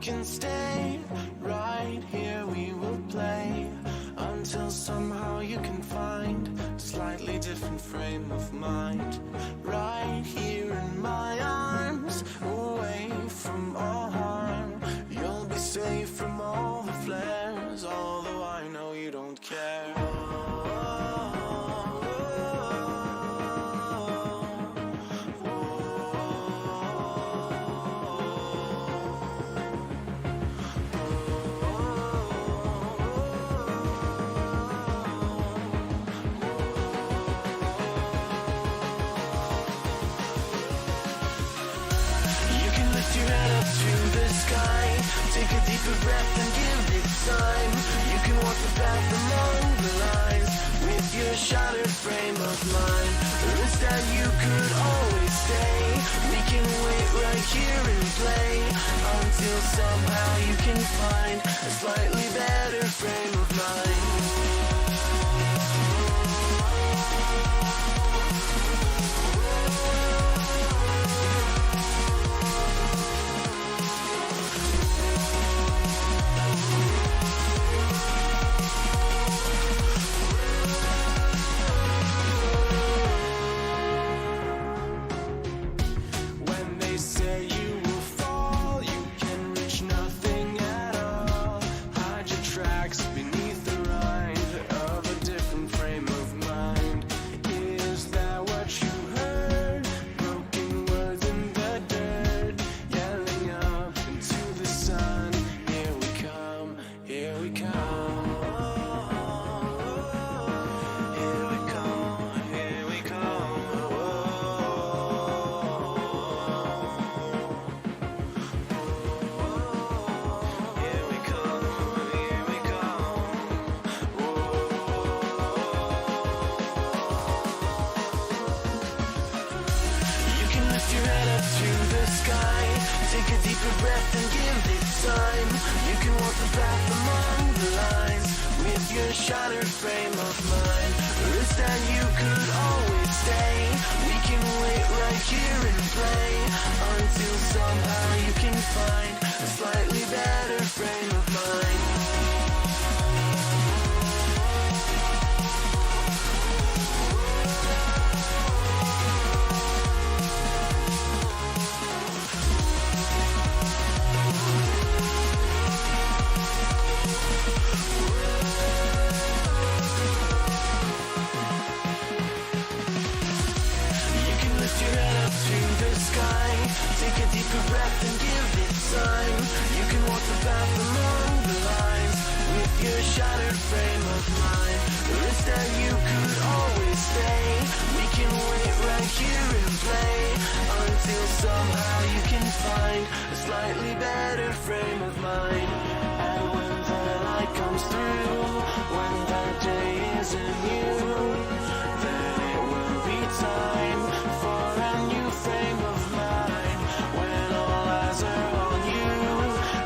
can stay right here, we will play until somehow you can find a slightly different frame of mind. Right here in my arms, away from all harm, you'll be safe from all the flares, although I know you don't care. Take a deeper breath and give it time. You can walk the path among the lines with your shattered frame of mind. Instead you could always stay. We can wait right here and play until somehow you can find a slightly better frame of mind. Take a deeper breath and give it time. You can walk the path among the lines with your shattered frame of mind. Instead you could always stay. We can wait right here and play until somehow you can find a slightly better frame of mind. Take a deeper breath and give it time. You can walk the path among the lines with your shattered frame of mind. Instead you could always stay. We can wait right here and play until somehow you can find a slightly better frame of mind. And when the light comes through, when the day isn't new, then it will be time for a new frame of mind. When all eyes are on you,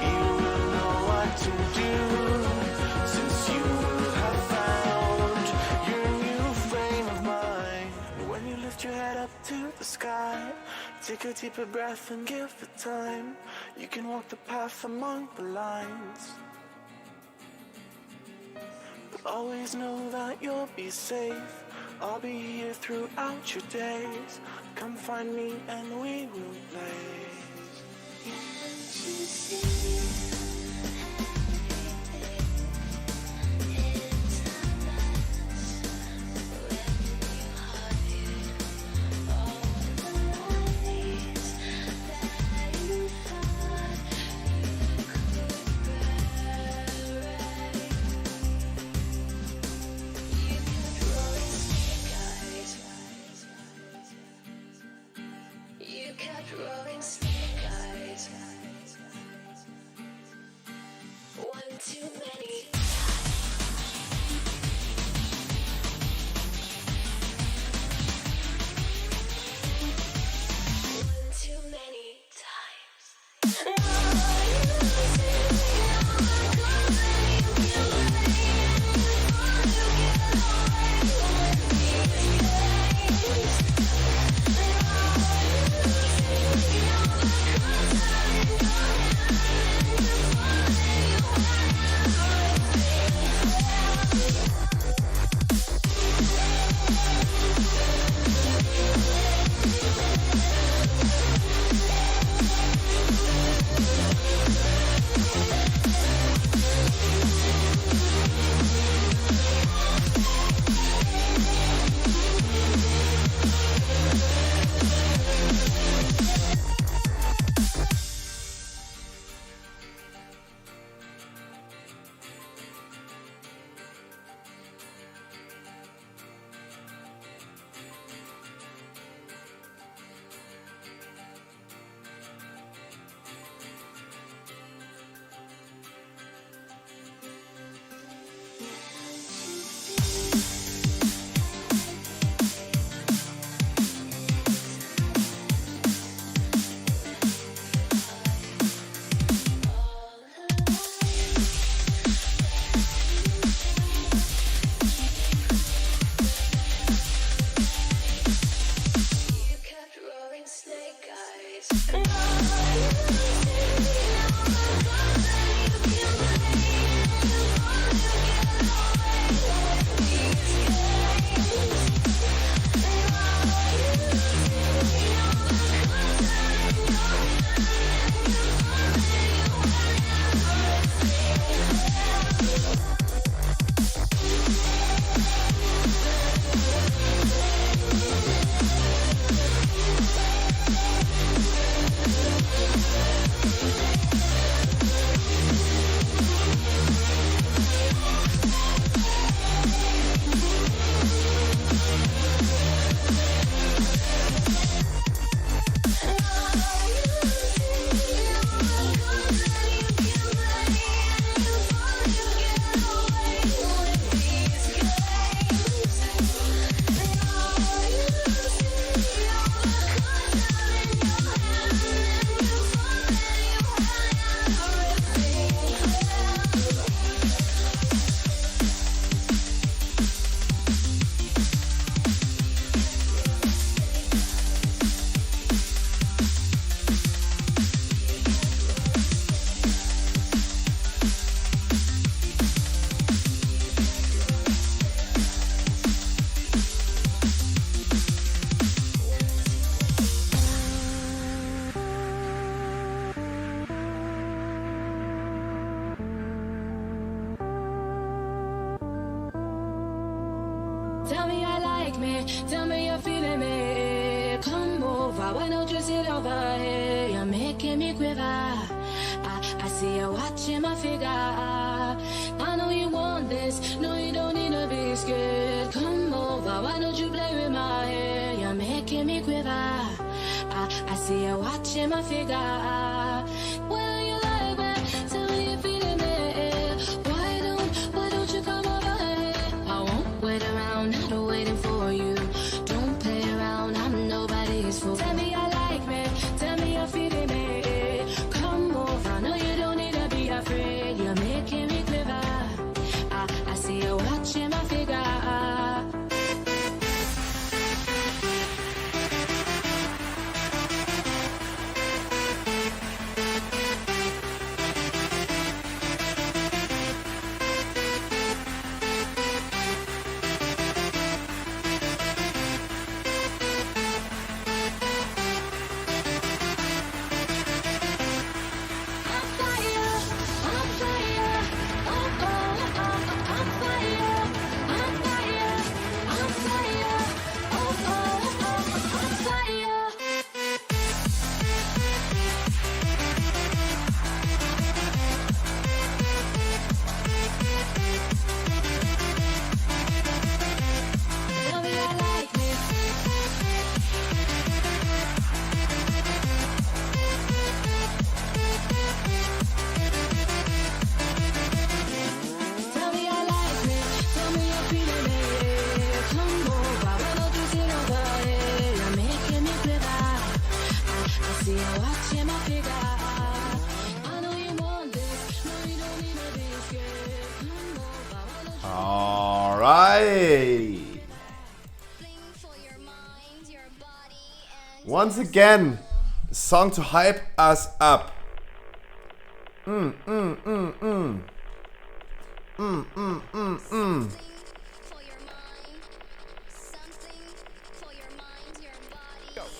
you will know what to do, since you will have found your new frame of mind. When you lift your head up to the sky, take a deeper breath and give it time. You can walk the path among the lines, but always know that you'll be safe. I'll be here throughout your days. Come find me and we will play. You kept rolling snake eyes. One too many. One too many times. Tell me you're feeling me. Come over, why don't you sit over here? You're making me quiver. I see you watching my figure. I know you want this. No, you don't need to be scared. Come over, why don't you play with my hair? You're making me quiver. I see you watching my figure. Well, you like me. Tell me you're feeling me. Why don't you come over here? I won't wait around, not waiting for you. Don't play around, I'm nobody's fool. Tell me I like me, tell me you're feeling me. Come over, no you don't need to be afraid. You're making me quiver. I see you watching my figure. All right. Once again, a song to hype us up.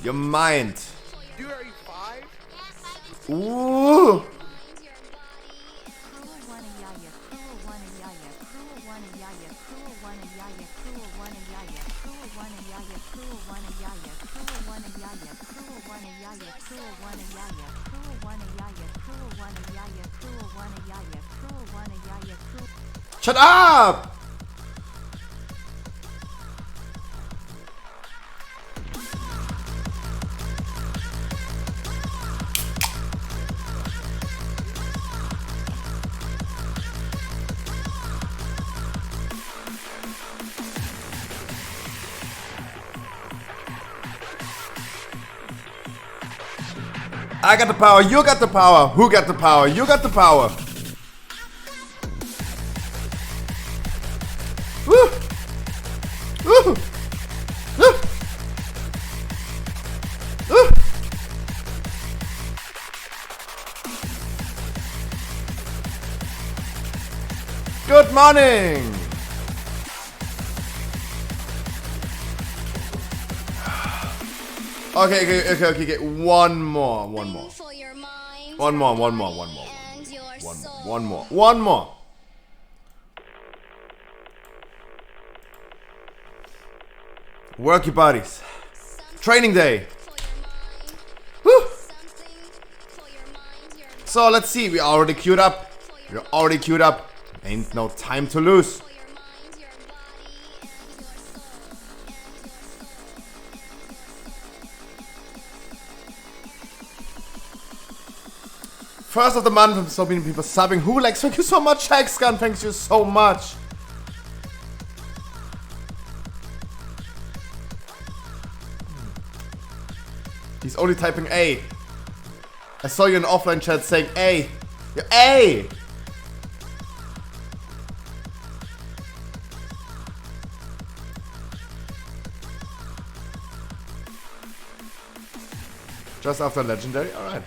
Your mind. Ooh. Shut up! I got the power, you got the power. Who got the power? You got the power. Woo! Woo! Woo! Woo! Good morning. Okay. One more. Work your bodies. Training day. Woo. So let's see. We're already queued up. Ain't no time to lose. First of the month, and so many people subbing. Who likes? Thank you so much, Hexgun. Thanks you so much. He's only typing A. I saw you in offline chat saying A. Yeah, A. Just after legendary. All right.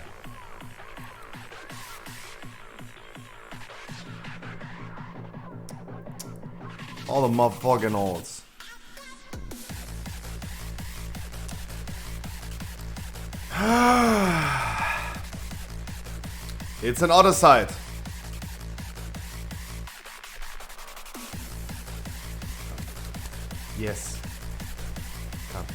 All the motherfucking olds. It's an other side. Yes. Come.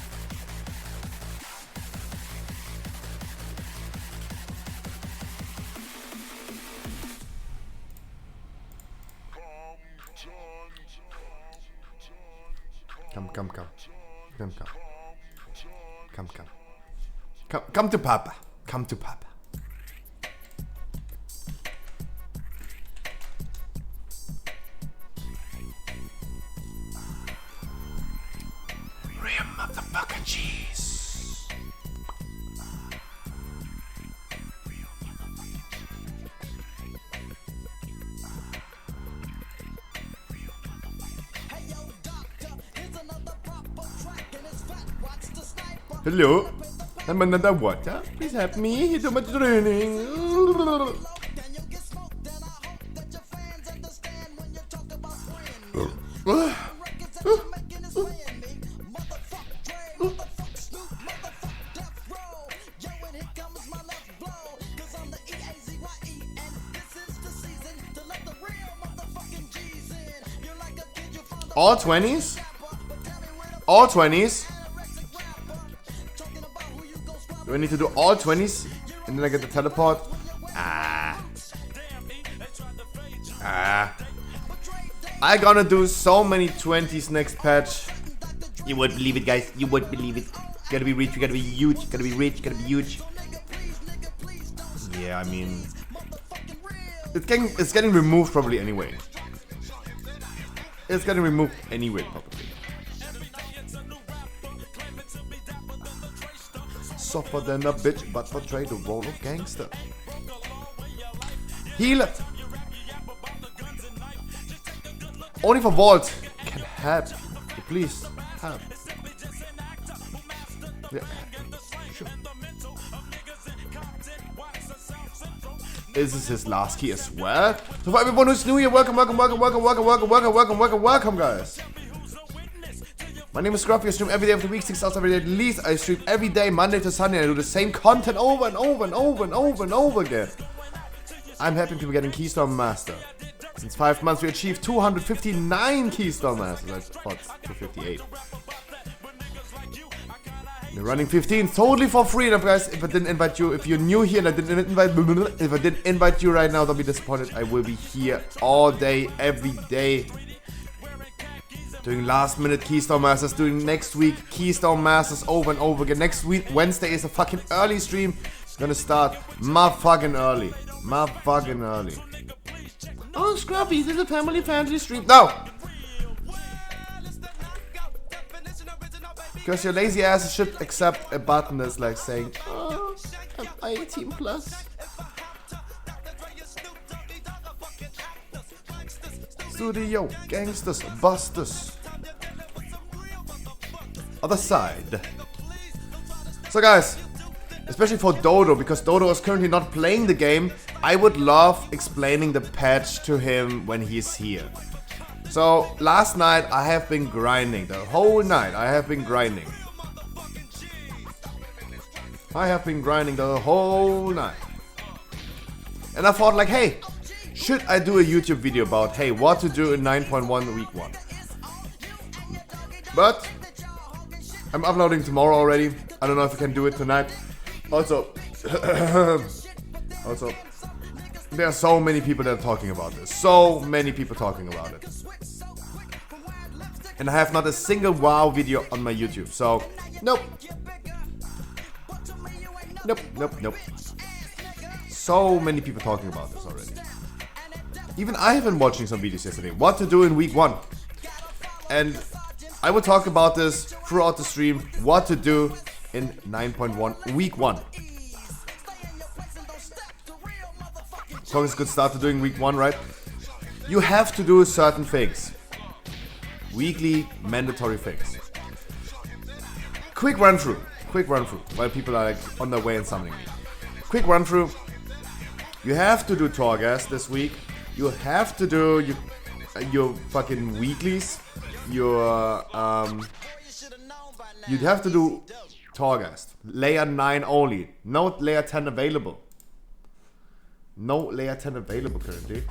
Come. Come to Papa. Come to Papa. Real motherfucking cheese. Hello, I'm another water. Please help me. He's too much draining. All 20s? All 20s? Do I need to do all 20s? And then I get the teleport? I gonna do so many 20s next patch. You won't believe it, guys. You won't believe it. Gotta be rich, you gotta be huge, gotta be rich, gotta be huge. Yeah, I mean... It's getting removed probably anyway. It's getting removed anyway, probably. Softer than a bitch, but portray the role of gangster. Heal it! Only for Vault. Can help. Please, help. Yeah, sure. Is this his last key as well? So for everyone who's new here, welcome, guys. My name is Scruffy. I stream every day of the week, 6 hours every day at least. I stream every day, Monday to Sunday, and I do the same content over and over again. I'm happy to be getting Keystone Master. Since 5 months, we achieved 259 Keystone Masters. I thought 258. We're running 15 totally for free. And guys, if I didn't invite you, if you're new here and I didn't invite you right now, don't be disappointed. I will be here all day, every day. Doing last minute Keystone Masters, doing next week Keystone Masters over and over again. Next week, Wednesday is a fucking early stream. It's gonna start motherfucking early. Oh, Scruffy, this is a family friendly stream. No! Because your lazy ass should accept a button that's like saying, oh, I'm 18 plus. Studio, gangsters, busters. Other side. So guys, especially for Dodo, because Dodo is currently not playing the game, I would love explaining the patch to him when he's here. So last night I have been grinding, the whole night I have been grinding. The whole night. And I thought like, hey, should I do a YouTube video about, hey, what to do in 9.1 week 1? But I'm uploading tomorrow already. I don't know if I can do it tonight. Also, there are so many people that are talking about this. So many people talking about it. And I have not a single WoW video on my YouTube. So, nope. So many people talking about this already. Even I have been watching some videos yesterday. What to do in week 1. And I will talk about this throughout the stream. What to do in 9.1 week 1. So it's a good start to doing week 1, right? You have to do certain things. Weekly mandatory things. Quick run through while people are like on their way and summoning me. Quick run through. You have to do Torghast this week. You have to do your fucking weeklies. You'd have to do Torghast. Layer 9 only. No layer 10 available. No layer 10 available currently.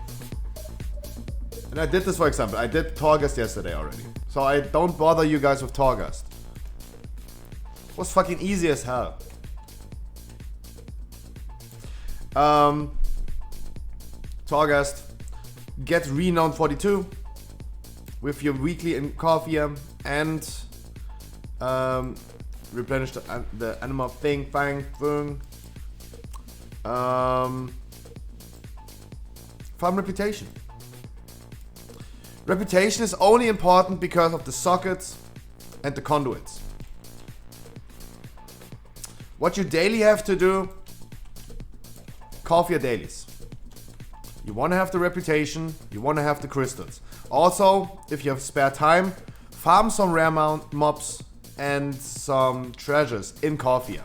And I did this, for example. I did Torghast yesterday already. So I don't bother you guys with Torghast. Was fucking easy as hell. Torghast, get Renown 42 with your weekly in coffee and replenish the animal thing. Farm reputation. Reputation is only important because of the sockets and the conduits. What you daily have to do, coffee your dailies. You want to have the reputation, you want to have the crystals. Also, if you have spare time, farm some rare mobs and some treasures in coffee.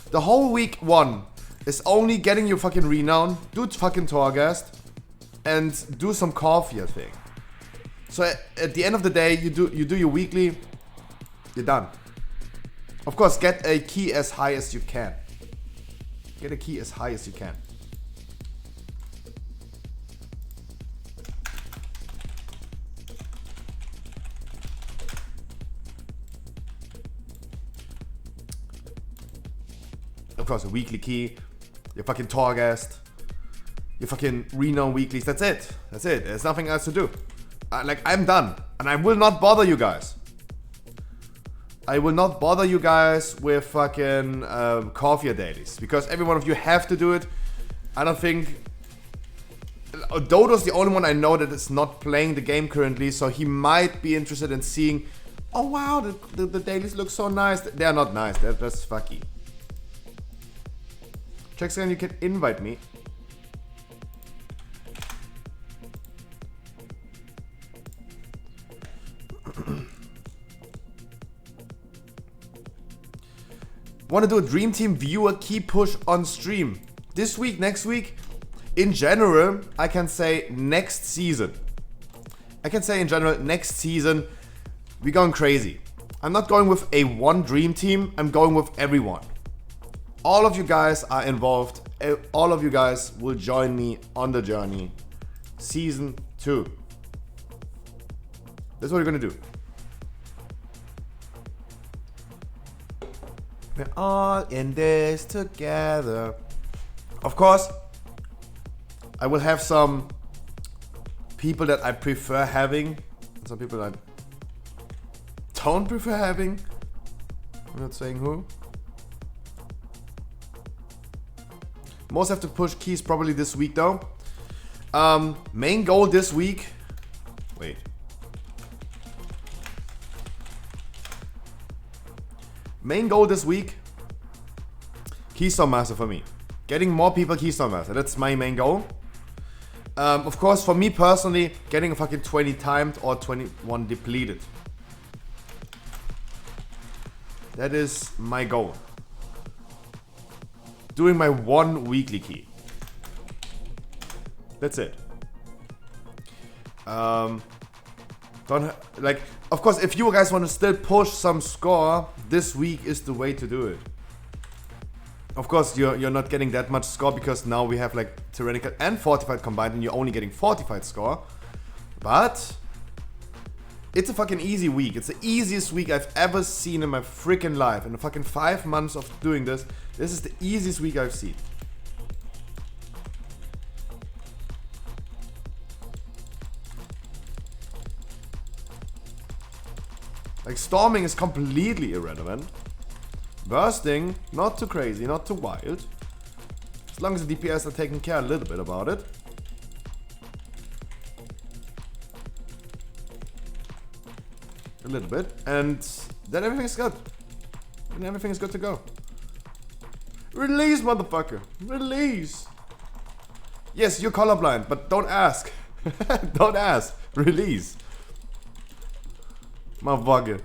The whole week 1 is only getting your fucking renown, do fucking Torghast, and do some coffee thing. So at the end of the day, you do your weekly, you're done. Of course, get a key as high as you can. Get a key as high as you can. Of course, a weekly key, your fucking Torghast, your fucking renown weeklies. That's it. That's it. There's nothing else to do. I'm done, and I will not bother you guys. I will not bother you guys with fucking coffee dailies because every one of you have to do it. I don't think Dodo's the only one I know that is not playing the game currently, so he might be interested in seeing. Oh wow, the dailies look so nice. They are not nice. They're just fucky. Jackson, you can invite me. Want to do a Dream Team viewer key push on stream this week, next week? In general, I can say next season. I can say in general, next season, we're going crazy. I'm not going with a one Dream Team, I'm going with everyone. All of you guys are involved. All of you guys will join me on the journey. Season 2. That's what we're gonna do. We're all in this together. Of course, I will have some people that I prefer having, and some people I don't prefer having. I'm not saying who. Most have to push keys probably this week though. Main goal this week. Wait. Main goal this week, Keystone Master for me. Getting more people Keystone Master, that's my main goal. Of course, for me personally, getting a fucking 20 timed or 21 depleted. That is my goal. Doing my one weekly key. That's it. Of course, if you guys want to still push some score, this week is the way to do it. Of course, you're not getting that much score because now we have like Tyrannical and Fortified combined and you're only getting Fortified score. But it's a fucking easy week. It's the easiest week I've ever seen in my freaking life. In the fucking 5 months of doing this, this is the easiest week I've seen. Like, storming is completely irrelevant. Bursting, not too crazy, not too wild. As long as the DPS are taking care a little bit about it. A little bit. And then everything is good. And everything is good to go. Release, motherfucker. Release. Yes, you're colorblind, but don't ask. Don't ask. Release. Motherfucker.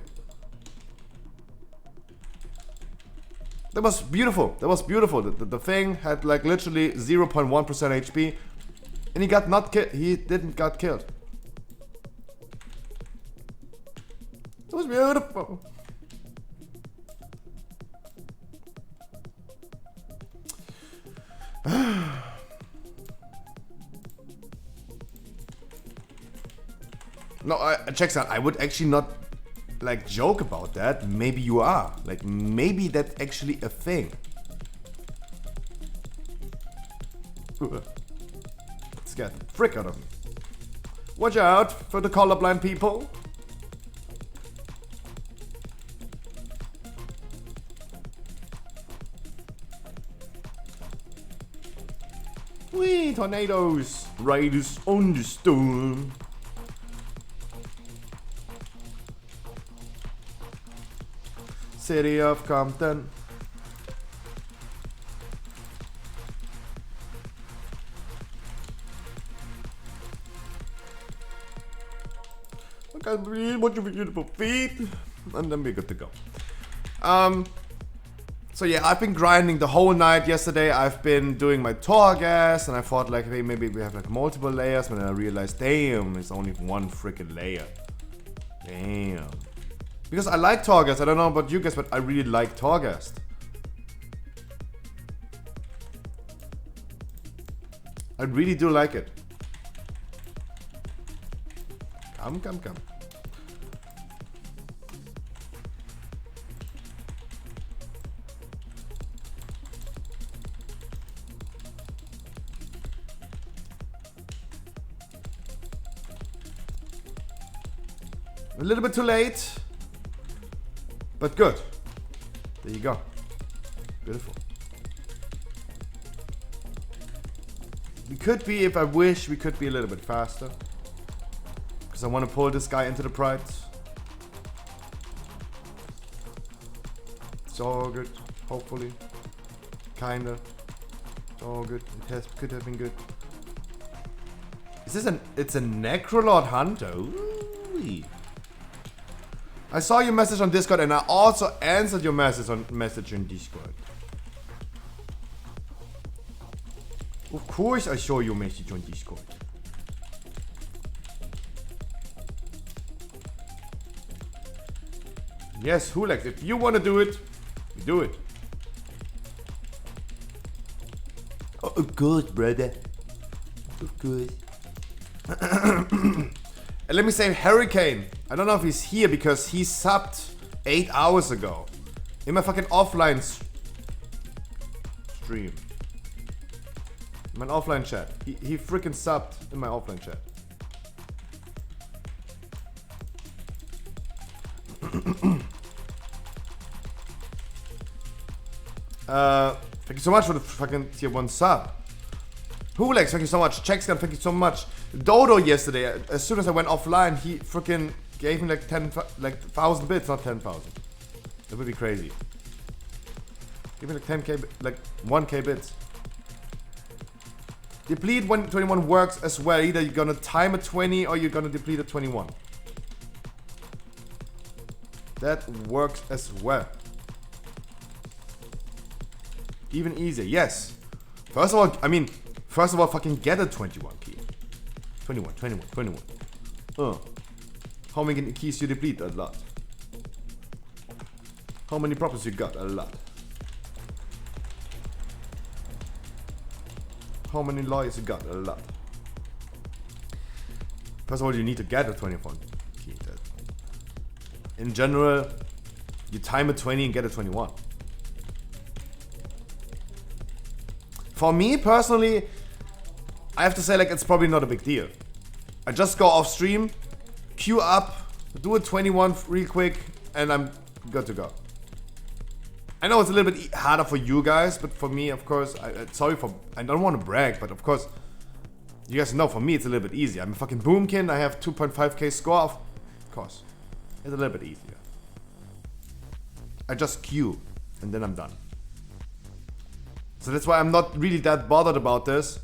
That was beautiful. That was beautiful. The thing had like literally 0.1% HP. And he got not killed. He didn't got killed. It was beautiful. No, check out. I would actually not like joke about that, maybe you are. Like maybe that's actually a thing. Scared the frick out of me. Watch out for the colorblind people. Wee, tornadoes. Riders on the storm. City of Compton. I can't breathe, what your beautiful feet. And then we're good to go. So yeah, I've been grinding the whole night yesterday. I've been doing my Torgas, and I thought like, hey, maybe we have like multiple layers, but then I realized, damn, it's only one freaking layer. Damn. Because I like Torgas, I don't know about you guys, but I really like Torgas. I really do like it. Come, come, come. A little bit too late, but good. There you go. Beautiful. We could be, if I wish, we could be a little bit faster. Because I want to pull this guy into the pride. It's all good, hopefully. Kinda. It's all good. Could have been good. Is this it's a Necrolord Hunter? Ooh. I saw your message on Discord and I also answered your message on Discord. Of course I saw your message on Discord. Yes, Hulex, if you want to do it, do it. Oh, of course, brother. Of course. And let me say Hurricane. I don't know if he's here because he subbed 8 hours ago. In my fucking offline stream. In my offline chat. He freaking subbed in my offline chat. Thank you so much for the fucking tier 1 sub. Hulex, thank you so much. Checkscan, thank you so much. Dodo yesterday, as soon as I went offline, he freaking gave me like 1,000 bits, not 10,000. That would be crazy. Give me like 10k, like 1k bits. Deplete 21 works as well. Either you're gonna time a 20 or you're gonna deplete a 21. That works as well. Even easier, yes. First of all, fucking get a 21 key. 21. How many keys you deplete? A lot. How many props you got? A lot. How many lawyers you got? A lot. First of all, you need to get a 21 key. In general, you time a 20 and get a 21. For me personally, I have to say like it's probably not a big deal. I just go off stream, queue up, do a 21 real quick, and I'm good to go. I know it's a little bit harder for you guys, but for me, of course, I don't want to brag, but of course, you guys know for me it's a little bit easier. I'm a fucking boomkin, I have 2.5k score, of course. It's a little bit easier. I just queue, and then I'm done. So that's why I'm not really that bothered about this.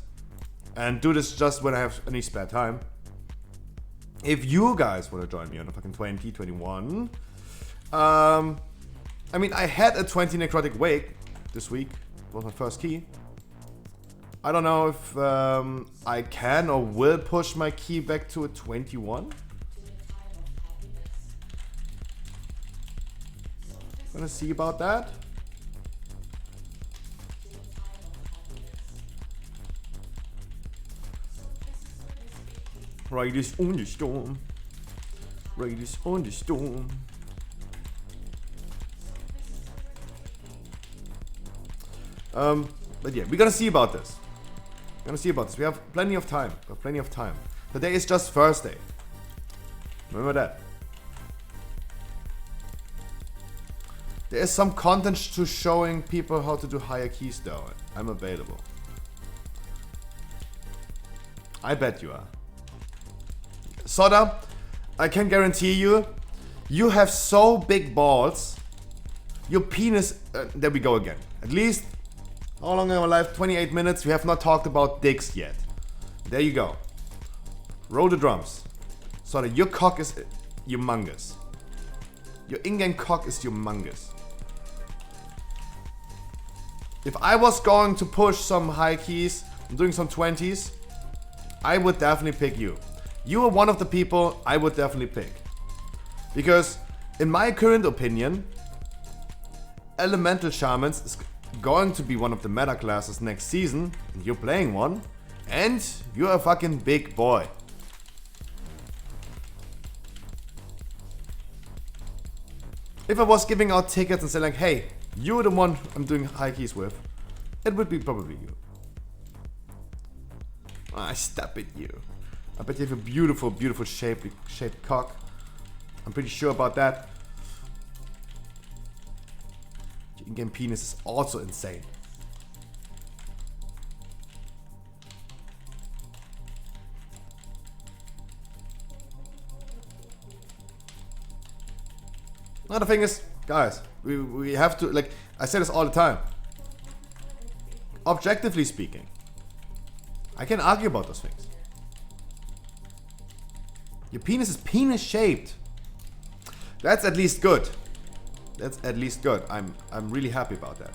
And do this just when I have any spare time. If you guys want to join me on a fucking 20, 21. I mean, I had a 20 Necrotic Wake this week. It was my first key. I don't know if I can or will push my key back to a 21. Gonna see about that. Riders on the storm. Riders on the storm. But yeah, we're gonna see about this. We're gonna see about this. We have plenty of time. We have plenty of time. Today is just Thursday. Remember that. There is some content to showing people how to do higher keys though. I'm available. I bet you are. Soda, I can guarantee you, you have so big balls. Your penis, there we go again. At least, how long in our life? 28 minutes. We have not talked about dicks yet. There you go. Roll the drums. Soda, your cock is humongous. Your in-game cock is humongous. If I was going to push some high keys, I'm doing some 20s, I would definitely pick you. You are one of the people I would definitely pick. Because, in my current opinion, Elemental Shamans is going to be one of the meta classes next season, and you're playing one, and you're a fucking big boy. If I was giving out tickets and saying like, hey, you're the one I'm doing high keys with, it would be probably you. I step at you. I bet you have a beautiful, beautiful shaped cock. I'm pretty sure about that. Your in-game penis is also insane. Another thing is, guys, we have to, like, I say this all the time. Objectively speaking, I can argue about those things. Your penis is penis shaped. That's at least good. That's at least good. I'm really happy about that.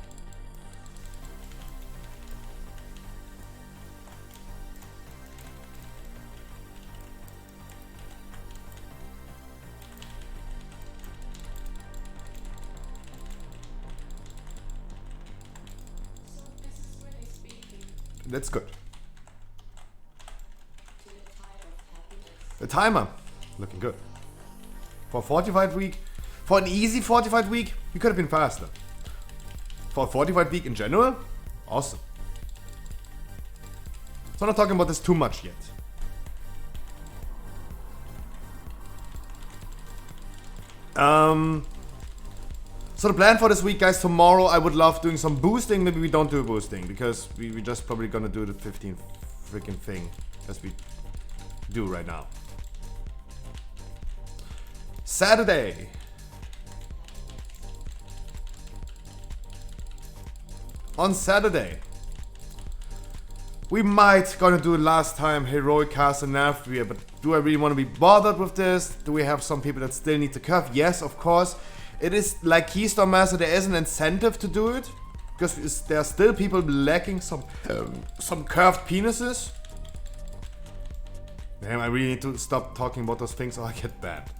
That's good. The timer, looking good. For a 45 week, for an easy 45 week, you could have been faster. For a 45 week in general, awesome. So I'm not talking about this too much yet. So the plan for this week, guys, tomorrow I would love doing some boosting. Maybe we don't do boosting because we just probably gonna do the 15th freaking thing as we do right now. Saturday. On Saturday, we might gonna do last time heroic cast and Navia, but do I really want to be bothered with this? Do we have some people that still need to curve? Yes, of course. It is like Keystone Master, there is an incentive to do it, because there are still people lacking some curved penises. Damn, I really need to stop talking about those things or I get banned.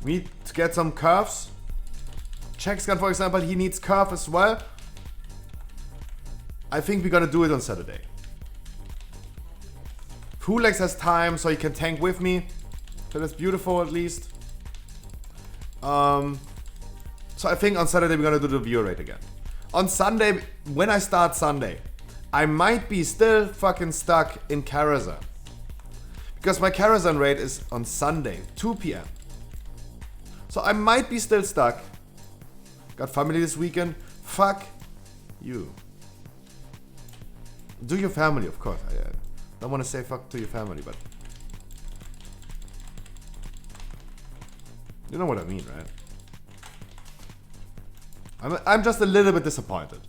We need to get some curves. Checkscan, for example, he needs curve as well. I think we're gonna do it on Saturday. Pulex has time, so he can tank with me. So that's beautiful, at least. So I think on Saturday we're gonna do the viewer rate again. On Sunday, when I start Sunday, I might be still fucking stuck in Karazhan. Because my Karazhan raid is on Sunday, 2 PM. So I might be still stuck. Got family this weekend. Fuck you. Do your family, of course. I don't want to say fuck to your family, but you know what I mean, right? I'm just a little bit disappointed.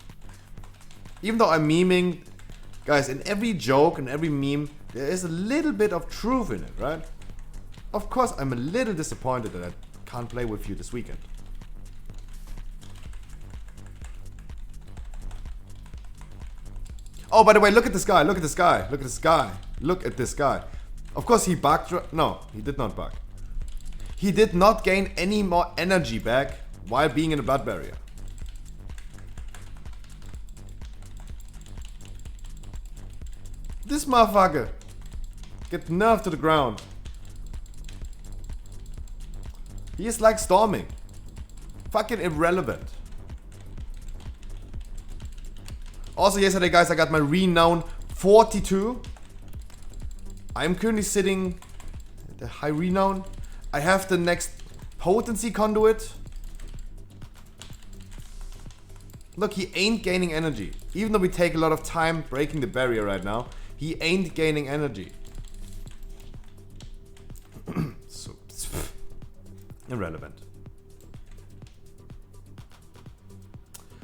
Even though I'm memeing, guys, in every joke and every meme, there is a little bit of truth in it, right? Of course, I'm a little disappointed that I can't play with you this weekend. Oh, by the way, look at this guy, look at this guy, look at this guy, look at this guy. Of course he bugged, no, he did not bug. He did not gain any more energy back while being in a blood barrier. This motherfucker get nerfed to the ground. He is like storming. Fucking irrelevant. Also yesterday, guys, I got my renown 42. I'm currently sitting at the high renown. I have the next potency conduit. Look, he ain't gaining energy. Even though we take a lot of time breaking the barrier right now, he ain't gaining energy. So, irrelevant.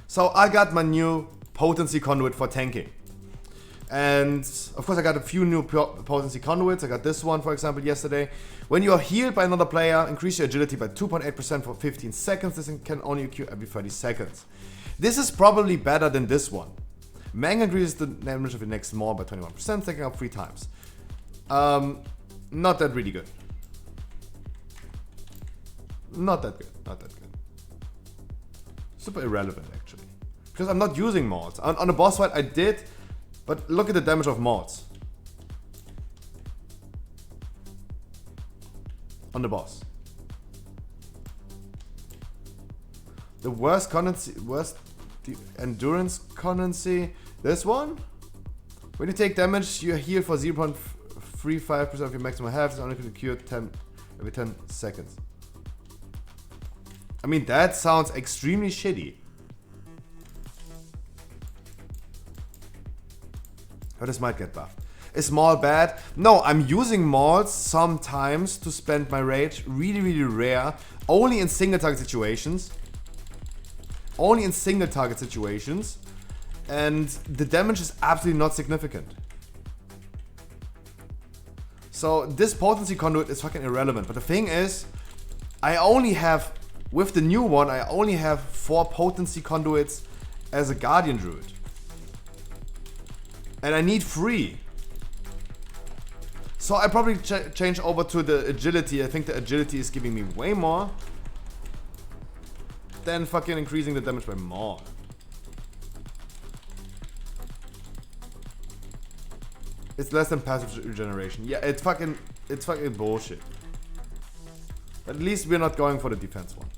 So I got my new potency conduit for tanking. And of course I got a few new potency conduits. I got this one, for example, yesterday. When you are healed by another player, increase your agility by 2.8% for 15 seconds. This can only occur every 30 seconds. This is probably better than this one. Manga increases the damage of the next small by 21%, stacking up 3 times. Not that really good. Not that good. Not that good. Super irrelevant, actually. Because I'm not using mods. On the boss fight I did, but look at the damage of mods. On the boss. The worst endurance condency. This one? When you take damage, you heal for 0.35% of your maximum health. It's only going to cure every 10 seconds. I mean, that sounds extremely shitty. But this might get buffed. Is Maul bad? No, I'm using Mauls sometimes to spend my rage. Really, really rare. Only in single target situations. Only in single target situations. And the damage is absolutely not significant. So this potency conduit is fucking irrelevant. But the thing is, I only have, with the new one, I only have 4 potency conduits as a Guardian Druid. And I need 3. So I probably change over to the agility. I think the agility is giving me way more than fucking increasing the damage by more. It's less than passive regeneration. Yeah, it's fucking bullshit. But at least we're not going for the defense one.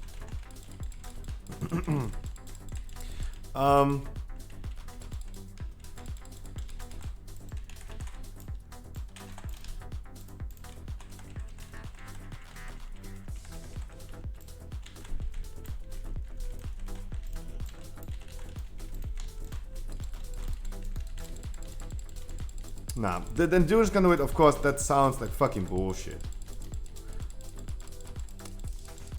Nah, the endurance conduit, of course, that sounds like fucking bullshit.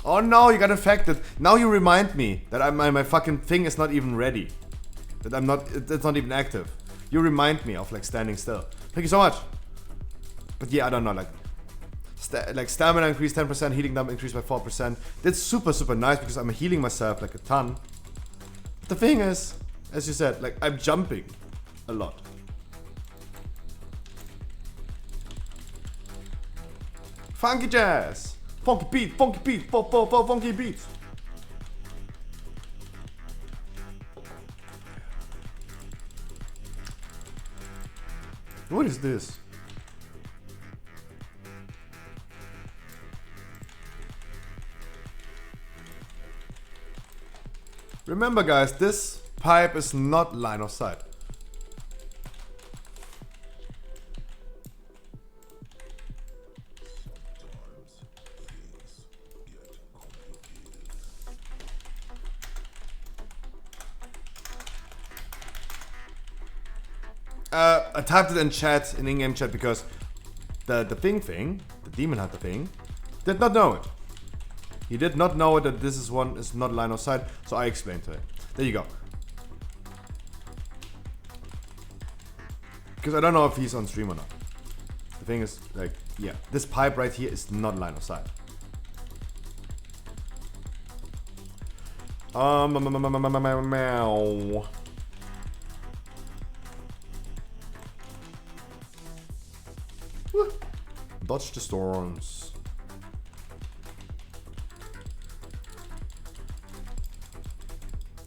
Oh no, you got infected. Now you remind me that my fucking thing is not even ready. That it's not even active. You remind me of like standing still. Thank you so much. But yeah, I don't know, like stamina increased 10%, healing damage increased by 4%. That's super, super nice because I'm healing myself like a ton. But the thing is, as you said, like I'm jumping a lot. Funky jazz! Funky beat, funky beat, funky beat! What is this? Remember guys, this pipe is not line of sight. I typed it in chat, in in-game chat, because the thing, the demon hunter thing, did not know it. He did not know that this is not line of sight, so I explained to him. There you go. Because I don't know if he's on stream or not. The thing is, like, yeah, this pipe right here is not line of sight. Meow. Dodge the storms.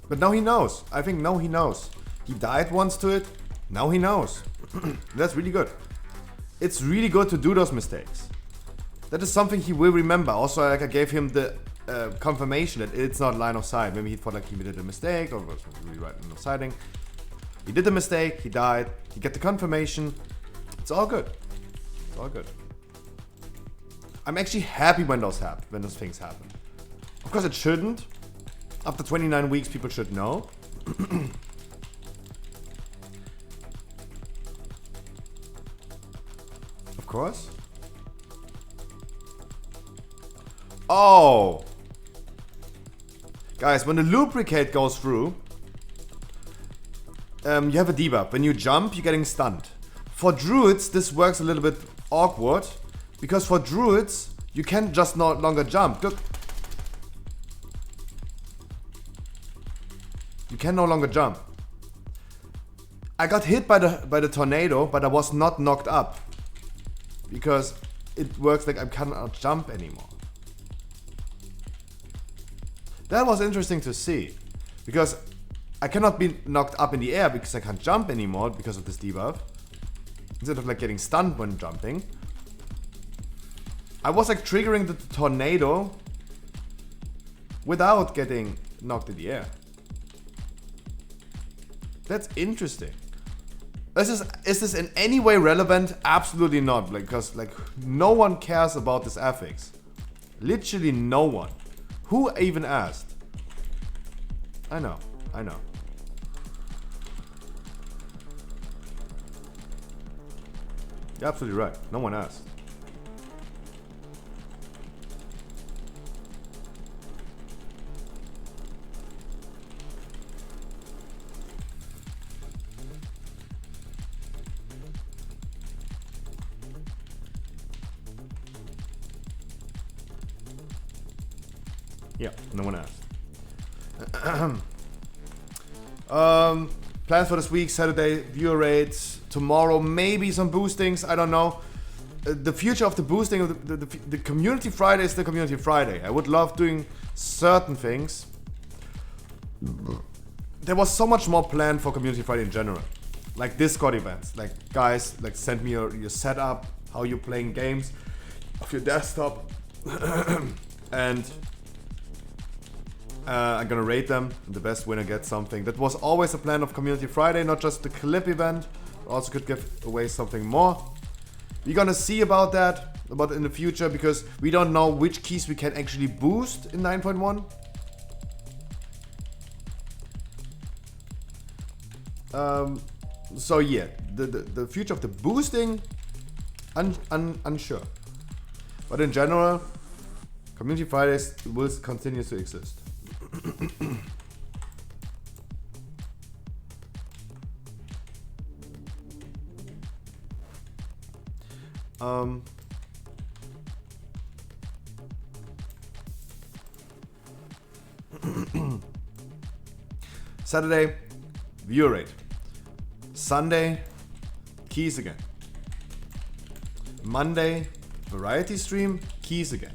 But now he knows. I think now he knows. He died once to it. Now he knows. That's really good. It's really good to do those mistakes. That is something he will remember. Also, like I gave him the confirmation that it's not line of sight. Maybe he thought like he did a mistake or was really right line of sighting. He did the mistake, he died, he get the confirmation. It's all good. It's all good. I'm actually happy when those things happen. Of course it shouldn't. After 29 weeks people should know. Of course. Oh! Guys, when the lubricate goes through, you have a debuff. When you jump, you're getting stunned. For druids, this works a little bit awkward, because for druids, you can just no longer jump. Look. You can no longer jump. I got hit by the tornado, but I was not knocked up. Because it works like I cannot jump anymore. That was interesting to see. Because I cannot be knocked up in the air because I can't jump anymore because of this debuff. Instead of like getting stunned when jumping. I was like triggering the tornado without getting knocked in the air. That's interesting. Is this in any way relevant? Absolutely not. Because like no one cares about this affix. Literally no one. Who even asked? I know. You're absolutely right. No one asked. Yeah, no one asked. Plans for this week: Saturday viewer rates, tomorrow maybe some boostings. I don't know. The future of the boosting of the Community Friday is the Community Friday. I would love doing certain things. There was so much more planned for Community Friday in general, like Discord events. Like guys, like send me your setup, how you're playing games, of your desktop, and. I'm gonna rate them, and the best winner gets something. That was always a plan of Community Friday, not just the clip event. Also could give away something more. We're gonna see about that, in the future, because we don't know which keys we can actually boost in 9.1. So yeah, the future of the boosting, unsure. But in general, Community Fridays will continue to exist. Saturday, viewer rate. Sunday, keys again. Monday, variety stream, keys again.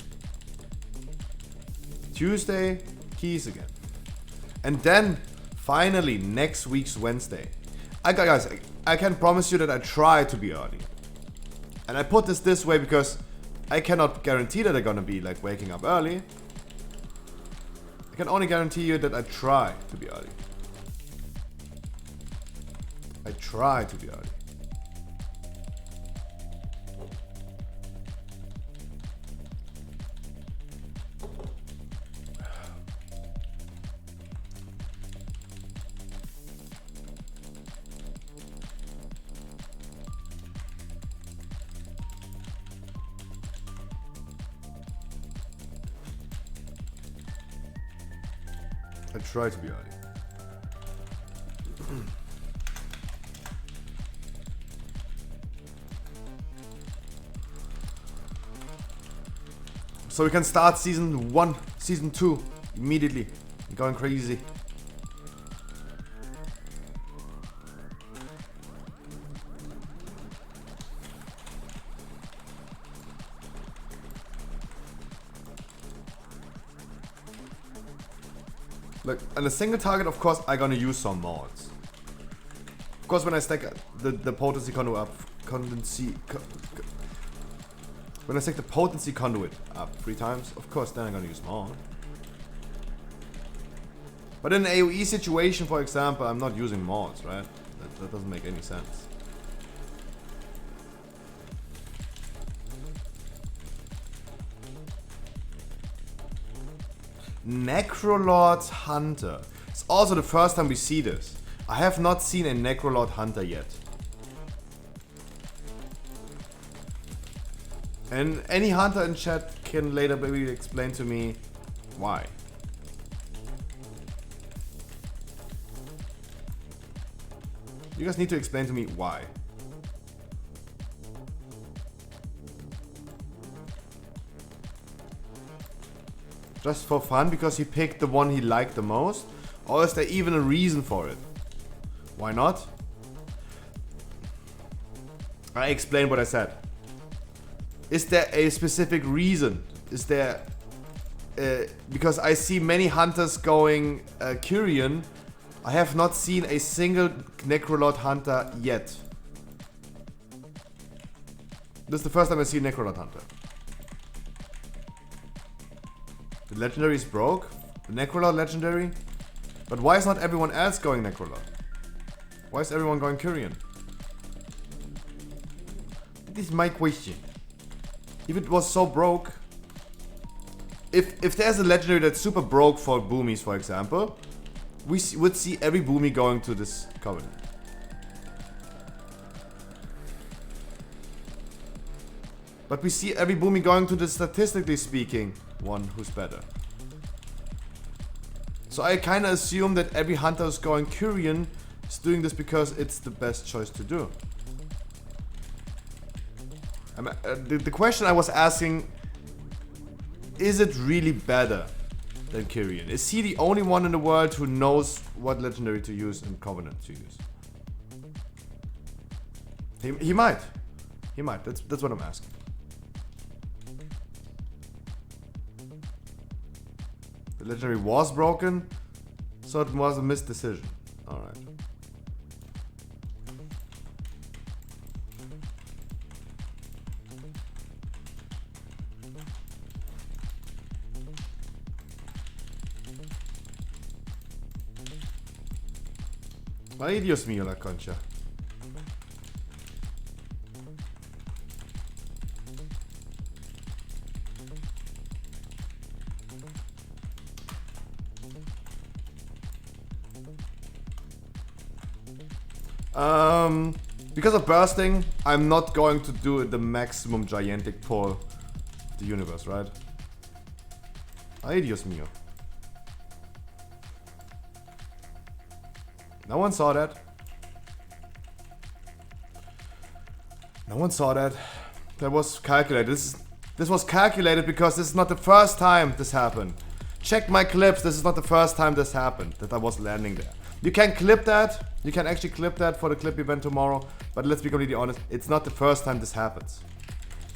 Tuesday, keys again. And then, finally, next week's Wednesday. Guys, I can promise you that I try to be early. And I put this way because I cannot guarantee that I'm gonna be like waking up early. I can only guarantee you that I try to be early. I try to be early. I try to be early. So we can start season 1, season 2 immediately. Going crazy. Look, on a single target, of course, I'm gonna use some mods. Of course, when I stack the potency conduit up, when I stack the potency conduit up 3 times, of course, then I'm gonna use mod. But in an AoE situation, for example, I'm not using mods, right? That doesn't make any sense. Necrolord Hunter. It's also the first time we see this. I have not seen a Necrolord Hunter yet. And any hunter in chat can later maybe explain to me why. You guys need to explain to me why. Just for fun, because he picked the one he liked the most? Or is there even a reason for it? Why not? I explained what I said. Is there a specific reason? Is there... because I see many hunters going Kyrian. I have not seen a single Necrolord Hunter yet. This is the first time I see a Necrolord Hunter. The legendary is broke? The Necrolord legendary? But why is not everyone else going Necrolord? Why is everyone going Kyrian? This is my question. If it was so broke... If there's a legendary that's super broke for boomies, for example, we would see every boomie going to this covenant. But we see every boomie going to the, statistically speaking, one who's better. So I kinda assume that every hunter who's going Kyrian is doing this because it's the best choice to do. The question I was asking, is it really better than Kyrian? Is he the only one in the world who knows what legendary to use and covenant to use? He might. He might. That's what I'm asking. The legendary was broken, so it was a missed decision. Alright. Ay, Dios mío, la concha. Because of bursting, I'm not going to do the maximum gigantic pull of the universe, right? Ay, Dios mío. No one saw that. No one saw that. That was calculated. This was calculated because this is not the first time this happened. Check my clips. This is not the first time this happened, that I was landing there. You can clip that. You can actually clip that for the clip event tomorrow. But let's be completely honest. It's not the first time this happens.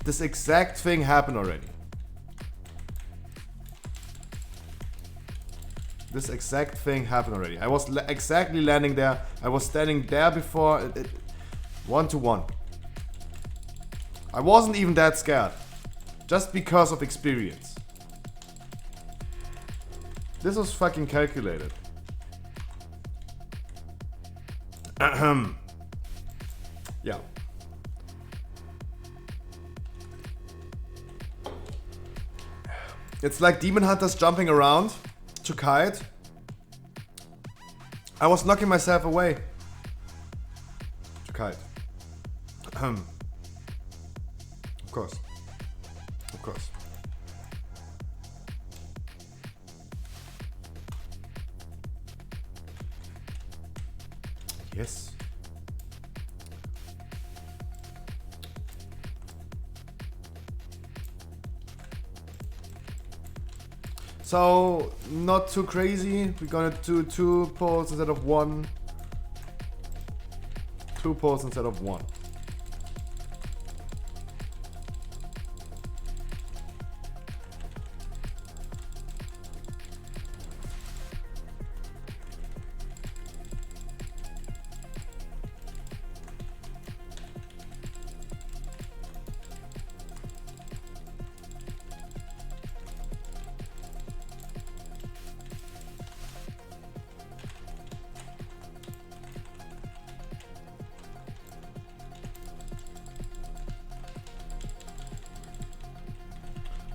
This exact thing happened already. This exact thing happened already. I was exactly landing there. I was standing there before. One to one. I wasn't even that scared. Just because of experience. This was fucking calculated. Ahem. Yeah. It's like demon hunters jumping around to kite. I was knocking myself away to kite. Of course. Of course. Yes. So, not too crazy. We're gonna do 2 pulls instead of 1. 2 pulls instead of 1.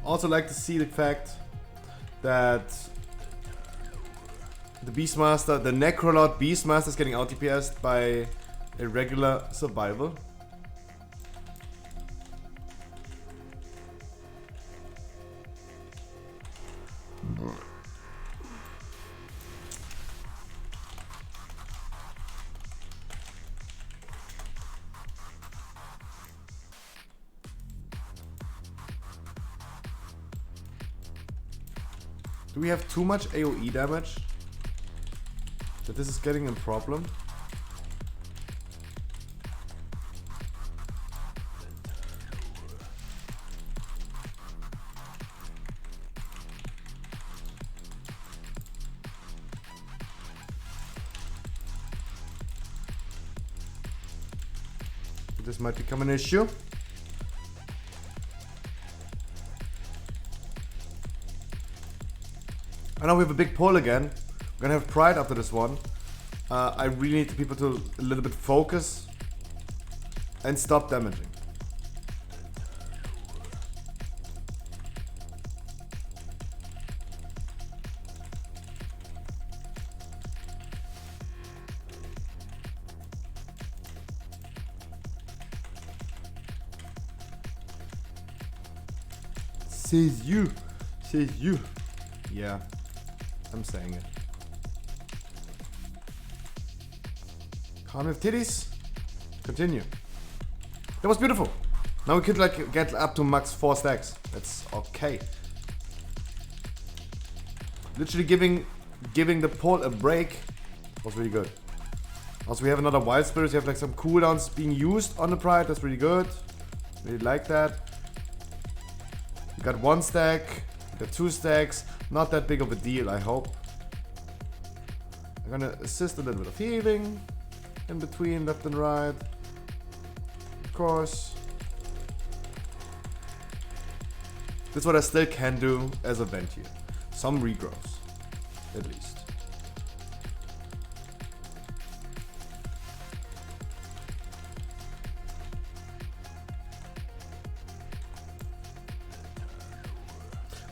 Also like to see the fact that the Beastmaster, the Necrolord Beastmaster is getting out DPS'd by a regular survival. Do we have too much AoE damage? That this is getting a problem? This might become an issue. I know we have a big pull again. We're gonna have Pride after this one. I really need the people to a little bit focus and stop damaging. Says you. Says you. Yeah. I'm saying it. Calm with titties. Continue. That was beautiful. Now we could like get up to max 4 stacks. That's okay. Literally giving the pole a break was really good. Also we have another Wild Spirits. We have like some cooldowns being used on the Pride. That's really good. Really like that. We got 1 stack. We got 2 stacks. Not that big of a deal, I hope. I'm gonna assist a little bit of healing in between left and right. Of course. This is what I still can do as a vent here. Some regrowths, at least.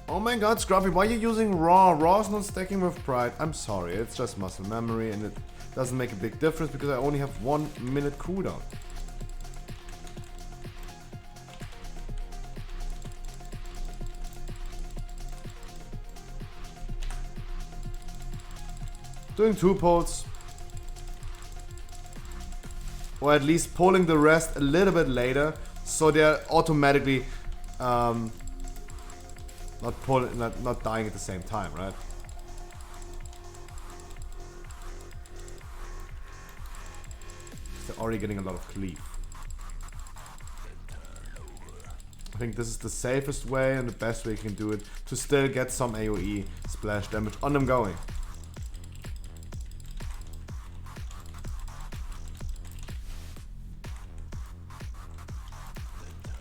Oh my god, Scruffy, why are you using Raw? Raw's not stacking with Pride. I'm sorry, it's just muscle memory and it doesn't make a big difference because I only have 1 minute cooldown. Doing 2 polls. Or at least pulling the rest a little bit later so they're automatically not dying at the same time, right? They're already getting a lot of cleave. I think this is the safest way and the best way you can do it to still get some AoE splash damage on them going.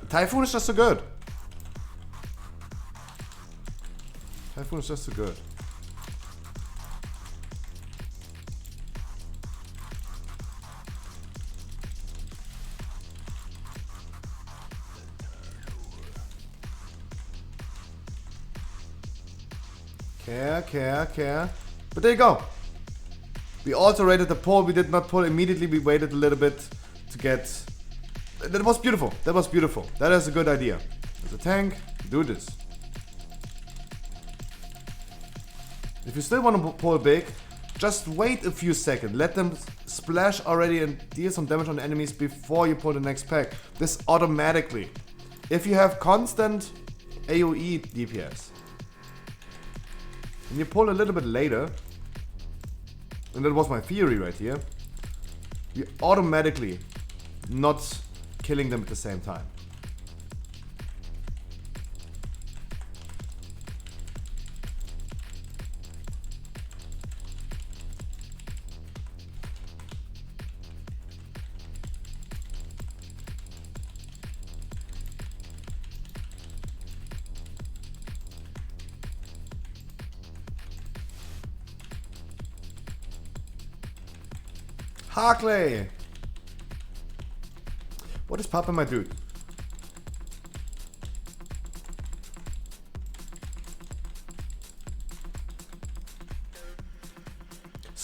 Typhoon is just so good. Typhoon is just so good. Care. But there you go. We also rated the pull. We did not pull immediately. We waited a little bit to get... That was beautiful. That was beautiful. That is a good idea. As a tank, do this. If you still want to pull big, just wait a few seconds. Let them splash already and deal some damage on the enemies before you pull the next pack. This automatically. If you have constant AoE DPS, and you pull a little bit later, and that was my theory right here, you automatically not killing them at the same time. Harkley! What is poppin', my dude?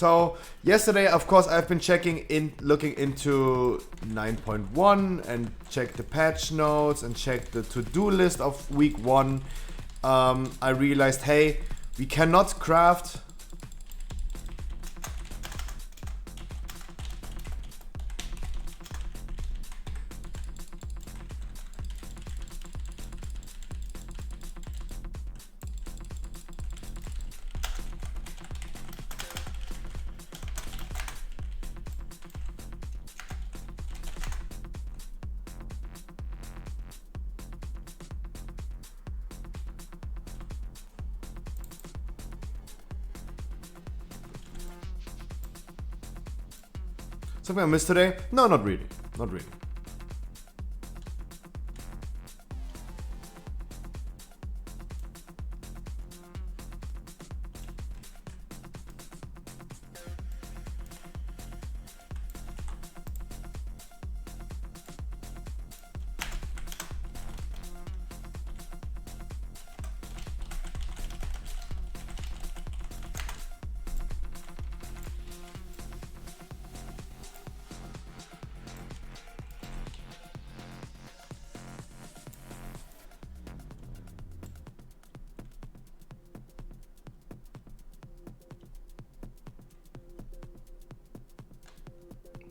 So yesterday, of course, I've been looking into 9.1 and check the patch notes and check the to-do list of week 1. I realized, hey, we cannot craft something I missed today? No, not really. Not really.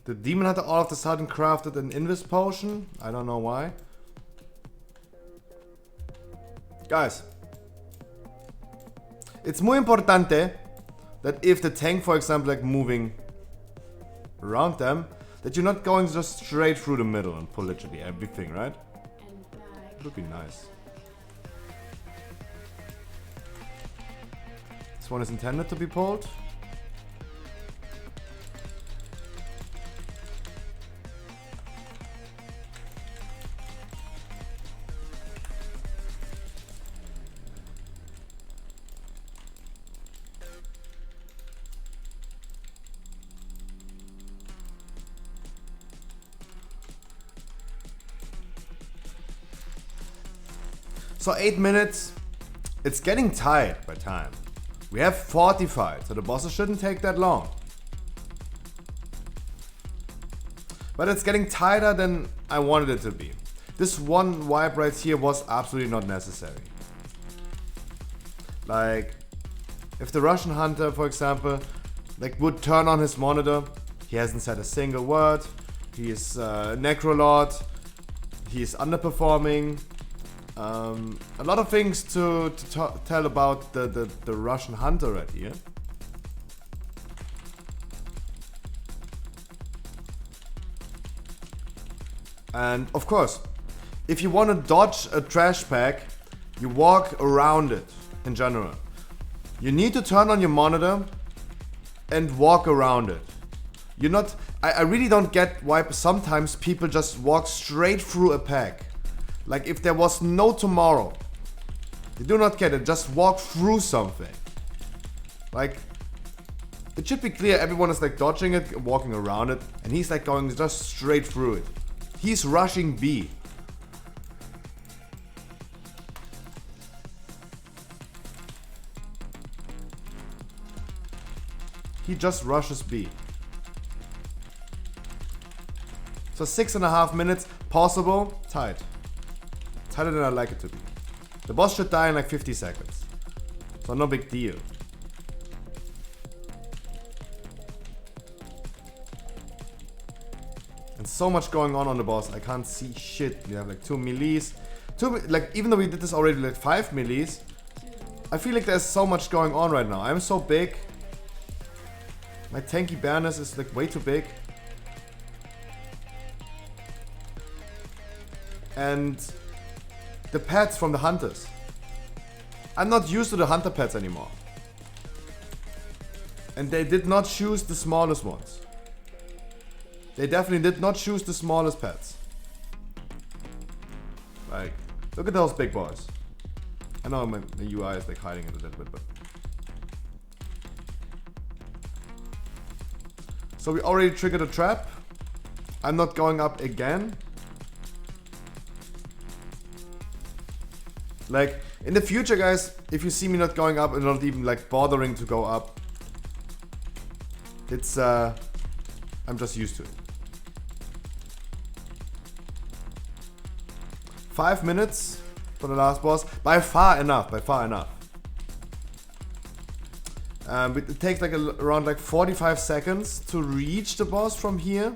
The Demon Hunter all of a sudden crafted an Invis potion. I don't know why. Guys, it's muy importante that if the tank, for example, like moving around them, that you're not going just straight through the middle and pull literally everything, right? It would be nice. This one is intended to be pulled. So 8 minutes, it's getting tight by time. We have 45, so the bosses shouldn't take that long. But it's getting tighter than I wanted it to be. This one wipe right here was absolutely not necessary. Like, if the Russian hunter, for example, like would turn on his monitor, he hasn't said a single word, he is Necrolord, he is underperforming. A lot of things to tell about the Russian hunter right here. And of course, if you want to dodge a trash pack, you walk around it in general. You need to turn on your monitor and walk around it. You're not. I really don't get why sometimes people just walk straight through a pack. Like if there was no tomorrow. They do not get it, just walk through something. Like, it should be clear everyone is like dodging it, walking around it, and he's like going just straight through it. He's rushing B. He just rushes B. So 6.5 minutes, possible, tight. Tighter than I like it to be. The boss should die in like 50 seconds. So no big deal. And so much going on the boss, I can't see shit. We have like 2 melees. Like even though we did this already like 5 melees, I feel like there's so much going on right now. I'm so big. My tanky bareness is like way too big. And the pets from the hunters. I'm not used to the hunter pets anymore. And they did not choose the smallest ones. They definitely did not choose the smallest pets. Like, look at those big boys. I know the UI is like hiding it a little bit, but... So we already triggered a trap. I'm not going up again. Like, in the future, guys, if you see me not going up and not even like bothering to go up, It's I'm just used to it. 5 minutes for the last boss. By far enough. By far enough. It takes like around like 45 seconds to reach the boss from here.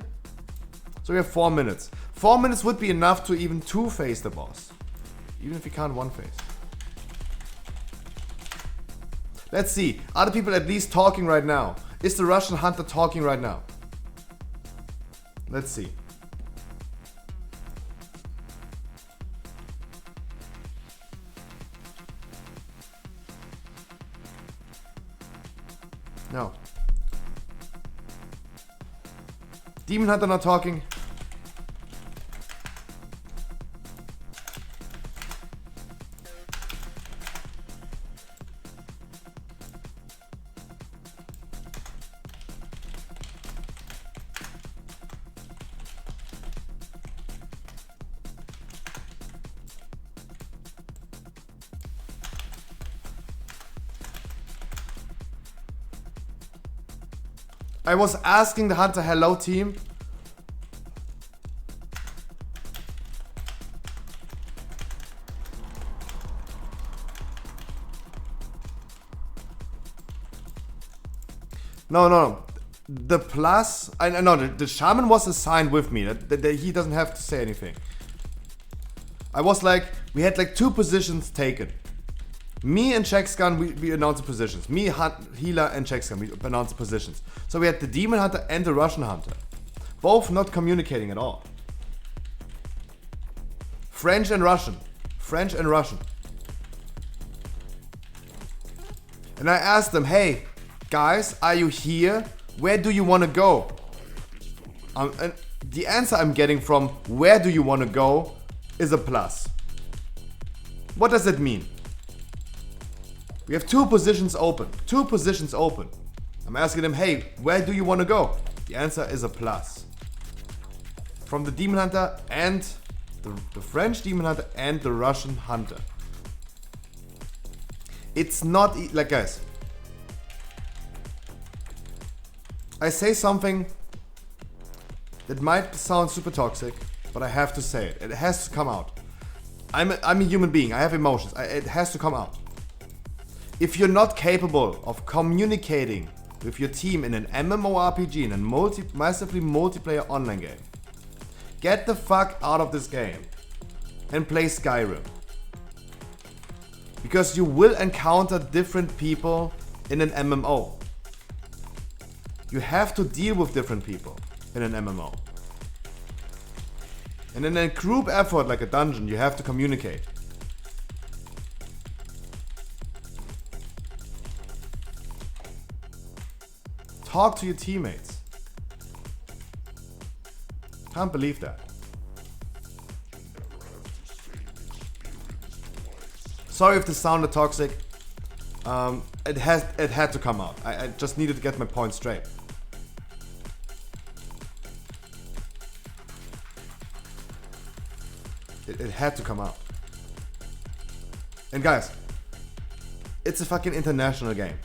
So we have 4 minutes. 4 minutes would be enough to even two-phase the boss. Even if you can't one-phase. Let's see. Are the people at least talking right now? Is the Russian hunter talking right now? Let's see. No. Demon hunter not talking. I was asking the hunter, hello team. No. The plus, I know the shaman was assigned with me. That he doesn't have to say anything. I was like, we had like 2 positions taken. Me and Checkscan, we announced the positions. Me, Healer, and Checkscan, we announced the positions. So we had the Demon Hunter and the Russian Hunter. Both not communicating at all. French and Russian. French and Russian. And I asked them, hey, guys, are you here? Where do you want to go? And the answer I'm getting from where do you want to go is a plus. What does it mean? We have 2 positions open. 2 positions open. I'm asking them, hey, where do you want to go? The answer is a plus. From the Demon Hunter and the French Demon Hunter and the Russian Hunter. It's not like, guys. I say something that might sound super toxic, but I have to say it. It has to come out. I'm a human being. I have emotions. It has to come out. If you're not capable of communicating with your team in an MMORPG, in a massively multiplayer online game, get the fuck out of this game and play Skyrim. Because you will encounter different people in an MMO. You have to deal with different people in an MMO. And in a group effort like a dungeon, you have to communicate. Talk to your teammates. Can't believe that. Sorry if this sounded toxic. It had to come out. I just needed to get my point straight. It had to come out. And guys, it's a fucking international game.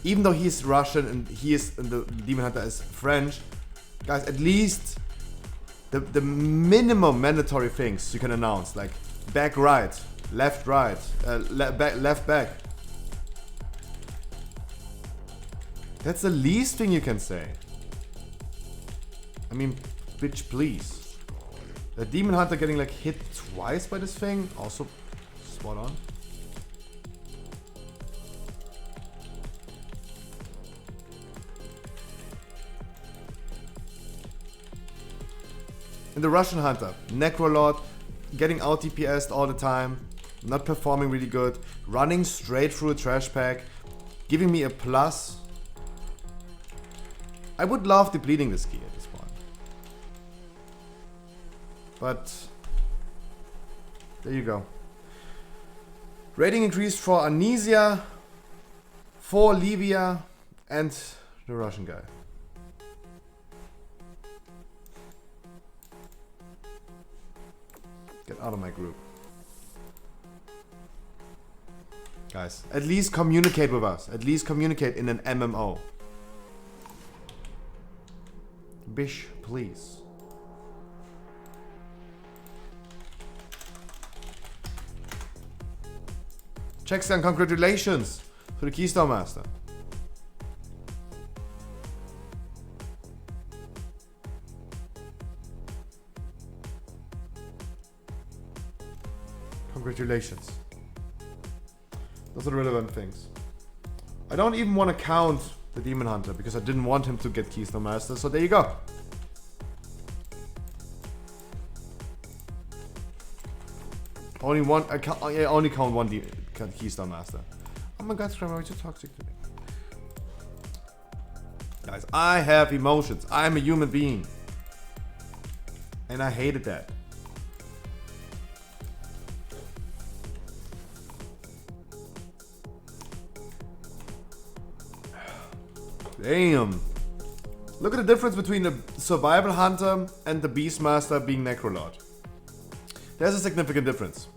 Even though he's Russian and the Demon Hunter is French, guys, at least the minimum mandatory things you can announce, like back right, left right, left back. That's the least thing you can say. I mean, bitch, please. The Demon Hunter getting like hit twice by this thing, also spot on. And the Russian Hunter, Necrolord, getting out DPS'd all the time, not performing really good, running straight through a trash pack, giving me a plus. I would love depleting this key at this point. But there you go. Rating increased for Anesia, for Livia, and the Russian guy. Get out of my group. Guys, at least communicate with us. At least communicate in an MMO. Bish, please. Checkscan, congratulations to the Keystone Master. Congratulations. Those are the relevant things. I don't even want to count the Demon Hunter because I didn't want him to get Keystone Master, so there you go. Only one, I only count one Keystone Master. Oh my god, Scrum, why are you so toxic to me? Guys, I have emotions. I'm a human being. And I hated that. Damn. Look at the difference between the Survival Hunter and the Beastmaster being Necrolord. There's a significant difference.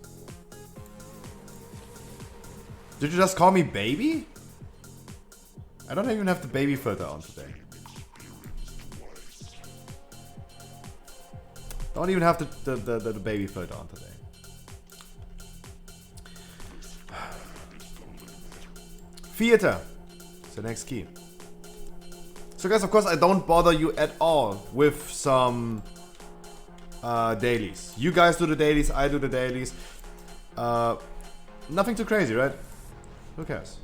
Did you just call me baby? I don't even have the baby filter on today. Don't even have the baby filter on today. Theater. It's the next key. So guys, of course, I don't bother you at all with some dailies. You guys do the dailies, I do the dailies. Nothing too crazy, right? Who cares?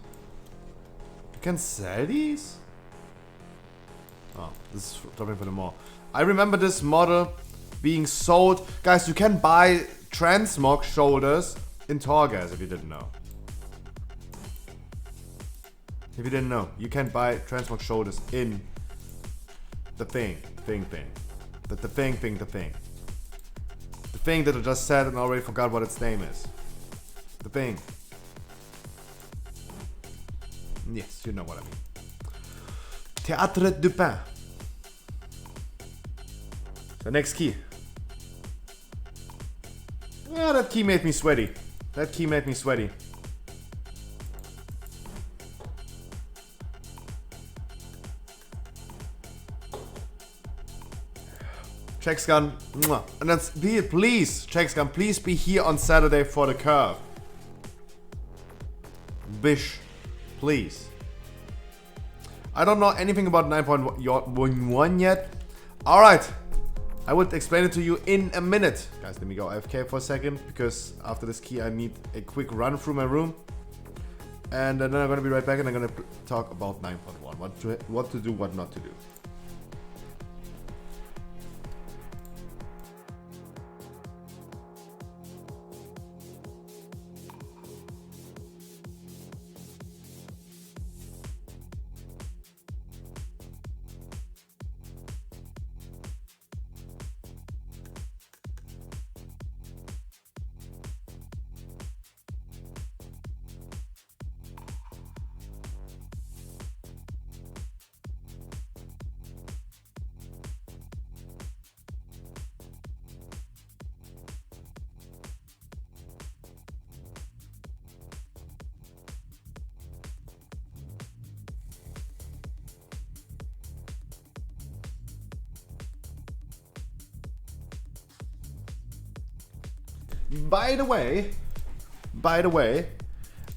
You can sell these? Oh, this is dropping for the more. I remember this model being sold. Guys, you can buy transmog shoulders in Torghast if you didn't know. If you didn't know, you can buy transmog shoulders in the thing. The thing that I just said and already forgot what its name is. The thing. Yes, you know what I mean. Théâtre du Pain. The next key. Yeah, that key made me sweaty. That key made me sweaty. Checkscan, and that's please, Checkscan, please be here on Saturday for the curve. Bish, please. I don't know anything about 9.1 yet. Alright, I will explain it to you in a minute. Guys, let me go AFK for a second, because after this key I need a quick run through my room. And then I'm gonna be right back and I'm gonna talk about 9.1. What to do, what not to do. By the way,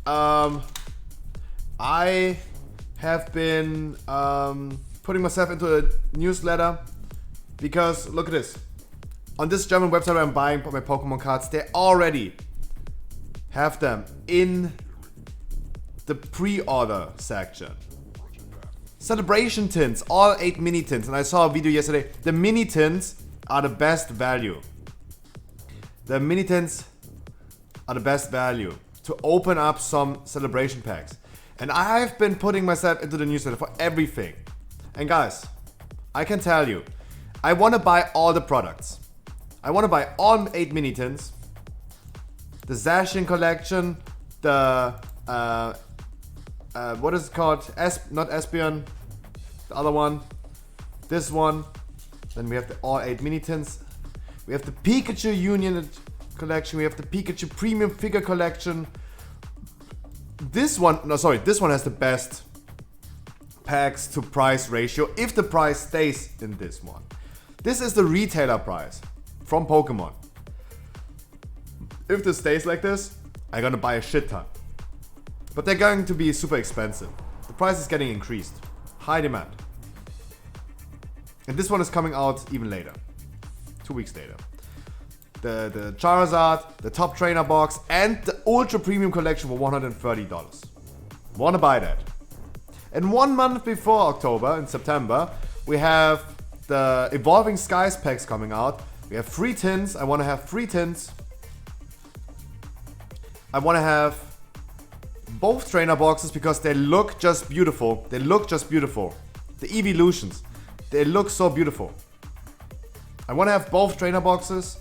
I have been putting myself into a newsletter because look at this. On this German website where I'm buying my Pokemon cards, they already have them in the pre-order section. Celebration tints, all 8 mini tints, and I saw a video yesterday. The mini tints are the best value. The mini tints are the best value to open up some celebration packs. And I've been putting myself into the newsletter for everything. And guys, I can tell you, I want to buy all the products. I want to buy all 8 mini tints, the Zacian collection, the what is it called? Not Espeon, the other one, this one. Then we have the all 8 mini tints. We have the Pikachu Union collection. We have the Pikachu Premium Figure collection. This one has the best packs to price ratio if the price stays in this one. This is the retailer price from Pokemon. If this stays like this, I'm gonna buy a shit ton. But they're going to be super expensive. The price is getting increased. High demand. And this one is coming out even later. 2 weeks later. The Charizard, the top trainer box, and the ultra premium collection for $130. Wanna buy that? And 1 month before October, in September, we have the Evolving Skies packs coming out. We have free tins. I wanna have free tins. I wanna have both trainer boxes because they look just beautiful. They look just beautiful. The evolutions, they look so beautiful. I wanna have both trainer boxes.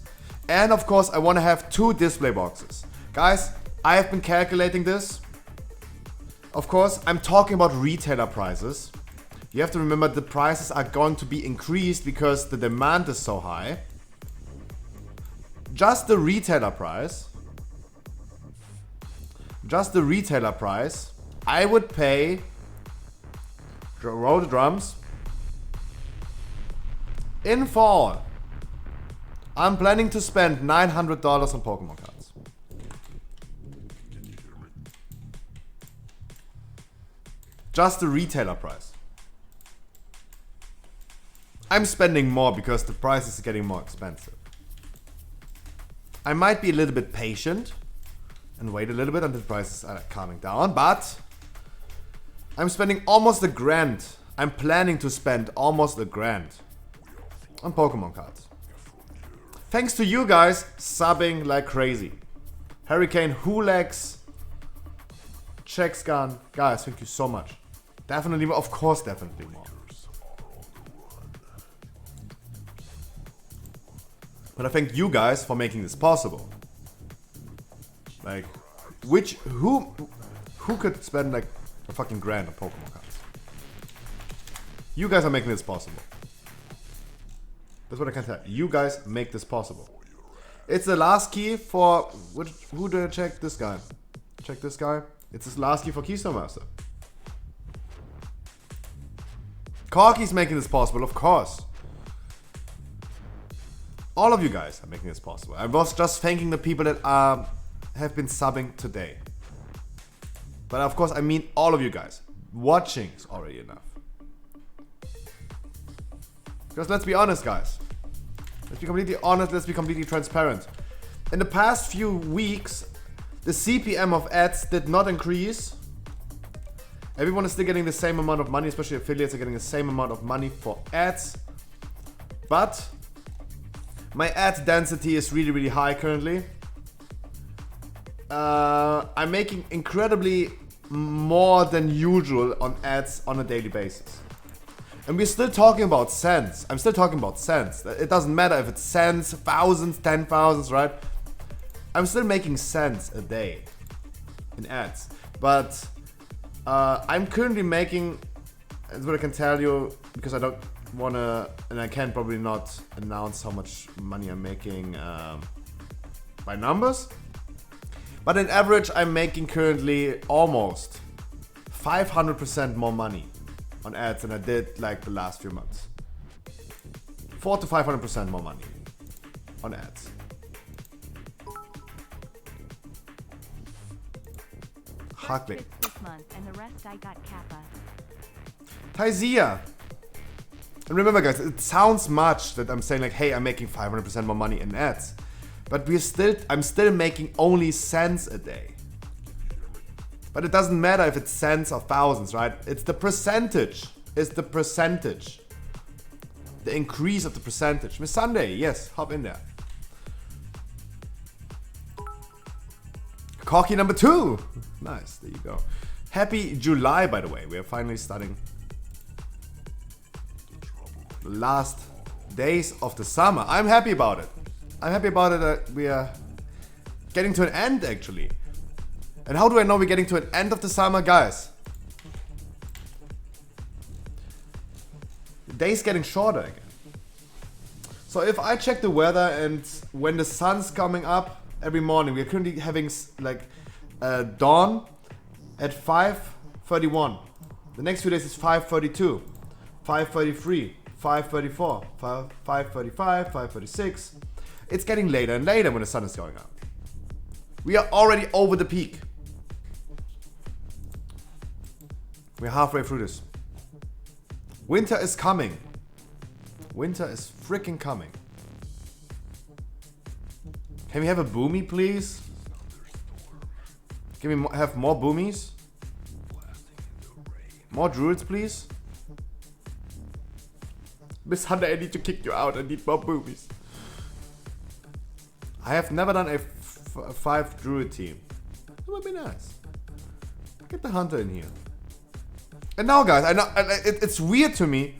And of course, I wanna have 2 display boxes. Guys, I have been calculating this. Of course, I'm talking about retailer prices. You have to remember the prices are going to be increased because the demand is so high. Just the retailer price, I would pay, roll the drums, in fall. I'm planning to spend $900 on Pokemon cards. Just the retailer price. I'm spending more because the price is getting more expensive. I might be a little bit patient and wait a little bit until the prices are calming down, but I'm spending almost $1,000. I'm planning to spend almost $1,000 on Pokemon cards. Thanks to you guys subbing like crazy. Hurricane, Hulex, Checkscan. Guys, thank you so much. Definitely more. Of course, definitely more. But I thank you guys for making this possible. Like, who could spend like a fucking $1,000 on Pokemon cards? You guys are making this possible. That's what I can tell. You guys make this possible. It's the last key for who did I check? This guy. Check this guy. It's his last key for Keystone Master. Corky's making this possible, of course. All of you guys are making this possible. I was just thanking the people that have been subbing today. But of course, I mean all of you guys. Watching is already enough. Because let's be honest, guys. Let's be completely honest, let's be completely transparent. In the past few weeks, the CPM of ads did not increase. Everyone is still getting the same amount of money, especially affiliates are getting the same amount of money for ads. But my ad density is really, really high currently. I'm making incredibly more than usual on ads on a daily basis. And we're still talking about cents. I'm still talking about cents. It doesn't matter if it's cents, thousands, 10,000s, right? I'm still making cents a day in ads. But I'm currently making, that's what I can tell you, because I don't want to, and I can probably not announce how much money I'm making by numbers. But on average, I'm making currently almost 500% more money on ads than I did like the last few months. 400 to 500% more money on ads. Huckling. This month and the rest I got Kappa. Taizia. And remember guys, it sounds much that I'm saying like, hey, I'm making 500% more money in ads. But I'm still making only cents a day. But it doesn't matter if it's cents or thousands, right? It's the percentage. It's the percentage. The increase of the percentage. Miss Sunday, yes, hop in there. Corky number 2. Nice, there you go. Happy July, by the way. We are finally starting the last days of the summer. I'm happy about it. I'm happy about it that we are getting to an end, actually. And how do I know we're getting to an end of the summer? Guys, the day's getting shorter again. So if I check the weather and when the sun's coming up every morning, we're currently having like dawn at 5:31 The next few days is 5:32, 5:33, 5:34, 5:35, 5:36. It's getting later and later when the sun is going up. We are already over the peak. We're halfway through this. Winter is coming. Winter is freaking coming. Can we have a boomy, please? Can we have more boomies? More druids, please? Miss Hunter, I need to kick you out. I need more boomies. I have never done a 5 druid team. That would be nice. Get the hunter in here. And now, guys, I know it's weird to me.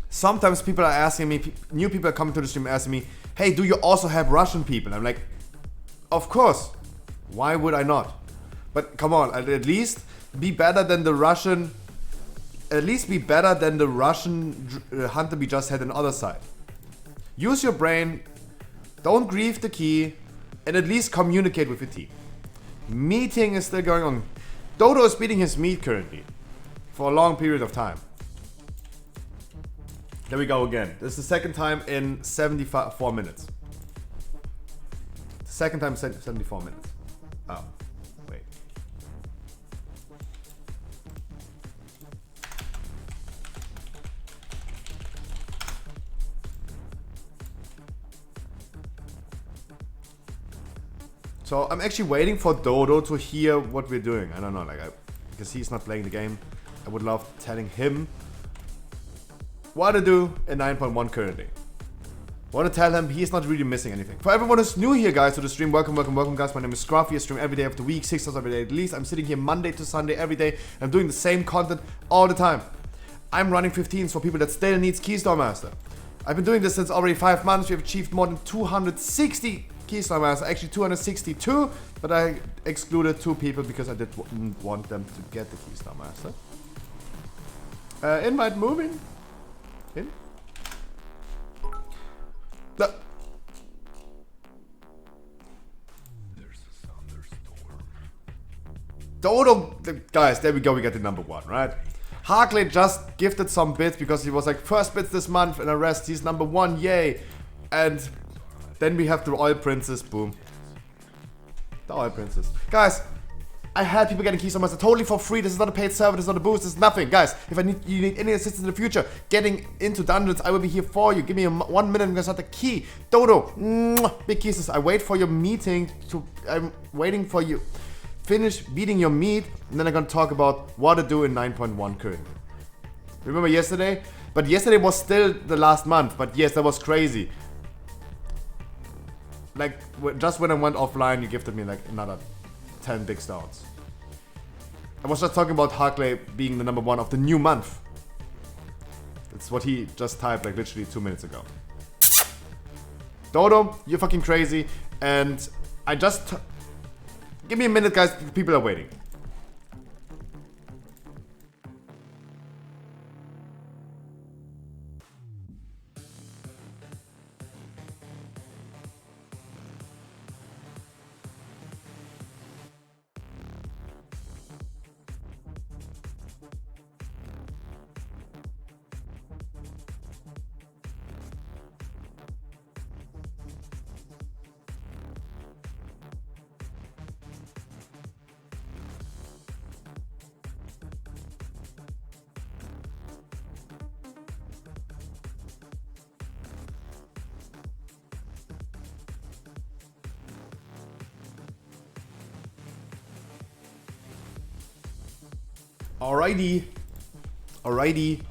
Sometimes people are asking me, new people are coming to the stream asking me, hey, do you also have Russian people? I'm like, of course. Why would I not? But come on, at least be better than the Russian. At least be better than the Russian hunter we just had on the other side. Use your brain. Don't grieve the key. And at least communicate with your team. Meeting is still going on. Dodo is beating his meat currently. For a long period of time. There we go again. This is the second time in 74 minutes. Second time in 74 minutes. Oh, wait. So I'm actually waiting for Dodo to hear what we're doing. I don't know, because he's not playing the game. I would love telling him what to do in 9.1 currently. Want to tell him he's not really missing anything. For everyone who's new here, guys, to the stream, welcome guys. My name is Scruffy. I stream every day of the week, 6 hours every day at least. I'm sitting here Monday to Sunday every day. I'm doing the same content all the time. I'm running 15s for people that still needs Keystone Master. I've been doing this since already 5 months. We've achieved more than 260 Keystone Master, actually 262, but I excluded 2 people because I didn't want them to get the Keystone Master. Invite moving. In. No. Dodo, guys, there we go, we got the number 1, right? Harkley just gifted some bits because he was like, first bits this month, and the rest, he's number 1, yay. And then we have the Oil Princess, boom. The Oil Princess. Guys, I had people getting Keystone Master totally for free. This is not a paid server, this is not a boost, this is nothing. Guys, if you need any assistance in the future, getting into dungeons, I will be here for you. Give me 1 minute, I'm gonna start the key. Dodo, big kisses. I wait for your meeting I'm waiting for you. Finish beating your meat, and then I'm gonna talk about what to do in 9.1 currently. Remember yesterday? But yesterday was still the last month, but yes, that was crazy. Like, just when I went offline, you gifted me like another 10 big stones. I was just talking about Harkley being the number 1 of the new month. That's what he just typed like literally 2 minutes ago. Dodo, you're fucking crazy. And I just... Give me a minute, guys. People are waiting. Alrighty.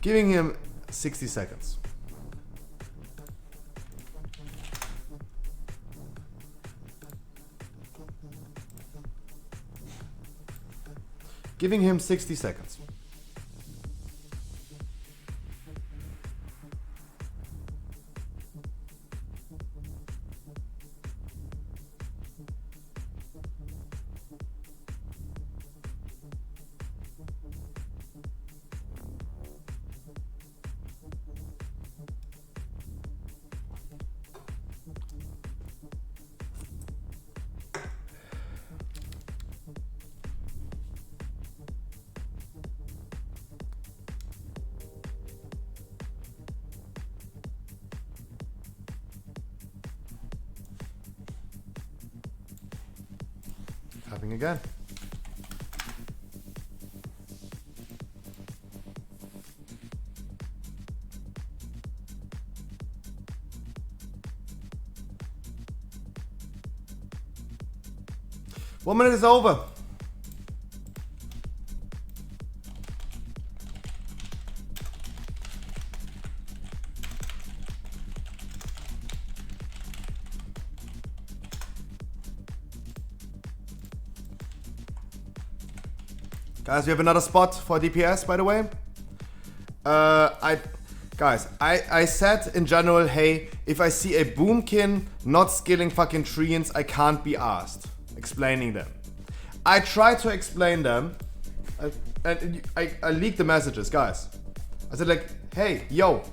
Giving him 60 seconds. Giving him 60 seconds. Happening again. One minute is over. Guys, we have another spot for DPS, by the way. I said in general, hey, if I see a Boomkin not skilling fucking Treants, I can't be asked. Explaining them. I tried to explain them, and I leaked the messages, guys. I said like, hey, yo,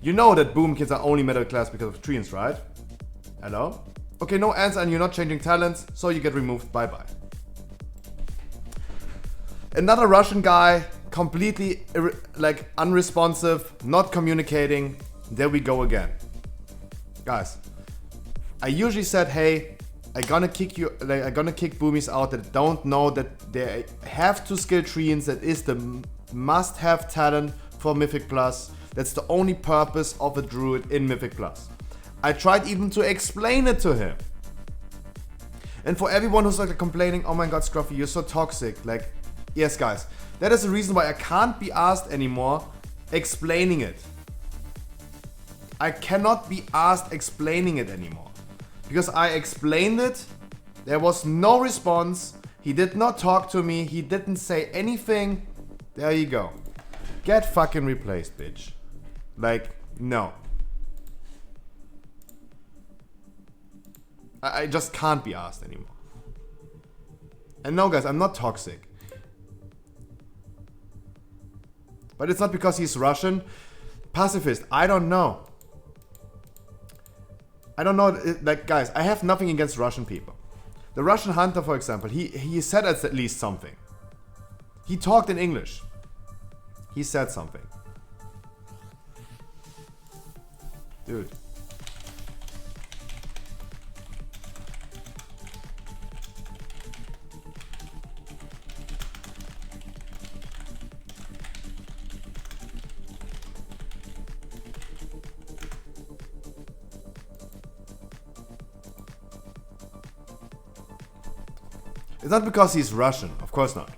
you know that Boomkins are only middle class because of Treants, right? Hello? Okay, no answer, and you're not changing talents, so you get removed, bye-bye. Another Russian guy, completely like unresponsive, not communicating. There we go again. Guys, I usually said, hey, I'm gonna kick boomies out that don't know that they have to skill Treants. That is the must-have talent for Mythic Plus. That's the only purpose of a druid in Mythic Plus. I tried even to explain it to him. And for everyone who's like complaining, oh my god, Scruffy, you're so toxic. Like, yes, guys, that is the reason why I can't be asked anymore explaining it. I cannot be asked explaining it anymore. Because I explained it, there was no response, he did not talk to me, he didn't say anything. There you go. Get fucking replaced, bitch. Like, no. I just can't be asked anymore. And no, guys, I'm not toxic. But it's not because he's Russian. Pacifist, I don't know. I don't know, like, guys, I have nothing against Russian people. The Russian hunter, for example, he said at least something. He talked in English. He said something. Dude. It's not because he's Russian, of course not.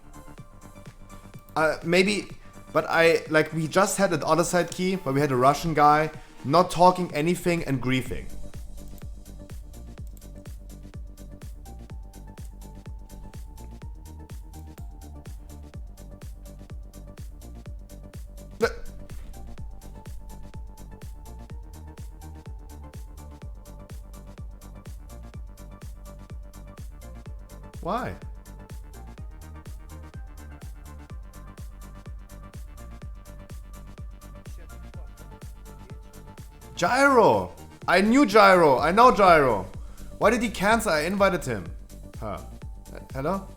Maybe, but we just had an other side key where we had a Russian guy not talking anything and griefing. Why? Gyro! I knew Gyro! I know Gyro! Why did he cancel? I invited him. Huh. Hello?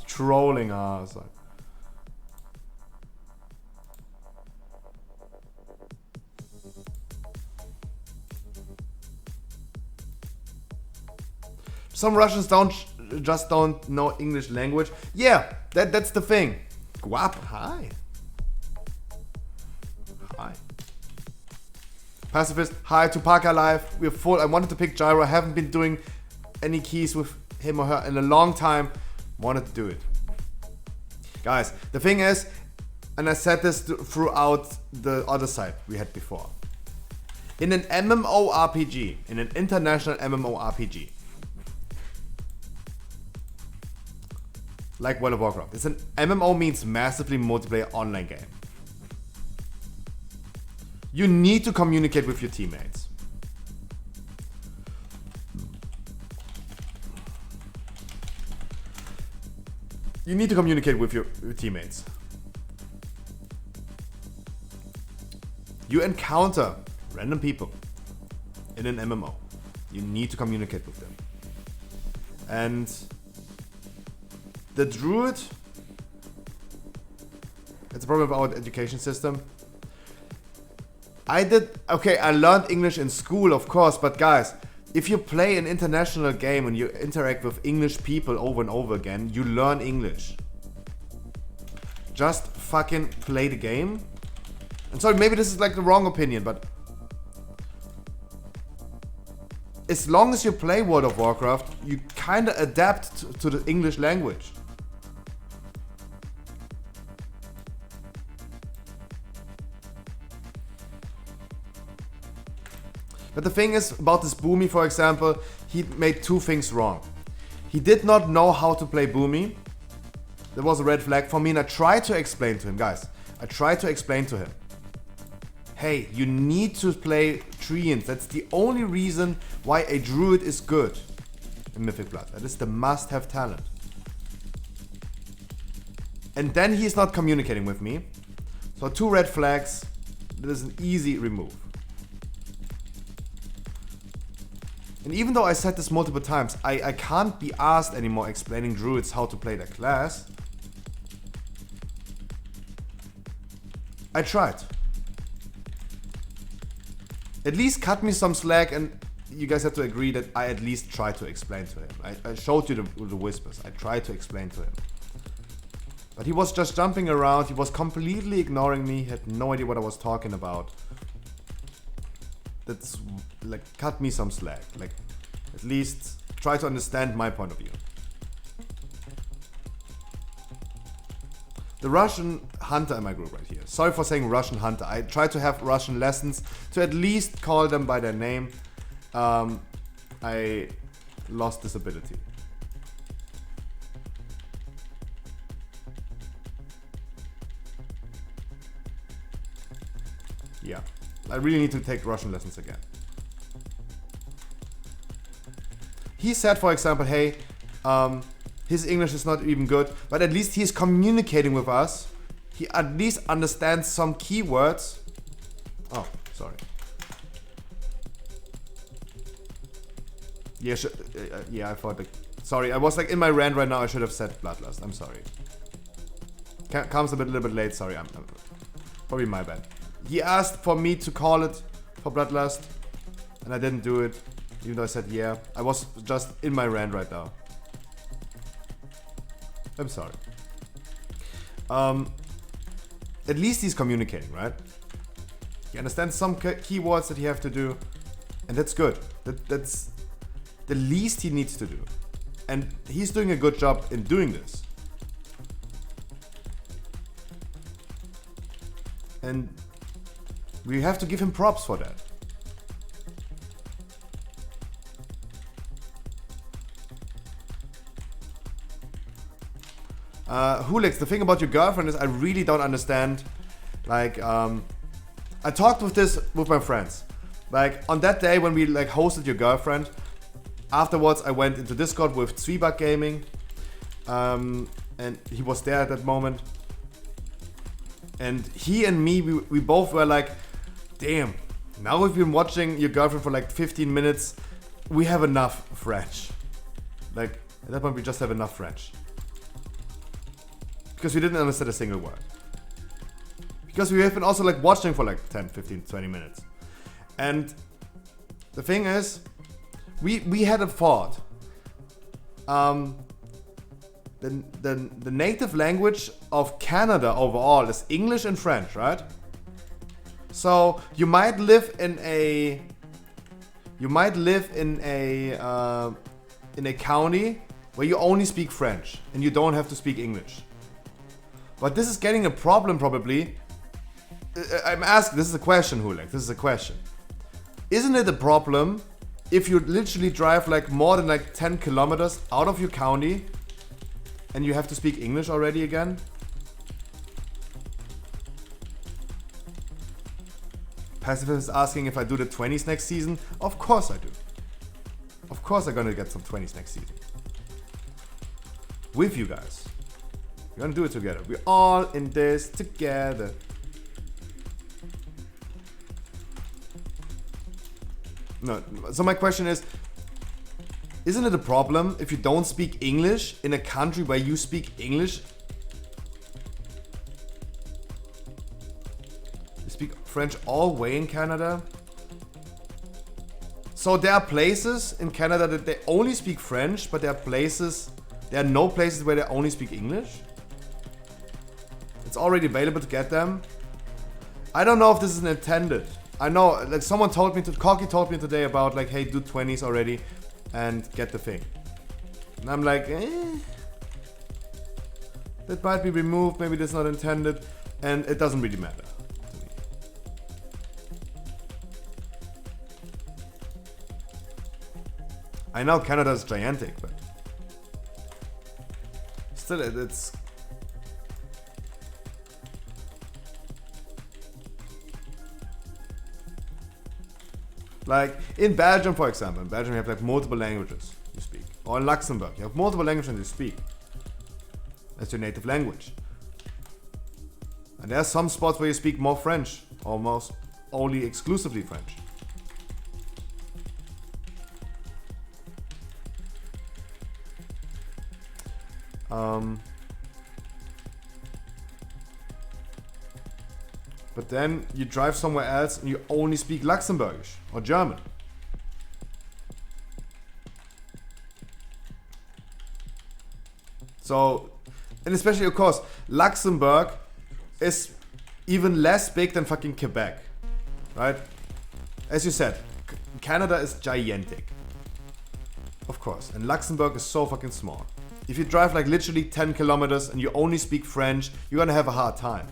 Trolling us. Some Russians just don't know English language. Yeah, that's the thing. Guap, hi. Hi. Pacifist, hi. Tupac alive. We're full. I wanted to pick Gyro. I haven't been doing any keys with him or her in a long time. Wanted to do it. Guys, the thing is, and I said this throughout the other side we had before. In an MMORPG, in an international MMORPG, like World of Warcraft, it's an MMO means massively multiplayer online game. You need to communicate with your teammates. You need to communicate with your teammates. You encounter random people in an MMO. You need to communicate with them. And the Druid, it's a problem of our education system. I learned English in school, of course, but guys, if you play an international game and you interact with English people over and over again, you learn English. Just fucking play the game. And sorry, maybe this is like the wrong opinion, but as long as you play World of Warcraft, you kinda adapt to the English language. But the thing is about this Boomy, for example, he made two things wrong. He did not know how to play Boomy. That was a red flag for me, and I tried to explain to him, guys. I tried to explain to him. Hey, you need to play Treants. That's the only reason why a Druid is good in Mythic Blood. That is the must-have talent. And then he's not communicating with me. So 2 red flags. That is an easy remove. And even though I said this multiple times, I can't be asked anymore explaining Druids how to play their class. I tried. At least cut me some slack, and you guys have to agree that I at least tried to explain to him. I showed you the whispers. I tried to explain to him. But he was just jumping around. He was completely ignoring me. He had no idea what I was talking about. That's like, cut me some slack. Like, at least try to understand my point of view. The Russian hunter in my group right here. Sorry for saying Russian hunter. I try to have Russian lessons to at least call them by their name. I lost this ability. Yeah, I really need to take Russian lessons again. He said, for example, hey, his English is not even good, but at least he's communicating with us. He at least understands some keywords. Oh, sorry. Yeah, yeah, I thought like, sorry, I was like in my rant right now. I should have said Bloodlust. I'm sorry. Comes a little bit late. Sorry, I'm probably my bad. He asked for me to call it for Bloodlust, and I didn't do it, even though I said yeah. I was just in my rant right now. I'm sorry. At least he's communicating, right? He understands some keywords that he have to do, and that's good. That's the least he needs to do. And he's doing a good job in doing this. And we have to give him props for that. Hulix, the thing about your girlfriend is I really don't understand. Like, I talked with my friends. Like, on that day when we like hosted your girlfriend, afterwards I went into Discord with Zwieback Gaming, and he was there at that moment. And he and me, we both were like, damn, now we've been watching your girlfriend for like 15 minutes, we have enough French. Like, at that point we just have enough French. Because we didn't understand a single word. Because we have been also like watching for like 10, 15, 20 minutes. And the thing is, we had a thought. the native language of Canada overall is English and French, right? So you might live in a county where you only speak French and you don't have to speak English. But this is getting a problem probably. I'm asking, this is a question, Hulek, this is a question. Isn't it a problem if you literally drive like more than like 10 kilometers out of your county and you have to speak English already again? Pacifist is asking if I do the 20s next season. Of course I do. Of course I'm gonna get some 20s next season. With you guys. We're gonna do it together. We're all in this together. No, so my question is, isn't it a problem if you don't speak English in a country where you speak English? You speak French all way in Canada? So there are places in Canada that they only speak French, but there are no places where they only speak English? It's already available to get them. I don't know if this is intended. I know, like someone told me, Corky told me today about like, hey, do 20s already and get the thing. And I'm like, that might be removed, maybe that's not intended, and it doesn't really matter to me. I know Canada is gigantic, but still it's... Like in Belgium, for example, in Belgium you have like multiple languages you speak. Or in Luxembourg, you have multiple languages you speak. That's your native language. And there are some spots where you speak more French, almost only exclusively French. But then you drive somewhere else and you only speak Luxembourgish or German. So, and especially of course, Luxembourg is even less big than fucking Quebec, right? As you said, Canada is gigantic. Of course, and Luxembourg is so fucking small. If you drive like literally 10 kilometers and you only speak French, you're gonna have a hard time.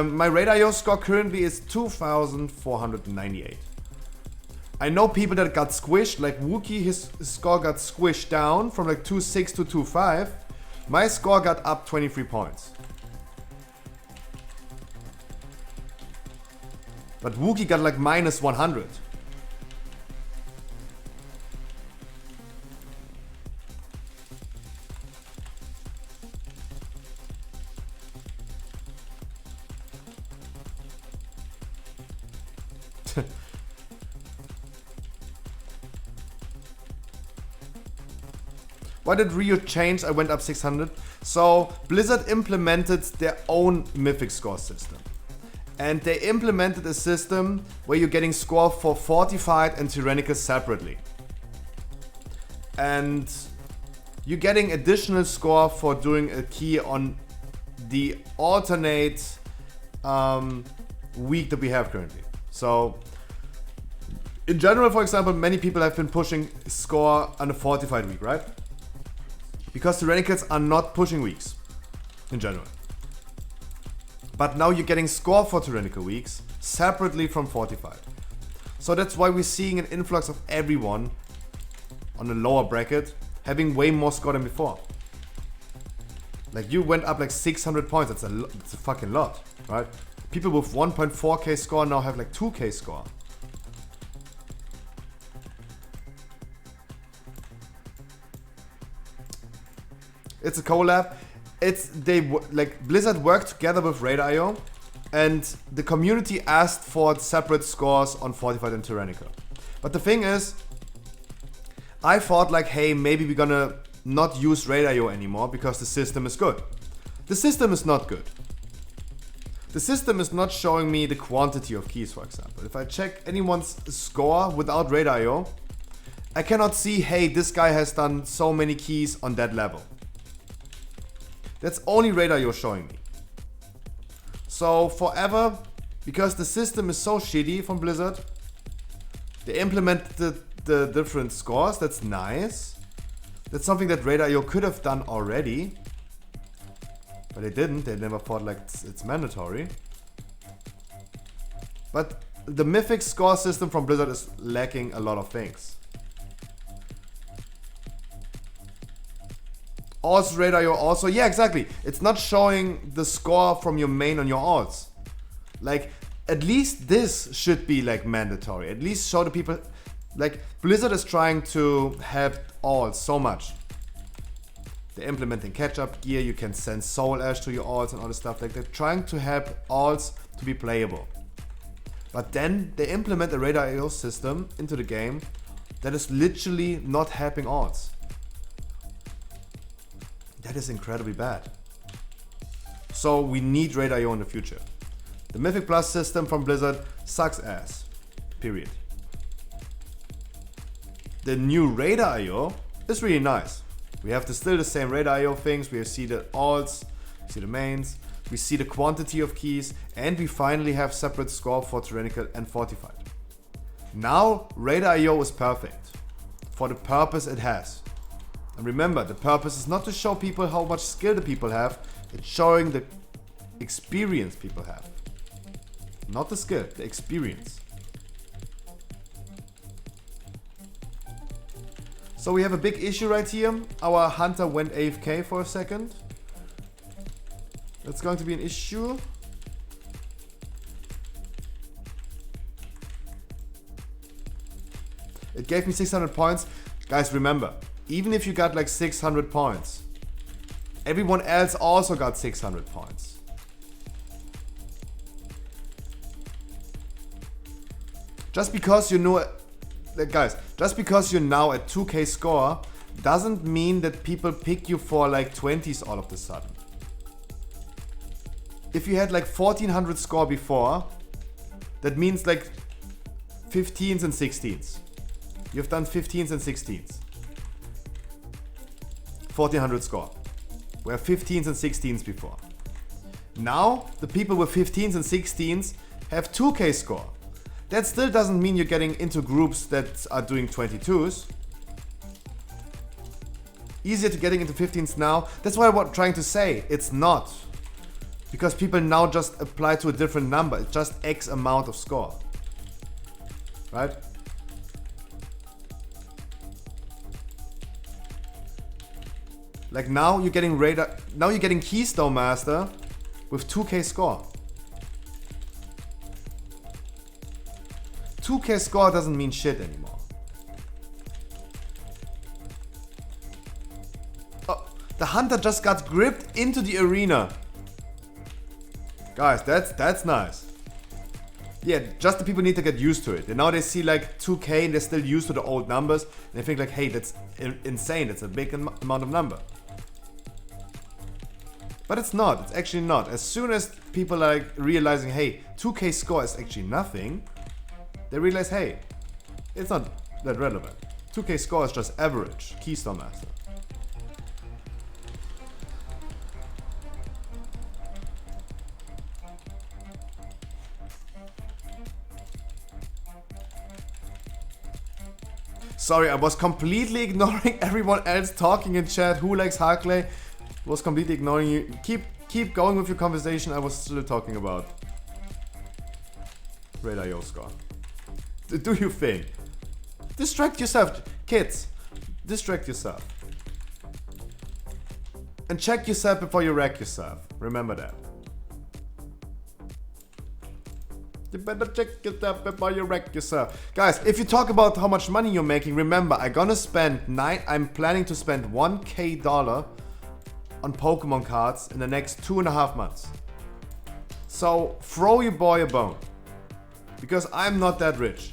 My Radar score currently is 2,498. I know people that got squished, like Wookie, his score got squished down from like 2.6 to 2.5. My score got up 23 points. But Wookie got like minus 100. Why did Rio change? I went up 600. So Blizzard implemented their own Mythic score system. And they implemented a system where you're getting score for Fortified and Tyrannical separately. And you're getting additional score for doing a key on the alternate week that we have currently. So in general, for example, many people have been pushing score on the Fortified week, right? Because Tyrannicals are not pushing weeks, in general. But now you're getting score for Tyrannical weeks, separately from Fortified. So that's why we're seeing an influx of everyone on the lower bracket, having way more score than before. Like you went up like 600 points, that's a fucking lot, right? People with 1.4k score now have like 2k score. It's a collab. Like Blizzard worked together with Raid.io, and the community asked for separate scores on Fortified and Tyrannical. But the thing is, I thought like, hey, maybe we're gonna not use Raid.io anymore because the system is good. The system is not good. The system is not showing me the quantity of keys, for example. If I check anyone's score without Radar.io, I cannot see, hey, this guy has done so many keys on that level. That's only Radar.io showing me. So forever, because the system is so shitty from Blizzard, they implemented the different scores. That's nice. That's something that Radar.io could have done already. But they didn't. They never thought like it's mandatory. But the Mythic score system from Blizzard is lacking a lot of things. Also Radar.io also, yeah, exactly. It's not showing the score from your main on your alts. Like, at least this should be like mandatory. At least show the people, like Blizzard is trying to help alts so much. They're implementing catch-up gear, you can send Soul Ash to your alts and all this stuff. Like, they're trying to help alts to be playable. But then they implement a Radar.io system into the game that is literally not helping alts. That is incredibly bad. So we need Radar.io in the future. The Mythic Plus system from Blizzard sucks ass. Period. The new Radar.io is really nice. We have still the same Radar.io things. We see the alts, see the mains, we see the quantity of keys, and we finally have separate score for Tyrannical and Fortified. Now Radar.io is perfect for the purpose it has. And remember, the purpose is not to show people how much skill the people have, it's showing the experience people have. Not the skill, the experience. So we have a big issue right here. Our hunter went AFK for a second. That's going to be an issue. It gave me 600 points. Guys, remember, even if you got like 600 points, everyone else also got 600 points. Just because you know, guys, just because you're now at 2k score doesn't mean that people pick you for like 20s all of a sudden. If you had like 1400 score before, that means like 15s and 16s. You've done 15s and 16s. 1400 score. We have 15s and 16s before. Now, the people with 15s and 16s have 2k score. That still doesn't mean you're getting into groups that are doing 22s. Easier to getting into 15s now. That's what I'm trying to say. It's not. Because people now just apply to a different number. It's just X amount of score. Right? Like now you're getting Radar, now you're getting Keystone Master with 2k score. 2k score doesn't mean shit anymore. Oh, the hunter just got gripped into the arena. Guys, that's nice. Yeah, just the people need to get used to it. And now they see like 2k and they're still used to the old numbers. And they think like, hey, that's insane. That's a big amount of number. But it's not. It's actually not. As soon as people are like realizing, hey, 2k score is actually nothing, they realize, hey, it's not that relevant. 2k score is just average. Keystone Master. Sorry, I was completely ignoring everyone else talking in chat. Who likes Harkley? Was completely ignoring you. Keep going with your conversation. I was still talking about Radar.io score. Do your thing. Distract yourself, kids. Distract yourself. And check yourself before you wreck yourself. Remember that. You better check yourself before you wreck yourself. Guys, if you talk about how much money you're making, remember, I'm planning to spend $1,000 on Pokemon cards in the next 2.5 months. So throw your boy a bone. Because I'm not that rich.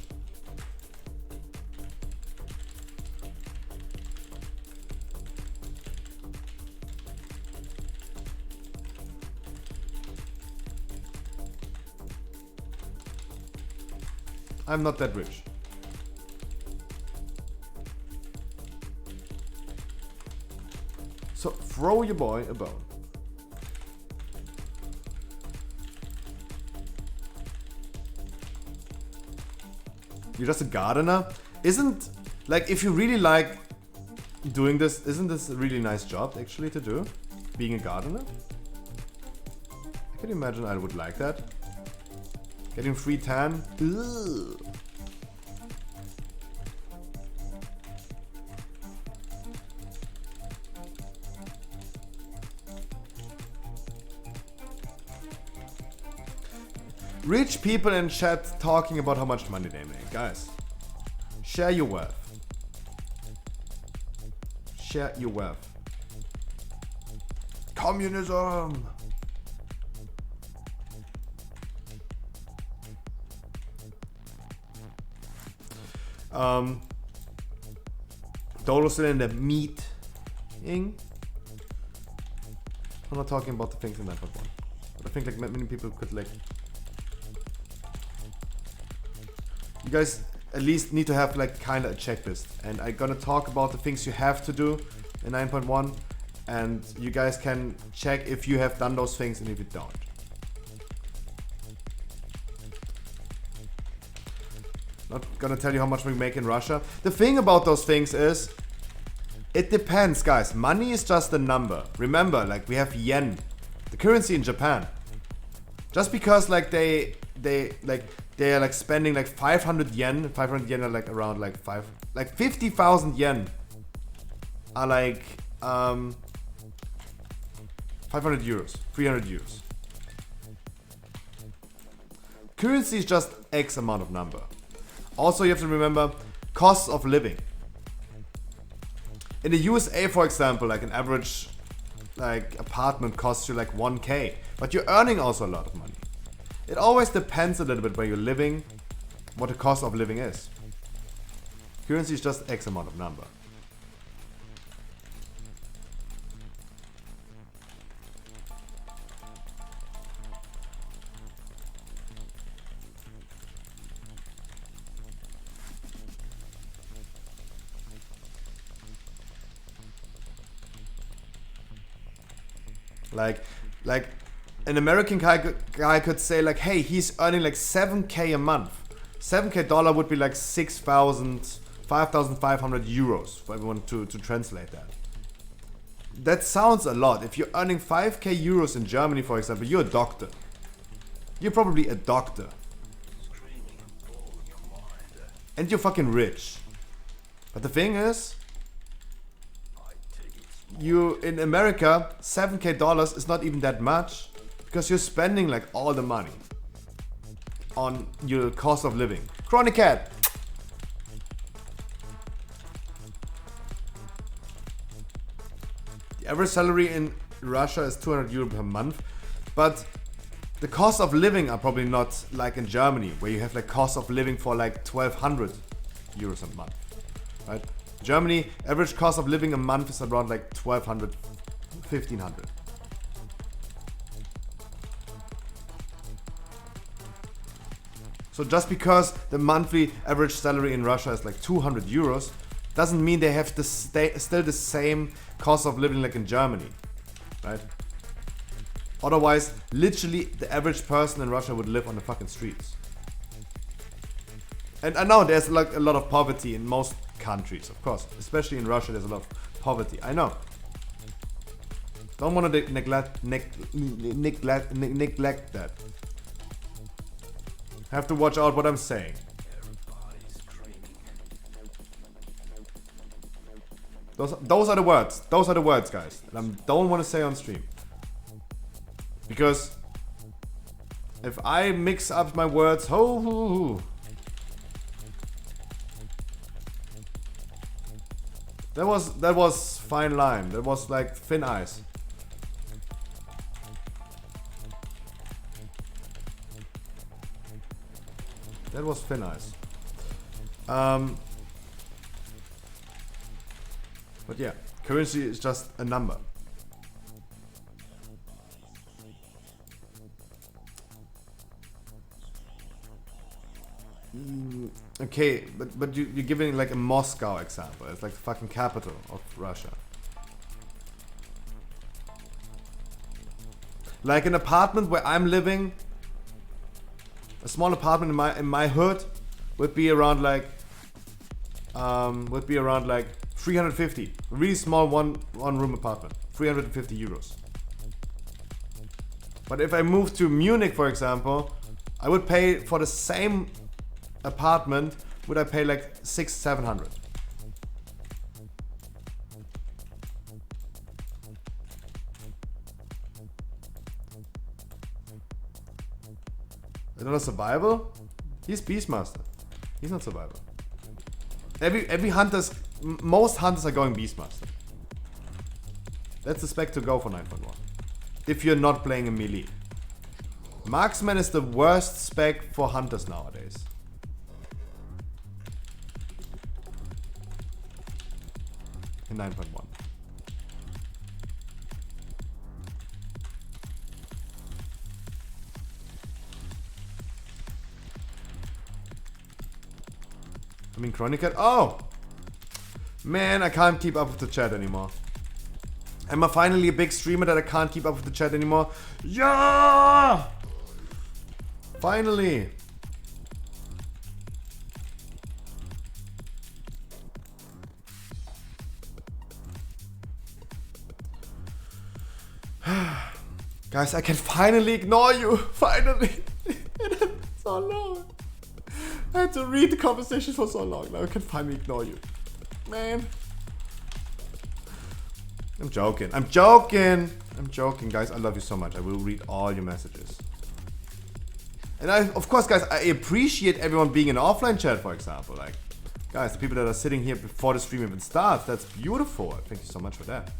I'm not that rich. So throw your boy a bone. You're just a gardener? Isn't, like, if you really like doing this, isn't this a really nice job actually to do? Being a gardener? I can imagine I would like that. Getting free tan? Ugh. Rich people in chat talking about how much money they make. Guys, share your wealth. Share your wealth. Communism! Dolo's still in the meeting. I'm not talking about the things in that one. But I think like many people could like. You guys at least need to have like kind of a checklist, and I'm gonna talk about the things you have to do in 9.1, and you guys can check if you have done those things and if you don't. Not gonna tell you how much we make in Russia. The thing about those things is, it depends, guys. Money is just a number. Remember, like we have yen, the currency in Japan. Just because like they are like spending like 500 yen. 500 yen are like around like 50,000 yen are like 500 euros, 300 euros. Currency is just X amount of number. Also, you have to remember costs of living. In the USA, for example, like an average like apartment costs you like 1k, but you're earning also a lot of money. It always depends a little bit where you're living, what the cost of living is. Currency is just X amount of number. Like an American guy could say like, hey, he's earning like 7k a month. 7k dollar would be like 5,500 euros for everyone to translate that. That sounds a lot. If you're earning 5k euros in Germany, for example, you're a doctor. You're probably a doctor. And you're fucking rich. But the thing is, you in America, 7k dollars is not even that much because you're spending like all the money on your cost of living. Chronic Cat. The average salary in Russia is 200 euro per month, but the cost of living are probably not like in Germany, where you have like cost of living for like 1,200 euros a month, right? Germany, average cost of living a month is around like 1,200, 1,500. So just because the monthly average salary in Russia is like 200 euros, doesn't mean they have still the same cost of living like in Germany, right? Otherwise, literally the average person in Russia would live on the fucking streets. And I know there's like a lot of poverty in most countries, of course, especially in Russia. There's a lot of poverty. I know. Don't want to neglect that. Have to watch out what I'm saying. Those are the words. Those are the words, guys. And I don't want to say on stream. Because if I mix up my words, that was fine line. That was like thin ice. That was thin ice. But yeah, currency is just a number. Okay, but you're giving like a Moscow example. It's like the fucking capital of Russia. Like an apartment where I'm living, a small apartment in my hood would be around like 350. A really small one room apartment, 350 euros. But if I move to Munich, for example, I would pay for the same apartment, would I pay like 600-700. Is that a survival? He's Beastmaster. He's not survival. Most hunters are going Beastmaster. That's the spec to go for 9.1. If you're not playing a melee. Marksman is the worst spec for hunters nowadays. In 9.1. I mean, Chronicat. Oh! Man, I can't keep up with the chat anymore. Am I finally a big streamer that I can't keep up with the chat anymore? Yeah! Finally! Guys, I can finally ignore you! Finally! It had been so long. I had to read the conversation for so long. Now I can finally ignore you. Man. I'm joking. I'm joking. I'm joking, guys. I love you so much. I will read all your messages. And of course, guys, I appreciate everyone being in offline chat, for example. Like, guys, the people that are sitting here before the stream even starts, that's beautiful. Thank you so much for that.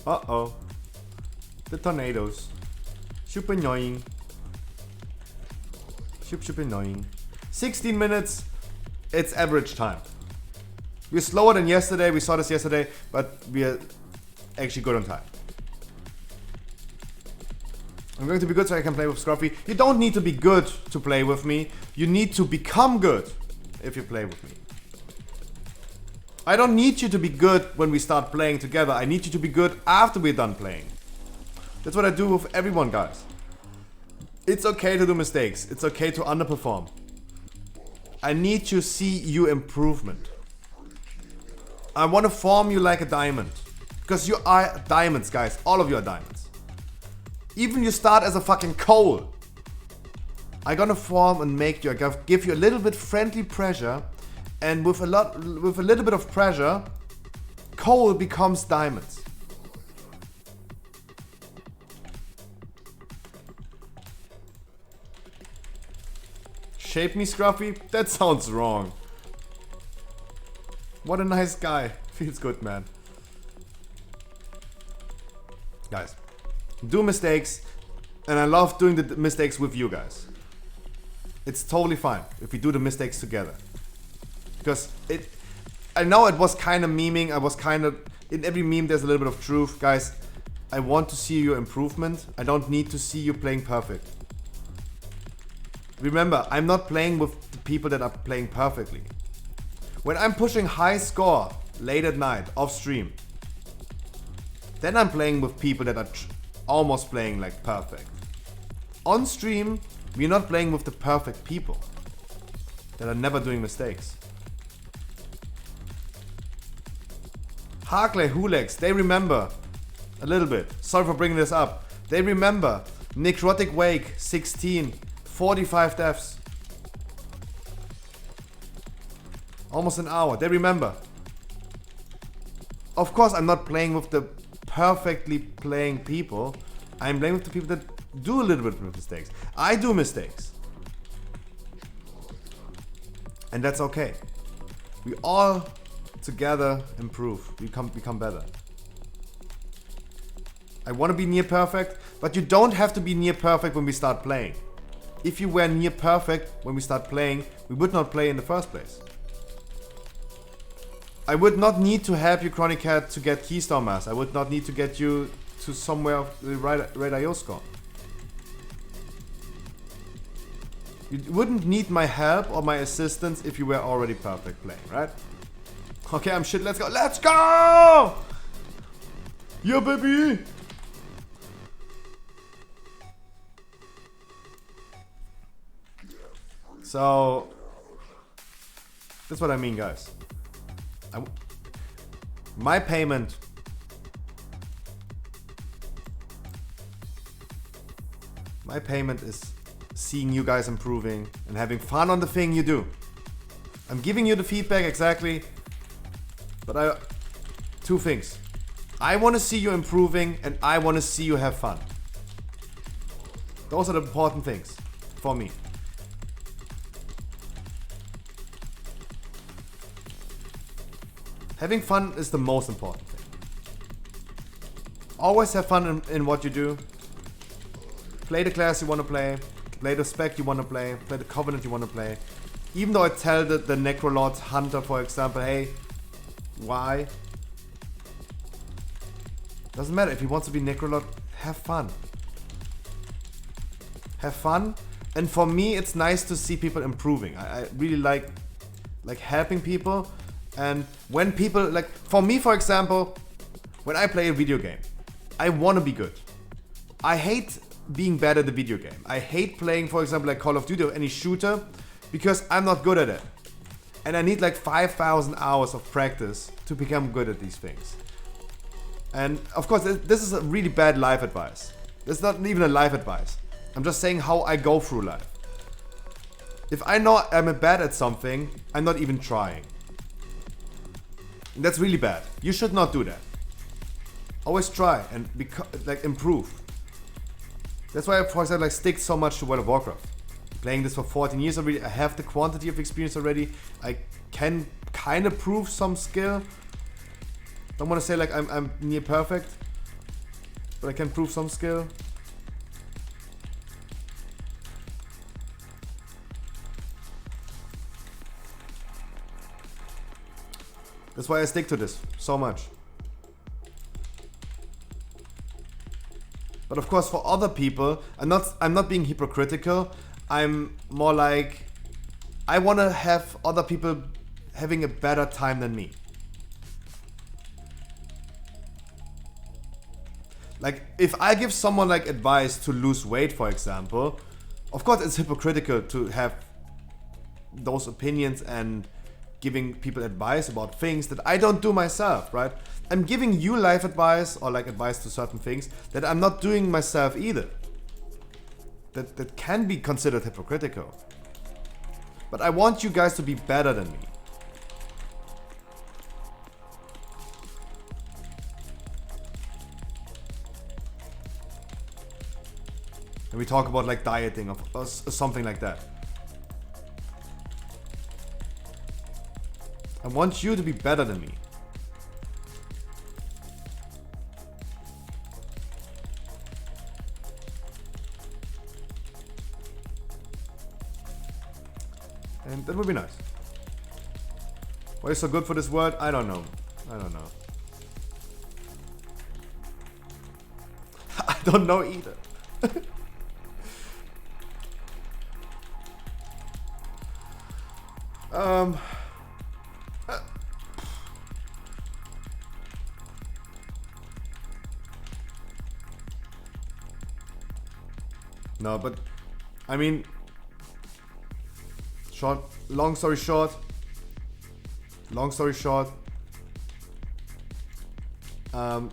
Uh-oh. The tornadoes. Super annoying. Super annoying. 16 minutes. It's average time. We're slower than yesterday. We saw this yesterday. But we're actually good on time. I'm going to be good so I can play with Scruffy. You don't need to be good to play with me. You need to become good if you play with me. I don't need you to be good when we start playing together. I need you to be good after we're done playing. That's what I do with everyone, guys. It's okay to do mistakes. It's okay to underperform. I need to see you improvement. I want to form you like a diamond. Because you are diamonds, guys. All of you are diamonds. Even you start as a fucking coal. I'm gonna form and make you, give you a little bit friendly pressure. And with a little bit of pressure, coal becomes diamonds. Shape me, Scruffy? That sounds wrong. What a nice guy. Feels good, man. Guys, do mistakes. And I love doing the mistakes with you guys. It's totally fine if we do the mistakes together. Because I know it was kind of memeing. In every meme there's a little bit of truth. Guys, I want to see your improvement. I don't need to see you playing perfect. Remember, I'm not playing with the people that are playing perfectly. When I'm pushing high score late at night, off stream, then I'm playing with people that are almost playing like perfect. On stream, we're not playing with the perfect people that are never doing mistakes. Harkley, Hulex, they remember a little bit. Sorry for bringing this up. They remember Necrotic Wake, 16, 45 deaths. Almost an hour. They remember. Of course, I'm not playing with the perfectly playing people. I'm playing with the people that do a little bit of mistakes. I do mistakes. And that's okay. We all together improve. We become better. I want to be near perfect, but you don't have to be near perfect when we start playing. if you were near perfect when we start playing, we would not play in the first place. I would not need to help you, Chronic Cat, to get Keystone Mass. I would not need to get you to somewhere of the right IO score. You wouldn't need my help or my assistance if you were already perfect playing, right? Okay, I'm shit. Let's go. Let's go! Yeah, baby! So, that's what I mean, guys. My payment is seeing you guys improving and having fun on the thing you do. I'm giving you the feedback exactly, but two things. I want to see you improving and I want to see you have fun. Those are the important things for me. Having fun is the most important thing. Always have fun in what you do. Play the class you want to play the spec you want to play the Covenant you want to play. Even though I tell the Necrolord Hunter, for example, hey, why? Doesn't matter. If he wants to be Necrolord, have fun. Have fun. And for me, it's nice to see people improving. I really like helping people. And when people, like, for me, for example, when I play a video game, I want to be good. I hate being bad at the video game. I hate playing, for example, like Call of Duty or any shooter, because I'm not good at it. And I need like 5,000 hours of practice to become good at these things. And of course, this is a really bad life advice. It's not even a life advice. I'm just saying how I go through life. If I know I'm bad at something, I'm not even trying. And that's really bad. You should not do that. Always try and improve. That's why I, for example, stick so much to World of Warcraft. Playing this for 14 years already, I have the quantity of experience already. I can kind of prove some skill. Don't want to say like I'm near perfect, but I can prove some skill. That's why I stick to this so much. But of course, for other people, I'm not being hypocritical. I'm more like, I want to have other people having a better time than me. Like, if I give someone like advice to lose weight, for example, of course it's hypocritical to have those opinions and giving people advice about things that I don't do myself, right? I'm giving you life advice or like advice to certain things that I'm not doing myself either. That can be considered hypocritical. But I want you guys to be better than me. And we talk about like dieting or something like that. I want you to be better than me. And that would be nice. Why is so good for this word? I don't know. I don't know either. No, but I mean, long story short,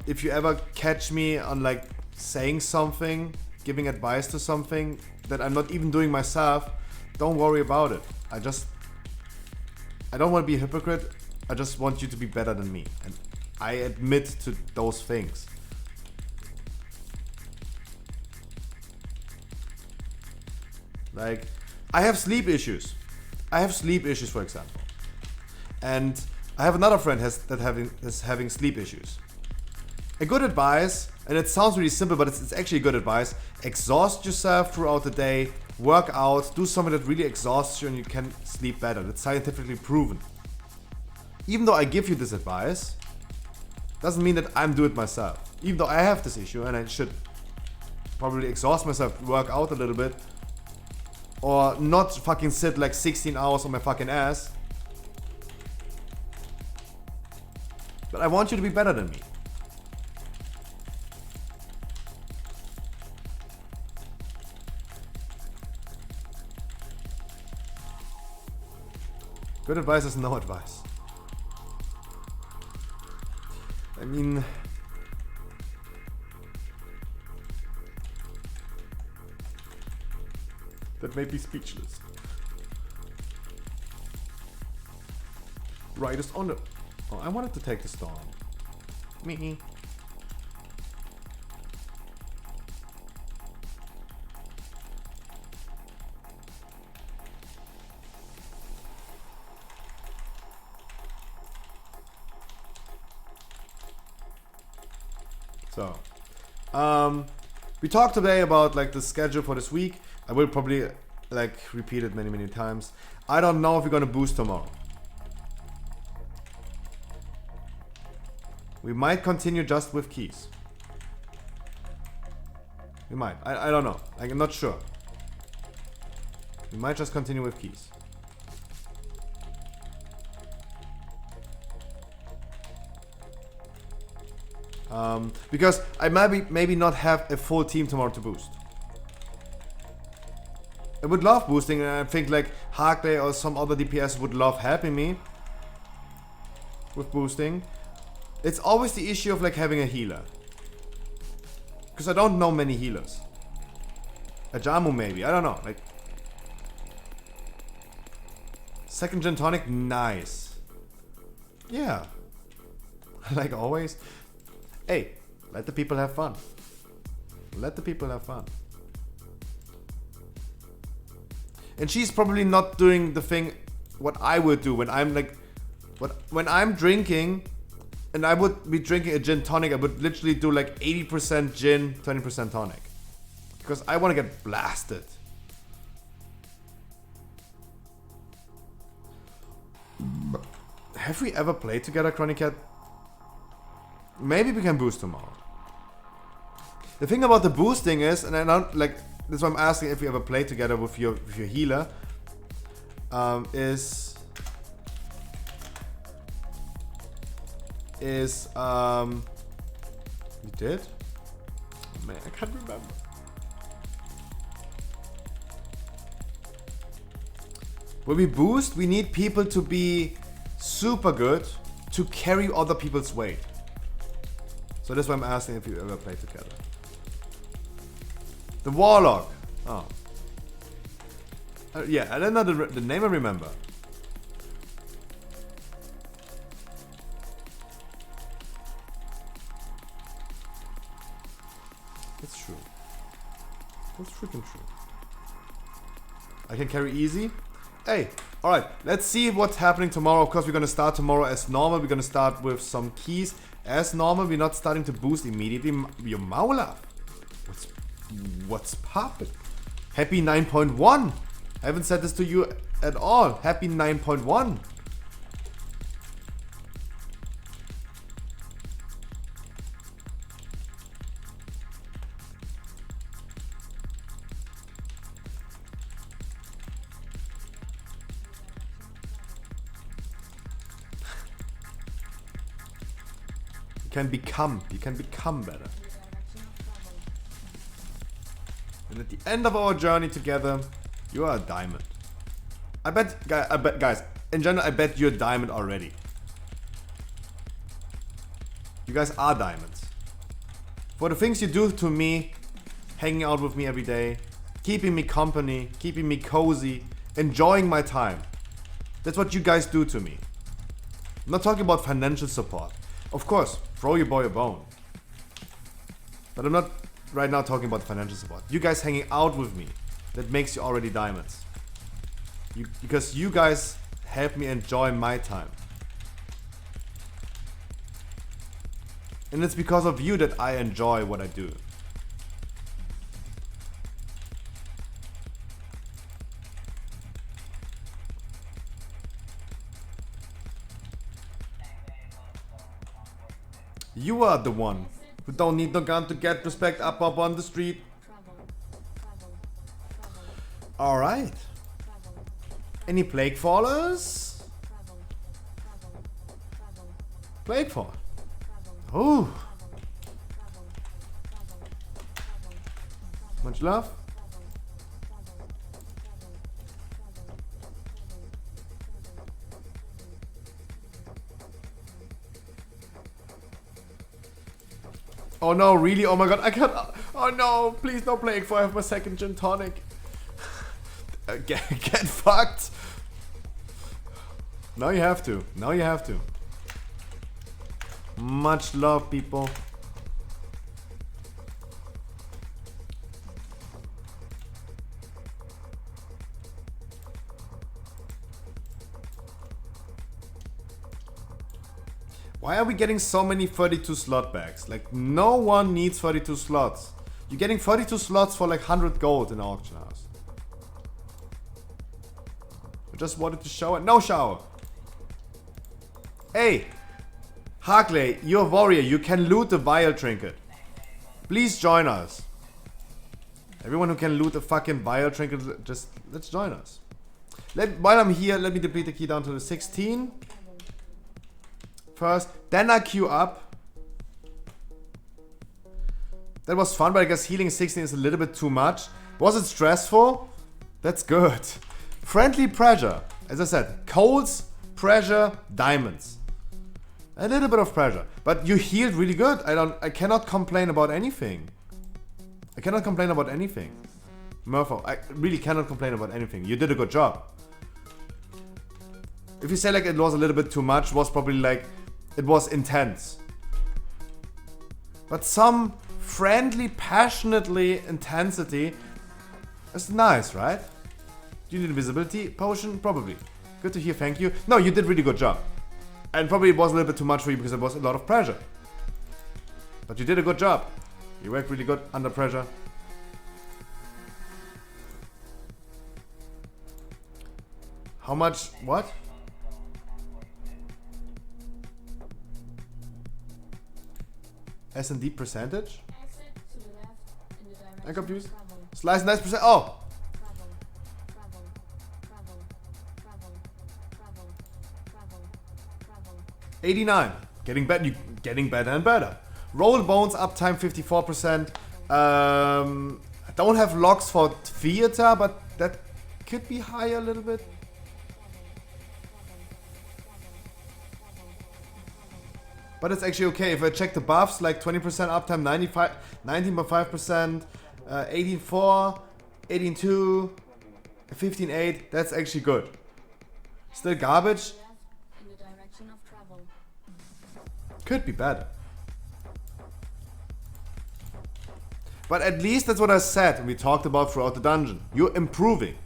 if you ever catch me on like saying something, giving advice to something that I'm not even doing myself, don't worry about it. I don't want to be a hypocrite. I just want you to be better than me. And I admit to those things. Like, I have sleep issues. For example. And I have another friend is having sleep issues. A good advice, and it sounds really simple, but it's actually good advice. Exhaust yourself throughout the day, work out, do something that really exhausts you and you can sleep better. That's scientifically proven. Even though I give you this advice, doesn't mean that I'm doing it myself. Even though I have this issue and I should probably exhaust myself, work out a little bit, or not fucking sit like 16 hours on my fucking ass. But I want you to be better than me. Good advice is no advice. I mean, that made me speechless. Riders on the... Oh, I wanted to take the storm. Me. So, we talked today about like the schedule for this week. I will probably like repeat it many times. I don't know if we're gonna boost tomorrow. We might continue just with keys. We might. I don't know. I'm not sure. We might just continue with keys. Because I maybe not have a full team tomorrow to boost. I would love boosting, and I think like Harkley or some other DPS would love helping me with boosting. It's always the issue of like having a healer. Because I don't know many healers. A Jamu maybe, I don't know. Like second gin tonic, nice. Yeah. Like always. Hey, let the people have fun. Let the people have fun. And she's probably not doing the thing what I would do when I'm like when I'm drinking and I would be drinking a gin tonic, I would literally do like 80% gin, 20% tonic. Because I want to get blasted. Have we ever played together, Chronic Cat? Maybe we can boost tomorrow. The thing about the boosting is, and I don't like, that's why I'm asking if we ever play together with your healer. You did? Oh, man, I can't remember. When we boost, we need people to be super good to carry other people's weight. So that's why I'm asking if you ever play together. The Warlock. Oh. Yeah, I don't know the name I remember. That's true. That's freaking true. I can carry easy. Hey, alright, let's see what's happening tomorrow. Of course, we're gonna start tomorrow as normal. We're gonna start with some keys as normal. We're not starting to boost immediately. Your Maula. What's poppin'? Happy 9.1. I haven't said this to you at all. Happy 9.1. You can become better. And at the end of our journey together, you are a diamond. I bet guys, in general, I bet you're a diamond already. You guys are diamonds. For the things you do to me, hanging out with me every day, keeping me company, keeping me cozy, enjoying my time. That's what you guys do to me. I'm not talking about financial support. Of course, throw your boy a bone. But I'm not right now talking about financial support. You guys hanging out with me, that makes you already diamonds. Because you guys help me enjoy my time. And it's because of you that I enjoy what I do. You are the one who don't need no gun to get respect up on the street. Alright. Any plague fallers? Plague fall. Oh. Much love. Oh no, really? Oh my god, I can't. Oh no, please no plague for I have my second gin tonic. Get fucked. Now you have to. Now you have to. Much love, people. Why are we getting so many 32 slot bags? Like, no one needs 32 slots. You're getting 32 slots for like 100 gold in auction house. I just wanted to show it. No shower. Hey, Harkley, you're a warrior. You can loot the vial trinket. Please join us. Everyone who can loot the fucking vial trinket, just let's join us. While I'm here, let me deplete the key down to the 16. First, then I queue up. That was fun, but I guess healing 16 is a little bit too much. Was it stressful? That's good. Friendly pressure. As I said, colds, pressure, diamonds. A little bit of pressure. But you healed really good. I cannot complain about anything. I cannot complain about anything. Murpho, I really cannot complain about anything. You did a good job. If you say like it was a little bit too much, was probably like it was intense. But some friendly, passionately intensity is nice, right? Do you need a visibility potion? Probably. Good to hear, thank you. No, you did really good job. And probably it was a little bit too much for you because there was a lot of pressure. But you did a good job. You worked really good under pressure. How much? What? S&D percentage? I'm confused. Slice nice percent. Oh! 89. Getting better and better. Roll bones uptime 54%. I don't have logs for theater, but that could be higher a little bit. But it's actually okay. If I check the buffs, like 20% uptime, 19.5%, 18.4, 18.2, 15.8, that's actually good. Still garbage. Could be better. But at least that's what I said and we talked about throughout the dungeon. You're improving.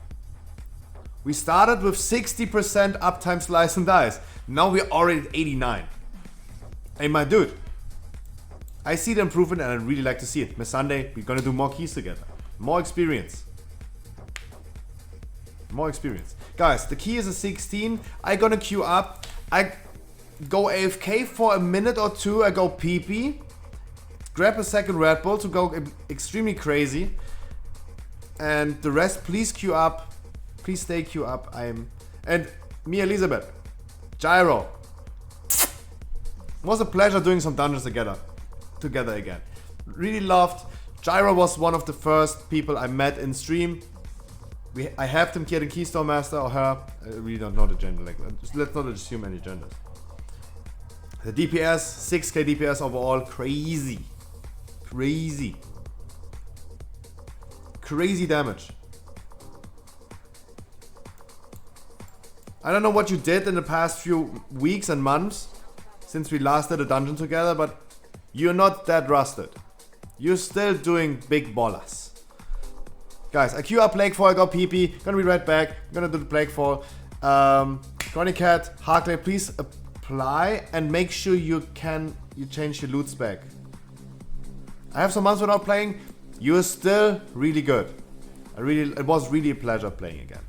We started with 60% uptime slice and dice. Now we're already at 89. Hey, my dude. I see the improvement and I really like to see it. Miss Sunday, we're gonna do more keys together. More experience. More experience. Guys, the key is a 16. I'm gonna queue up. I go AFK for a minute or two. I go PP. Grab a second Red Bull to go extremely crazy. And the rest, please queue up. Please stay queue up. And me, Elizabeth. Gyro. It was a pleasure doing some dungeons together again. Really loved. Gyro was one of the first people I met in stream. I have him here, the Keystone Master or her. I really don't know the gender. Like, let's not assume any genders. The DPS, 6k DPS overall, crazy. Crazy. Crazy damage. I don't know what you did in the past few weeks and months since we last did a dungeon together, but you're not that rusted. You're still doing big ballers. Guys, I queue up Plaguefall, I got PP, gonna be right back, gonna do the Plaguefall. Granny Cat, Harkley, please apply and make sure you change your loot spec. I have some months without playing, you're still really good. It was really a pleasure playing again.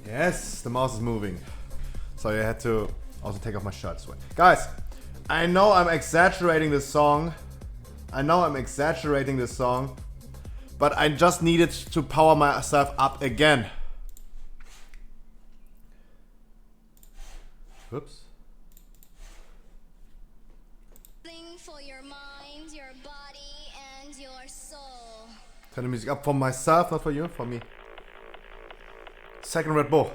Yes, the mouse is moving. So I had to also take off my shirt as well. Guys, I know I'm exaggerating this song. But I just needed to power myself up again. Whoops. For your mind, your body, and your soul. Turn the music up for myself, not for you, for me. Second Red Bull.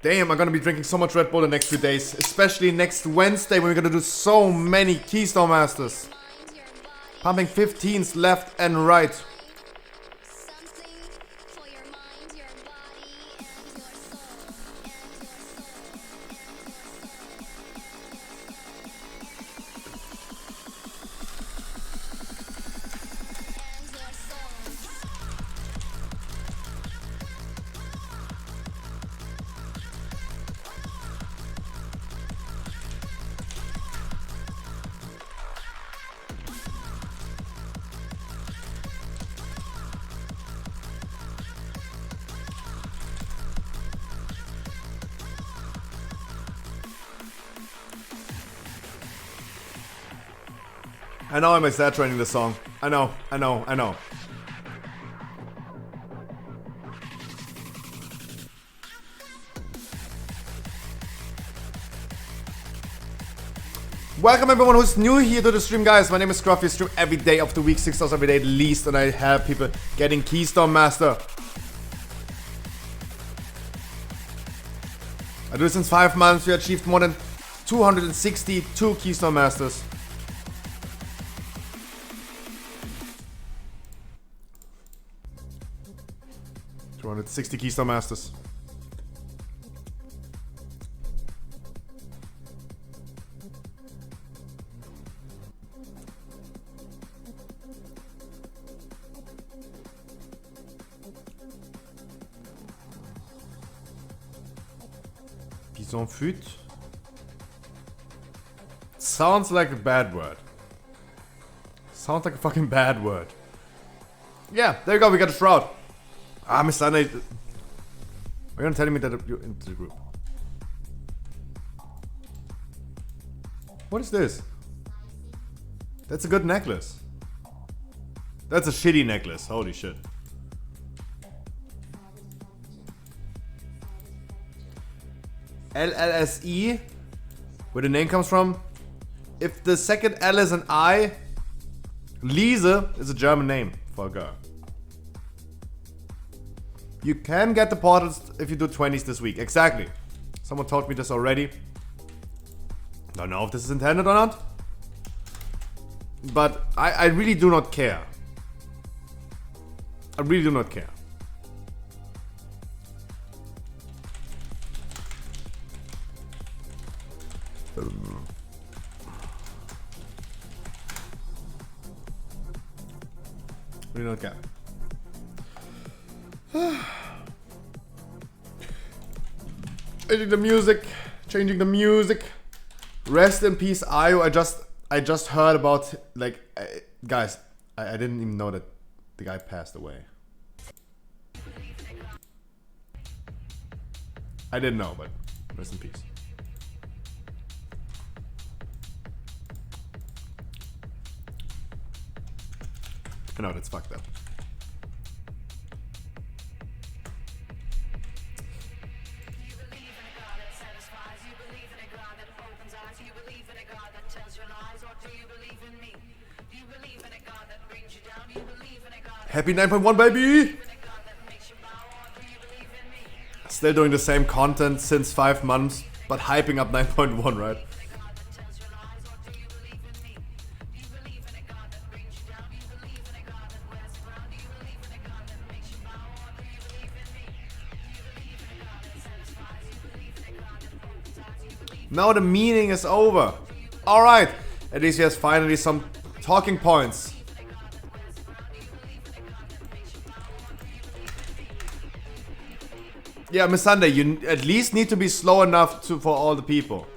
Damn, I'm gonna be drinking so much Red Bull the next few days. Especially next Wednesday when we're gonna do so many Keystone Masters. Mind, your body, Pumping 15s left and right. something for your mind, your body, and your soul. And your I know I'm exaggerating the song. I know. Welcome everyone who's new here to the stream, guys. My name is Scruffy. I stream every day of the week, 6 hours every day at least, and I help people getting Keystone Master. I do this since 5 months. We achieved more than 262 Keystone Masters. 260 Keystone Masters. Bison fut. Sounds like a bad word. Sounds like a fucking bad word. Yeah, there you go, we got a shroud. Ah, Miss Sunday. Are you gonna tell me that you're into the group? What is this? That's a good necklace. That's a shitty necklace. Holy shit. LLSE, where the name comes from. If the second L is an I, Lise is a German name for a girl. You can get the portals if you do 20s this week. Exactly. Someone told me this already. Don't know if this is intended or not. But I really do not care. I really do not care. Really don't care. Changing the music. Rest in peace, Ayo. I just heard about, like, guys, I didn't even know that the guy passed away. I didn't know, but rest in peace. I know, that's fucked up. Happy 9.1, baby! Still doing the same content since 5 months, but hyping up 9.1, right? Now the meeting is over. Alright, at least he has finally some talking points. Yeah, Miss Sunday, you at least need to be slow enough for all the people.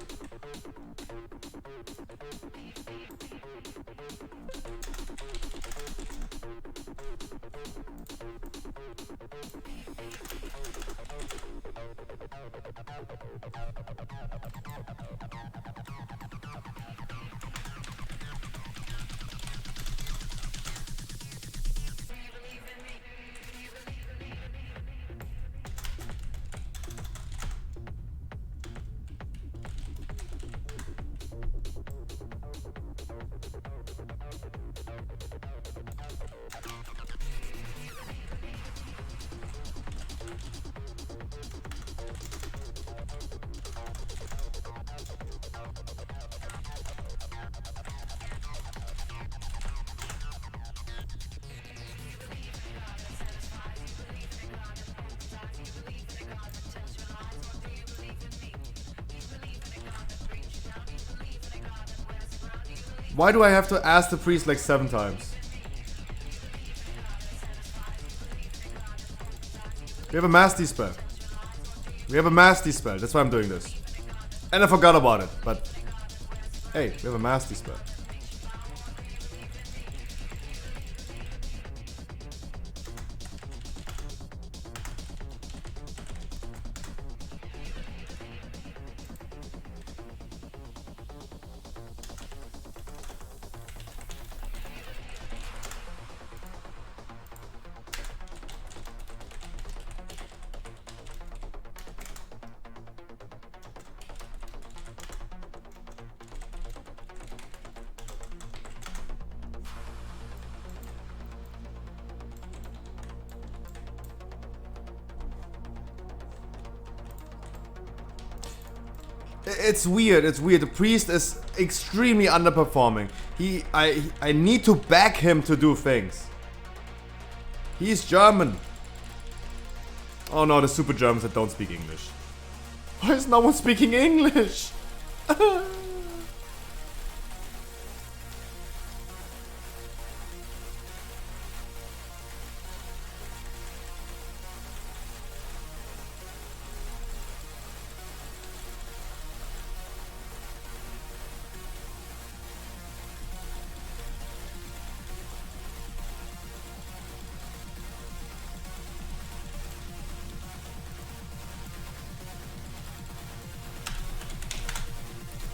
Why do I have to ask the priest like 7 times? We have a Master spell. We have a Master spell. That's why I'm doing this. And I forgot about it, but hey, we have a Master spell. It's weird. It's weird. The priest is extremely underperforming. I need to back him to do things. He's German. Oh no, the super Germans that don't speak English. Why is no one speaking English?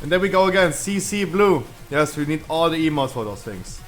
And there we go again, CC blue. Yes, we need all the emotes for those things.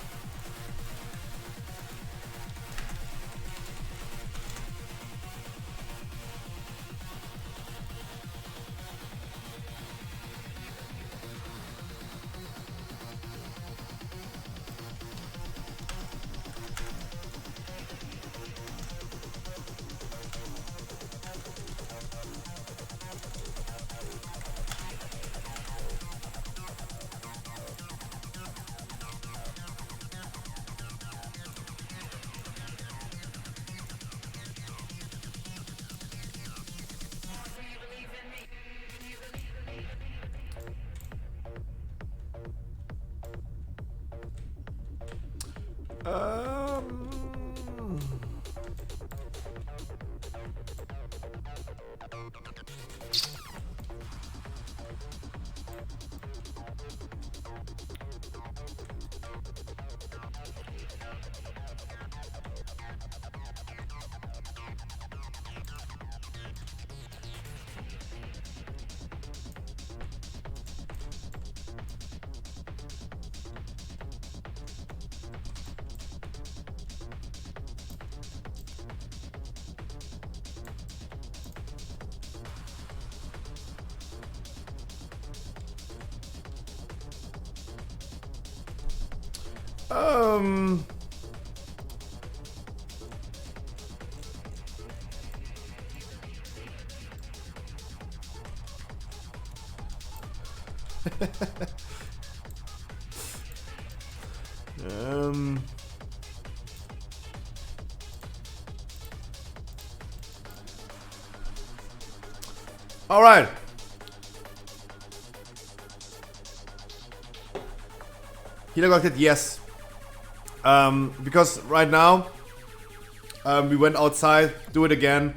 All right. Healer got it, yes. Because right now, we went outside, do it again.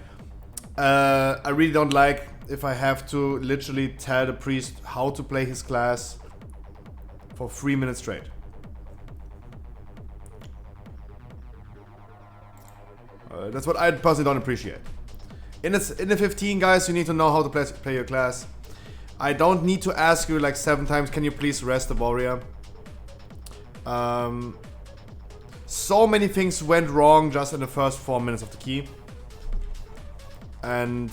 I really don't like if I have to literally tell the priest how to play his class for 3 minutes straight. That's what I personally don't appreciate. In the 15, guys, you need to know how to play your class. I don't need to ask you like 7 times, can you please rest the warrior? So many things went wrong just in the first 4 minutes of the key. And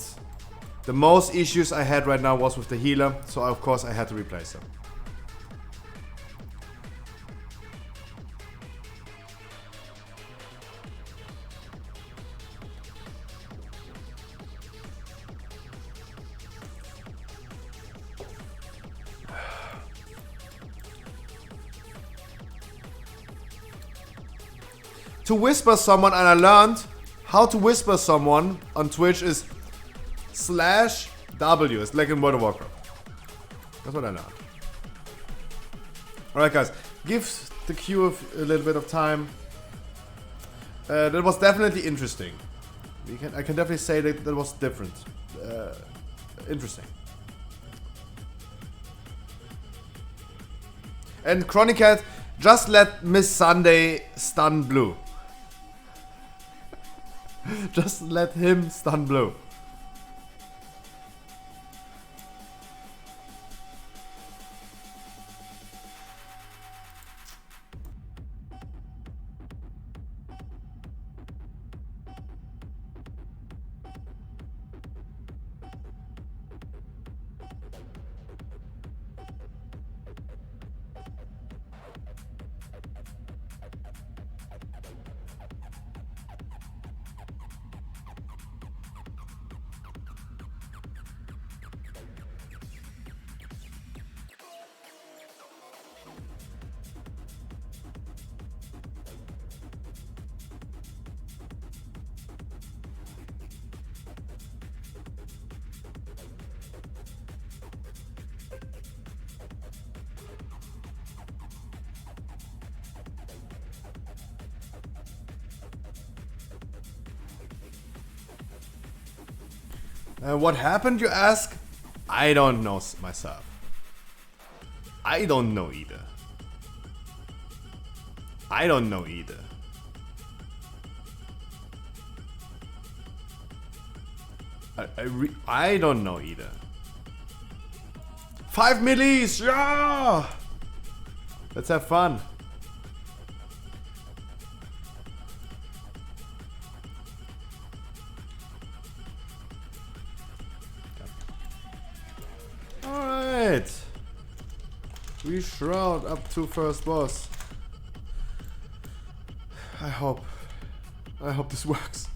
the most issues I had right now was with the healer, so of course I had to replace him. To whisper someone, and I learned how to whisper someone on Twitch is /W. It's like in World of Warcraft. That's what I learned. Alright guys, Gives the queue a little bit of time. That was definitely interesting. I can definitely say that was different. Interesting. And Chronicat, just let Miss Sunday stun Blue. Just let him stun Blue. What happened, you ask? I don't know myself. I don't know either. I don't know either. I don't know either. 5 millis! Yeah! Let's have fun. Alright. We shroud up to first boss. I hope this works.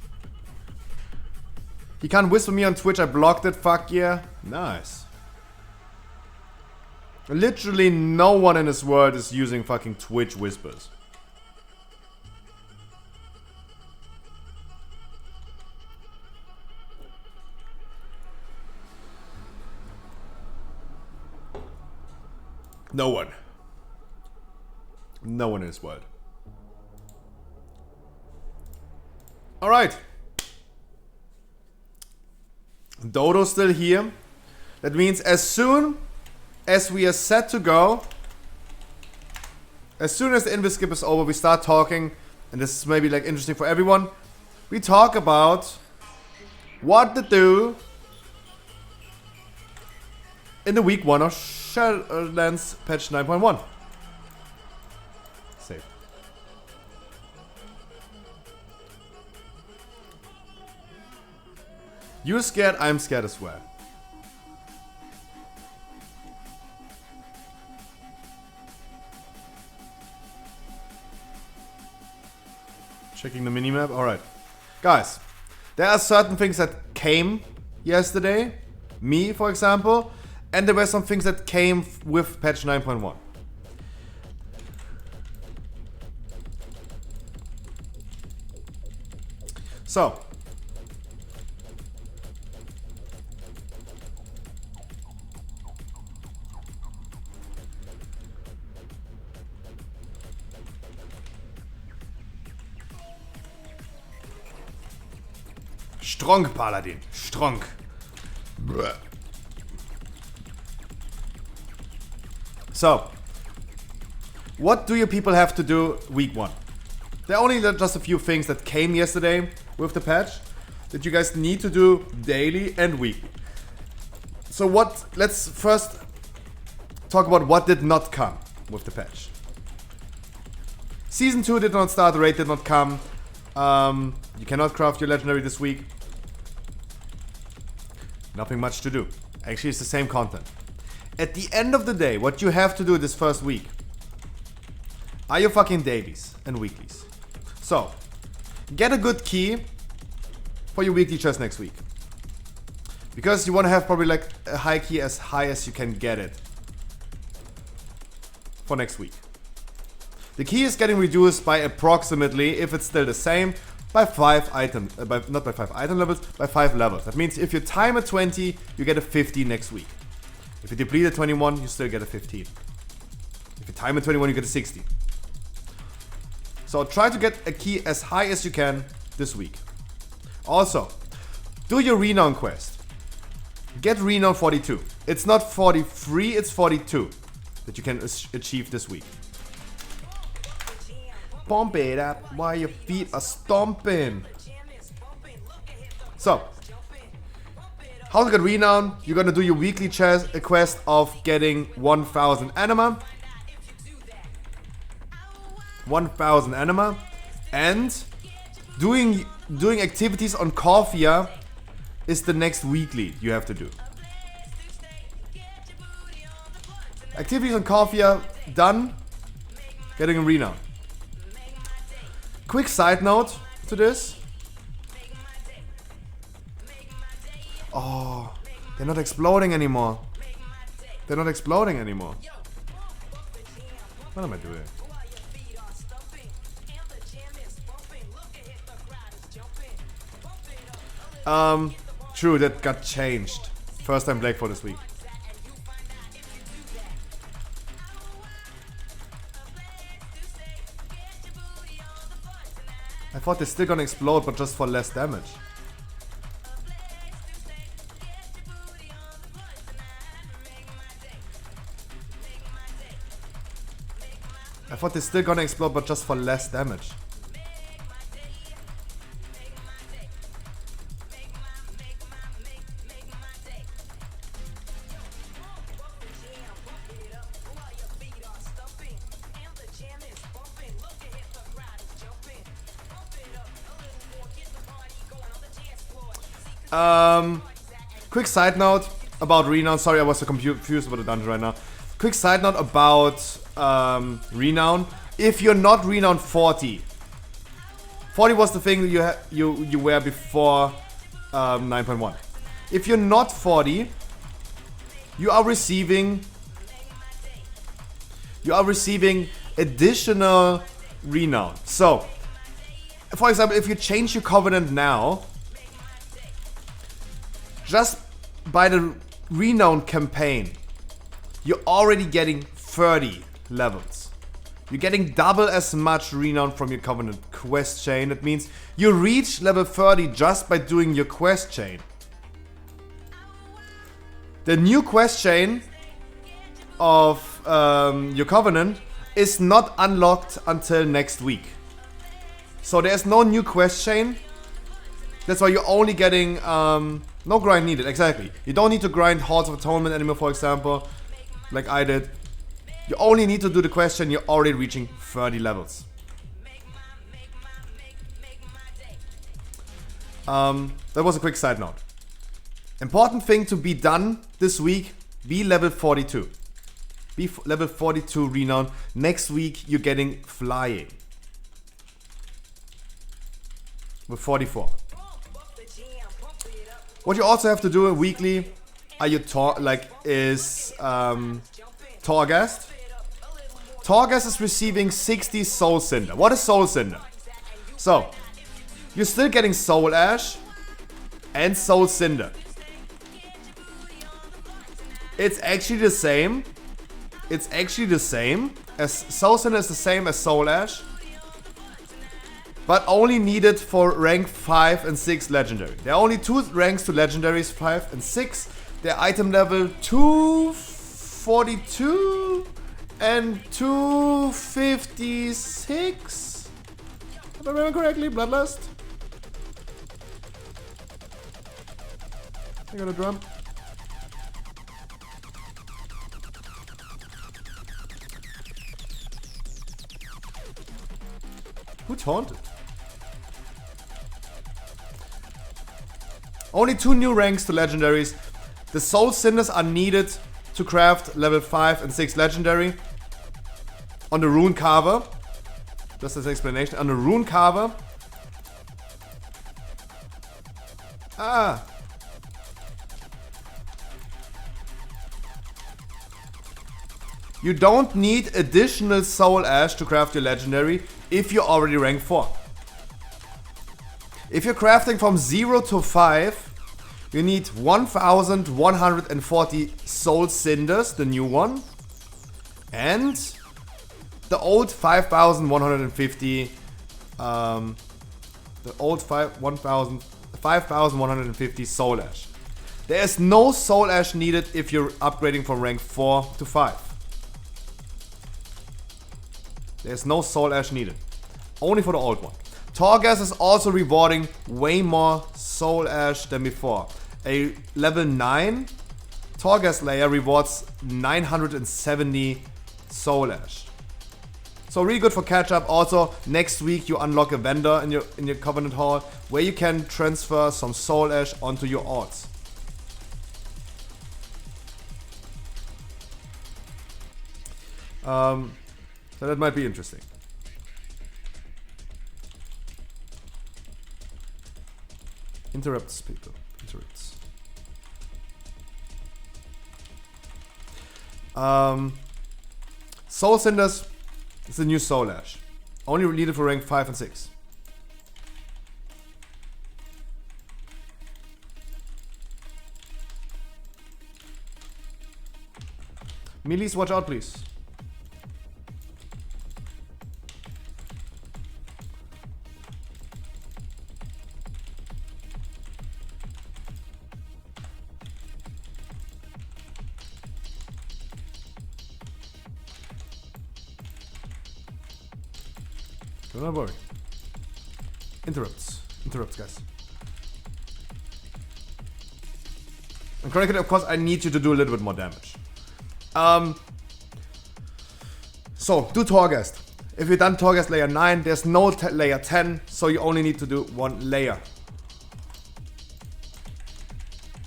He can't whisper me on Twitch, I blocked it, fuck yeah. Nice. Literally no one in this world is using fucking Twitch whispers. No one. No one in this world. Alright. Dodo's still here. That means as soon as we are set to go, as soon as the invis skip is over, we start talking, and this is maybe like interesting for everyone. We talk about what to do in the week 1 of Shadowlands patch 9.1. Save. You're scared, I'm scared as well. Checking the minimap. Alright. Guys, there are certain things that came yesterday. Me, for example. And there were some things that came with patch 9.1. So. Strong Paladin. Strong. Bleh. So, what do you people have to do week 1? There are only just a few things that came yesterday with the patch that you guys need to do daily and weekly. So let's first talk about what did not come with the patch. Season 2 did not start, the raid did not come. You cannot craft your legendary this week. Nothing much to do. Actually, it's the same content. At the end of the day, what you have to do this first week are your fucking dailies and weeklies. So, get a good key for your weekly chest next week. Because you want to have probably like a high key as high as you can get it for next week. The key is getting reduced by approximately, if it's still the same, by 5 items, not by 5 item levels, by 5 levels. That means if you time at 20, you get a 50 next week. If you deplete at 21, you still get a 15. If you time it 21, you get a 60. So try to get a key as high as you can this week. Also, do your renown quest. Get renown 42. It's not 43, it's 42 that you can achieve this week. Pump it up while your feet are stomping. So, how to get renown? You're gonna do your weekly quest of getting 1000 anima. 1000 anima. And doing activities on Corvia is the next weekly you have to do. Activities on Corvia done. Getting a renown. Quick side note to this. Oh, they're not exploding anymore. They're not exploding anymore. What am I doing? True, that got changed. First time Black for this week. I thought they're still gonna explode, but just for less damage. I thought they're still gonna explode, but just for less damage. Quick side note about renown. Sorry, I was so confused about the dungeon right now. Quick side note about renown. If you're not renown 40, 40 was the thing that you were before 9.1. If you're not 40, you are receiving additional renown. So, for example, if you change your covenant now, just by the renown campaign, you're already getting 30 levels. You're getting double as much renown from your covenant quest chain. That means you reach level 30 just by doing your quest chain. The new quest chain of your covenant is not unlocked until next week. So there's no new quest chain. That's why you're only getting no grind needed, exactly. You don't need to grind Halls of Atonement anymore, for example, like I did. You only need to do the question, you're already reaching 30 levels. That was a quick side note. Important thing to be done this week, be level 42. Be level 42 renown. Next week you're getting flying. With 44. What you also have to do weekly are your Torghast. Torghast is receiving 60 Soul Cinder. What is Soul Cinder? So, you're still getting Soul Ash and Soul Cinder. It's actually the same. It's actually the same as Soul Cinder is the same as Soul Ash, but only needed for rank 5 and 6 legendary. There are only 2 ranks to legendaries, 5 and 6. Their item level 242 and 256. If I remember correctly, Bloodlust. I got a drum. Who taunted? Only 2 new ranks to legendaries. The Soul Cinders are needed to craft level 5 and 6 legendary. On the Rune Carver. Just as an explanation. On the Rune Carver. You don't need additional Soul Ash to craft your legendary if you're already rank 4. If you're crafting from 0 to 5, you need 1140 Soul Cinders, the new one, and the old 5,150. The old 5,150 Soul Ash. There is no Soul Ash needed if you're upgrading from rank 4 to 5. There's no Soul Ash needed. Only for the old one. Torghast is also rewarding way more Soul Ash than before. A level 9 Torghast layer rewards 970 Soul Ash. So really good for catch up. Also, next week you unlock a vendor in your Covenant Hall where you can transfer some Soul Ash onto your alts. So that might be interesting. Interrupts people. Interrupts. Soul Cinders is the new Soul Ash. Only needed for rank 5 and 6. Melees, watch out please. Don't worry. Interrupts. Interrupts, guys. And Chronicle, of course, I need you to do a little bit more damage. So, do Torghast. If you've done Torghast layer 9, there's no layer 10, so you only need to do 1 layer.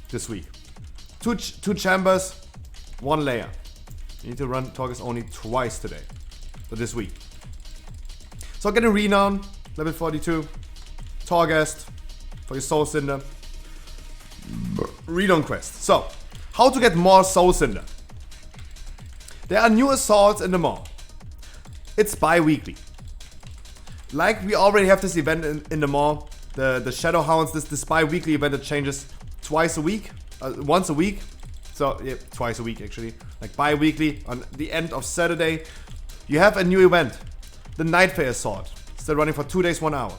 This week. Two chambers, 1 layer. You need to run Torghast only twice today. So this week. So get a Renown, level 42, Torghast for your Soul Cinder. Renown quest. So, how to get more Soul Cinder. There are new assaults in the Maw. It's bi-weekly. Like we already have this event in the Maw, the Shadow Hounds, this bi-weekly event that changes twice a week, once a week. So, yeah, twice a week actually. Like bi-weekly on the end of Saturday. You have a new event. The Nightfare Assault. Still running for 2 days, 1 hour.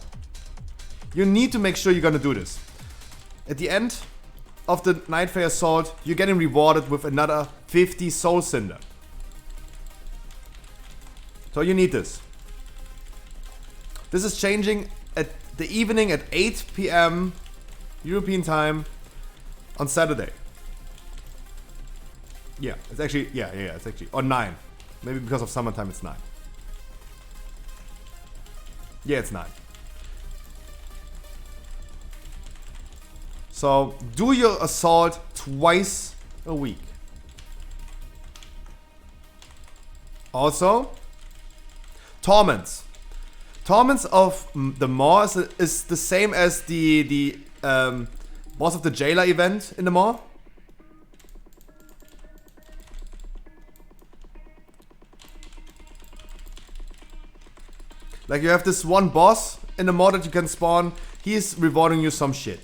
You need to make sure you're gonna do this. At the end of the Nightfare Assault, you're getting rewarded with another 50 Soul Cinder. So you need this. This is changing at the evening at 8 PM European time on Saturday. Yeah, it's actually, it's actually on 9. Maybe because of summertime it's 9. Yeah, it's 9. So, do your assault twice a week. Also, Torments. Torments of the Maw is the same as the Boss of the Jailer event in the Maw. Like you have this one boss in the Maw that you can spawn. He's rewarding you some shit.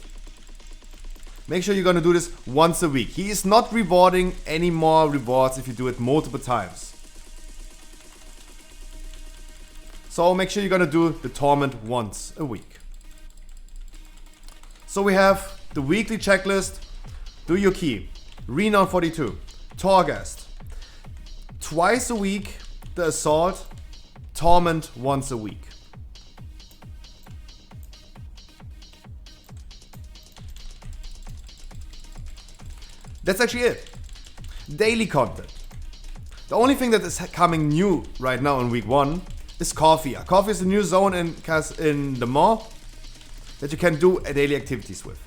Make sure you're gonna do this once a week. He is not rewarding any more rewards if you do it multiple times. So make sure you're gonna do the Torment once a week. So we have the weekly checklist. Do your key. Renown 42. Torghast. Twice a week the Assault. Torment once a week. That's actually it. Daily content. The only thing that is coming new right now in week 1 is Coffee. Coffee is a new zone in the Maw that you can do daily activities with.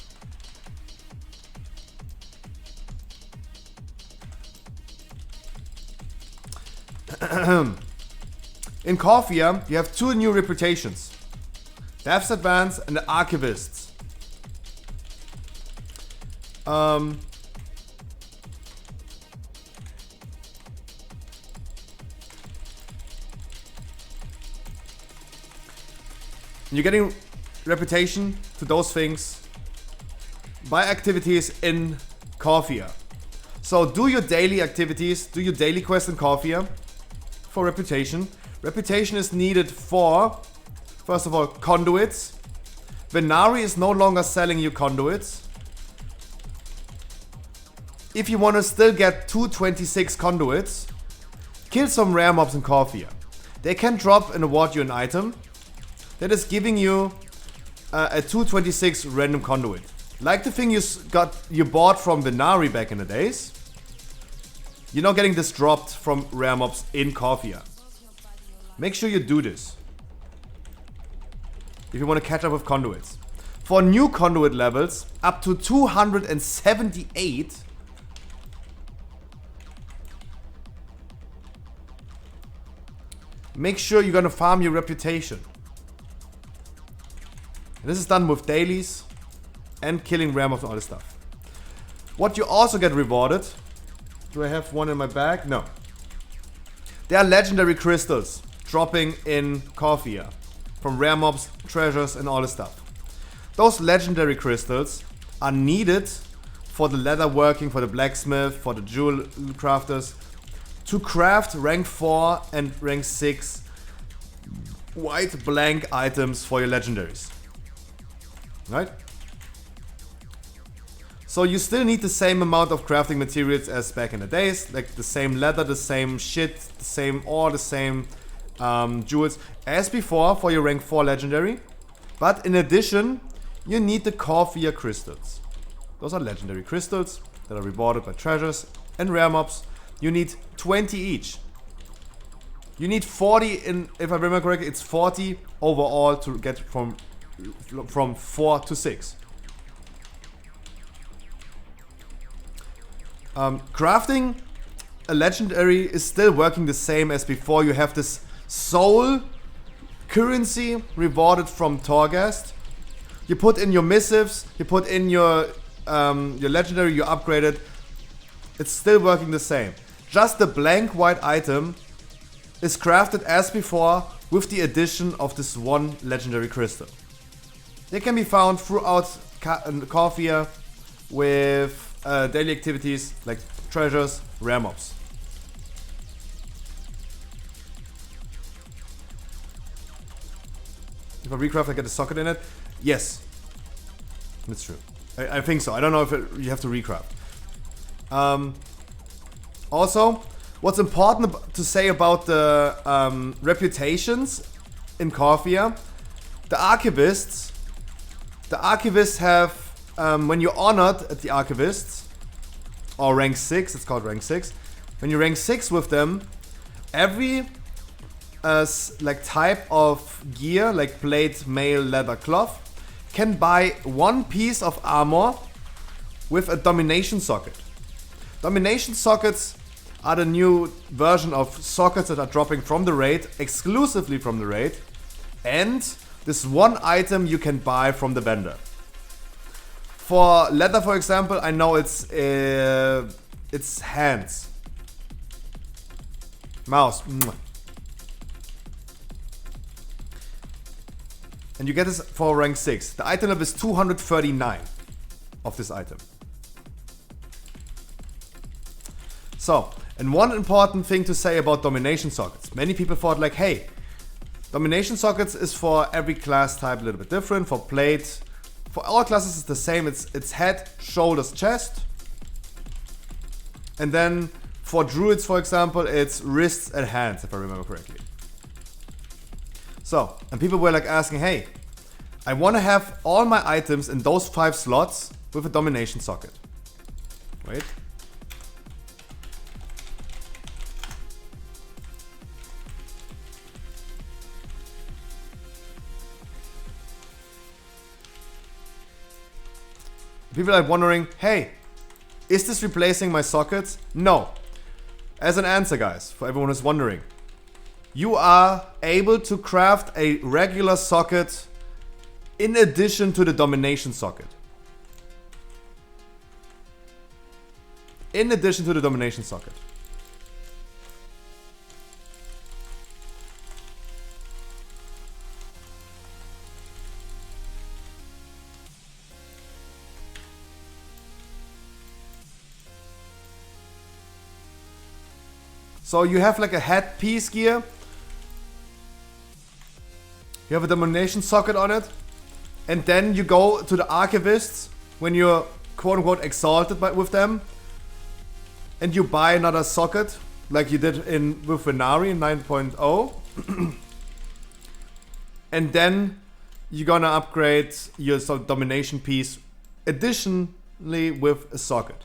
In Coffee, you have 2 new reputations. Death's Advance and the Archivists. You're getting reputation to those things by activities in Coffee. So do your daily activities, do your daily quest in Coffee for reputation. Reputation is needed for, first of all, conduits. Venari is no longer selling you conduits. If you want to still get 226 conduits, kill some rare mobs in Corphia. They can drop and award you an item that is giving you a 226 random conduit. Like the thing you bought from Venari back in the days. You're not getting this dropped from rare mobs in Corphia. Make sure you do this if you want to catch up with conduits. For new conduit levels, up to 278, make sure you're gonna farm your reputation. And this is done with dailies and killing rare mobs and all this stuff. What you also get rewarded. Do I have one in my bag? No. There are legendary crystals dropping in Corphia from rare mobs, treasures, and all this stuff. Those legendary crystals are needed for the leather working, for the blacksmith, for the jewel crafters, to craft rank 4 and rank 6 white blank items for your legendaries. Right? So you still need the same amount of crafting materials as back in the days, like the same leather, the same shit, the same ore, the same jewels as before for your rank 4 legendary. But in addition, you need the Corphia crystals. Those are legendary crystals that are rewarded by treasures and rare mobs. You need 20 each. You need 40 in, if I remember correctly, it's 40 overall to get from 4 to 6. Crafting a legendary is still working the same as before. You have this soul currency rewarded from Torghast. You put in your missives, you put in your legendary, you upgrade it. It's still working the same. Just the blank white item is crafted as before with the addition of this one legendary crystal. They can be found throughout Corphia with daily activities like treasures, rare mobs. If I recraft, I get a socket in it. Yes, that's true. I think so. I don't know if you have to recraft. Also, what's important to say about the reputations in Corphia, the archivists have, when you're honored at the archivists, or rank 6, it's called rank 6, when you rank 6 with them, every like type of gear, like plate, mail, leather, cloth, can buy one piece of armor with a domination socket. Domination sockets are the new version of sockets that are dropping from the raid, exclusively from the raid, and this one item you can buy from the vendor. For leather, for example, I know it's hands. Mouse. And you get this for rank 6. The item level is 239 of this item. So, and one important thing to say about domination sockets. Many people thought like, hey, domination sockets is for every class type a little bit different. For plate, for all classes it's the same. It's head, shoulders, chest. And then for druids, for example, it's wrists and hands, if I remember correctly. So, and people were like asking, hey, I want to have all my items in those 5 slots with a domination socket. Wait. People are wondering, hey, is this replacing my sockets? No. As an answer, guys, for everyone who's wondering, you are able to craft a regular socket in addition to the domination socket. In addition to the domination socket. So you have like a headpiece gear. You have a domination socket on it. And then you go to the archivists when you're quote unquote exalted with them. And you buy another socket like you did with Venari in 9.0. And then you're gonna upgrade your domination piece additionally with a socket.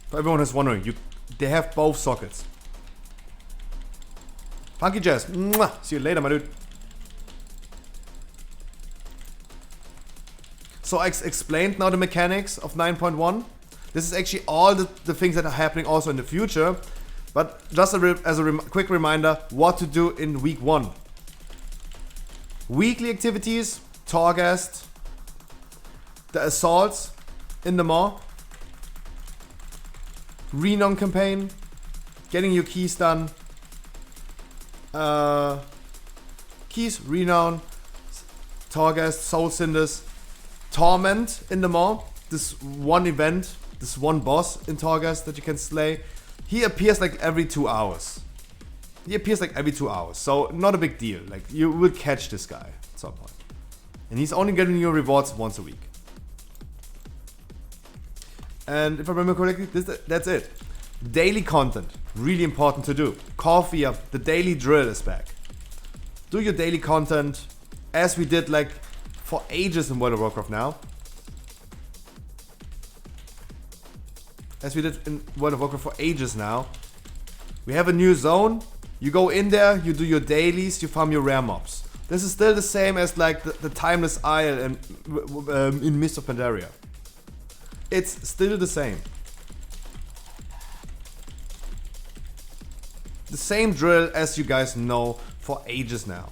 For everyone who's wondering, they have both sockets. Funky Jazz, mwah. See you later, my dude. So I explained now the mechanics of 9.1. This is actually all the things that are happening also in the future. But just as a quick reminder, what to do in week 1. Weekly activities, Torghast, the assaults in the mall, Renown campaign, getting your keys done, keys, Renown, Torghast, Soul Cinders, Torment in the mall, this one event, this one boss in Torghast that you can slay. He appears like every 2 hours. So not a big deal. Like you will catch this guy at some point. And he's only getting you rewards once a week. And if I remember correctly, that's it. Daily content, really important to do. Coffee up, the daily drill is back. Do your daily content as we did like for ages in World of Warcraft now. As we did in World of Warcraft for ages now. We have a new zone. You go in there, you do your dailies, you farm your rare mobs. This is still the same as like the Timeless Isle in Mist of Pandaria. It's still the same. The same drill as you guys know for ages now.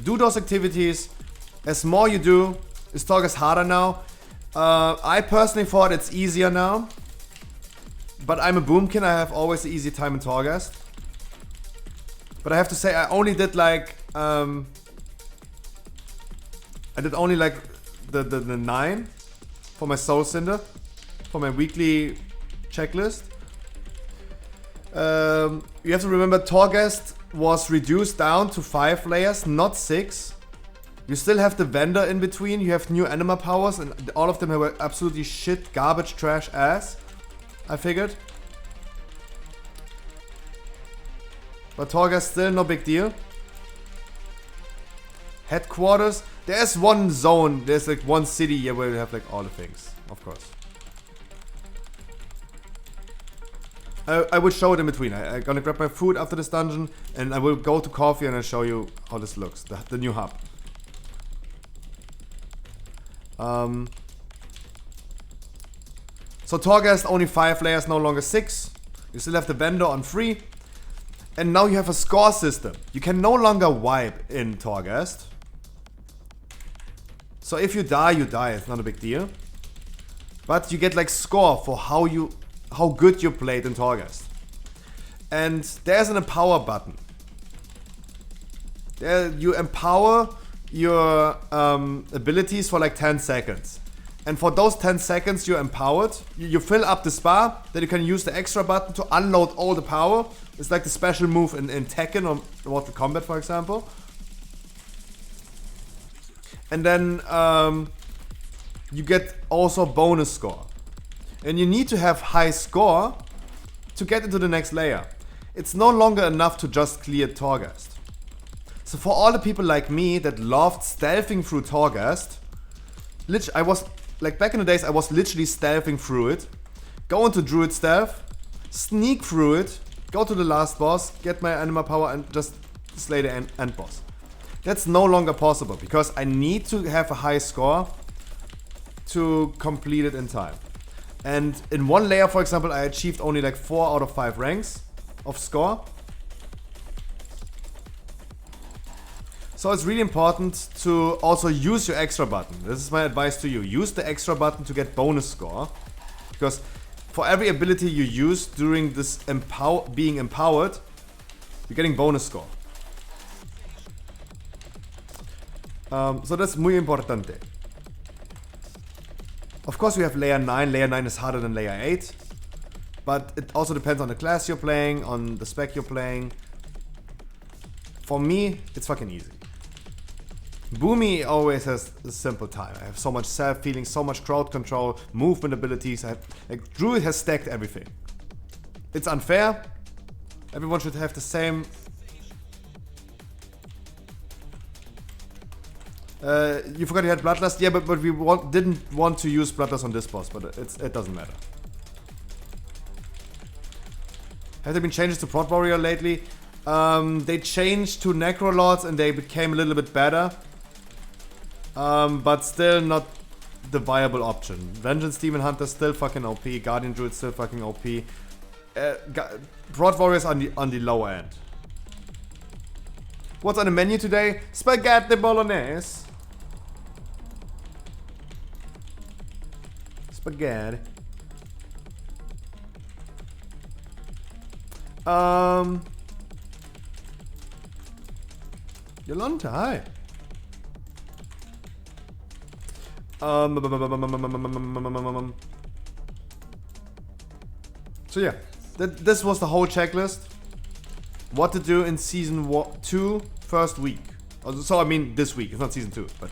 Do those activities. As more you do, is Torghast harder now? I personally thought it's easier now. But I'm a boomkin, I have always an easy time in Torghast. But I have to say, I only did like I did only like the 9 for my Soul Cinder, for my weekly checklist. You have to remember Torghast was reduced down to 5 layers, not 6. You still have the vendor in between, you have new anima powers, and all of them have absolutely shit, garbage, trash, ass, I figured. But Torghast still no big deal. Headquarters, there's one zone, there's like one city here where you have like all the things, of course. I will show it in between. I'm gonna grab my food after this dungeon and I will go to coffee and I'll show you how this looks, the new hub. So Torghast only 5 layers, no longer 6. You still have the vendor on 3. And now you have a score system. You can no longer wipe in Torghast. So if you die, you die. It's not a big deal. But you get like score for how good you played in Torghast. And there's an empower button. There you empower your abilities for like 10 seconds. And for those 10 seconds you're empowered, you fill up the spa, then you can use the extra button to unload all the power. It's like the special move in Tekken or Mortal Kombat, for example. And then you get also bonus score. And you need to have high score to get into the next layer. It's no longer enough to just clear Torghast. So for all the people like me that loved stealthing through Torghast, I was, like back in the days, I was literally stealthing through it. Go into Druid Stealth, sneak through it, go to the last boss, get my anima power and just slay the end boss. That's no longer possible because I need to have a high score to complete it in time. And in one layer, for example, I achieved only like 4 out of 5 ranks of score. So it's really important to also use your extra button. This is my advice to you. Use the extra button to get bonus score. Because For every ability you use during this being empowered, you're getting bonus score. So that's muy importante. Of course we have layer 9. Layer 9 is harder than layer 8. But it also depends on the class you're playing, on the spec you're playing. For me, it's fucking easy. Boomy always has a simple time. I have so much self-feeling, so much crowd control, movement abilities. Druid has stacked everything. It's unfair. Everyone should have the same. You forgot you had Bloodlust? Yeah, but we didn't want to use Bloodlust on this boss, but it doesn't matter. Have there been changes to Prot Warrior lately? They changed to Necrolords and they became a little bit better. But still not the viable option. Vengeance Demon Hunter still fucking OP. Guardian Druid still fucking OP. Prot Warriors on the lower end. What's on the menu today? Spaghetti Bolognese. Spaghetti. Yolanta, hi. So yeah, this was the whole checklist. What to do in season 2, first week. So I mean this week, it's not season 2, but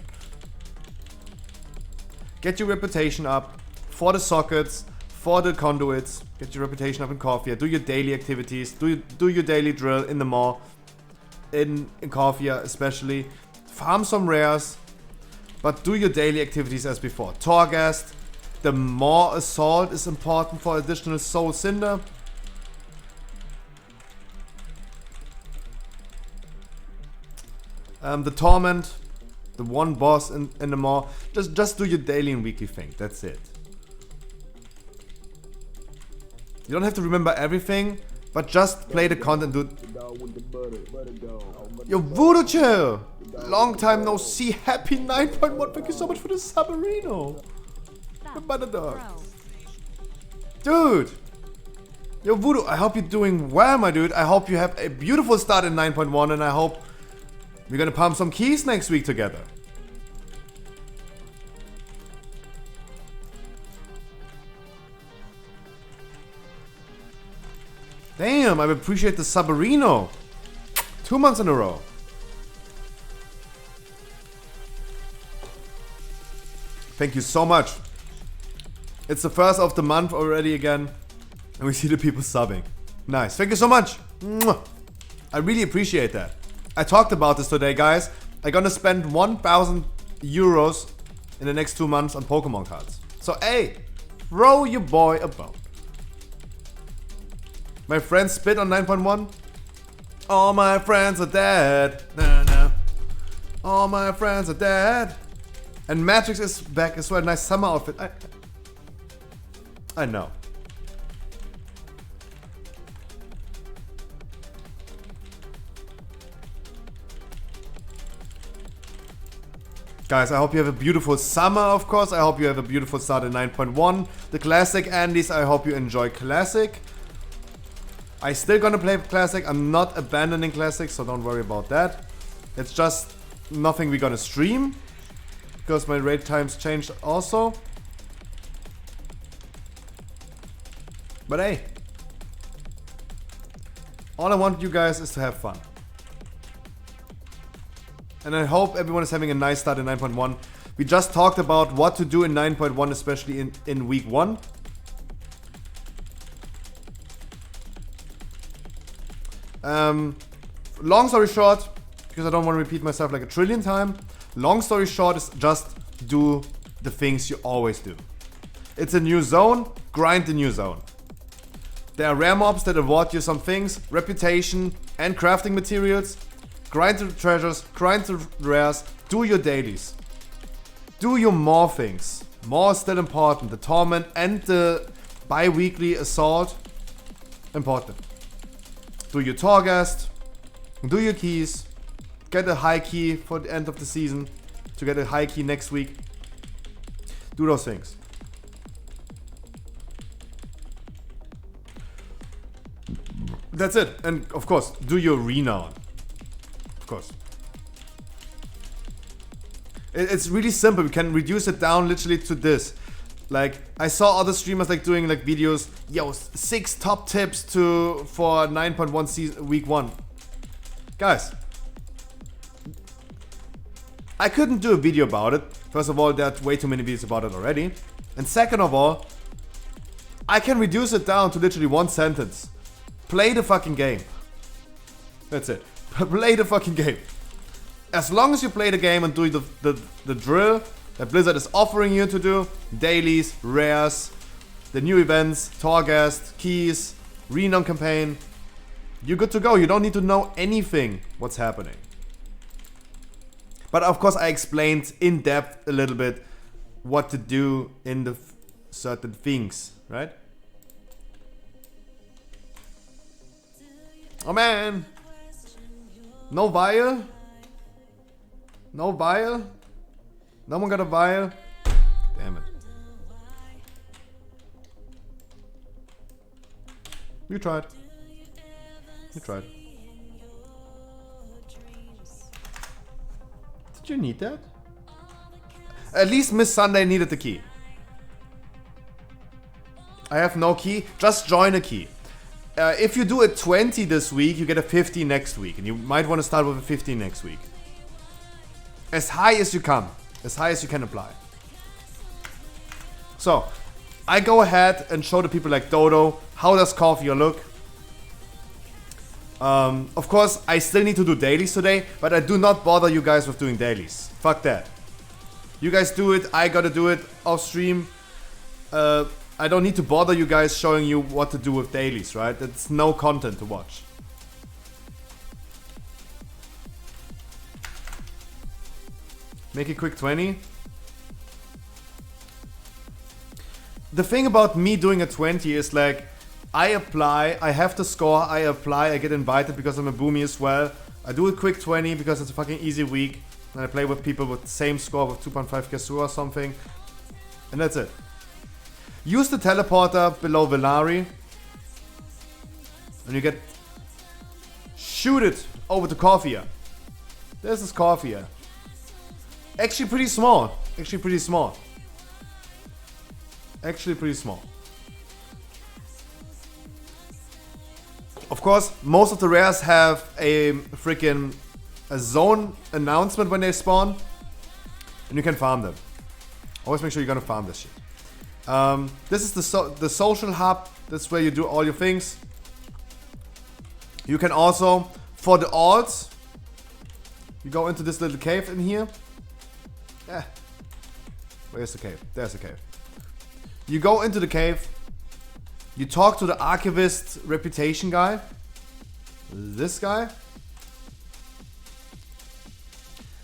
get your reputation up for the sockets, for the conduits. Get your reputation up in Corvia. Do your daily activities. Do your daily drill in the maw. In Corvia especially. Farm some rares. But do your daily activities as before. Torghast. The Maw Assault is important for additional Soul Cinder. The Torment. The one boss in the Maw. Just do your daily and weekly thing. That's it. You don't have to remember everything, but just play the content, dude. Yo, Voodoo Chill! Long time no see. Happy 9.1. Thank you so much for the Sabarino. The butter dog. Dude! Yo, Voodoo, I hope you're doing well, my dude. I hope you have a beautiful start in 9.1, and I hope we're gonna pump some keys next week together. Damn, I appreciate the Sabarino. 2 months in a row. Thank you so much. It's the first of the month already again. And we see the people subbing. Nice. Thank you so much. Mwah. I really appreciate that. I talked about this today, guys. I'm gonna spend 1,000 euros in the next 2 months on Pokemon cards. So, hey, throw your boy a bone. My friends spit on 9.1. All my friends are dead. Nah, nah. All my friends are dead. And Matrix is back as well. Nice summer outfit. I know. Guys, I hope you have a beautiful summer, of course. I hope you have a beautiful start in 9.1. The Classic Andes, I hope you enjoy Classic. I still gonna play Classic. I'm not abandoning Classic, so don't worry about that. It's just nothing we're gonna stream, because my raid times changed also. But hey, all I want you guys is to have fun. And I hope everyone is having a nice start in 9.1. We just talked about what to do in 9.1, especially in week 1. Long story short, because I don't want to repeat myself like a trillion times. Long story short is just do the things you always do. It's a new zone, grind the new zone. There are rare mobs that award you some things, reputation and crafting materials. Grind the treasures, grind the rares, do your dailies. Do your more things. More is still important. The Torment and the bi-weekly Assault, important. Do your Torghast, do your keys, get a high key for the end of the season, to get a high key next week. Do those things. That's it. And of course, do your renown. Of course. It's really simple. We can reduce it down literally to this. Like, I saw other streamers like doing like videos, yo, 6 top tips for 9.1 season week 1. Guys, I couldn't do a video about it. First of all, there are way too many videos about it already. And second of all, I can reduce it down to literally 1 sentence. Play the fucking game. That's it. Play the fucking game. As long as you play the game and do the drill that Blizzard is offering you to do, dailies, rares, the new events, Torghast, keys, renown campaign, you're good to go. You don't need to know anything what's happening. But of course I explained in depth a little bit what to do in the certain things, right? Oh man! No vial? No vial? No one got a vial? Damn it. You tried. You tried. Did you need that? At least Miss Sunday needed the key. I have no key. Just join a key. If you do a 20 this week, you get a 50 next week. And you might want to start with a 50 next week. As high as you can. As high as you can apply. So, I go ahead and show the people like Dodo, how does Coffee look? Of course, I still need to do dailies today, but I do not bother you guys with doing dailies. Fuck that. You guys do it, I gotta do it off stream. I don't need to bother you guys showing you what to do with dailies, right? It's no content to watch. Make it quick 20. The thing about me doing a 20 is like, I apply, I have the score, I apply, I get invited because I'm a boomy as well. I do a quick 20 because it's a fucking easy week. And I play with people with the same score with 2.5 Kasu or something. And that's it. Use the teleporter below Velari. And you get... Shoot it over to Coffee. This is Coffee. Actually pretty small. Actually pretty small. Actually pretty small. Of course, most of the rares have a freaking zone announcement when they spawn. And you can farm them. Always make sure you're gonna farm this shit. This is the social hub. That's where you do all your things. You can also, for the alts, you go into this little cave in here. Yeah. Where's the cave? There's the cave. You go into the cave. You talk to the archivist reputation guy. This guy.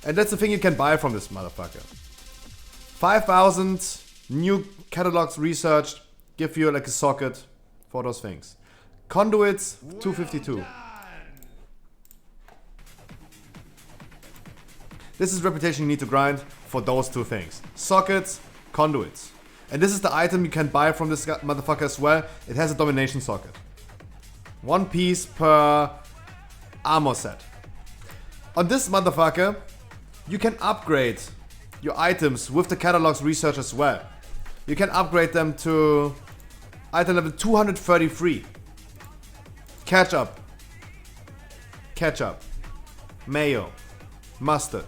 And that's the thing you can buy from this motherfucker. 5,000 new catalogs researched. Give you like a socket for those things. Conduits, 252. This is reputation you need to grind for those two things. Sockets, conduits. And this is the item you can buy from this motherfucker as well. It has a domination socket. 1 piece per armor set. On this motherfucker, you can upgrade your items with the catalogs research as well. You can upgrade them to item level 233. Ketchup. Ketchup. Mayo. Mustard.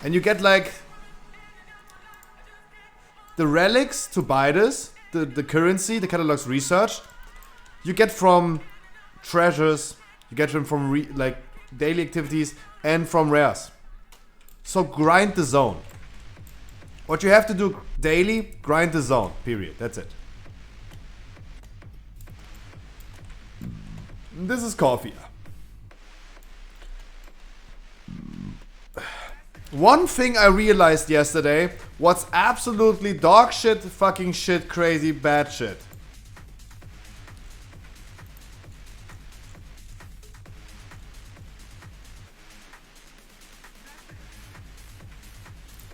And you get like the relics to buy this, the currency, the catalogs research. You get from treasures, you get them from like daily activities and from rares. So grind the zone. What you have to do daily, grind the zone, period. That's it. This is Coffee. One thing I realized yesterday, what's absolutely dog shit, fucking shit, crazy, bad shit.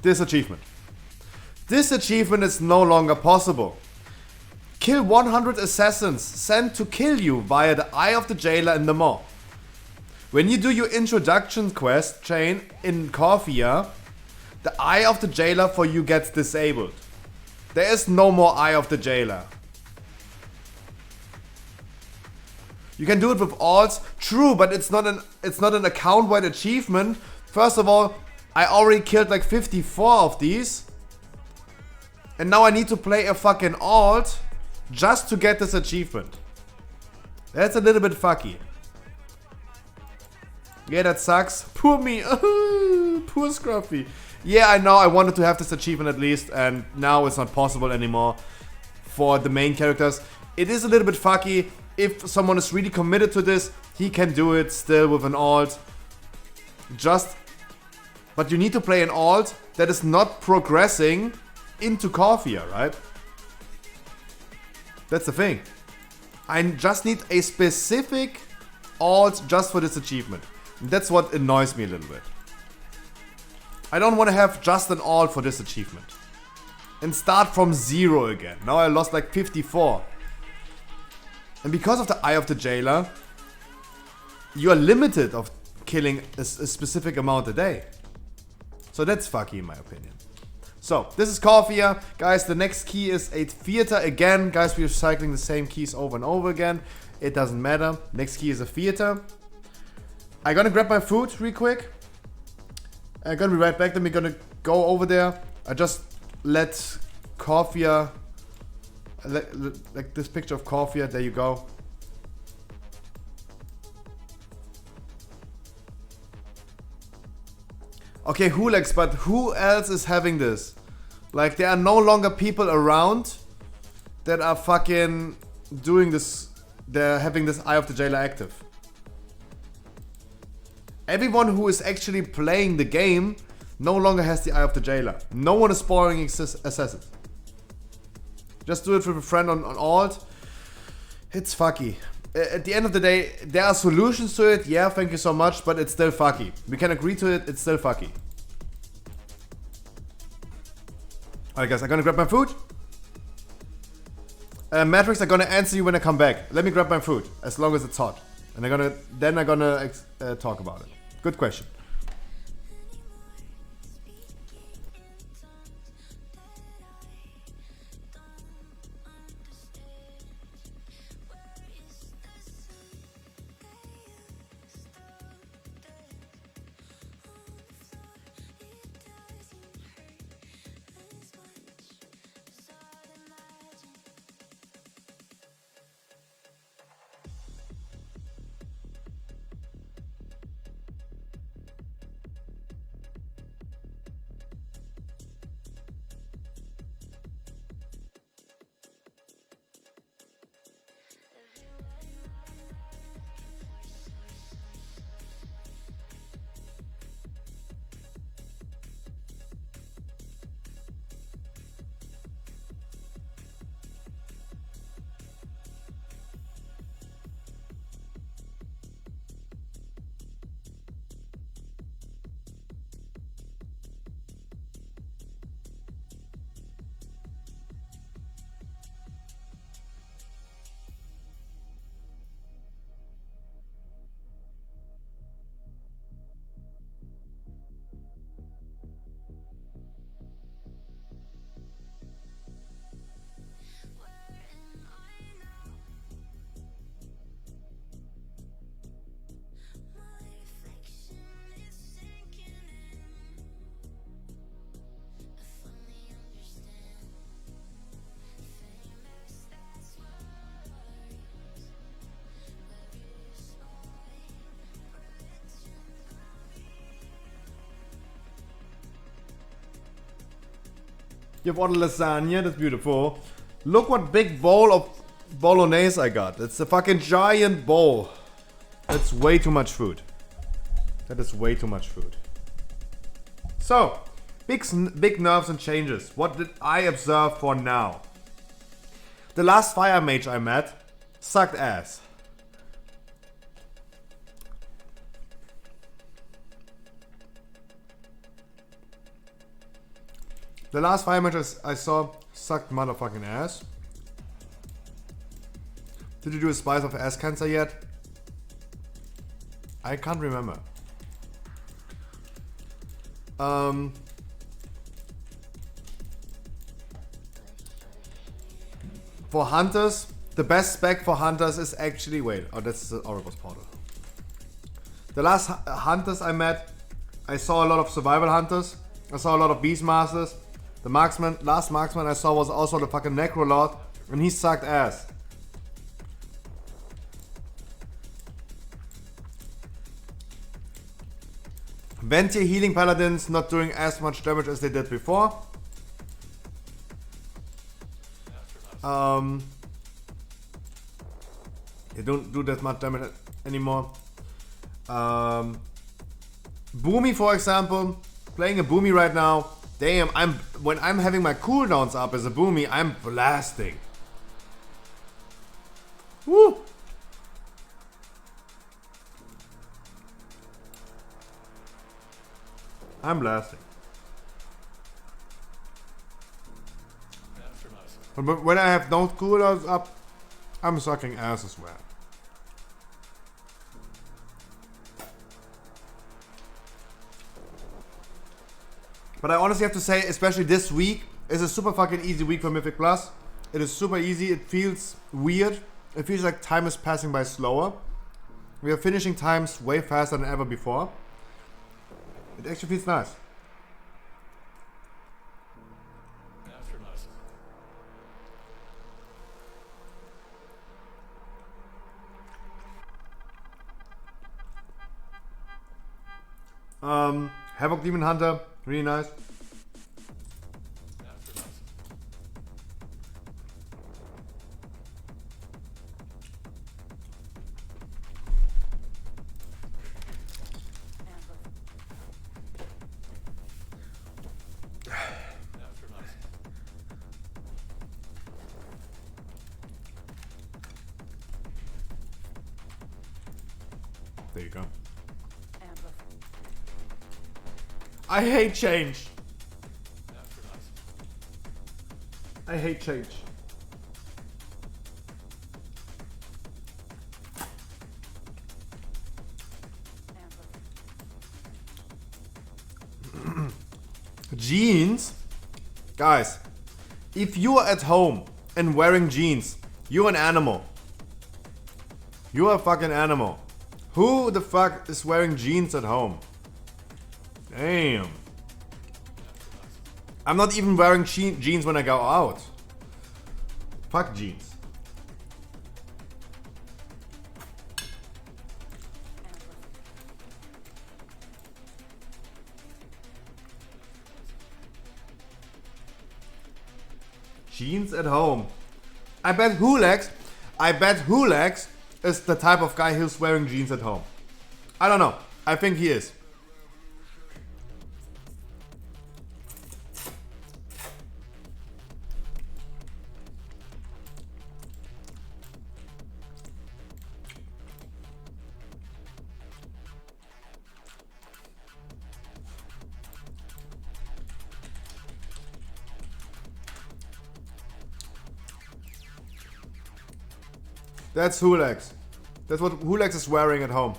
This achievement. This achievement is no longer possible. Kill 100 assassins sent to kill you via the Eye of the Jailer in the Maw. When you do your introduction quest chain in Corvia, the Eye of the Jailer for you gets disabled. There is no more Eye of the Jailer. You can do it with alts, true, but it's not an account-wide achievement. First of all, I already killed like 54 of these. And now I need to play a fucking alt just to get this achievement. That's a little bit fucky. Yeah, that sucks. Poor me. Poor Scruffy. Yeah, I know, I wanted to have this achievement at least, and now it's not possible anymore for the main characters. It is a little bit fucky. If someone is really committed to this, he can do it still with an alt. But you need to play an alt that is not progressing into Corvia, right? That's the thing. I just need a specific alt just for this achievement. And that's what annoys me a little bit. I don't want to have just an alt for this achievement. And start from 0 again. Now I lost like 54. And because of the Eye of the Jailer, you are limited of killing a specific amount a day. So that's fucky in my opinion. So, this is Corvia. Guys, the next key is a theater again. Guys, we're cycling the same keys over and over again. It doesn't matter. Next key is a theater. I'm gonna grab my food real quick. I'm gonna be right back. Then we're gonna go over there. I just let Corvia, like this picture of Corvia. There you go. Okay, Hulex, but who else is having this? Like, there are no longer people around that are fucking doing this. They're having this Eye of the Jailer active. Everyone who is actually playing the game no longer has the Eye of the Jailer. No one is spawning assassins. Just do it with a friend on alt. It's fucky. At the end of the day, there are solutions to it. Yeah, thank you so much, but it's still fucky. We can agree to it, it's still fucky. Alright guys, I'm gonna grab my food. Matrix, I'm gonna answer you when I come back. Let me grab my food, as long as it's hot. And I'm gonna talk about it. Good question. You've ordered lasagna, that's beautiful. Look what big bowl of bolognese I got. It's a fucking giant bowl. That's way too much food. That is way too much food. So, big nerfs and changes. What did I observe for now? The last fire mage I met sucked ass. The last fire mage I saw sucked motherfucking ass. Did you do a spice of ass cancer yet? I can't remember. For hunters, the best spec for hunters is actually, wait, oh, that's the Oracle's portal. The last hunters I met, I saw a lot of survival hunters. I saw a lot of beastmasters. The marksman, last marksman I saw was also the fucking necrolord, and he sucked ass. Ventier healing paladins not doing as much damage as they did before. They don't do that much damage anymore. Boomy, for example, playing a Boomy right now. Damn, when I'm having my cooldowns up as a Boomy, I'm blasting. Woo! I'm blasting. But when I have no cooldowns up, I'm sucking ass as well. But I honestly have to say, especially this week is a super fucking easy week for Mythic Plus. It is super easy. It feels weird. It feels like time is passing by slower. We are finishing times way faster than ever before. It actually feels nice. Havoc Demon Hunter, really nice. There you go. I hate change. I hate change. Jeans? Guys, if you are at home and wearing jeans, you're an animal. You're a fucking animal. Who the fuck is wearing jeans at home? Damn. I'm not even wearing jeans when I go out. Fuck jeans. Jeans at home. I bet Hulex is the type of guy who's wearing jeans at home. I don't know. I think he is. That's Hulex. That's what Hulex is wearing at home.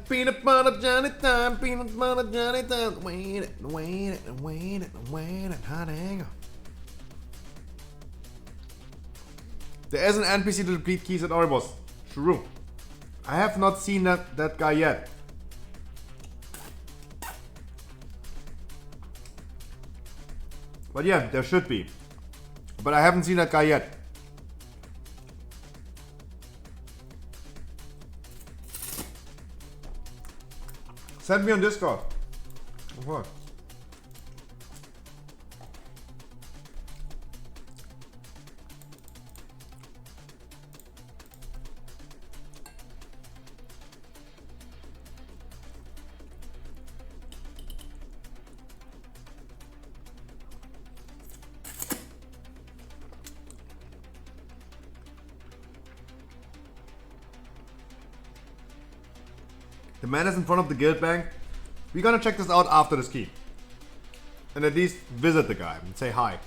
Peanut butter Johnny time, peanut butter Johnny time. Wait it, honey. There is an NPC to deplete keys at Oribos. True. I have not seen that guy yet. But yeah, there should be. But I haven't seen that guy yet. Send me on Discord. What? The man is in front of the guild bank. We're gonna check this out after this key. And at least visit the guy and say hi.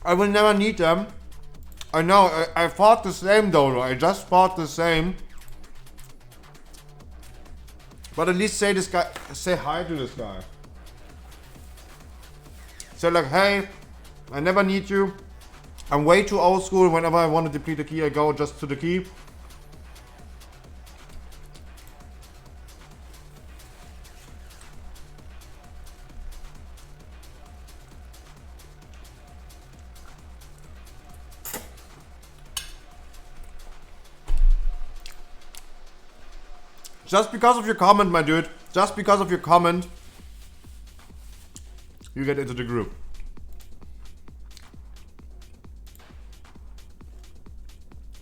I will never need them. I know, I thought the same though. I just thought the same. But at least say hi to this guy. Say like, hey, I never need you. I'm way too old school. Whenever I want to deplete a key, I go just to the key. Just because of your comment, my dude. Just because of your comment, you get into the group.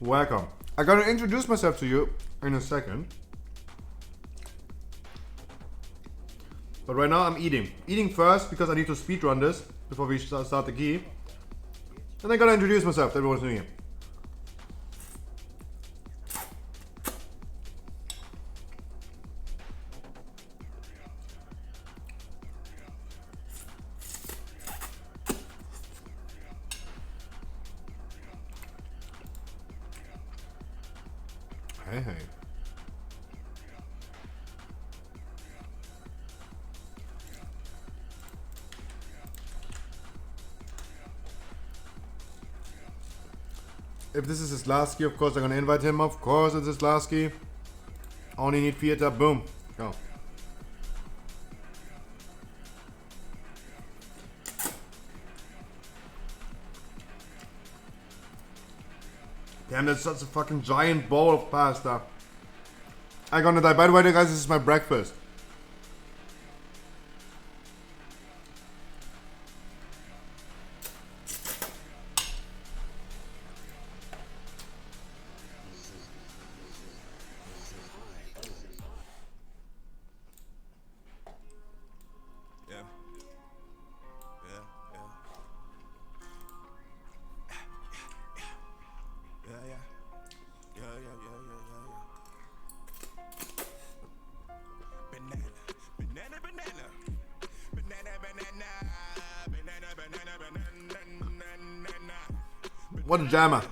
Welcome. I'm gonna introduce myself to you in a second. But right now I'm eating. Eating first because I need to speedrun this before we start the key. And I'm gonna introduce myself to everyone's new here. Hey, hey. If this is his last key, of course I'm gonna invite him. Of course it's his last key. Only need theater. Boom. Go. Damn, that's such a fucking giant bowl of pasta. I'm gonna die. By the way, guys, this is my breakfast. What a jammer.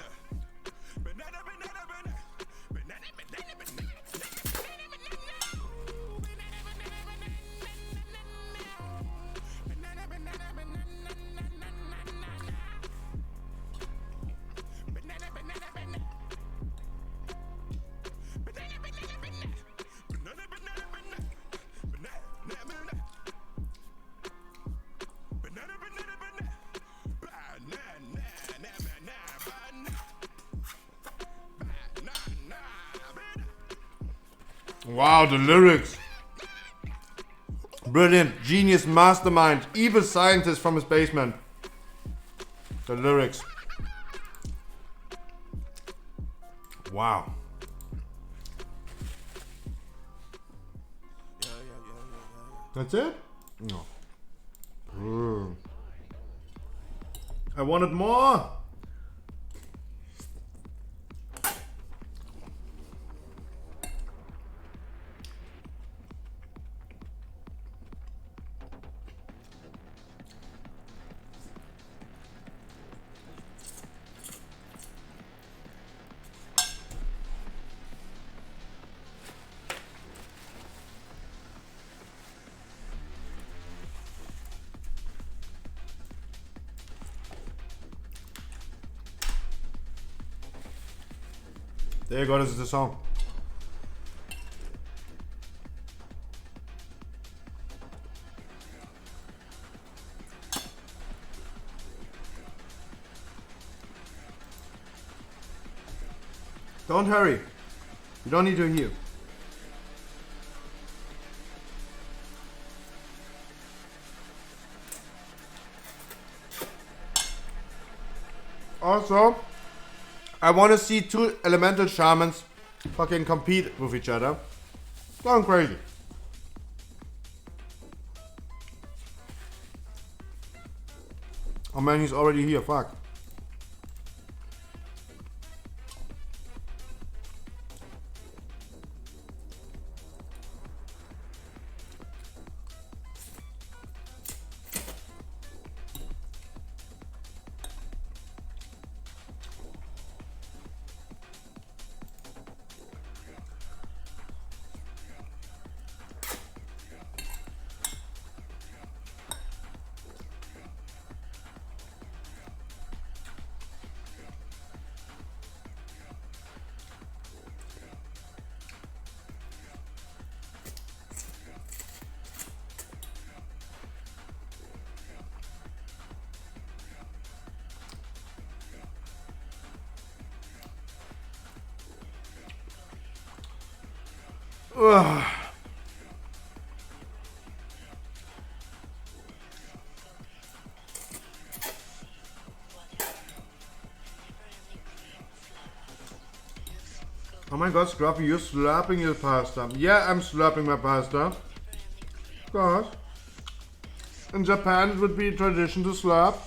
Wow, the lyrics. Brilliant, genius, mastermind, evil scientist from his basement. The lyrics. Wow. That's it? No. I wanted more. There you go, this is the song. Don't hurry. You don't need to hear. Also, I want to see two elemental shamans fucking compete with each other. Going crazy. Oh man, he's already here. Fuck. Ugh. Oh my god, Scruffy, you're slurping your pasta. Yeah, I'm slurping my pasta. Gosh. In Japan, it would be tradition to slurp.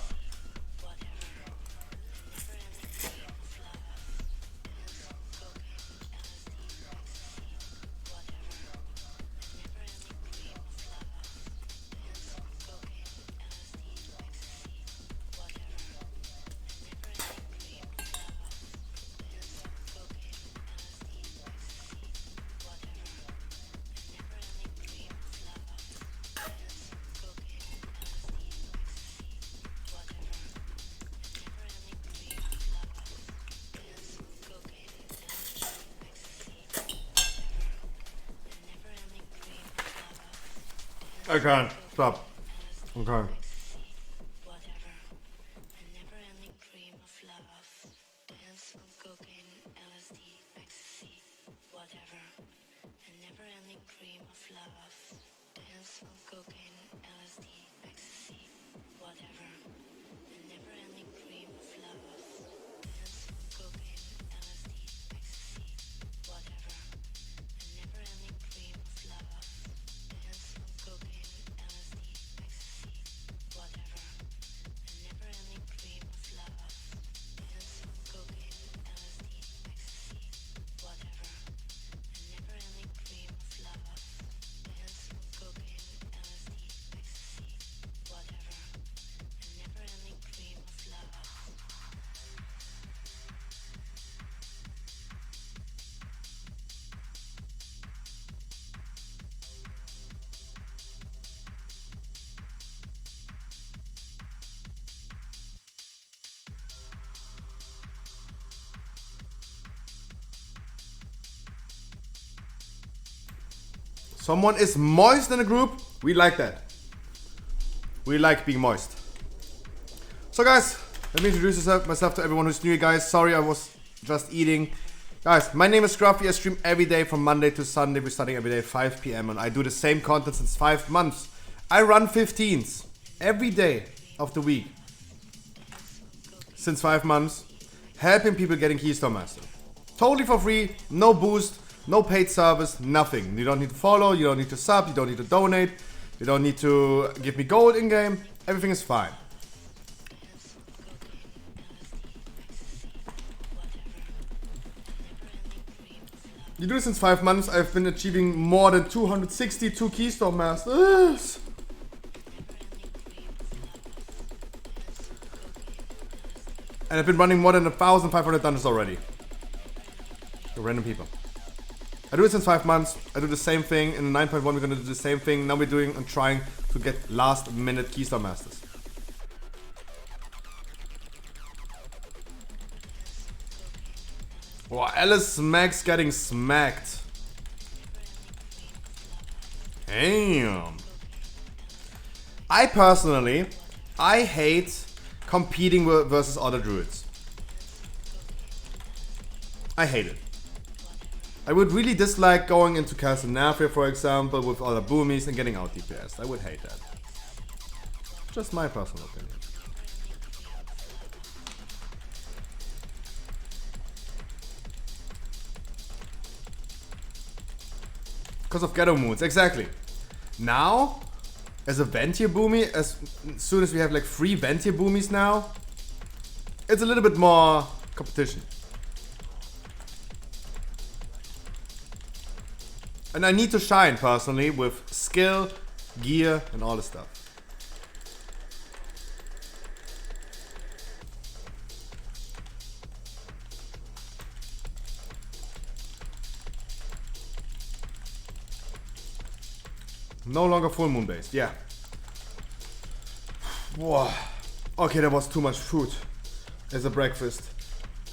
I can't. Stop. Okay. Someone is moist in the group. We like that. We like being moist. So guys, let me introduce myself to everyone who's new, guys. Sorry, I was just eating. Guys, my name is Scruffy. I stream every day from Monday to Sunday. We're starting every day 5 p.m. and I do the same content since 5 months. I run 15s every day of the week. Since 5 months. Helping people getting Keystone Master. Totally for free, no boost. No paid service, nothing. You don't need to follow, you don't need to sub, you don't need to donate, you don't need to give me gold in game. Everything is fine. You do this since 5 months. I've been achieving more than 262 Keystone Masters. And I've been running more than 1,500 dungeons already. The random people. I do it since 5 months. I do the same thing. In the 9.1 we're gonna do the same thing. Now we're doing and trying to get last minute Keystone Masters. Wow, Alice Smacks getting smacked. Damn. I personally, I hate competing versus other druids. I hate it. I would really dislike going into Castle Nafia, for example, with other boomies and getting out DPS. I would hate that. Just my personal opinion. Because of Ghetto Moons, exactly. Now, as a Ventier Boomy, as soon as we have like 3 Ventier Boomies now, it's a little bit more competition. And I need to shine personally with skill, gear, and all this stuff. No longer full moon based, yeah. Whoa. Okay, that was too much food as a breakfast.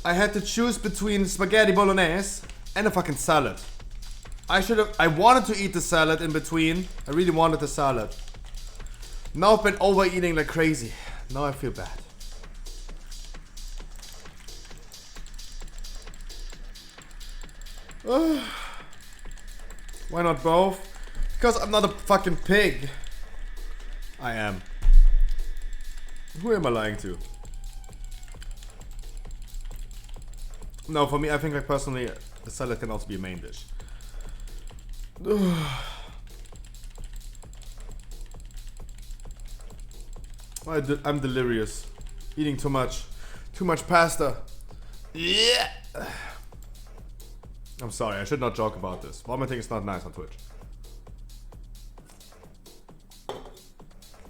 I had to choose between spaghetti bolognese and a fucking salad. I wanted to eat the salad in between. I really wanted the salad. Now I've been overeating like crazy. Now I feel bad. Why not both? Because I'm not a fucking pig. I am. Who am I lying to? No, for me, I think like personally, a salad can also be a main dish. I'm delirious. Eating too much pasta. Yeah. I'm sorry, I should not joke about this. Vomiting is not nice on Twitch.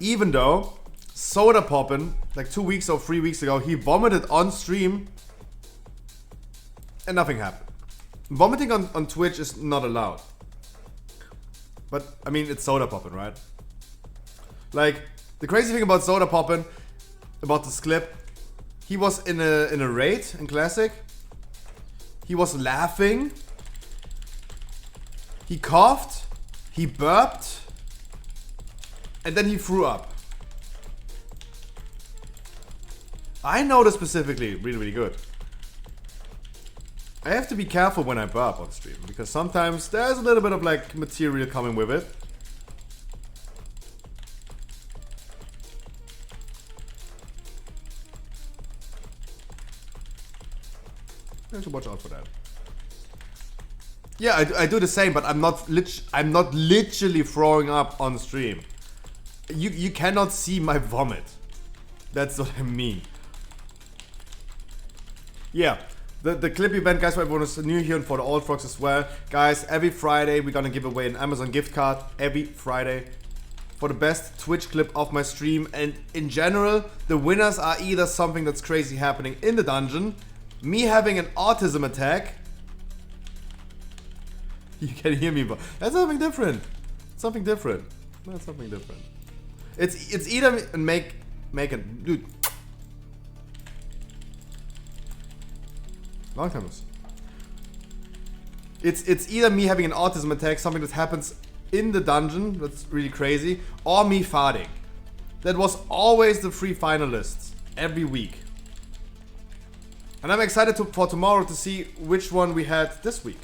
Even though Soda Poppin', like 2 weeks or 3 weeks ago, he vomited on stream and nothing happened. Vomiting on Twitch is not allowed. But, I mean, it's Soda Poppin', right? Like, the crazy thing about Soda Poppin', about this clip, he was in a raid in Classic. He was laughing. He coughed. He burped. And then he threw up. I know this specifically really, really good. I have to be careful when I burp on stream, because sometimes there's a little bit of like material coming with it. I should watch out for that. Yeah, I do the same, but I'm not literally throwing up on stream. You cannot see my vomit. That's what I mean. Yeah, the clip event, guys, for everyone who's new here and for the old folks as well. Guys, every Friday we're gonna give away an Amazon gift card. Every Friday. For the best Twitch clip of my stream. And in general, the winners are either something that's crazy happening in the dungeon, me having an autism attack. You can hear me, but that's something different. Something different. That's something different. It's either make it, dude. Long time. It's either me having an autism attack, something that happens in the dungeon, that's really crazy, or me farting. That was always the 3 finalists every week. And I'm excited for tomorrow to see which one we had this week.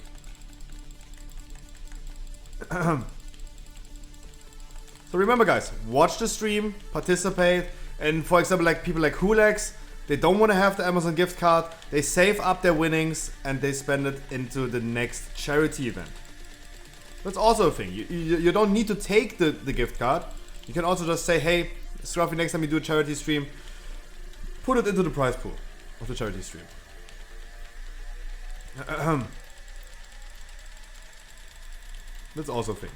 So remember, guys, watch the stream, participate, and for example, like people like Hulex, they don't want to have the Amazon gift card, they save up their winnings and they spend it into the next charity event. That's also a thing. You don't need to take the gift card. You can also just say, hey, Scruffy, next time you do a charity stream, put it into the prize pool of the charity stream. That's also a thing.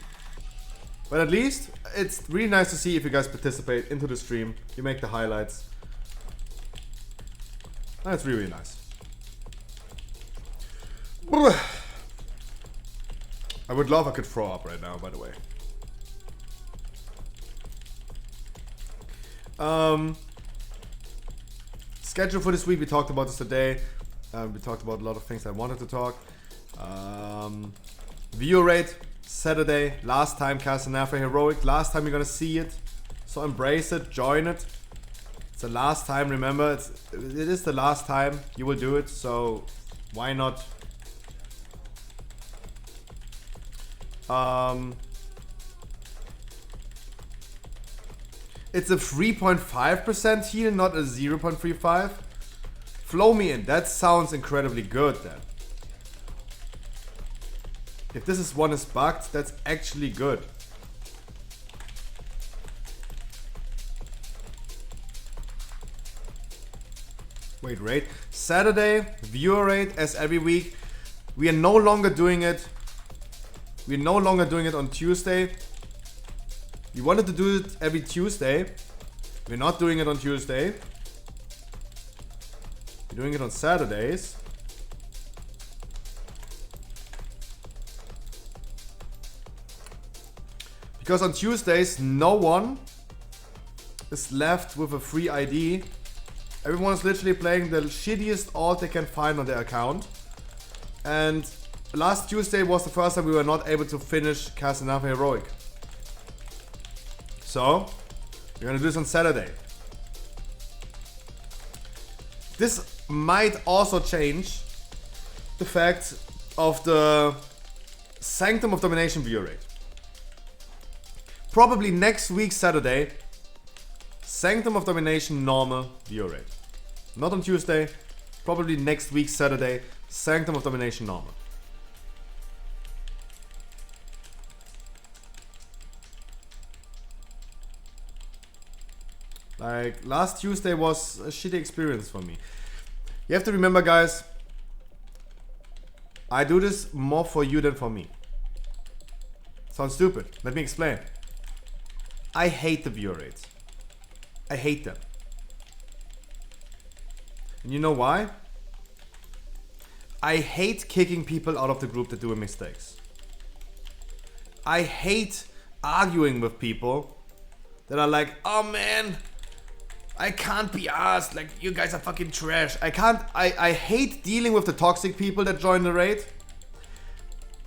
But at least, it's really nice to see if you guys participate into the stream. You make the highlights. That's really, really nice. I would love if I could throw up right now, by the way. Schedule for this week, we talked about this today. We talked about a lot of things I wanted to talk. Viewer rate, Saturday, last time Casanova Heroic, last time you're gonna see it. So embrace it, join it. It's the last time, remember, it is the last time you will do it, so why not? It's a 3.5% heal, not a 0.35. Flow me in, that sounds incredibly good then. If this one is bugged, that's actually good. Wait, rate. Saturday, viewer rate as every week. We are no longer doing it. We're no longer doing it on Tuesday. We wanted to do it every Tuesday. We're not doing it on Tuesday. We're doing it on Saturdays. Because on Tuesdays, no one is left with a free ID. Everyone is literally playing the shittiest alt they can find on their account. And last Tuesday was the first time we were not able to finish Casanova Heroic. So, we're gonna do this on Saturday. This might also change the fact of the Sanctum of Domination view rate. Probably next week Saturday, Sanctum of Domination normal view rate. Not on Tuesday, probably next week Saturday, Sanctum of Domination normal. Like, last Tuesday was a shitty experience for me. You have to remember, guys, I do this more for you than for me. Sounds stupid. Let me explain. I hate the viewer rates. I hate them. And you know why? I hate kicking people out of the group that do mistakes. I hate arguing with people that are like, oh man, I can't be asked, like, you guys are fucking trash. I hate dealing with the toxic people that join the raid.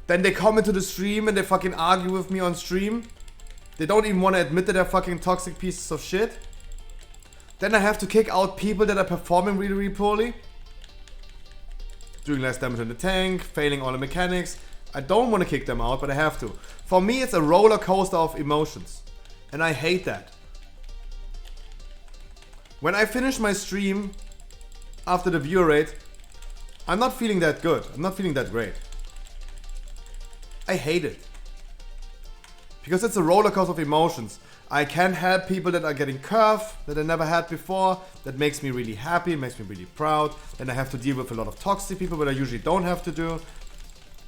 Then they come into the stream and they fucking argue with me on stream. They don't even want to admit that they're fucking toxic pieces of shit. Then I have to kick out people that are performing really, really poorly. Doing less damage in the tank, failing all the mechanics. I don't want to kick them out, but I have to. For me, it's a roller coaster of emotions. And I hate that. When I finish my stream after the viewer rate, I'm not feeling that good. I'm not feeling that great. I hate it. Because it's a roller coaster of emotions. I can help people that are getting curve that I never had before. That makes me really happy, makes me really proud. Then I have to deal with a lot of toxic people that I usually don't have to do.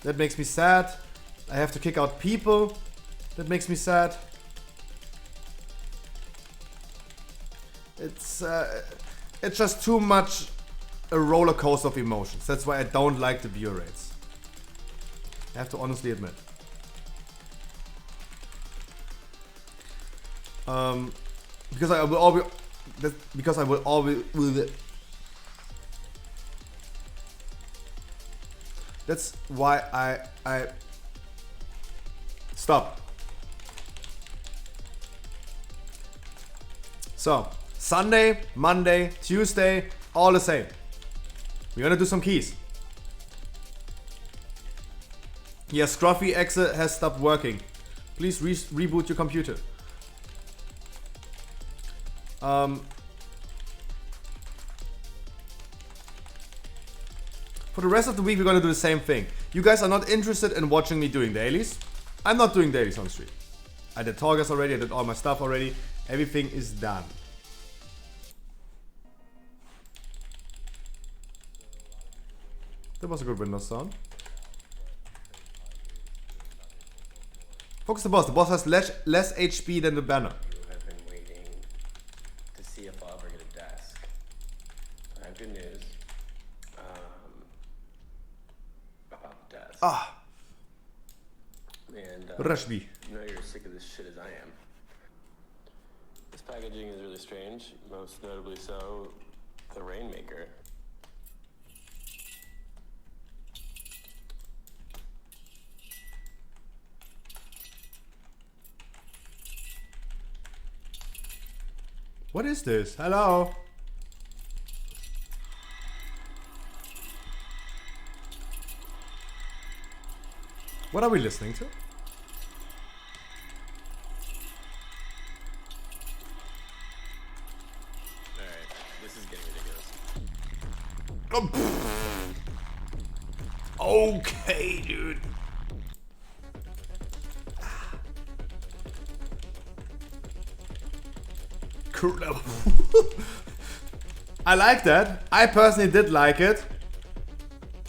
That makes me sad. I have to kick out people. That makes me sad. It's just too much a roller coaster of emotions. That's why I don't like the viewer rates. I have to honestly admit. Because I will always, because I will always. That's why I stop. So Sunday, Monday, Tuesday, all the same. We're gonna do some keys. Yeah, Scruffy exit has stopped working. Please reboot your computer. For the rest of the week, we're gonna do the same thing. You guys are not interested in watching me doing dailies. I'm not doing dailies on stream. I did targets already, I did all my stuff already. Everything is done. That was a good Windows sound. Focus the boss. The boss has less HP than the banner. I've been waiting to see if I'll ever get a desk. I have good news about the desk. And Rashbi. I know you're sick of this shit as I am. This packaging is really strange, most notably so the Rainmaker. What is this? Hello? What are we listening to? Alright, this is getting ridiculous. Okay, dude. I like that. I personally did like it.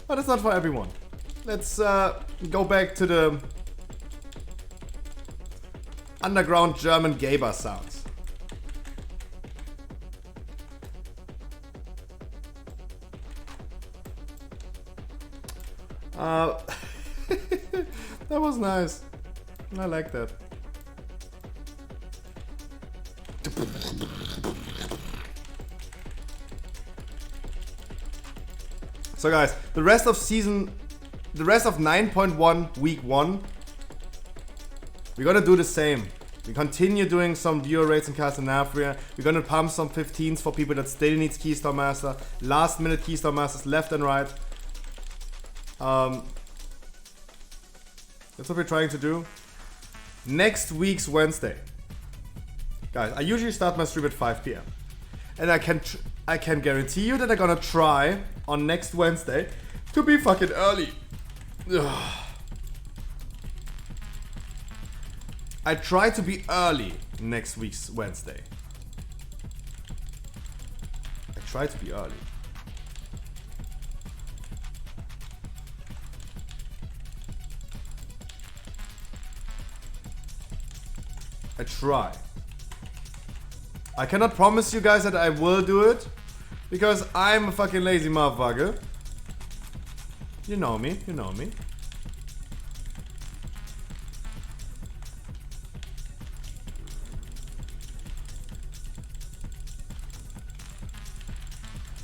But it's not for everyone. Let's go back to the underground German gay bar sounds. That was nice. I like that. So guys, the rest of 9.1 week 1, we're gonna do the same. We continue doing some viewer rates in Castlevania. We're gonna pump some 15s for people that still needs Keystone Master. Last minute Keystone Masters left and right. That's what we're trying to do. Next week's Wednesday. Guys, I usually start my stream at 5 p.m. And I can guarantee you that I'm gonna try on next Wednesday to be fucking early. Ugh. I try to be early next week's Wednesday. I try to be early. I try. I cannot promise you guys that I will do it, because I'm a fucking lazy motherfucker. You know me, you know me.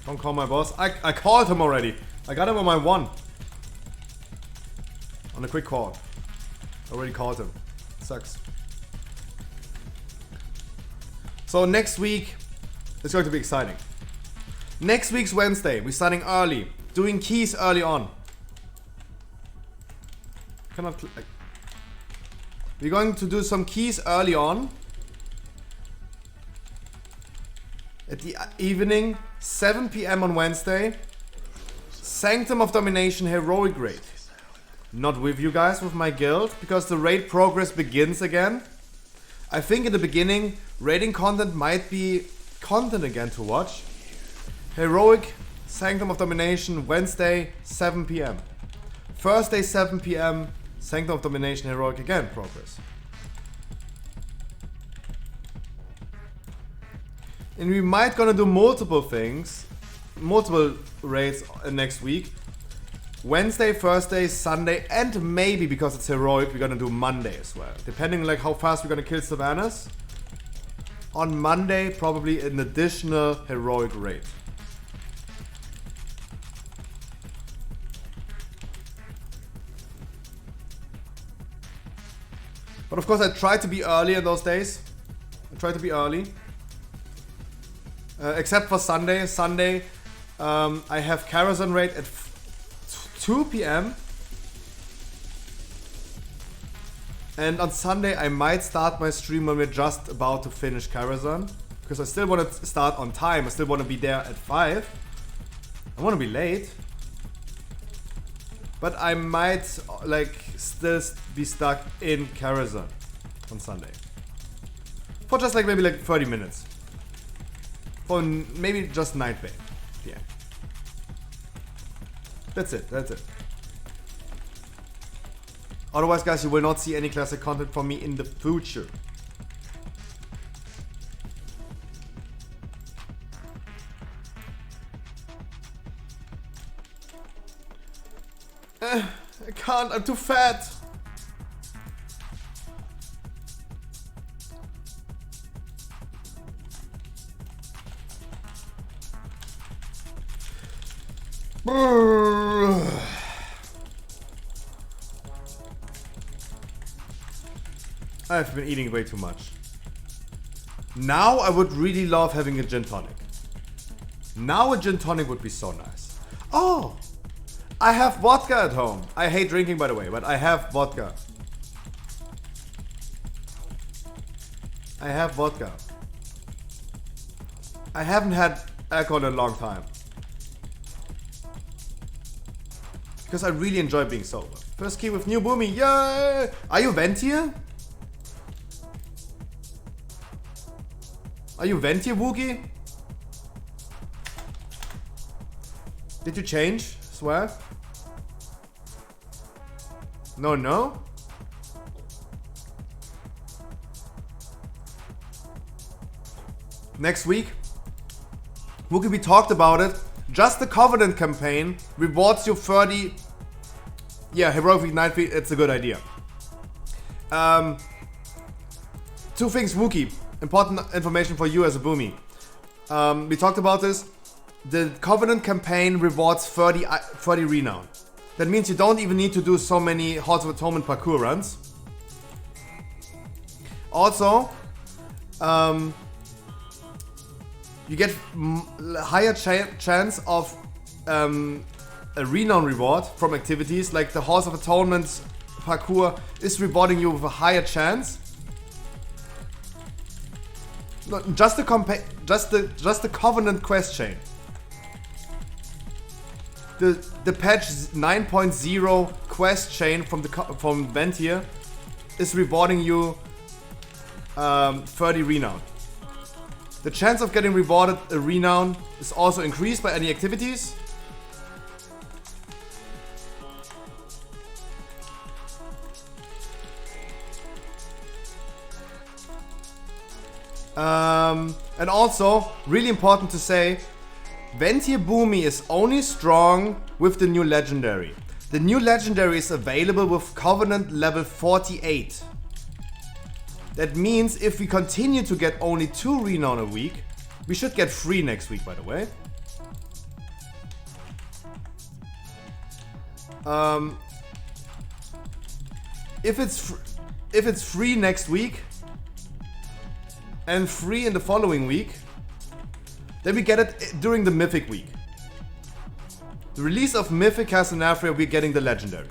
Don't call my boss. I called him already. I got him on my 1. On a quick call. Already called him. Sucks. So next week, it's going to be exciting. Next week's Wednesday, we're starting early. Doing keys early on. We're going to do some keys early on. At the evening, 7 p.m. on Wednesday. Sanctum of Domination Heroic Raid. Not with you guys, with my guild, because the raid progress begins again. I think in the beginning, raiding content might be content again to watch. Heroic, Sanctum of Domination, Wednesday, 7 p.m. Thursday, 7 p.m. Sanctum of Domination Heroic again, progress. And we might gonna do multiple things, multiple raids next week. Wednesday, Thursday, Sunday, and maybe because it's heroic, we're gonna do Monday as well. Depending like how fast we're gonna kill Sylvanas. On Monday, probably an additional heroic raid. But of course I try to be early in those days. I try to be early. Except for Sunday. Sunday, I have Karazhan raid at 2 p.m. And on Sunday I might start my stream when we're just about to finish Karazhan. Because I still want to start on time. I still want to be there at 5. I want to be late. But I might like still be stuck in Karazhan on Sunday. For just like maybe like 30 minutes. For maybe just Night Bay. Yeah. That's it, that's it. Otherwise, guys, you will not see any classic content from me in the future. I can't, I'm too fat. I've been eating way too much. Now I would really love having a gin tonic. Now a gin tonic would be so nice. Oh, I have vodka at home. I hate drinking, by the way, but I have vodka. I have vodka. I haven't had alcohol in a long time. Because I really enjoy being sober. First key with new Boomy, yay! Are you vent here? Are you Ventier Wookie? Did you change? Swear? No, no? Next week, Wookie, we talked about it. Just the Covenant campaign rewards you 30. Yeah, Heroic Week 9 feet, it's a good idea. Two things, Wookie. Important information for you as a Boomy. We talked about this. The Covenant campaign rewards 30 renown. That means you don't even need to do so many Halls of Atonement parkour runs. Also, you get higher chance of a renown reward from activities like the Halls of Atonement parkour is rewarding you with a higher chance. Just the Covenant quest chain. The patch 9.0 quest chain from Ventier is rewarding you 30 renown. The chance of getting rewarded a renown is also increased by any activities. And also, really important to say, Ventier Boomy is only strong with the new legendary. The new legendary is available with Covenant level 48. That means if we continue to get only 2 renown a week, we should get 3 next week, by the way. If it's 3 next week and 3 in the following week, then we get it during the Mythic week. The release of Mythic Casanafria, we're getting the legendary.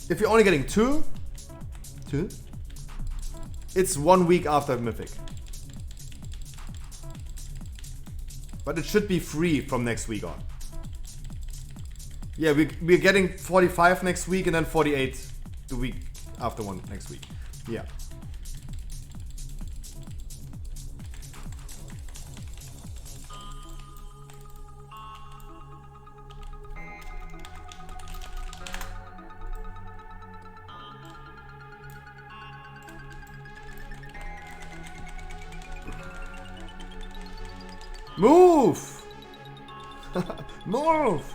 If you're only getting 2, it's 1 week after Mythic. But it should be 3 from next week on. Yeah, we're getting 45 next week and then 48 the week after one next week. Yeah. Move! Move!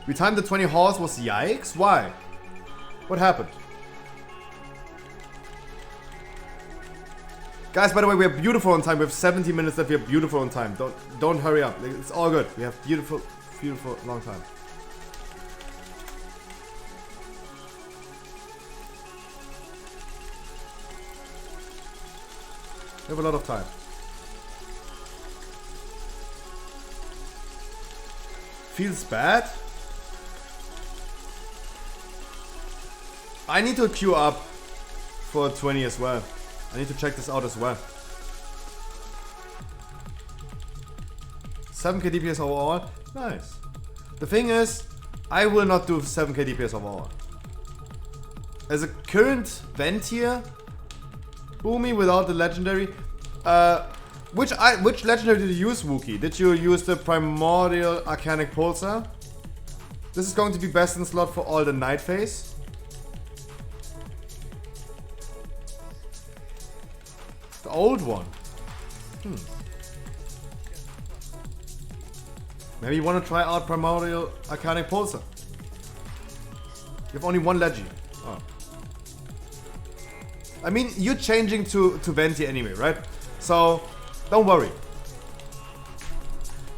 We timed the 20 horse was yikes? Why? What happened? Guys, by the way, we are beautiful on time. We have 70 minutes left. We are beautiful on time. Don't hurry up. It's all good. We have beautiful long time. We have a lot of time. Feels bad. I need to queue up for 20 as well. I need to check this out as well. 7k DPS overall. Nice. The thing is, I will not do 7k DPS overall. As a current Ventier Boomy without the legendary, which legendary did you use, Wookie? Did you use the Primordial Arcanic Pulsar? This is going to be best in slot for all the night phase. The old one. Maybe you want to try out Primordial Arcanic Pulsar. You have only one Legi. Oh. I mean, you're changing to Venti anyway, right? So, don't worry.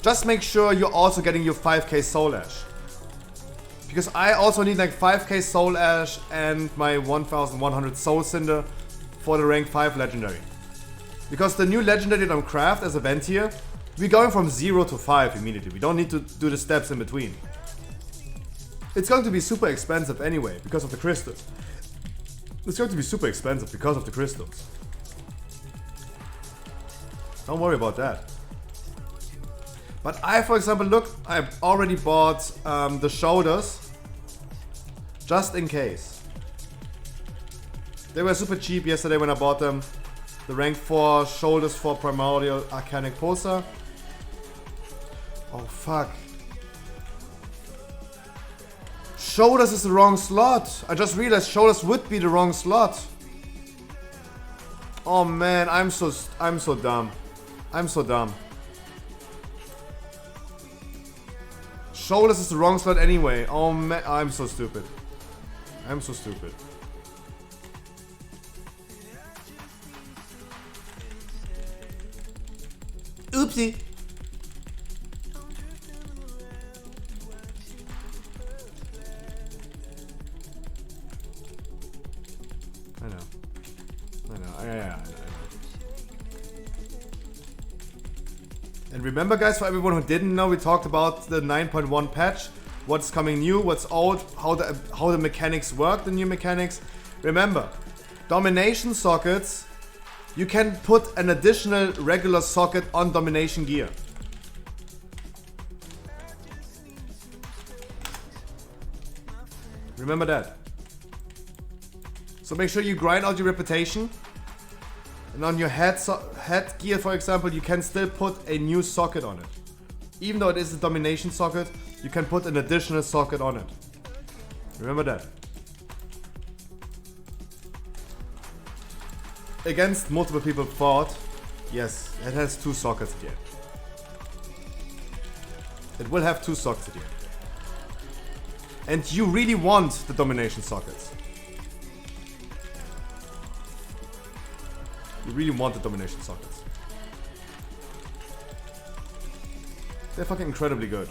Just make sure you're also getting your 5k Soul Ash. Because I also need like 5k Soul Ash and my 1100 Soul Cinder for the rank 5 legendary. Because the new legendary that I'm craft as a Ventier, we're going from 0 to 5 immediately. We don't need to do the steps in between. It's going to be super expensive anyway because of the crystals. It's going to be super expensive because of the crystals. Don't worry about that. But I, for example, look, I already bought the shoulders just in case. They were super cheap yesterday when I bought them. The rank 4 shoulders for primordial arcanic posa. Oh fuck. Shoulders is the wrong slot. I just realized shoulders would be the wrong slot. Oh man, I'm so dumb. I'm so dumb. Shoulders is the wrong slot anyway. Oh man, I'm so stupid. I'm so stupid. Oopsie. I know. Yeah, I know. And remember, guys, for everyone who didn't know, we talked about the 9.1 patch, what's coming new, what's old, how the mechanics work, the new mechanics. Remember, domination sockets, you can put an additional regular socket on domination gear. Remember that. So make sure you grind out your reputation. And on your head gear, for example, you can still put a new socket on it. Even though it is a domination socket, you can put an additional socket on it. Remember that. Against multiple people fought, yes, it has 2 sockets at the end. It will have 2 sockets at the end. And you really want the domination sockets. You really want the domination sockets. They're fucking incredibly good.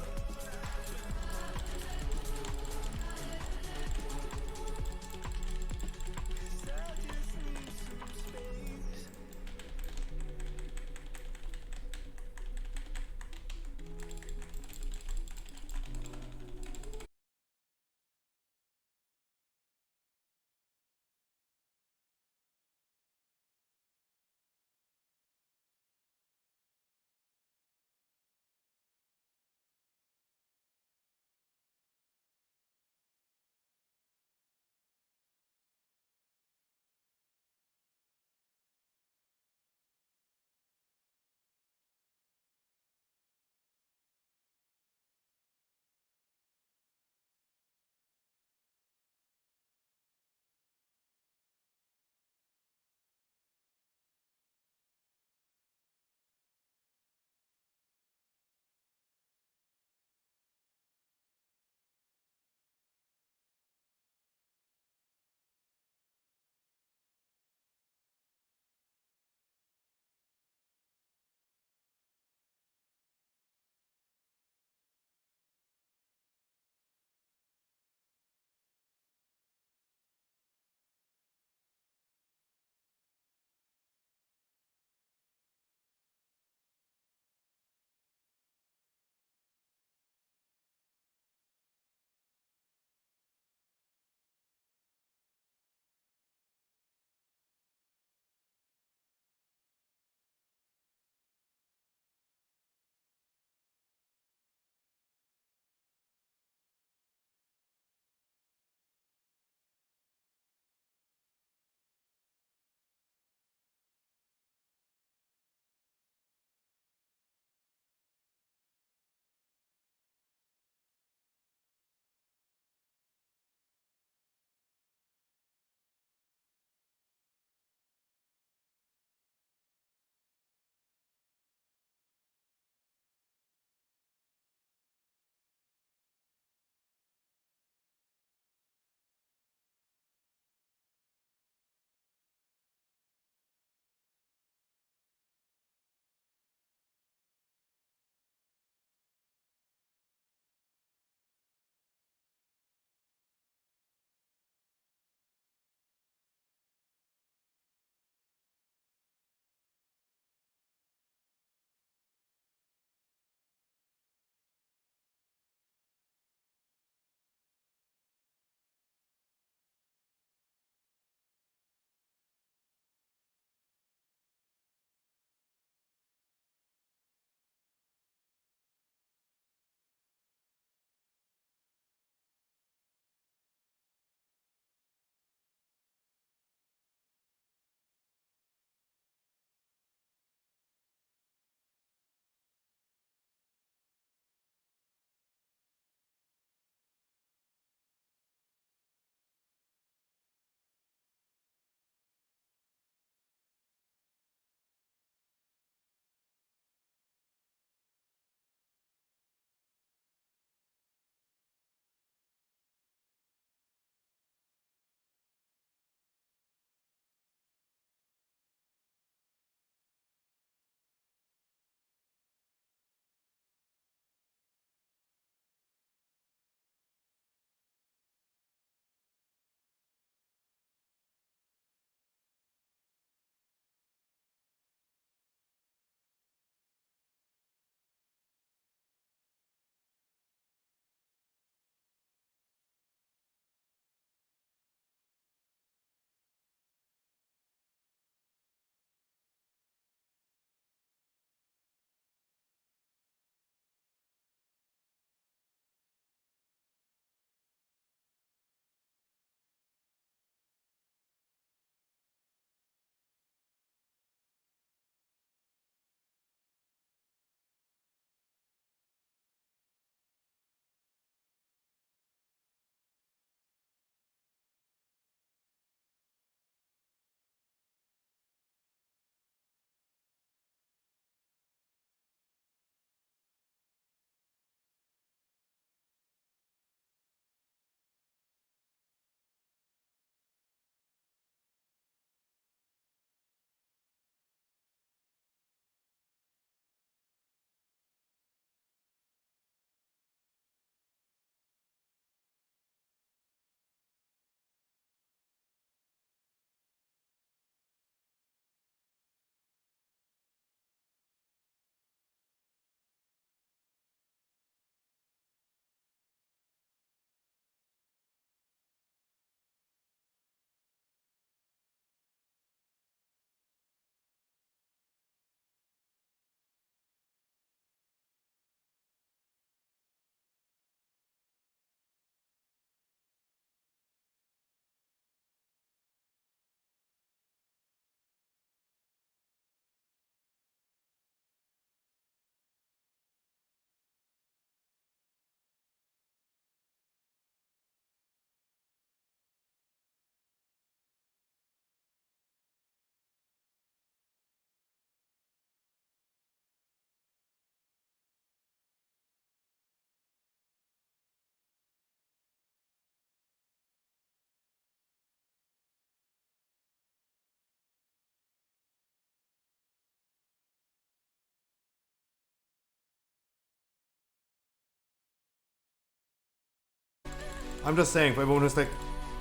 I'm just saying for everyone who's like,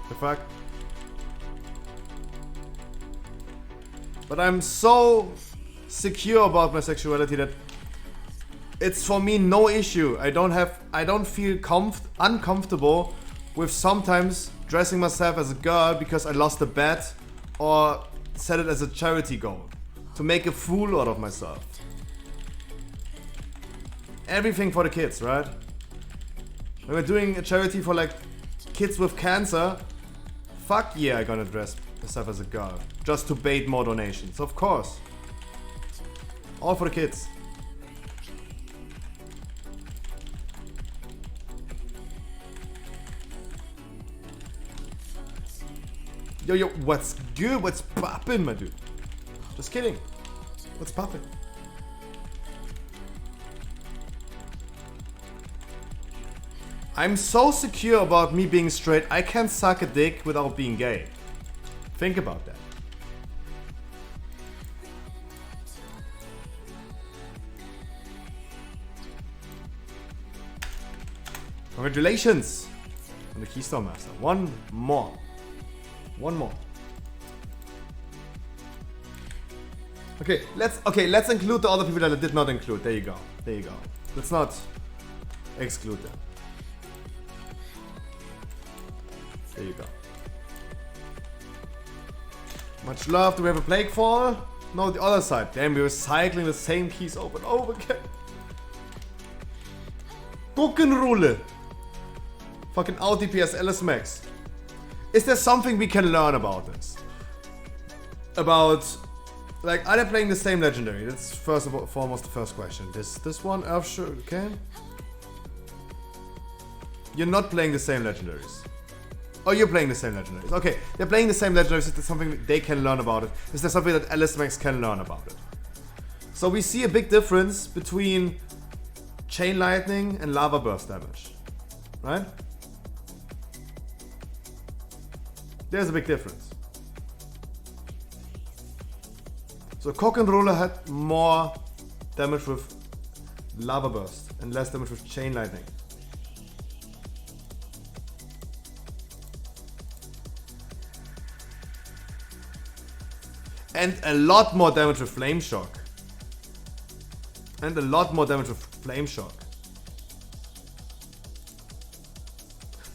the fuck? But I'm so secure about my sexuality that it's for me no issue. I don't feel uncomfortable with sometimes dressing myself as a girl because I lost a bet or set it as a charity goal to make a fool out of myself. Everything for the kids, right? When we're doing a charity for like kids with cancer, fuck yeah, I'm gonna dress myself as a girl just to bait more donations, of course. All for the kids. Yo, what's good? What's poppin', my dude? Just kidding. What's poppin'? I'm so secure about me being straight, I can suck a dick without being gay. Think about that. Congratulations on the Keystone Master. One more. Okay, let's include the other people that I did not include. There you go. Let's not exclude them. There you go. Much love. Do we have a plague fall? No, the other side. Damn, we were cycling the same keys over and over again. Guckenrulle. Fucking out DPS LS Max. Is there something we can learn about this? About, like, are they playing the same legendary? That's first of all, foremost the first question. This one, sure, okay. You're not playing the same legendaries. Oh, you're playing the same legendaries. Okay, they're playing the same legendaries. Is there something they can learn about it? Is there something that LS Max can learn about it? So we see a big difference between Chain Lightning and Lava Burst damage, right? There's a big difference. So Cock'n'Roller had more damage with Lava Burst and less damage with Chain Lightning. And a lot more damage with Flame Shock. And a lot more damage with Flame Shock.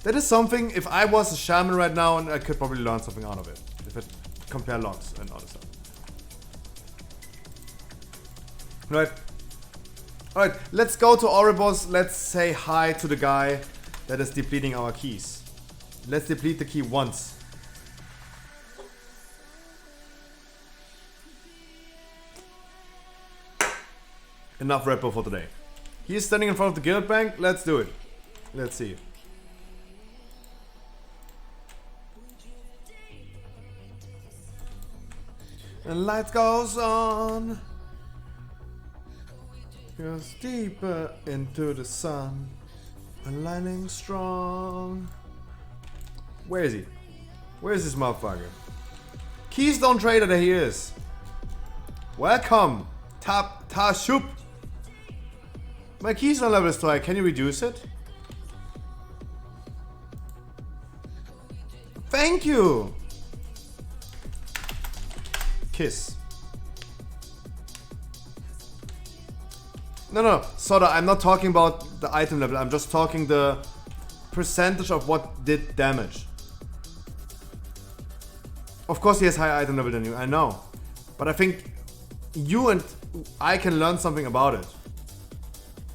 That is something, if I was a shaman right now, and I could probably learn something out of it. If I compare logs and all this stuff. Right. Alright, let's go to Oribos. Let's say hi to the guy that is depleting our keys. Let's deplete the key once. Enough Red Bull for today. He is standing in front of the guild bank. Let's do it. Let's see. And light goes on. Goes deeper into the sun. And lightning strong. Where is he? Where is this motherfucker? Keystone Trader, there he is. Welcome. Tashup. My Keystone level is too high. Can you reduce it? Thank you. Kiss. No, Soda, I'm not talking about the item level. I'm just talking the percentage of what did damage. Of course he has higher item level than you, I know. But I think you and I can learn something about it.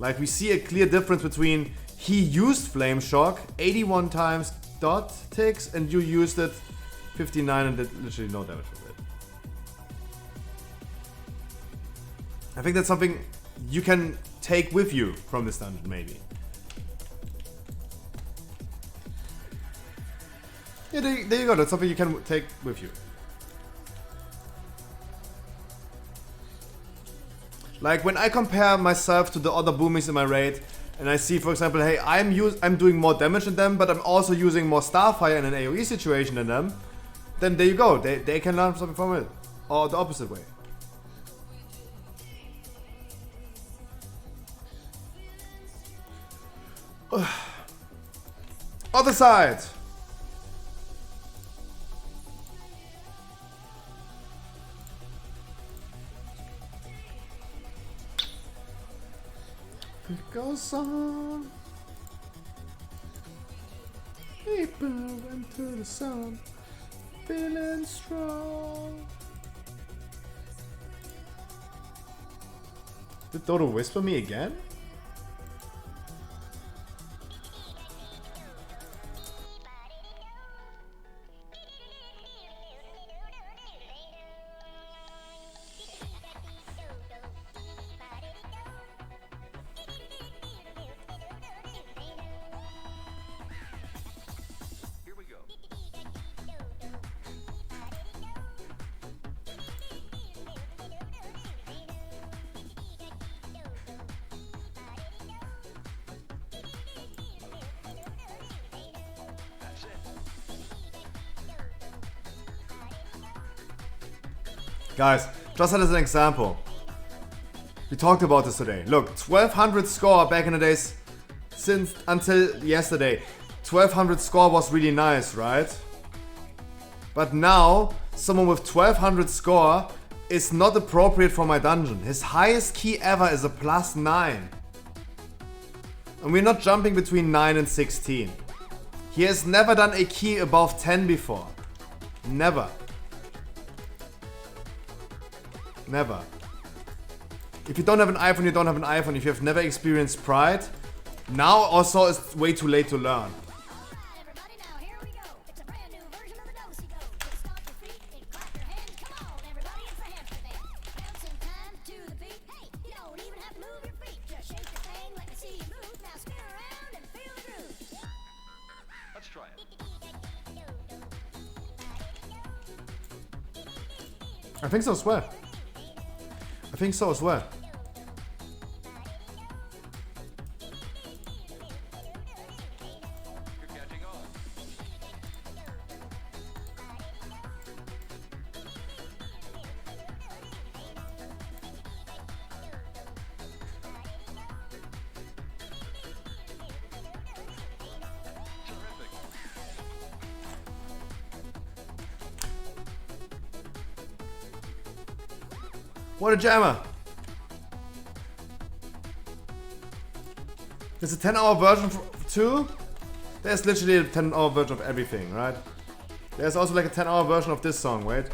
Like, we see a clear difference between he used Flame Shock 81 times dot ticks and you used it 59 and did literally no damage with it. I think that's something you can take with you from this dungeon, maybe. Yeah, there you go. That's something you can take with you. Like, when I compare myself to the other boomies in my raid, and I see, for example, hey, I'm doing more damage than them, but I'm also using more Starfire in an AoE situation than them, then there you go. They can learn something from it. Or the opposite way. Other side. It goes on. People went to the sun, feeling strong. Did Dodo whisper me again? Guys, just as an example, we talked about this today. Look, 1200 score back in the days, since until yesterday. 1200 score was really nice, right? But now, someone with 1200 score is not appropriate for my dungeon. His highest key ever is a +9. And we're not jumping between 9 and 16. He has never done a key above 10 before. Never. Never. If you don't have an iPhone, you don't have an iPhone. If you have never experienced Pride, now also it's way too late to learn. Everybody now, here we go. It's a brand new version of the do-si-do. Just stomp your feet and clap your hands. Come on, everybody, it's a hamster dance. Bouncing time to the beat. Hey, you don't even have to move your feet. Just shake your thing, let me see you move. Now spin around and feel the groove. Let's try it. I think so as well. I think so as well. You're catching on. Terrific. What a jammer! There's a 10-hour version too? There's literally a 10-hour version of everything, right? There's also like a 10-hour version of this song, wait.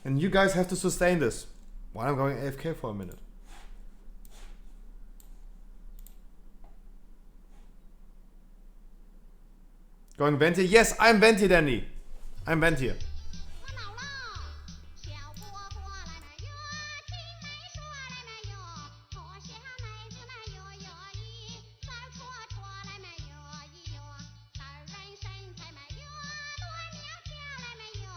And you guys have to sustain this while I'm going AFK for a minute. Going Venti? Yes, I'm Venti, Danny. I'm Venti. 我老了，小波波来没哟，青梅说来没哟，和小妹子来哟哟咦，三戳戳来没哟咦哟，三人身材没哟，多苗条来没哟，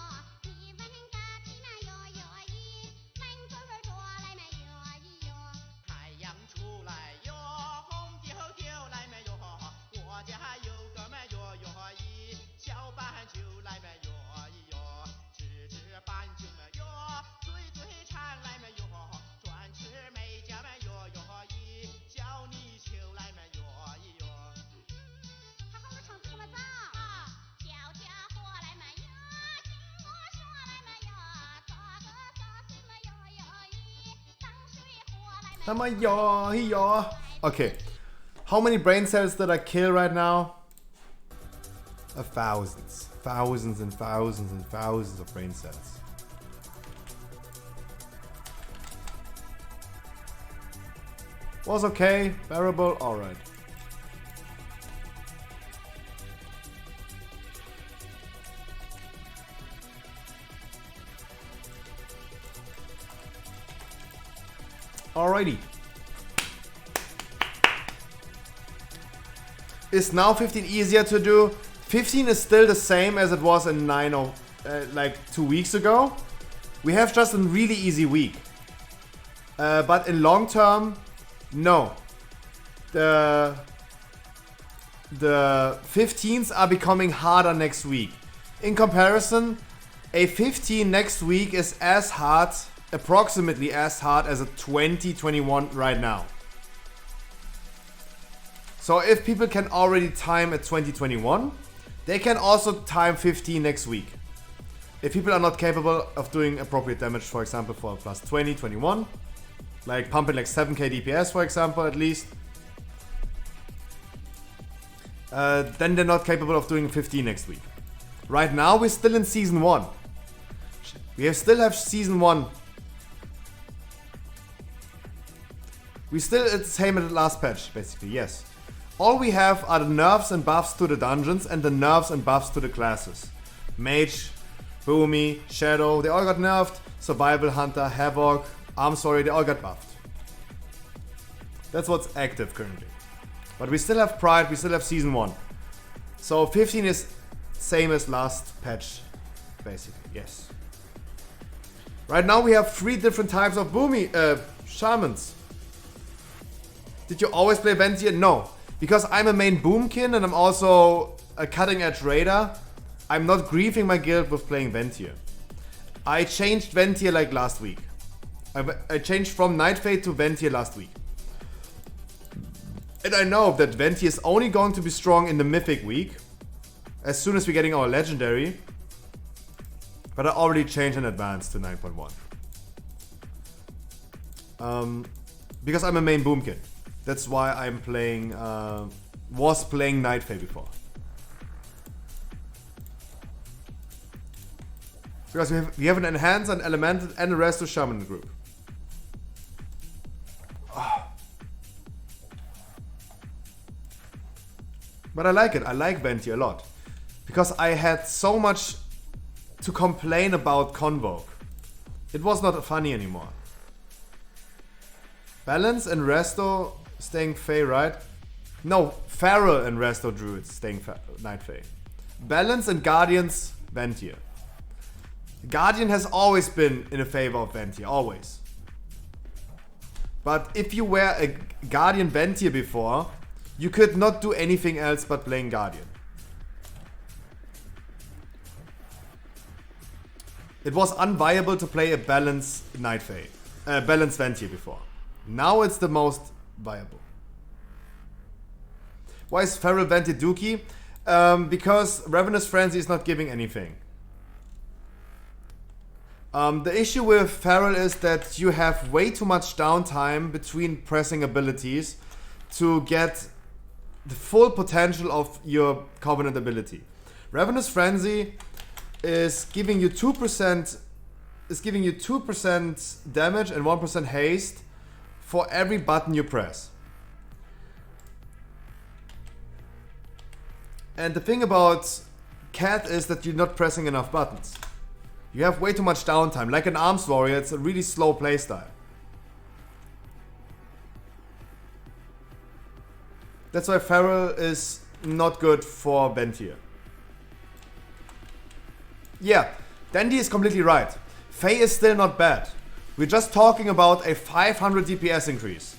你问个屁那哟哟咦，门嘴儿捉来没哟咦哟。太阳出来哟，红丢丢来没哟，我家有个没哟哟咦，小板球来没哟咦哟，吃吃板球没哟，嘴嘴馋来没哟，专吃美甲没哟哟咦，叫你球来没哟咦哟。还好我唱这么早，叫家伙来没哟，听我说来没哟，做个啥事没哟哟咦，当水火来没。 Okay. How many brain cells did I kill right now? Thousands. Thousands and thousands and thousands of brain cells. Was okay, bearable, alright. Alrighty. Is now 15 easier to do? 15 is still the same as it was in 9 or like 2 weeks ago. We have just a really easy week. But in long term, no. The 15s are becoming harder next week. In comparison, a 15 next week is as hard, approximately as hard as a 2021 right now. So if people can already time at 2021, they can also time 15 next week. If people are not capable of doing appropriate damage, for example, for plus 20, 21, like pumping like 7k DPS, for example, at least, then they're not capable of doing 15 next week. Right now, we're still in Season 1. We still have Season 1. We still, it's the same as the last patch, basically, yes. All we have are the nerfs and buffs to the dungeons and the nerfs and buffs to the classes. Mage, Boomy, Shadow, they all got nerfed. Survival Hunter, Havoc, Arms Warrior, they all got buffed. That's what's active currently. But we still have Pride, we still have Season 1. So 15 is same as last patch, basically, yes. Right now we have 3 different types of Boomy, Shamans. Did you always play Ventier? No. Because I'm a main Boomkin and I'm also a cutting edge raider, I'm not griefing my guild with playing Ventier. I changed Ventier like last week. I changed from Nightfade to Ventier last week. And I know that Ventier is only going to be strong in the Mythic week, as soon as we're getting our Legendary. But I already changed in advance to 9.1. Because I'm a main Boomkin. That's why I'm playing, was playing Nightfade before. Because we have an Enhancer, an Elemental, and a Resto Shaman in the group. But I like it. I like Venti a lot. Because I had so much to complain about Convoke. It was not funny anymore. Balance and Resto staying Fey, right? No, Feral and Resto Druids staying Night Fey. Balance and Guardians, Ventier. Guardian has always been in a favor of Ventier, always. But if you were a Guardian Ventier before, you could not do anything else but playing Guardian. It was unviable to play a balanced Night Fey, balanced Ventier before. Now it's the most viable. Why is Feral Ventier Dookie? Because Ravenous Frenzy is not giving anything. The issue with Feral is that you have way too much downtime between pressing abilities to get the full potential of your Covenant ability. Ravenous Frenzy is giving you 2% damage and 1% haste for every button you press. And the thing about Cat is that you're not pressing enough buttons. You have way too much downtime. Like an Arms Warrior, it's a really slow playstyle. That's why Feral is not good for Ventier. Yeah, Dandy is completely right. Fey is still not bad. We're just talking about a 500 DPS increase.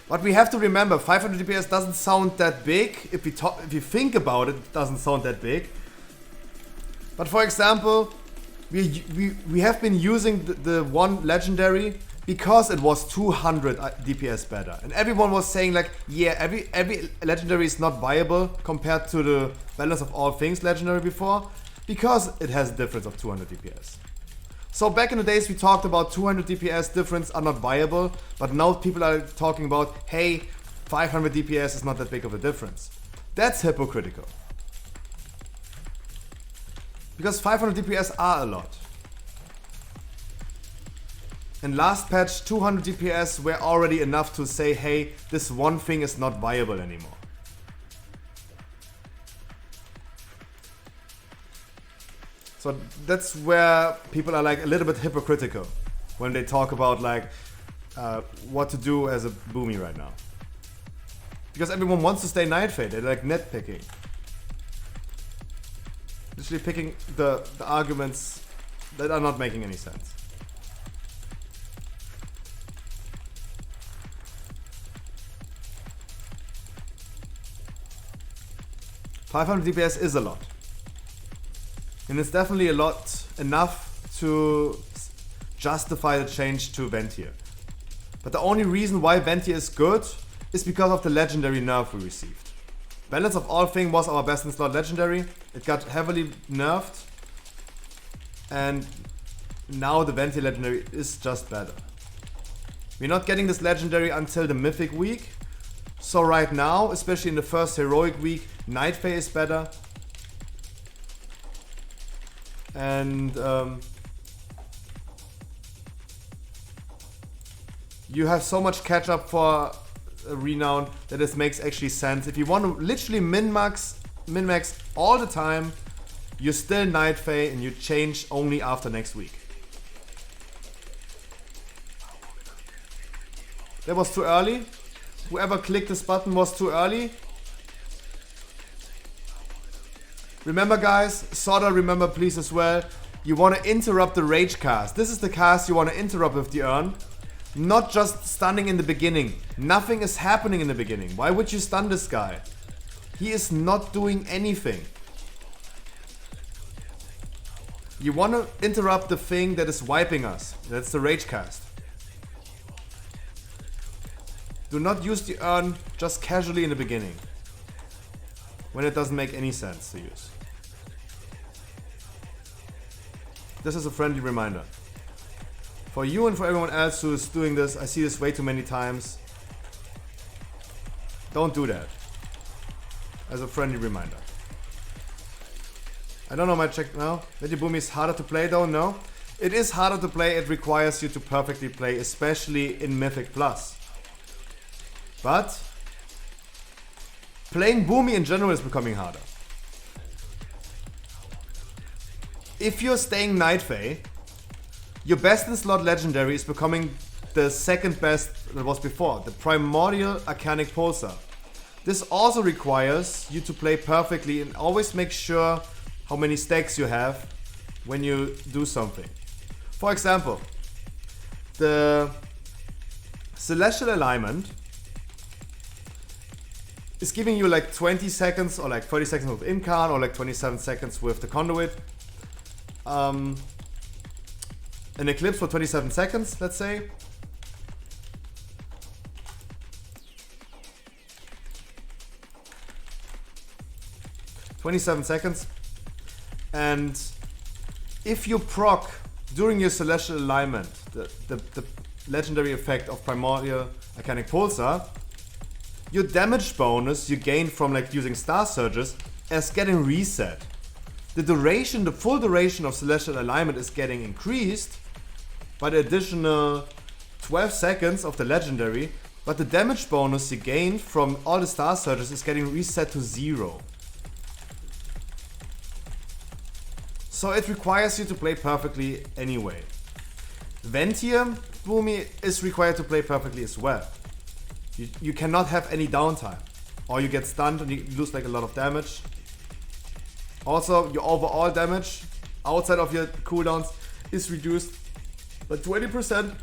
But we have to remember, 500 DPS doesn't sound that big. If you think about it, it doesn't sound that big. But for example, we have been using the one legendary because it was 200 DPS better. And everyone was saying like, yeah, every legendary is not viable compared to the balance of all things legendary before, because it has a difference of 200 DPS. So back in the days we talked about 200 DPS difference are not viable, but now people are talking about, hey, 500 DPS is not that big of a difference. That's hypocritical. Because 500 DPS are a lot. In last patch, 200 DPS were already enough to say, hey, this one thing is not viable anymore. So that's where people are like a little bit hypocritical when they talk about like what to do as a Boomy right now. Because everyone wants to stay Nightfade, they're like nitpicking. Literally picking the arguments that are not making any sense. $500 DPS is a lot. And it's definitely a lot, enough to justify the change to Ventier. But the only reason why Ventier is good is because of the legendary nerf we received. Balance of All Thing was our best in slot legendary. It got heavily nerfed. And now the Venti legendary is just better. We're not getting this legendary until the mythic week. So right now, especially in the first heroic week, Night Fae is better. And you have so much catch up for Renown that this makes actually sense. If you want to literally min-max all the time, you're still Night Fae and you change only after next week. That was too early. Whoever clicked this button was too early. Remember guys, sorta remember please as well, you want to interrupt the rage cast. This is the cast you want to interrupt with the urn. Not just stunning in the beginning. Nothing is happening in the beginning. Why would you stun this guy? He is not doing anything. You want to interrupt the thing that is wiping us. That's the rage cast. Do not use the urn just casually in the beginning, when it doesn't make any sense to use. This is a friendly reminder. For you and for everyone else who is doing this, I see this way too many times. Don't do that. As a friendly reminder. I don't know my check now. Venti Boomy is harder to play though, no? It is harder to play, it requires you to perfectly play, especially in Mythic Plus. But playing Boomy in general is becoming harder. If you're staying Night Fae, your best in slot legendary is becoming the second best that was before, the Primordial Arcanic Pulsar. This also requires you to play perfectly and always make sure how many stacks you have when you do something. For example, the Celestial Alignment is giving you like 20 seconds or like 30 seconds with Incarn or like 27 seconds with the Conduit. An Eclipse for 27 seconds, let's say. (27 seconds). And if you proc during your Celestial Alignment the legendary effect of Primordial Arcanic Pulsar, your damage bonus you gain from like using Star Surges is getting reset. The duration, the full duration of Celestial Alignment is getting increased by the additional 12 seconds of the legendary, but the damage bonus you gain from all the Star Surges is getting reset to 0. So it requires you to play perfectly anyway. Ventium Boomy is required to play perfectly as well. You cannot have any downtime, or you get stunned and you lose like a lot of damage. Also, your overall damage outside of your cooldowns is reduced by 20%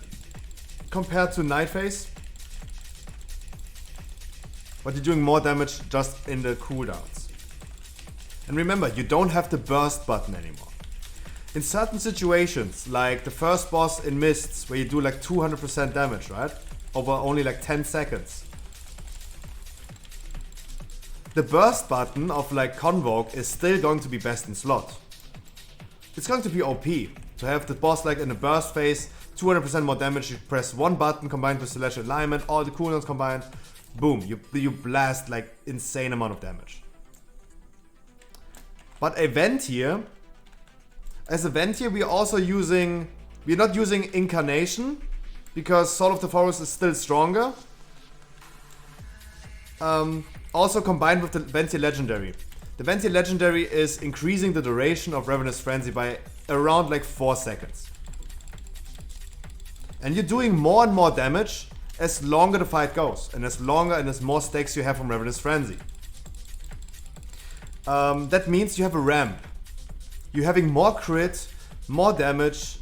compared to Night Phase. But you're doing more damage just in the cooldowns. And remember, you don't have the burst button anymore. In certain situations, like the first boss in Mists, where you do like 200% damage, right? Over only like 10 seconds. The burst button of like Convoke is still going to be best in slot. It's going to be OP to have the boss like in a burst phase, 200% more damage, you press one button combined with Celestial Alignment, all the cooldowns combined, boom, you blast like insane amount of damage. But a Ventier, as a Ventier we're not using Incarnation, because Soul of the Forest is still stronger. Also combined with the Venti Legendary. The Venti Legendary is increasing the duration of Ravenous Frenzy by around like 4 seconds. And you're doing more and more damage as longer the fight goes, and as longer and as more stacks you have from Ravenous Frenzy. That means you have a ramp. You're having more crit, more damage,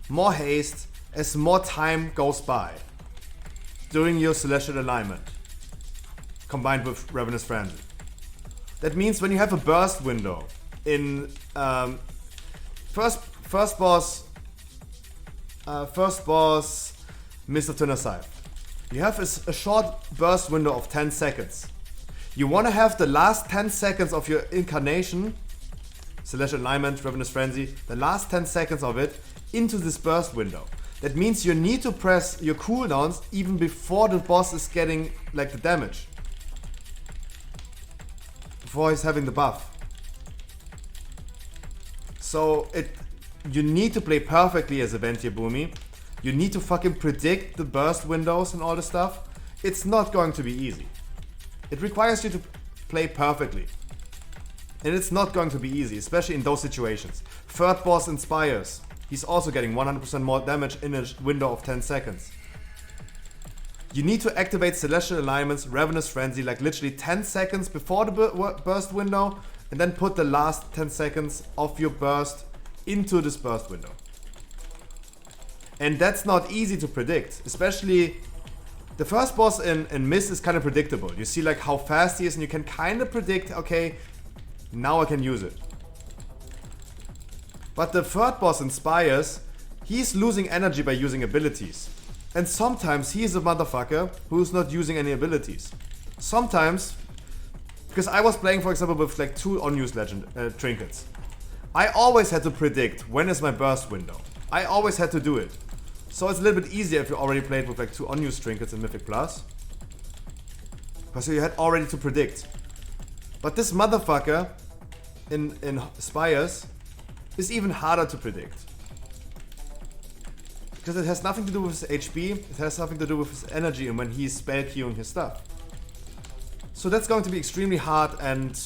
more haste as more time goes by during your Celestial Alignment, combined with Ravenous Frenzy. That means when you have a burst window in first boss Mist of Thinner Scythe, You have a short burst window of 10 seconds. You want to have the last 10 seconds of your incarnation, Celestial Alignment, Ravenous Frenzy, the last 10 seconds of it into this burst window. That means you need to press your cooldowns even before the boss is getting like the damage. Before he's having the buff. So you need to play perfectly as a Ventia Boomy. You need to fucking predict the burst windows and all this stuff. It's not going to be easy. It requires you to play perfectly. And it's not going to be easy, especially in those situations. Third boss Inspires. He's also getting 100% more damage in a window of 10 seconds. You need to activate Celestial Alignment's Ravenous Frenzy like literally 10 seconds before the burst window, and then put the last 10 seconds of your burst into this burst window. And that's not easy to predict, especially the first boss in Mist is kind of predictable. You see like how fast he is and you can kind of predict, okay, now I can use it. But the third boss Inspires, he's losing energy by using abilities. And sometimes he is a motherfucker who's not using any abilities. Sometimes, because I was playing for example with like 2 unused legend trinkets. I always had to predict when is my burst window. I always had to do it. So it's a little bit easier if you already played with like 2 unused trinkets in Mythic Plus. Because you had already to predict. But this motherfucker in Spires is even harder to predict. Because it has nothing to do with his HP, it has something to do with his energy and when he's spell queuing his stuff. So that's going to be extremely hard and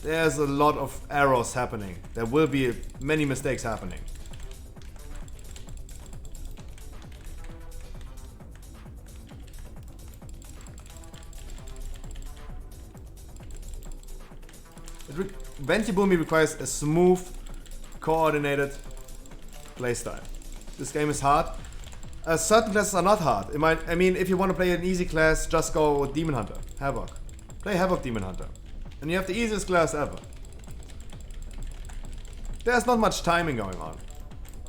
there's a lot of errors happening. There will be many mistakes happening. Ventia Boomy requires a smooth, coordinated playstyle. This game is hard. Certain classes are not hard. I mean, if you want to play an easy class, just go Demon Hunter, Havoc. Play Havoc Demon Hunter. And you have the easiest class ever. There's not much timing going on.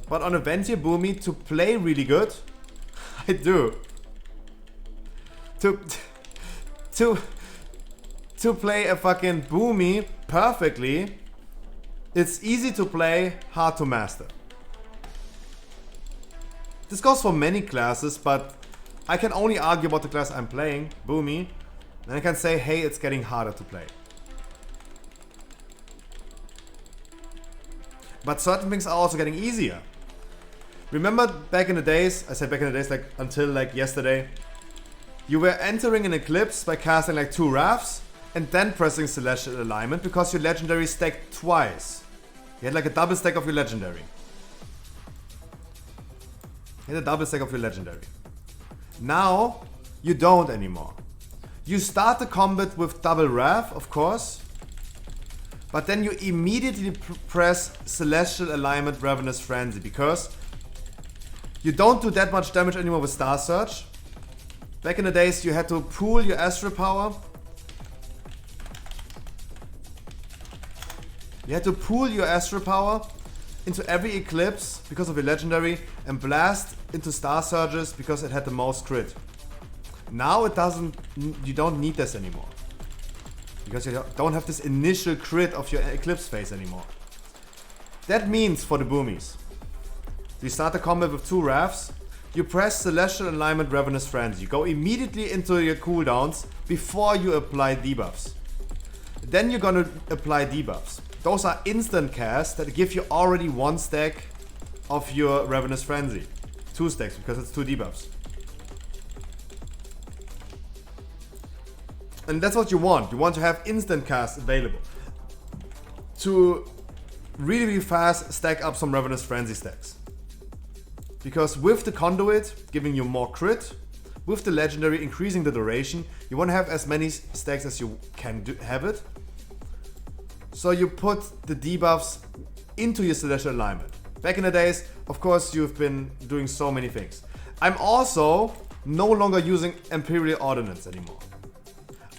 But on a Ventia Boomy, to play really good, I do. To play a fucking Boomy perfectly, it's easy to play, hard to master. This goes for many classes, but I can only argue about the class I'm playing, Boomy, and I can say, hey, it's getting harder to play. But certain things are also getting easier. Remember back in the days, I said back in the days like until like yesterday, you were entering an Eclipse by casting like 2 Wraths and then pressing Celestial Alignment because your legendary stacked twice. You had like a double stack of your legendary. You had a double stack of your legendary. Now, you don't anymore. You start the combat with double Wrath, of course, but then you immediately press Celestial Alignment Ravenous Frenzy because you don't do that much damage anymore with Star Surge. Back in the days, you had to pool your Astral Power. You had to pool your Astral Power into every Eclipse because of your legendary and blast into Star Surges because it had the most crit. Now it doesn't, you don't need this anymore. Because you don't have this initial crit of your Eclipse phase anymore. That means for the Boomies, you start the combat with 2 Wraths, you press Celestial Alignment Ravenous Frenzy. You go immediately into your cooldowns before you apply debuffs. Then you're gonna apply debuffs. Those are instant casts that give you already 1 stack of your Ravenous Frenzy. 2 stacks because it's 2 debuffs. And that's what you want. You want to have instant casts available. To really, really fast stack up some Ravenous Frenzy stacks. Because with the Conduit giving you more crit, with the legendary increasing the duration, you want to have as many stacks as you can have it. So you put the debuffs into your Celestial Alignment. Back in the days, of course, you've been doing so many things. I'm also no longer using Imperial Ordnance anymore.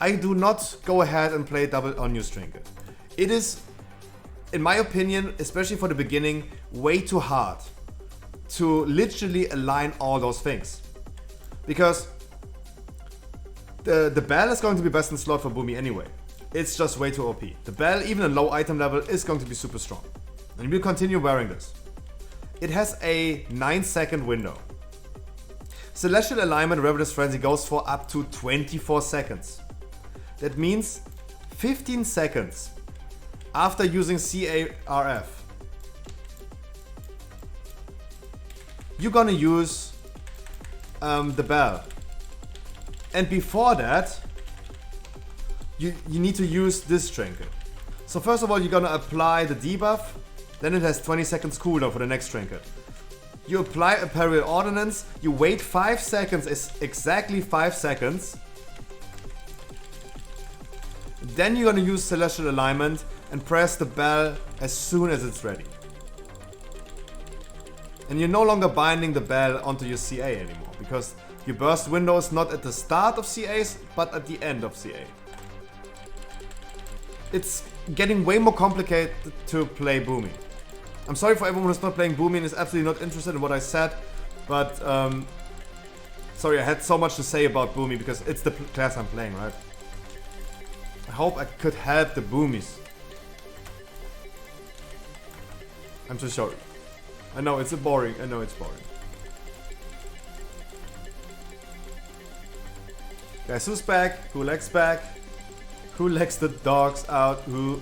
I do not go ahead and play double unused trinket. It is, in my opinion, especially for the beginning, way too hard to literally align all those things. Because The Bell is going to be best in slot for Boomy anyway. It's just way too OP. The Bell, even at low item level, is going to be super strong. And we'll continue wearing this. It has a 9-second window. Celestial Alignment Ravenous Frenzy goes for up to 24 seconds. That means 15 seconds after using CARF, you're gonna use the Bell. And before that, you need to use this trinket. So first of all, you're gonna apply the debuff, then it has 20 seconds cooldown for the next trinket. You apply a Imperial Ordnance, you wait 5 seconds, is exactly 5 seconds. Then you're gonna use Celestial Alignment and press the Bell as soon as it's ready. And you're no longer binding the Bell onto your CA anymore, because your burst window is not at the start of CAs, but at the end of CA. It's getting way more complicated to play Boomy. I'm sorry for everyone who's not playing Boomy and is absolutely not interested in what I said, but sorry, I had so much to say about Boomy because it's the class I'm playing, right? I hope I could help the Boomies. I'm so sorry. I know it's boring. I know it's boring. Guys, who's back? Who legs back? Who legs the dogs out? Who?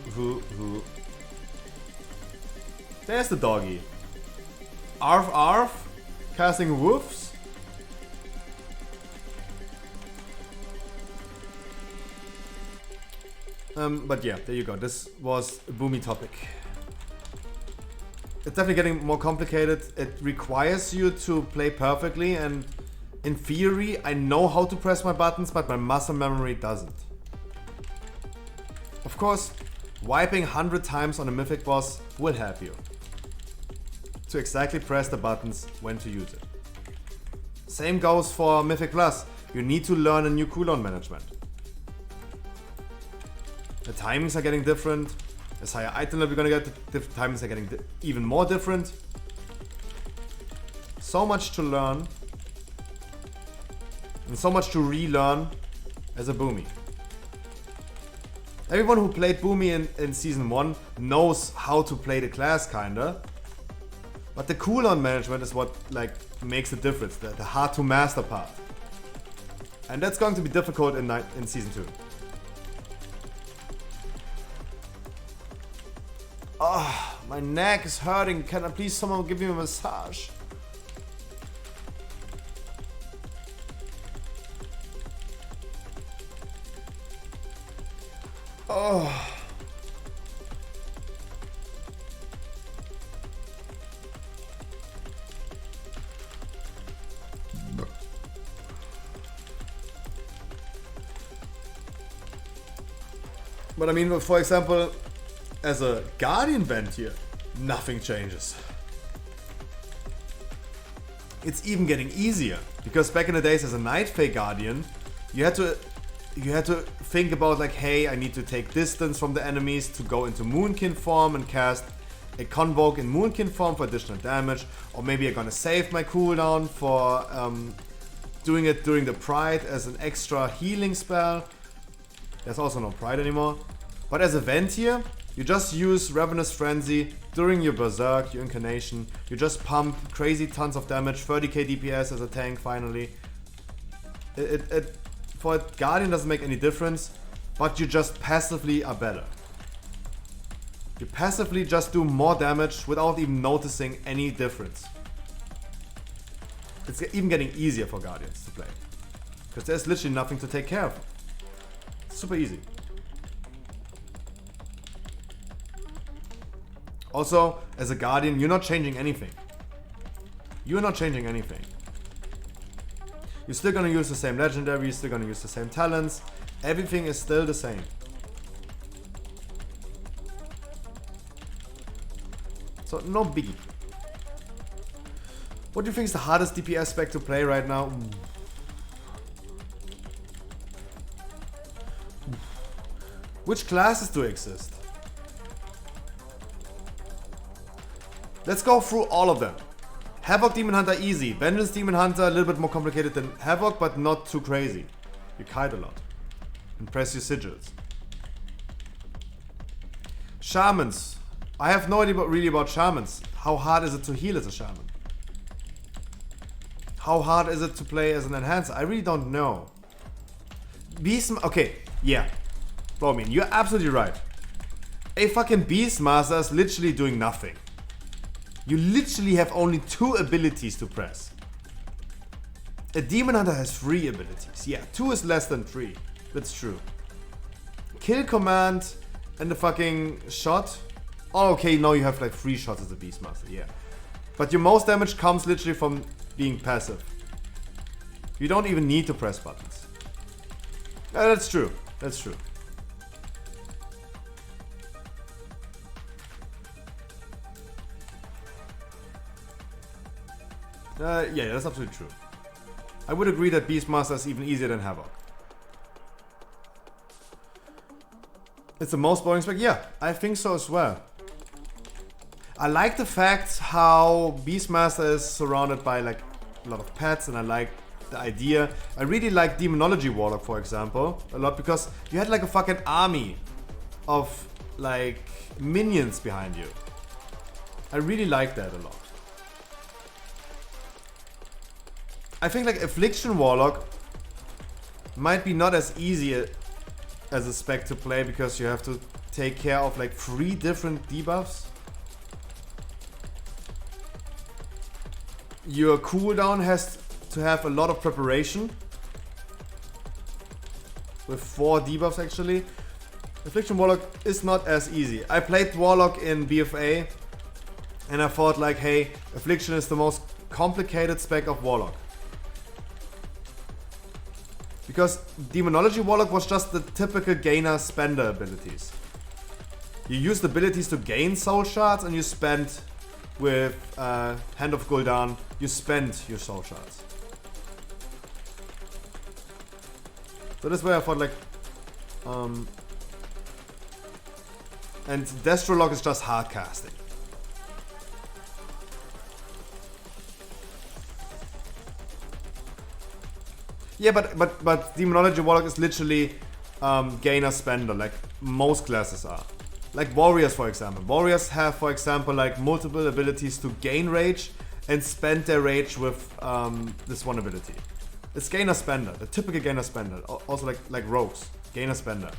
There's the doggy. Arf arf. Casting woofs. But yeah, there you go. This was a Boomy topic. It's definitely getting more complicated. It requires you to play perfectly, and in theory, I know how to press my buttons, but my muscle memory doesn't. Of course, wiping 100 times on a mythic boss will help you to exactly press the buttons when to use it. Same goes for Mythic Plus. You need to learn a new cooldown management. The timings are getting different. As higher item level you're gonna get, the timings are getting even more different. So much to learn. And so much to relearn as a Boomy. Everyone who played Boomy in Season 1 knows how to play the class kinda. But the cooldown management is what like makes the difference, the hard to master part. And that's going to be difficult in Season 2. Oh, my neck is hurting. Can I please someone give me a massage? Oh. But I mean, for example, as a Guardian vent here, nothing changes. It's even getting easier, because back in the days as a Night Fae Guardian, you had to think about like, hey, I need to take distance from the enemies to go into Moonkin form and cast a Convoke in Moonkin form for additional damage, or maybe I'm gonna save my cooldown for doing it during the Pride as an extra healing spell. There's also no Pride anymore. But as a vent here, you just use Ravenous Frenzy during your Berserk, your Incarnation. You just pump crazy tons of damage, 30k DPS as a tank finally. It for a Guardian doesn't make any difference, but you just passively are better. You passively just do more damage without even noticing any difference. It's even getting easier for Guardians to play, because there's literally nothing to take care of. It's super easy. Also, as a Guardian, you're not changing anything. You're not changing anything. You're still gonna use the same legendary, you're still gonna use the same talents. Everything is still the same. So, no biggie. What do you think is the hardest DPS spec to play right now? Which classes do exist? Let's go through all of them. Havoc Demon Hunter easy. Vengeance Demon Hunter a little bit more complicated than Havoc, but not too crazy. You kite a lot. And press your sigils. Shamans. I have no idea really about shamans. How hard is it to heal as a shaman? How hard is it to play as an enhancer? I really don't know. Okay, yeah. Blomin, you're absolutely right. A fucking Beastmaster is literally doing nothing. You literally have only 2 abilities to press. A Demon Hunter has 3 abilities. Yeah, 2 is less than 3. That's true. Kill command and the fucking shot. Oh, okay, now you have like 3 shots as a Beastmaster, yeah. But your most damage comes literally from being passive. You don't even need to press buttons. Yeah, that's true. That's true. Yeah, that's absolutely true. I would agree that Beastmaster is even easier than Havoc. It's the most boring spec? Yeah, I think so as well. I like the fact how Beastmaster is surrounded by like a lot of pets, and I like the idea. I really like Demonology Warlock, for example, a lot, because you had like a fucking army of like minions behind you. I really like that a lot. I think like Affliction Warlock might be not as easy as a spec to play, because you have to take care of like 3 different debuffs. Your cooldown has to have a lot of preparation. With 4 debuffs actually. Affliction Warlock is not as easy. I played Warlock in BFA and I thought like, hey, Affliction is the most complicated spec of Warlock. Because Demonology Warlock was just the typical gainer spender abilities. You used abilities to gain soul shards, and you spent with Hand of Gul'dan, you spent your soul shards. So that's where I thought like and Destrolock is just hard casting. Yeah, but Demonology Warlock is literally gainer spender, like most classes are. Like Warriors, for example. Warriors have, for example, like multiple abilities to gain rage and spend their rage with this one ability. It's gainer spender, the typical gainer spender. Also like rogues, gainer spender.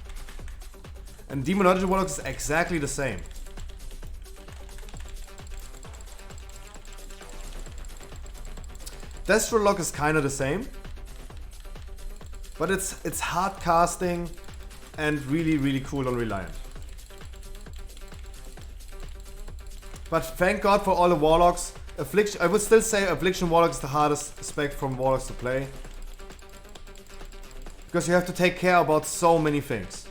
And Demonology Warlock is exactly the same. Destrolock is kind of the same. But it's hard casting and really cooldown reliant. But thank God for all the Warlocks. Affliction, I would still say Affliction Warlock is the hardest spec from Warlocks to play. Because you have to take care about so many things.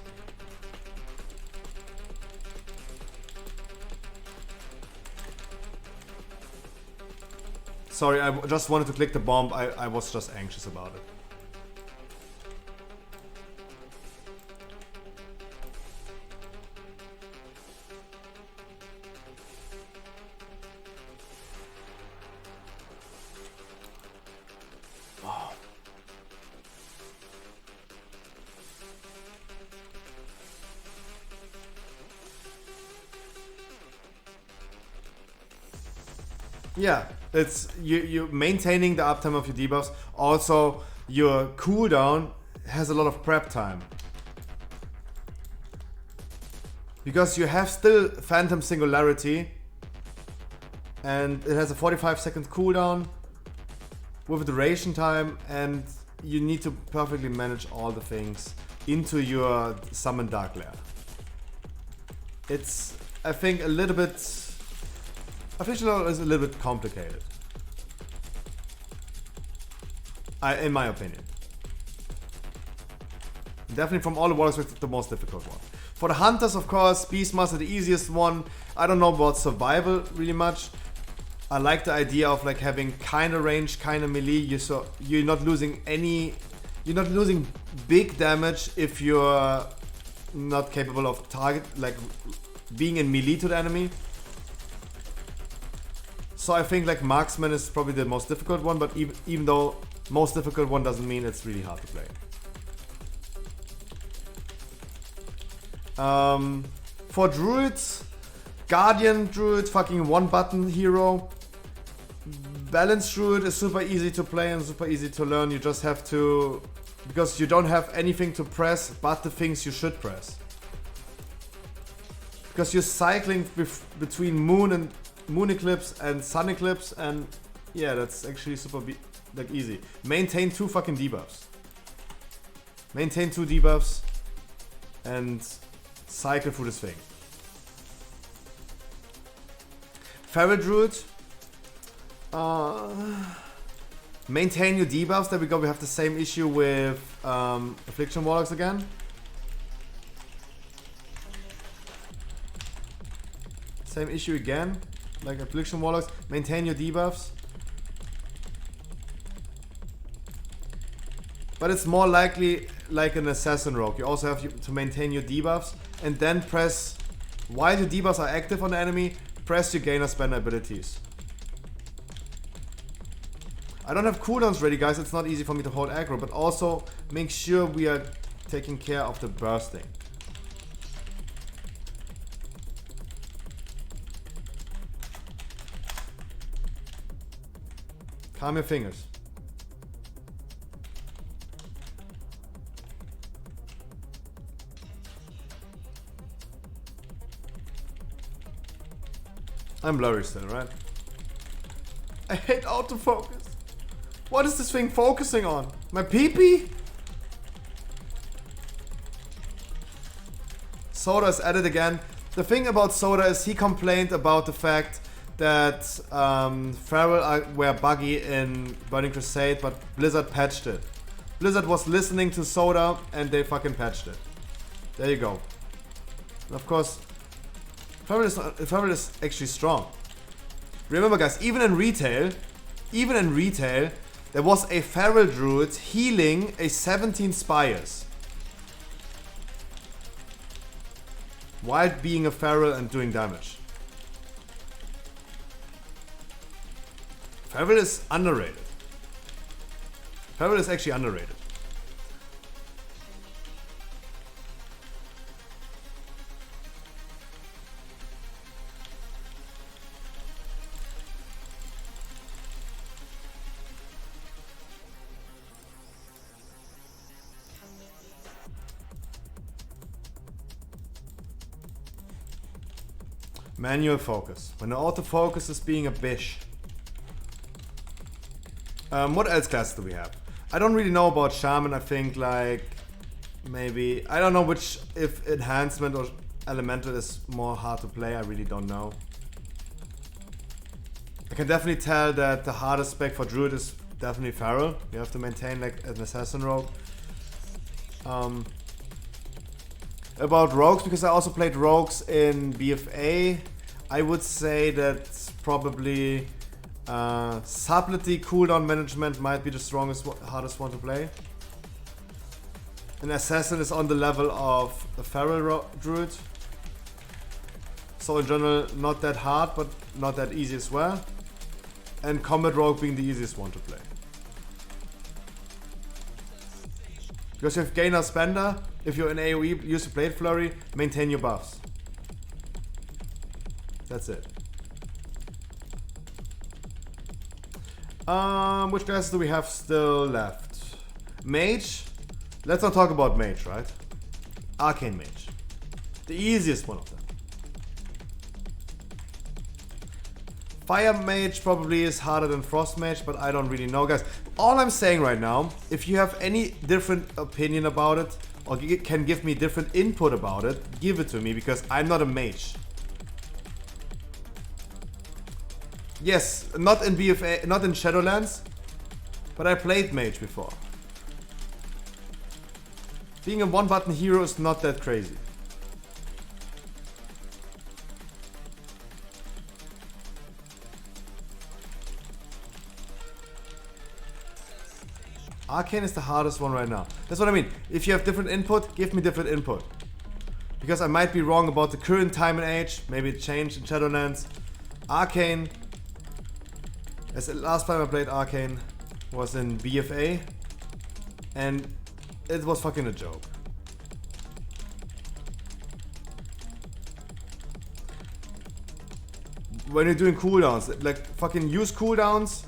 Sorry, I just wanted to click the bomb. I was just anxious about it. Yeah, it's you maintaining the uptime of your debuffs. Also, your cooldown has a lot of prep time. Because you have still Phantom Singularity. And it has a 45-second cooldown with a duration time, and you need to perfectly manage all the things into your Summon Dark Lair. It's, I think, a little bit... Affliction is a little bit complicated. In my opinion. Definitely from all the warlocks, it's the most difficult one. For the hunters, of course, Beastmaster the easiest one. I don't know about survival really much. I like the idea of like having kinda range, kinda melee. You're not losing any... You're not losing big damage if you're not capable of target, like being in melee to the enemy. So I think like Marksman is probably the most difficult one, but even though most difficult one doesn't mean it's really hard to play. For druids, Guardian Druid, fucking one button hero. Balanced Druid is super easy to play and super easy to learn. You just have to, because you don't have anything to press but the things you should press. Because you're cycling between moon eclipse and sun eclipse, and yeah, that's actually super like easy. Maintain 2 fucking debuffs. Maintain 2 debuffs and cycle through this thing. Feral Druid. Maintain your debuffs. There we go. We have the same issue with Affliction Warlocks again. Same issue again. Like Affliction Warlocks. Maintain your debuffs. But it's more likely like an Assassin Rogue. You also have to maintain your debuffs and then press, while your debuffs are active on the enemy, press your gain or spend abilities. I don't have cooldowns ready, guys. It's not easy for me to hold aggro, but also make sure we are taking care of the bursting. Calm your fingers. I'm blurry still, right? I hate autofocus. What is this thing focusing on? My pee-pee? Soda is at it again. The thing about Soda is he complained about the fact that Feral were buggy in Burning Crusade, but Blizzard patched it. Blizzard was listening to Soda and they fucking patched it. There you go. And of course, Feral is actually strong. Remember, guys, even in retail, there was a Feral Druid healing a 17 Spires. While being a Feral and doing damage. Feral is underrated. Feral is actually underrated. Manual focus. When the autofocus is being a bitch. What else classes do we have? I don't really know about Shaman. I think like maybe, I don't know which, if enhancement or elemental is more hard to play. I really don't know. I can definitely tell that the hardest spec for Druid is definitely Feral. You have to maintain like an Assassin Rogue. About Rogues, because I also played Rogues in BFA, I would say that probably Subtlety cooldown management might be the strongest, hardest one to play. An Assassin is on the level of a Feral Druid. So in general, not that hard, but not that easy as well. And Combat Rogue being the easiest one to play. Because you have Gainer Spender, if you're in AoE, use the Blade Flurry, maintain your buffs. That's it. Which classes do we have still left? Mage? Let's not talk about Mage, right? Arcane Mage. The easiest one of them. Fire Mage probably is harder than Frost Mage, but I don't really know, guys. All I'm saying right now, if you have any different opinion about it, or can give me different input about it, give it to me, because I'm not a mage. Yes, not in BFA, not in Shadowlands, but I played mage before. Being a one-button hero is not that crazy. Arcane is the hardest one right now. That's what I mean. If you have different input, give me different input. Because I might be wrong about the current time and age. Maybe it changed in Shadowlands. Arcane, as the last time I played Arcane was in BFA. And it was fucking a joke. when you're doing cooldowns. Like, fucking use cooldowns.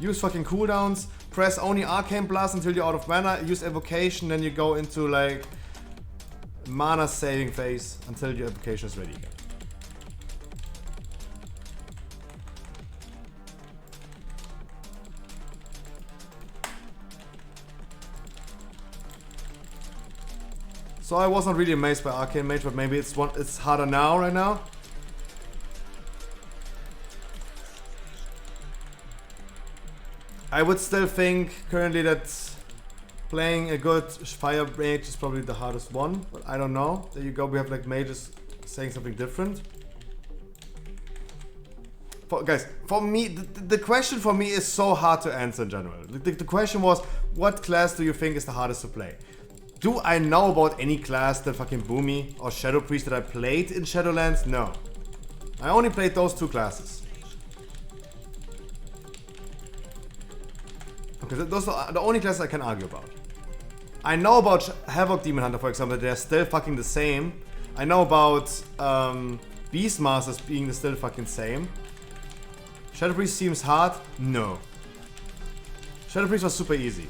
Use fucking cooldowns. Press only Arcane Blast until you're out of mana. Use Evocation, then you go into, like, mana saving phase until your Evocation is ready again. So I was not really amazed by Arcane Mage, but maybe it's harder now, right now. I would still think currently that playing a good Fire Mage is probably the hardest one, but I don't know. There you go, we have like mages saying something different. Guys, for me, the question for me is so hard to answer in general. The question was, what class do you think is the hardest to play? Do I know about any class that fucking Boomy or Shadow Priest that I played in Shadowlands? No. I only played those two classes. Okay, those are the only classes I can argue about. I know about Havoc Demon Hunter, for example, they're still fucking the same. I know about Beastmasters being still fucking same. Shadow Priest seems hard? No. Shadow Priest was super easy.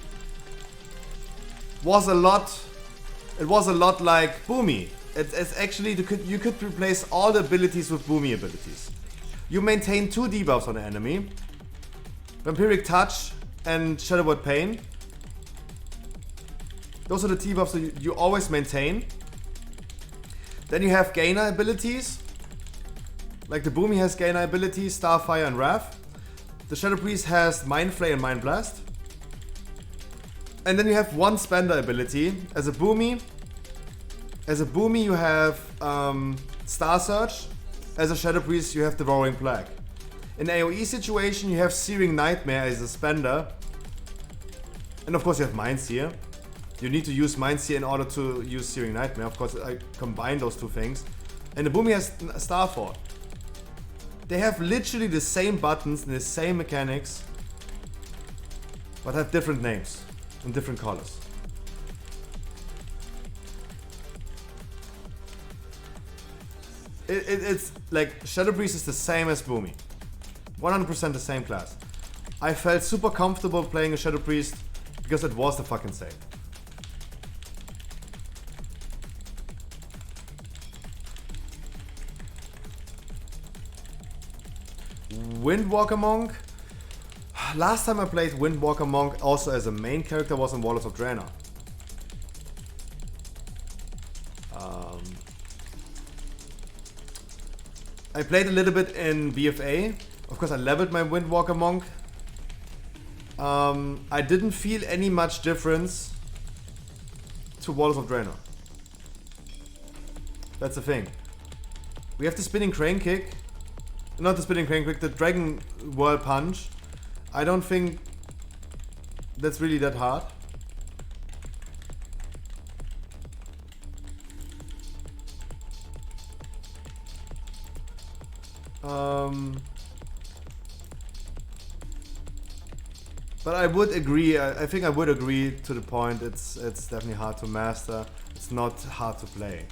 It was a lot like Boomy. It's actually, you could replace all the abilities with Boomy abilities. You maintain 2 debuffs on the enemy. Vampiric Touch and Shadow Word Pain. Those are the debuffs that you always maintain. Then you have Gainer abilities. Like the Boomy has Gainer abilities, Starfire and Wrath. The Shadow Priest has Mind Flay and Mind Blast. And then you have one spender ability. As a Boomy you have Star Surge. As a Shadow Priest you have Devouring Plague. In AoE situation you have Searing Nightmare as a spender. And of course you have Mind Seer. You need to use Mind Seer in order to use Searing Nightmare. Of course I combine those two things. And the Boomy has Starfall. They have literally the same buttons and the same mechanics, but have different names and different colors. It's like Shadow Priest is the same as Boomy. 100% the same class. I felt super comfortable playing a Shadow Priest because it was the fucking same. Windwalker Monk. Last time I played Windwalker Monk also as a main character was in Warlords of Draenor. I played a little bit in BFA. Of course I leveled my Windwalker Monk. I didn't feel any much difference to Warlords of Draenor. That's the thing. We have the Spinning Crane Kick. Not the Spinning Crane Kick, the Dragon Whirl Punch. I don't think that's really that hard. But I would agree, I think I would agree to the point, it's definitely hard to master. It's not hard to play.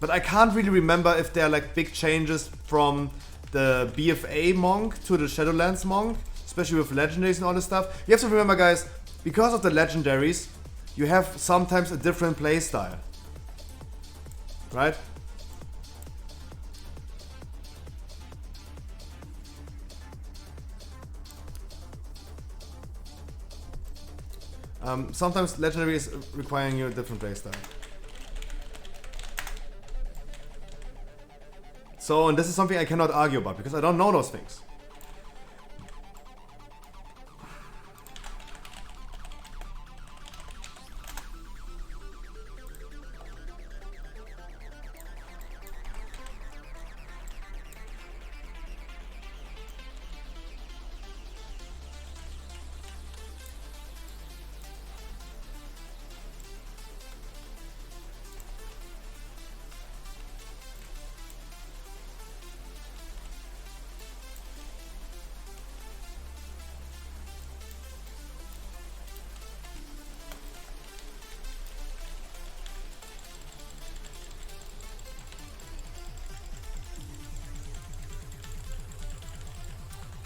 But I can't really remember if there are like big changes from the BFA monk to the Shadowlands monk, especially with legendaries and all this stuff. You have to remember, guys, because of the legendaries, you have sometimes a different playstyle, right? Sometimes legendary is requiring you a different playstyle. So, and this is something I cannot argue about because I don't know those things.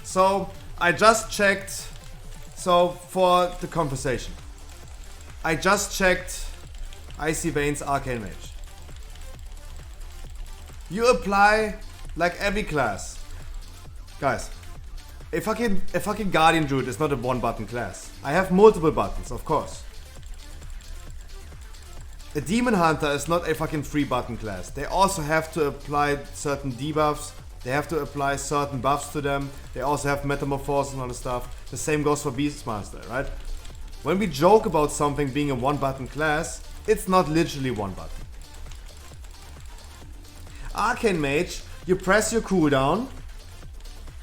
So I just checked. So for the conversation, I just checked Icy Veins Arcane Mage. You apply like every class. Guys, a fucking Guardian Druid is not a one button class. I have multiple buttons, of course. A Demon Hunter is not a fucking 3-button class. They also have to apply certain debuffs. They have to apply certain buffs to them. They also have metamorphosis and all the stuff. The same goes for Beastmaster, right? When we joke about something being a 1-button class, it's not literally 1 button. Arcane Mage, you press your cooldown,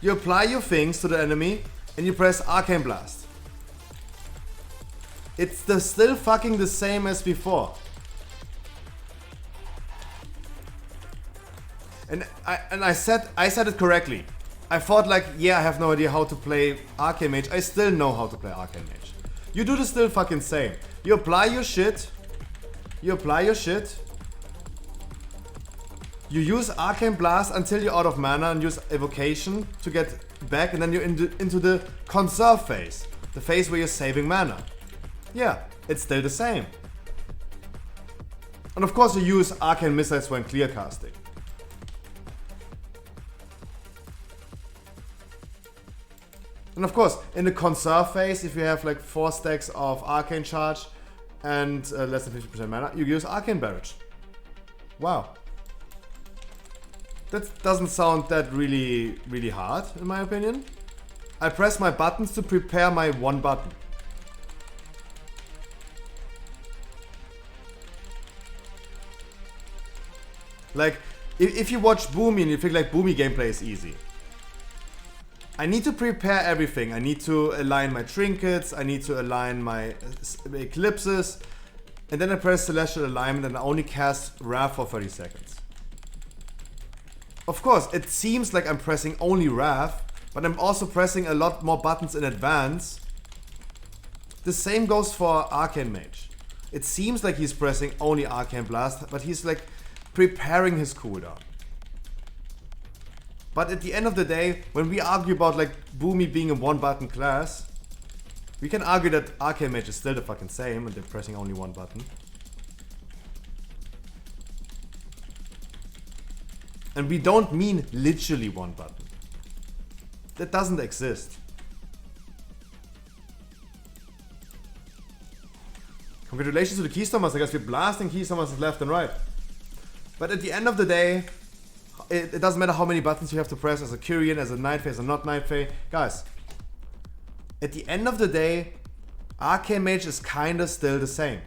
you apply your things to the enemy, and you press Arcane Blast. It's still fucking the same as before. And I said it correctly. I thought like, yeah, I have no idea how to play Arcane Mage. I still know how to play Arcane Mage. You do the still fucking same. You apply your shit. You use Arcane Blast until you're out of mana and use Evocation to get back, and then you're into the conserve phase. The phase where you're saving mana. Yeah, it's still the same. And of course you use Arcane Missiles when clear casting. And of course, in the conserve phase, if you have like 4 stacks of Arcane Charge and less than 50% mana, you use Arcane Barrage. Wow. That doesn't sound that really hard, in my opinion. I press my buttons to prepare my 1 button. Like, if you watch Boomy and you think like Boomy gameplay is easy. I need to prepare everything. I need to align my trinkets, I need to align my eclipses, and then I press Celestial Alignment and I only cast Wrath for 30 seconds. Of course, it seems like I'm pressing only Wrath, but I'm also pressing a lot more buttons in advance. The same goes for Arcane Mage. It seems like he's pressing only Arcane Blast, but he's like preparing his cooldown. But at the end of the day, when we argue about like Boomy being a 1-button class, we can argue that Arcane Mage is still the fucking same and they're pressing only 1 button. And we don't mean literally 1 button. That doesn't exist. Congratulations to the Keystormers, I guess we're blasting Keystormers left and right. But at the end of the day, it doesn't matter how many buttons you have to press as a Kyrian, as a Night Fae, as a not Night Fae. Guys, at the end of the day, Arcane Mage is kinda still the same.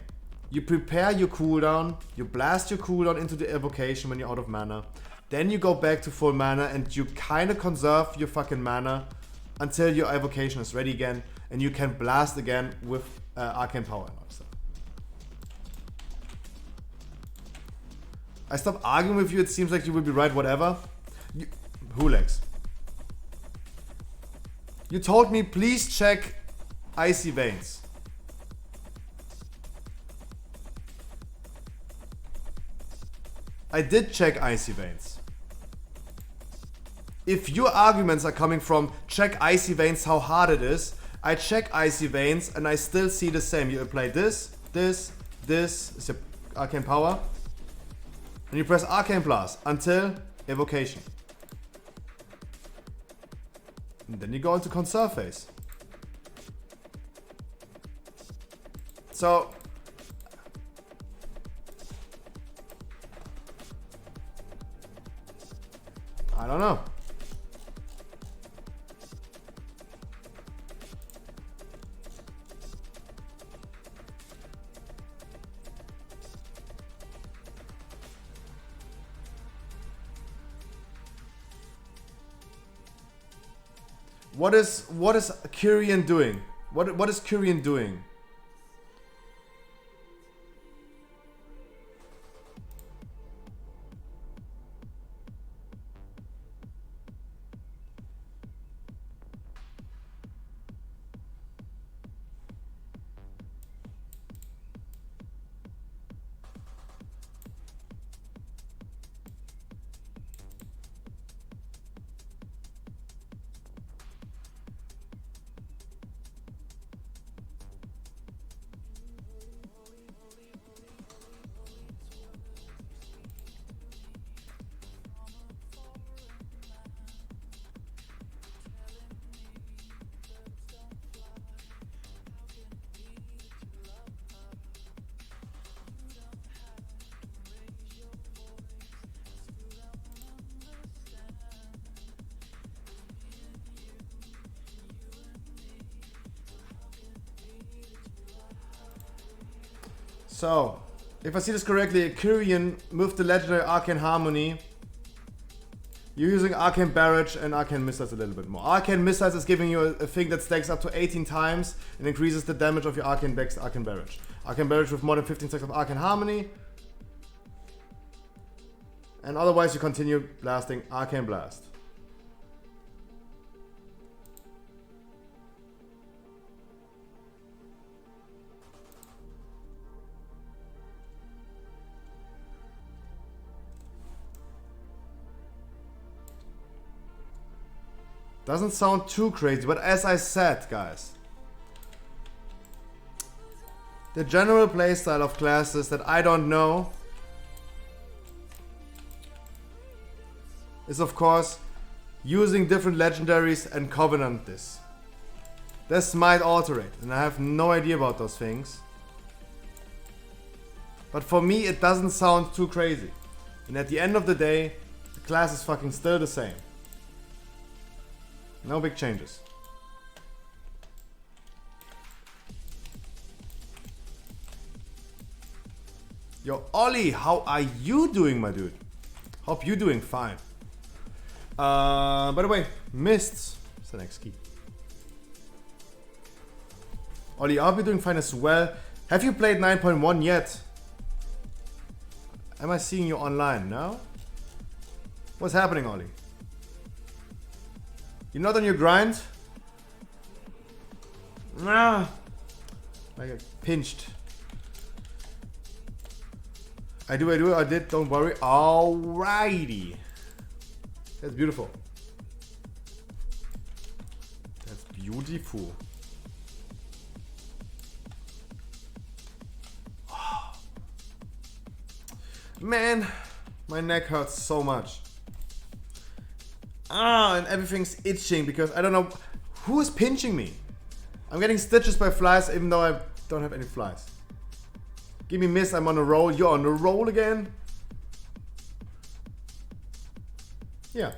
You prepare your cooldown, you blast your cooldown into the evocation when you're out of mana. Then you go back to full mana and you kinda conserve your fucking mana until your evocation is ready again and you can blast again with arcane power and all that stuff. I stop arguing with you, it seems like you will be right, whatever. Hulex. You told me please check Icy Veins. I did check Icy Veins. If your arguments are coming from check Icy Veins how hard it is, I check Icy Veins and I still see the same. You apply this is your arcane power. And you press Arcane Blast until evocation. And then you go into conserve phase. So I don't know. What is Kyrian doing? What is Kyrian doing? So, if I see this correctly, a Kyrian with the legendary Arcane Harmony. You're using Arcane Barrage and Arcane Missiles a little bit more. Arcane Missiles is giving you a thing that stacks up to 18 times and increases the damage of your Arcane Barrage. Arcane Barrage with more than 15 stacks of Arcane Harmony. And otherwise you continue blasting Arcane Blast. Doesn't sound too crazy, but as I said, guys, the general playstyle of classes that I don't know is of course using different legendaries and covenant this. This might alter it, and I have no idea about those things. But for me it doesn't sound too crazy. And at the end of the day, the class is fucking still the same. No big changes. Yo, Ollie, how are you doing, my dude? Hope you're doing fine. By the way, Mists is the next key. Ollie, I hope you're doing fine as well. Have you played 9.1 yet? Am I seeing you online? No? What's happening, Ollie? You're not on your grind? Ah, I get pinched. I did, don't worry. Alrighty. That's beautiful. That's beautiful. Man, my neck hurts so much. And everything's itching because I don't know who is pinching me. I'm getting stitches by flies even though I don't have any flies. Give me miss, I'm on a roll. You're on a roll again? Yeah,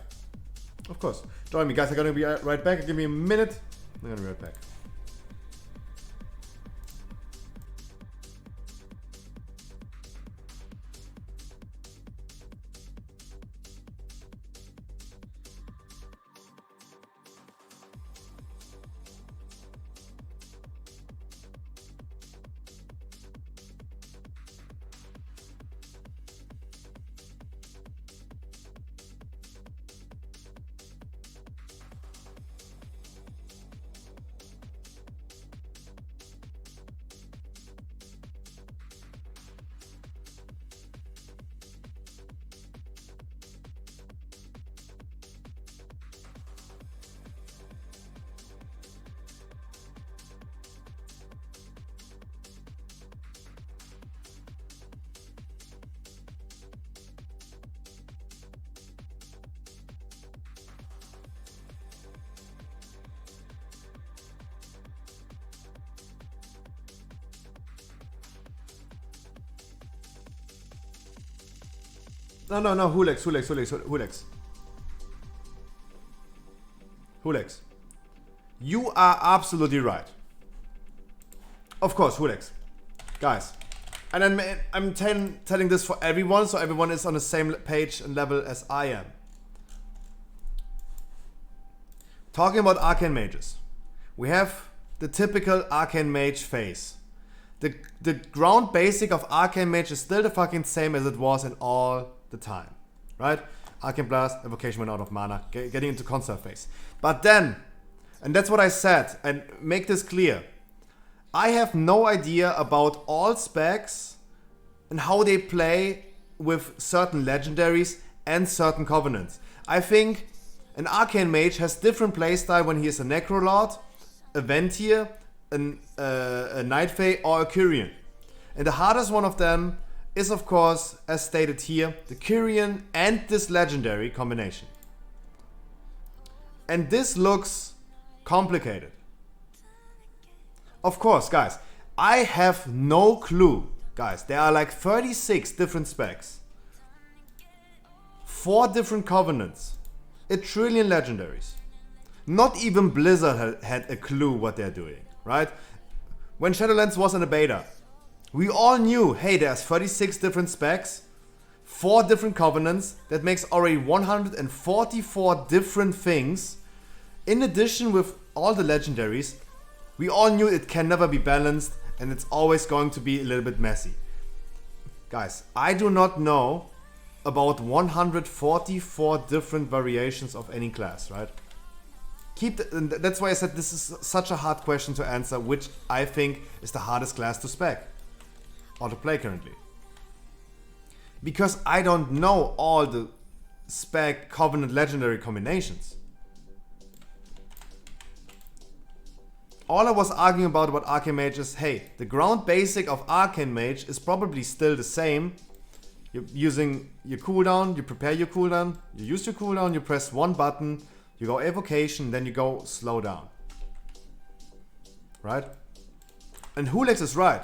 of course. Join me, guys. I'm gonna be right back. Give me a minute. I'm gonna be right back. No, Hulex. Hulex. You are absolutely right. Of course, Hulex. Guys. And I'm telling this for everyone, so everyone is on the same page and level as I am. Talking about Arcane Mages. We have the typical Arcane Mage phase. The ground basic of Arcane Mage is still the fucking same as it was in all the time, right? Arcane Blast, Evocation went out of mana, getting into conserve phase. But then, and that's what I said, and make this clear, I have no idea about all specs and how they play with certain legendaries and certain covenants. I think an Arcane Mage has different playstyle when he is a Necrolord, a Ventier, a Night Fae, or a Kyrian. And the hardest one of them is, of course, as stated here, the Kyrian and this legendary combination. And this looks complicated. Of course, guys, I have no clue. Guys, there are like 36 different specs, 4 different covenants, 1 trillion legendaries. Not even Blizzard had a clue what they're doing, right? When Shadowlands was in a beta, We all knew, hey, there's 36 different specs, 4 different covenants, that makes already 144 different things. In addition, with all the legendaries, we all knew it can never be balanced and it's always going to be a little bit messy. Guys, I do not know about 144 different variations of any class, right? That's why I said this is such a hard question to answer, which I think is the hardest class to spec or to play currently. Because I don't know all the spec covenant legendary combinations. All I was arguing about Arcane Mage is, hey, the ground basic of Arcane Mage is probably still the same. You're using your cooldown, you prepare your cooldown, you use your cooldown, you press one button, you go evocation, then you go slow down. Right? And Hulex is right.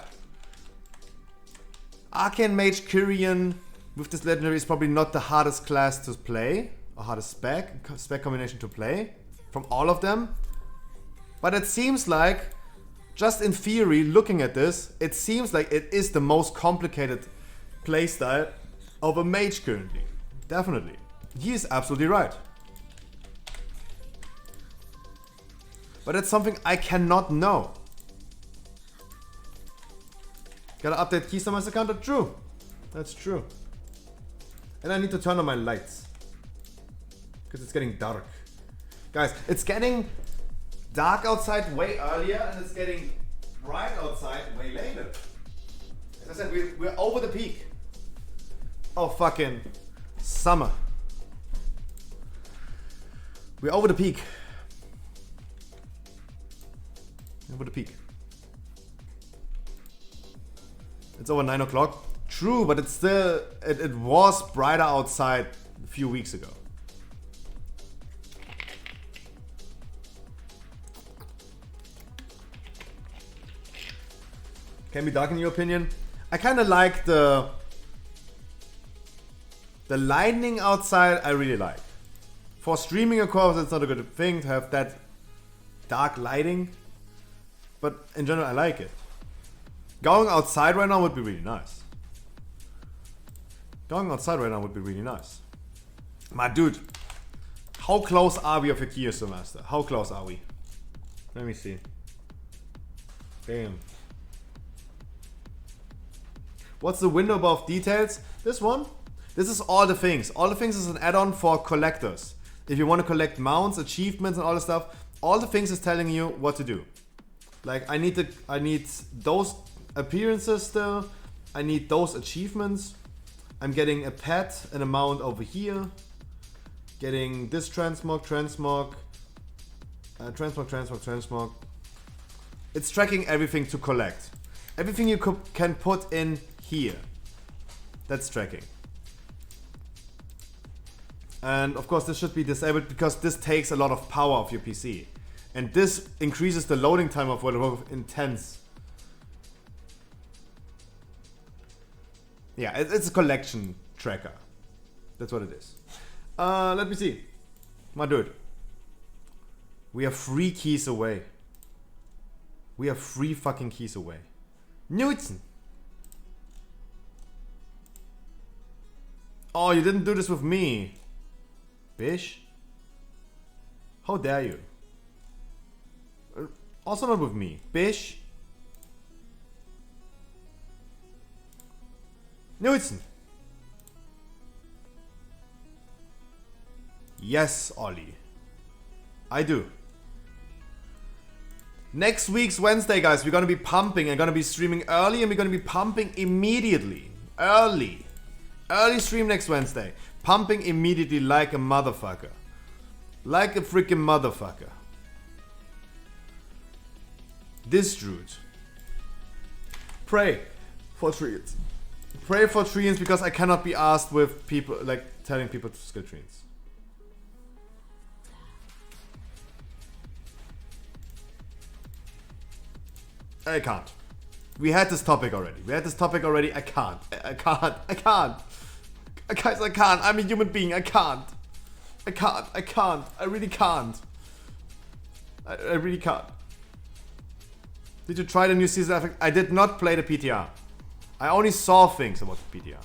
Arcane Mage Kyrian with this legendary is probably not the hardest class to play, or hardest spec combination to play from all of them. But it seems like, just in theory, looking at this, it seems like it is the most complicated playstyle of a mage currently. Definitely. He is absolutely right. But it's something I cannot know. Gotta update Keystone counter? True. That's true. And I need to turn on my lights. Because it's getting dark. Guys, it's getting dark outside way earlier and it's getting bright outside way later. As I said, we're over the peak of fucking summer. We're over the peak. Over the peak. It's over 9 o'clock. True, but it's still, it was brighter outside a few weeks ago. Can be dark in your opinion? I kind of like the lightning outside. I really like. For streaming, of course, it's not a good thing to have that dark lighting. But in general, I like it. Going outside right now would be really nice. Going outside right now would be really nice. My dude, how close are we of a Key semester? How close are we? Let me see. Damn. What's the window above details? This one? This is all the things. All the things is an add-on for collectors. If you want to collect mounts, achievements and all the stuff, all the things is telling you what to do. Like I need those appearances still. I need those achievements. I'm getting a pet, an amount over here. Getting this transmog. It's tracking everything to collect. Everything you can put in here. That's tracking. And of course this should be disabled because this takes a lot of power off your PC. And this increases the loading time of World of Warcraft intense. Yeah, it's a collection tracker. That's what it is. Let me see. My dude. We are 3 keys away. We are 3 fucking keys away. Newton. Oh, you didn't do this with me. Bish. How dare you? Also not with me. Bish. Newton. Yes, Ollie. I do. Next week's Wednesday, guys, we're gonna be pumping and gonna be streaming early and we're gonna be pumping immediately. Early stream next Wednesday. Pumping immediately like a motherfucker. Like a freaking motherfucker. This druid. Pray for treants. Pray for treants because I cannot be asked with people, like telling people to skill treants. I can't. We had this topic already. I can't. Guys, I can't. I'm a human being. I can't. I really can't. I really can't. Did you try the new season effect? I did not play the PTR. I only saw things about the PTR.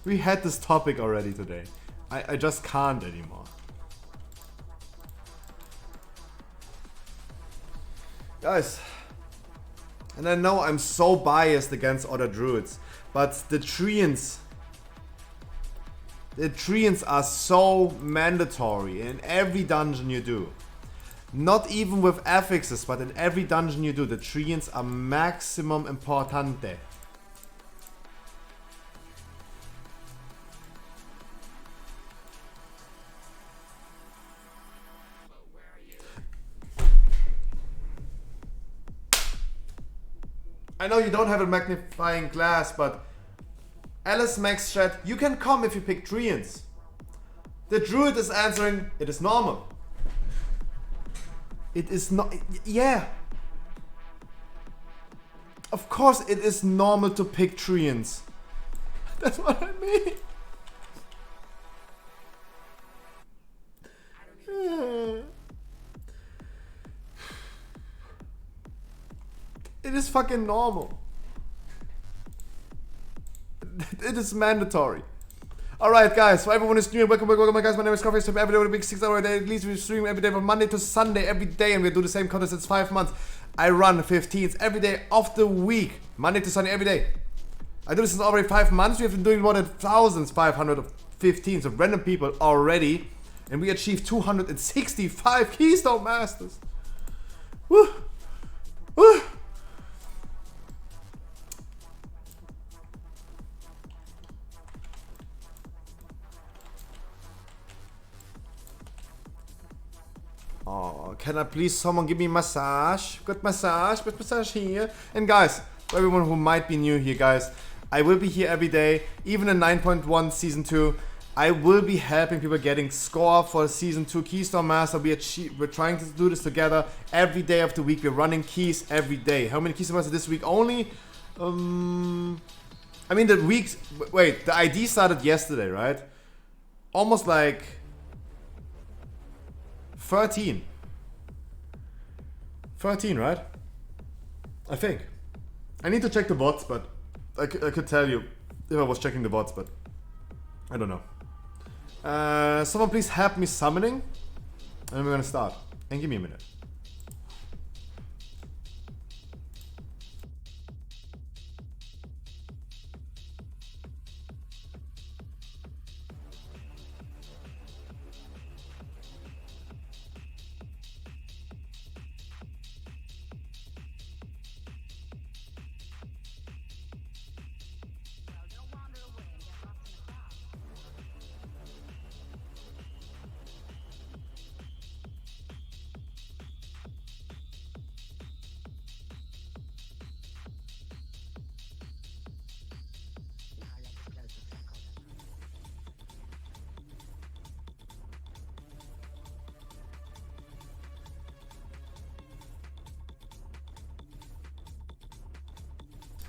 We had this topic already today. I just can't anymore. Guys, and I know I'm so biased against other druids, but the treants are so mandatory in every dungeon you do. Not even with affixes, but in every dungeon you do, the treants are maximum importante. I know you don't have a magnifying glass, but Alice Max chat, you can come if you pick treants. The druid is answering, it is normal. It is not, yeah. Of course it is normal to pick treants. That's what I mean. It is fucking normal. It is mandatory. Alright guys, for everyone who's streaming, welcome guys, my name is Coffee, every day with a big 6 hour day, at least we stream every day from Monday to Sunday, every day, and we do the same content since 5 months. I run 15s every day of the week, Monday to Sunday, every day. I do this since already 5 months, we have been doing more than 1,515 of random people already, and we achieved 265 Keystone Masters. Woo! Woo! Oh, can I please someone give me a massage? Good massage, good massage here. And guys, for everyone who might be new here, guys, I will be here every day, even in 9.1 Season 2. I will be helping people getting score for Season 2 Keystone Master. We're trying to do this together every day of the week. We're running keys every day. How many Keystone Master this week? Only, I mean the weeks, wait, the ID started yesterday, right? Almost like 13. 13, right? I think. I need to check the bots, but I could tell you if I was checking the bots, but I don't know. Someone please help me summoning, and we're gonna start. And give me a minute.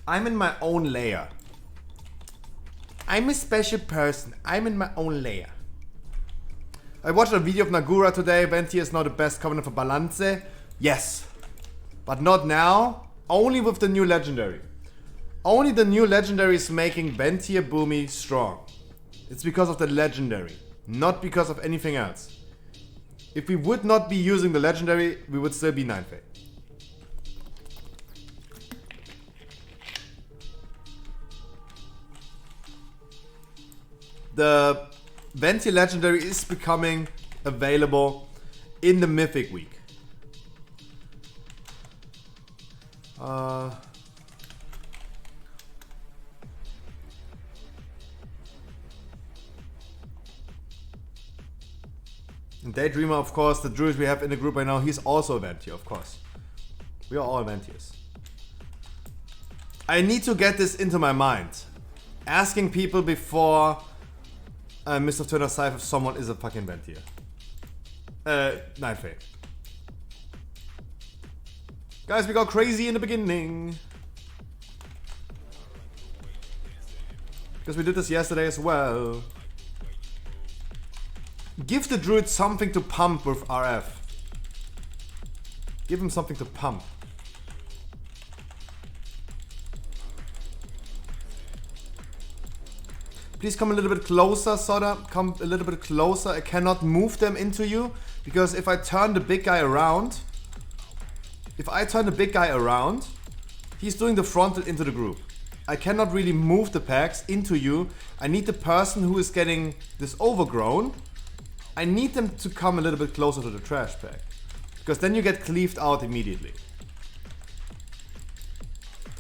I'm in my own layer. I'm a special person. I'm in my own layer. I watched a video of Nagura today. Venti is now the best covenant for Balance. Yes. But not now. Only with the new legendary. Only the new legendary is making Ventia Boomy strong. It's because of the legendary. Not because of anything else. If we would not be using the legendary, we would still be 9 Fate. The Venti legendary is becoming available in the Mythic week. And Daydreamer, of course, the druid we have in the group right now, he's also a Venti, of course. We are all Ventiers. I need to get this into my mind. Asking people before Mr. Turner Scythe if someone is a fucking vent here. Nightfade. Guys, we got crazy in the beginning. Because we did this yesterday as well. Give the druid something to pump with RF. Give him something to pump. Please come a little bit closer, Soda. Come a little bit closer. I cannot move them into you. Because if I turn the big guy around... he's doing the frontal into the group. I cannot really move the packs into you. I need the person who is getting this overgrown. I need them to come a little bit closer to the trash pack. Because then you get cleaved out immediately.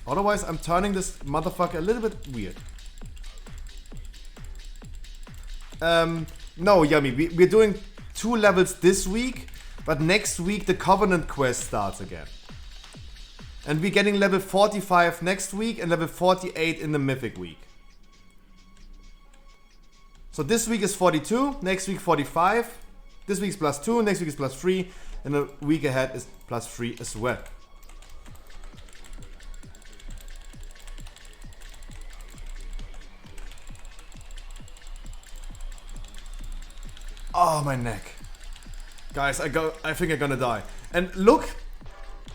Otherwise, I'm turning this motherfucker a little bit weird. No, Yummy, we're doing 2 levels this week, but next week the Covenant quest starts again. And we're getting level 45 next week and level 48 in the Mythic week. So this week is 42, next week 45, this week's +2, next week is +3, and the week ahead is +3 as well. Oh, my neck. Guys, I think I'm gonna die. And look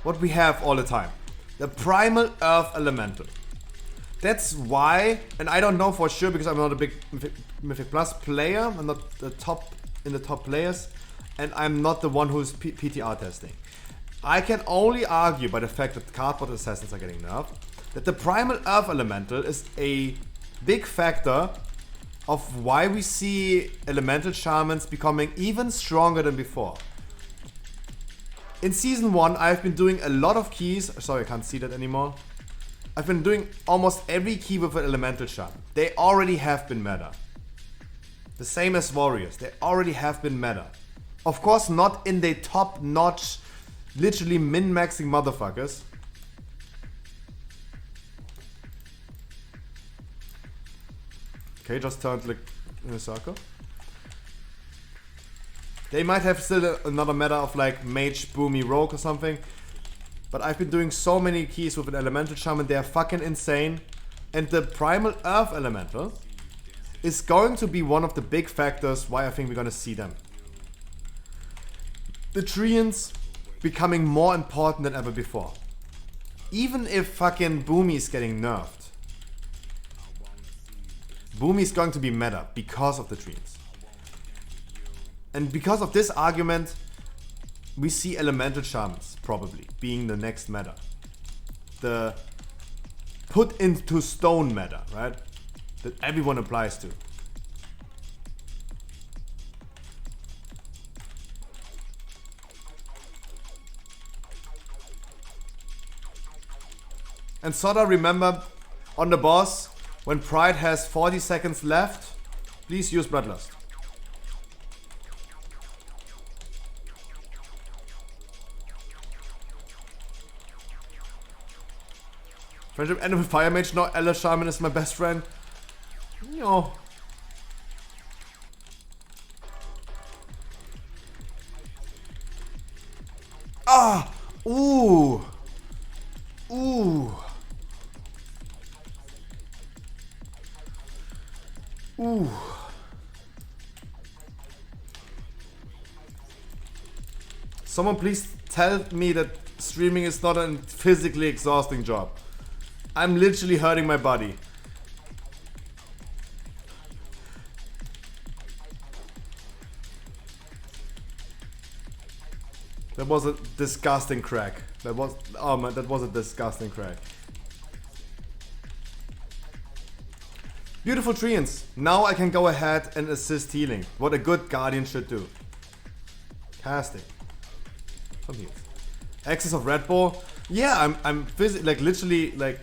what we have all the time. The Primal Earth Elemental. That's why, and I don't know for sure because I'm not a big Mythic Plus player. I'm not in the top players. And I'm not the one who's PTR testing. I can only argue by the fact that cardboard assassins are getting nerfed that the Primal Earth Elemental is a big factor of why we see Elemental Shamans becoming even stronger than before. In Season 1, I've been doing a lot of keys. Sorry, I can't see that anymore. I've been doing almost every key with an Elemental Shaman. They already have been meta. The same as Warriors. They already have been meta. Of course, not in the top-notch, literally min-maxing motherfuckers. Okay, just turned like in a circle. They might have still another meta of like Mage, Boomy, Rogue or something. But I've been doing so many keys with an Elemental Shaman, they're fucking insane. And the Primal Earth Elemental is going to be one of the big factors why I think we're gonna see them. The Treants becoming more important than ever before. Even if fucking Boomy is getting nerfed. Boomy is going to be meta because of the Treants. And because of this argument, we see Elemental Shamans probably being the next meta. The put into stone meta, right? That everyone applies to. And Soda, remember on the boss, when Pride has 40 seconds left, please use Bloodlust. Friendship ended with Fire Mage, no, Ella Shaman is my best friend. No. Ah! Ooh! Ooh! Ooh. Someone please tell me that streaming is not a physically exhausting job. I'm literally hurting my body. That was a disgusting crack. That was, oh man, that was a disgusting crack. Beautiful Treants. Now I can go ahead and assist healing. What a good Guardian should do. Casting. From here. Access of Red Bull. Yeah, I'm like literally like.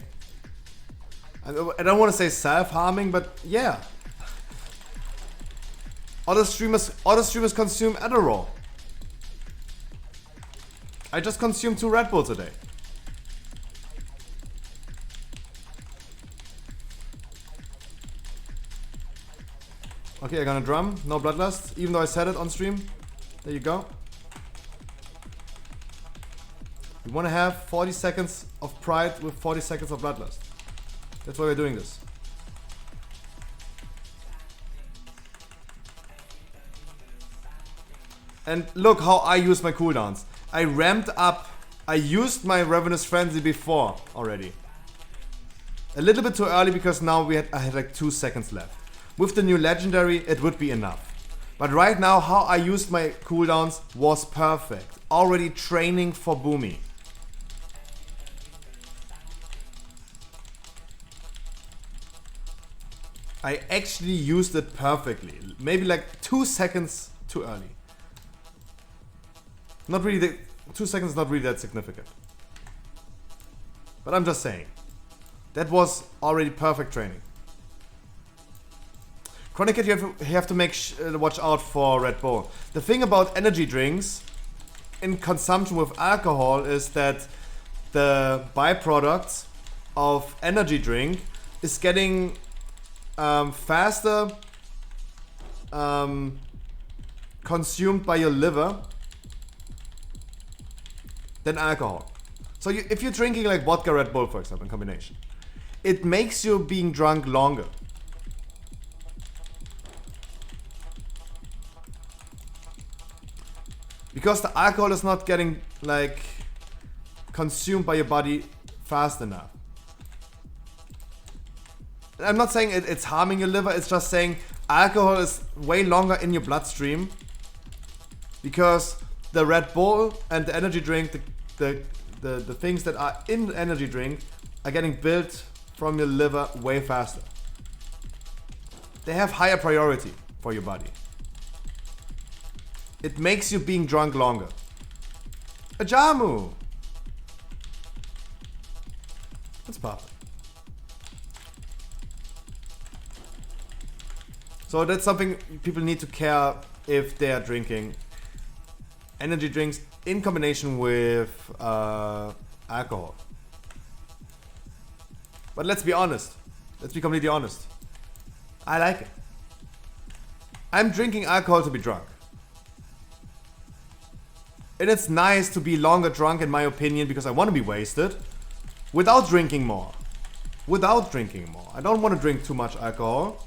I don't want to say self-harming, but yeah. Other streamers consume Adderall. I just consumed 2 Red Bulls a day. Okay, I'm gonna drum. No bloodlust. Even though I said it on stream. There you go. You wanna have 40 seconds of pride with 40 seconds of bloodlust. That's why we're doing this. And look how I use my cooldowns. I ramped up. I used my Ravenous Frenzy before already. A little bit too early because now I had like 2 seconds left. With the new legendary, it would be enough. But right now, how I used my cooldowns was perfect. Already training for Boomy. I actually used it perfectly. Maybe like 2 seconds too early. Not really, 2 seconds is not really that significant. But I'm just saying. That was already perfect training. Chronic Cat, you have to watch out for Red Bull. The thing about energy drinks in consumption with alcohol is that the byproduct of energy drink is getting faster consumed by your liver than alcohol. So if you're drinking like vodka Red Bull, for example, in combination, it makes you being drunk longer. Because the alcohol is not getting like consumed by your body fast enough. I'm not saying it's harming your liver, it's just saying alcohol is way longer in your bloodstream because the Red Bull and the energy drink, the things that are in the energy drink are getting built from your liver way faster. They have higher priority for your body. It makes you being drunk longer. A Jamu! Let's pop. So that's something people need to care if they are drinking energy drinks in combination with alcohol. But let's be honest. Let's be completely honest. I like it. I'm drinking alcohol to be drunk. And it's nice to be longer drunk in my opinion because I want to be wasted without drinking more. Without drinking more. I don't want to drink too much alcohol.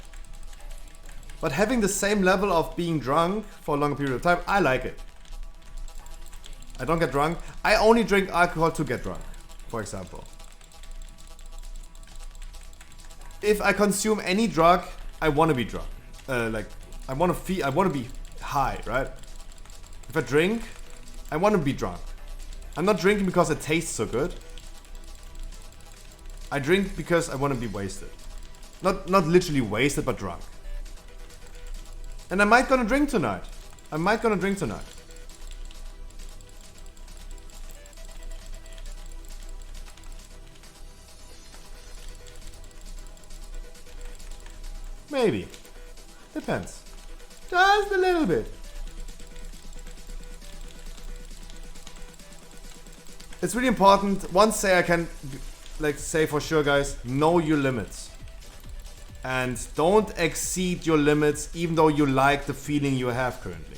But having the same level of being drunk for a longer period of time, I like it. I don't get drunk. I only drink alcohol to get drunk, for example. If I consume any drug, I want to be drunk. I want to be high, right? If I drink, I want to be drunk. I'm not drinking because it tastes so good. I drink because I want to be wasted. Not literally wasted, but drunk. And I might gonna drink tonight. Maybe. Depends. Just a little bit. It's really important. One say I can say for sure, guys, know your limits. And don't exceed your limits even though you like the feeling you have currently.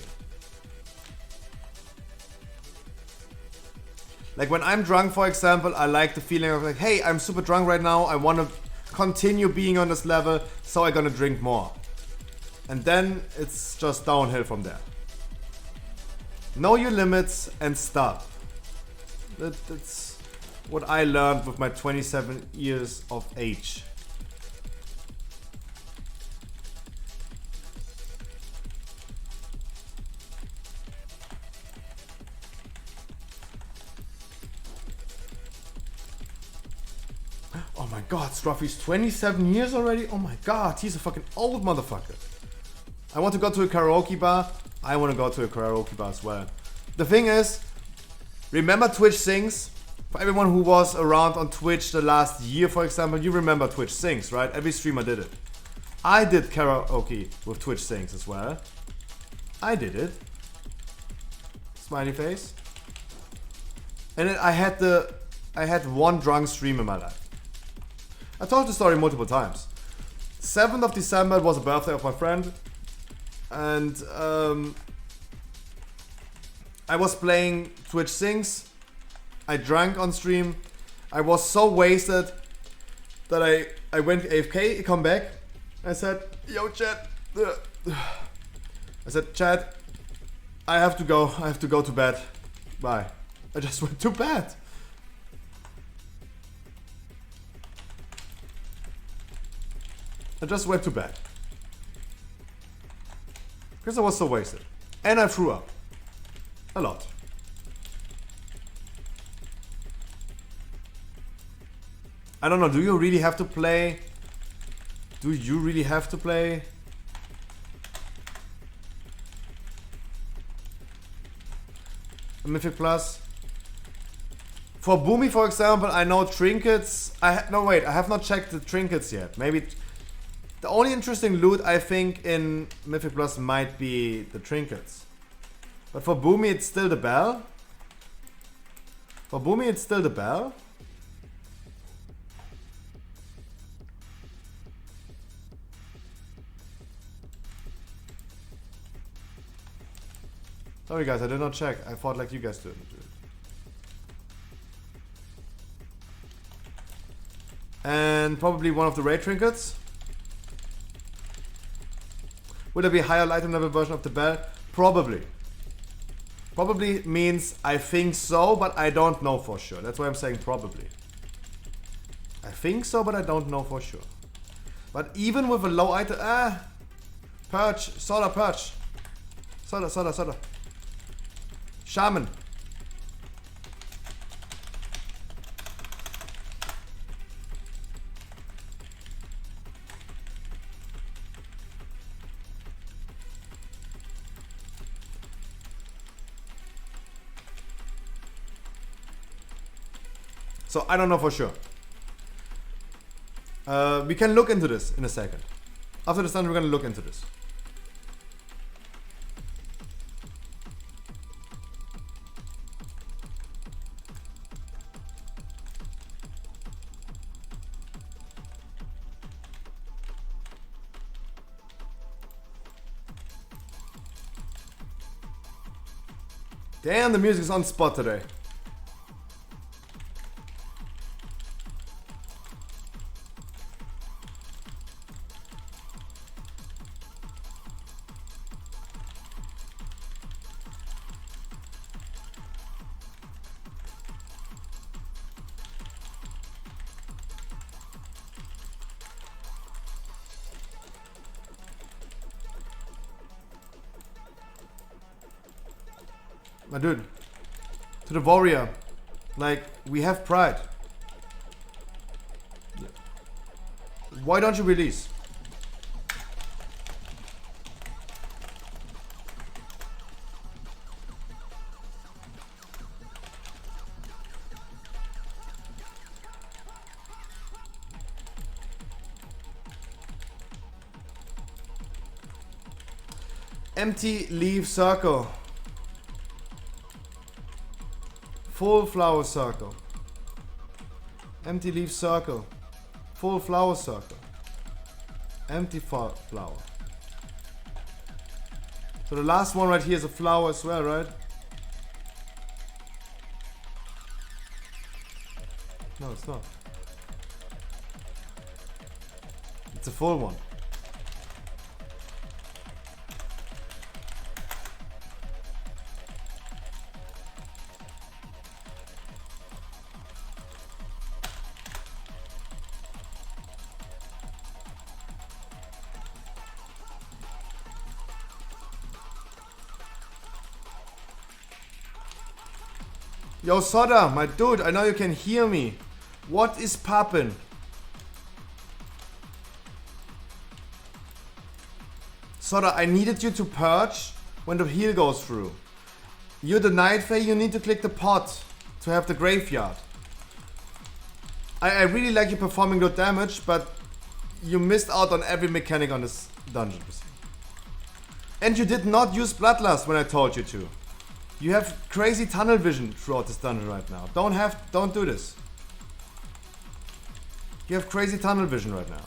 Like when I'm drunk, for example, I like the feeling of like, hey, I'm super drunk right now. I want to continue being on this level, so I'm gonna drink more. And then it's just downhill from there. Know your limits and stop. That's what I learned with my 27 years of age. Oh my god, Struffy's 27 years already? Oh my god, he's a fucking old motherfucker. I want to go to a karaoke bar. I want to go to a karaoke bar as well. The thing is, remember Twitch Sings? For everyone who was around on Twitch the last year, for example, you remember Twitch Sings, right? Every streamer did it. I did karaoke with Twitch Sings as well. I did it. Smiley face. And then I had one drunk stream in my life. I told the story multiple times. 7th of December was the birthday of my friend. And I was playing Twitch Sings. I drank on stream. I was so wasted that I went AFK, I come back. I said, yo chat. I said, chat, I have to go to bed. Bye. I just went to bed. I just went to bed. Because I was so wasted. And I threw up. A lot. I don't know, do you really have to play? Do you really have to play? Mythic Plus? For Boomy, for example, I know trinkets. No, wait, I have not checked the trinkets yet. Maybe the only interesting loot I think in Mythic Plus might be the trinkets. But for Boomy, it's still the bell. For Boomy, it's still the bell. Sorry guys, I did not check. I thought like you guys did. And probably one of the raid trinkets. Will there be a higher item level version of the bell? Probably. Probably means I think so, but I don't know for sure. That's why I'm saying probably. I think so, but I don't know for sure. But even with a low item... Perch. Soda perch. Soda. Shaman. So I don't know for sure. We can look into this in a second. After this time, we're gonna look into this. Damn, the music is on spot today. My dude, to the warrior, like, we have pride. Why don't you release? Empty leaf circle. Full flower circle. Empty leaf circle. Full flower circle. Empty flower. So the last one right here is a flower as well, right? No, it's not. It's a full one. Yo, Soda, my dude, I know you can hear me. What is poppin'? Soda, I needed you to purge when the heal goes through. You're the Night Fae, you need to click the pot to have the graveyard. I really like you performing good damage, but you missed out on every mechanic on this dungeon. And you did not use Bloodlust when I told you to. You have crazy tunnel vision throughout this dungeon right now. Don't do this. You have crazy tunnel vision right now.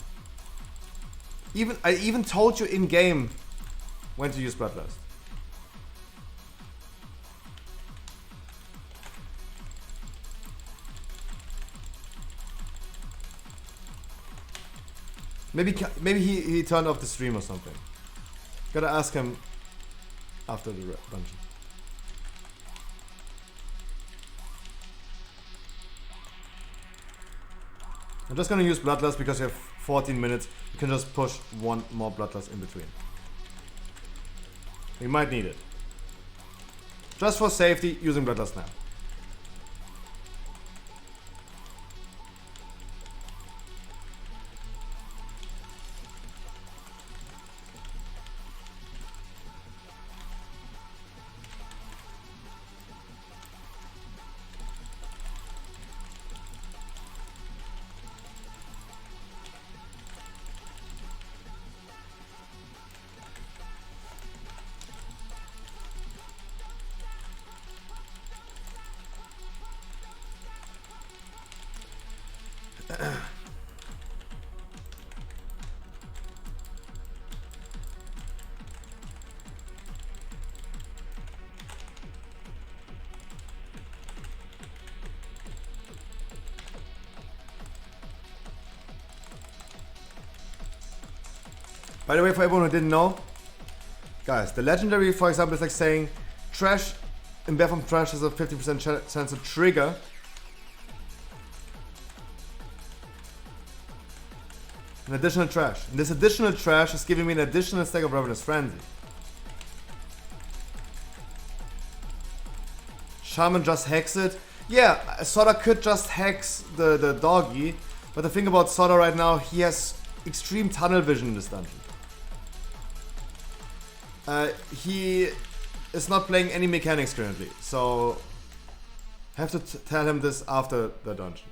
I even told you in game when to use Bloodlust. Maybe he turned off the stream or something. Gotta ask him after the dungeon. I'm just gonna use Bloodlust because you have 14 minutes. You can just push one more Bloodlust in between. We might need it. Just for safety, using Bloodlust now. By the way, for everyone who didn't know, guys, the legendary, for example, is like saying trash in Bear from Trash has a 50% chance to trigger. An additional trash. And this additional trash is giving me an additional stack of Ravenous Frenzy. Shaman just hex it. Yeah, Soda could just hex the doggy, but the thing about Soda right now, he has extreme tunnel vision in this dungeon. He is not playing any mechanics currently, so I have to tell him this after the dungeon.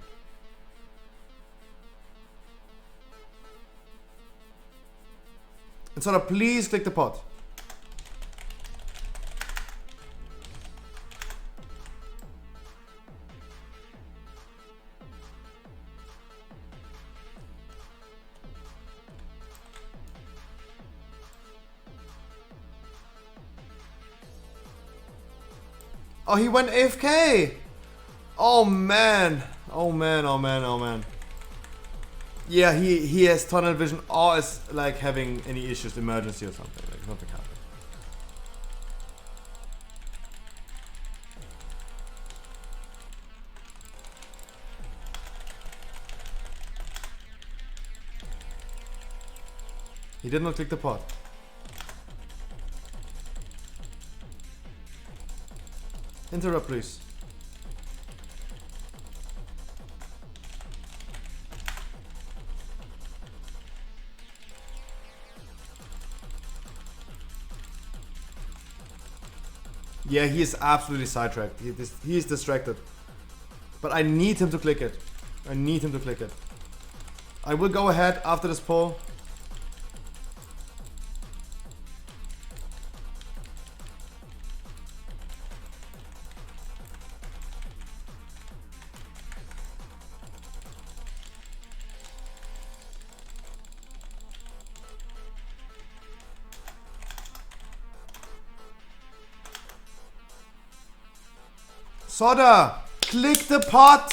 And Soda, please click the pot. Oh, he went AFK! Oh man! Oh man, oh man, oh man. Yeah, he has tunnel vision or is like having any issues, emergency or something. Like something happened. He did not click the pot. Interrupt, please. Yeah, he is absolutely sidetracked. He is distracted. But I need him to click it. I need him to click it. I will go ahead after this poll. Soda, click the pot.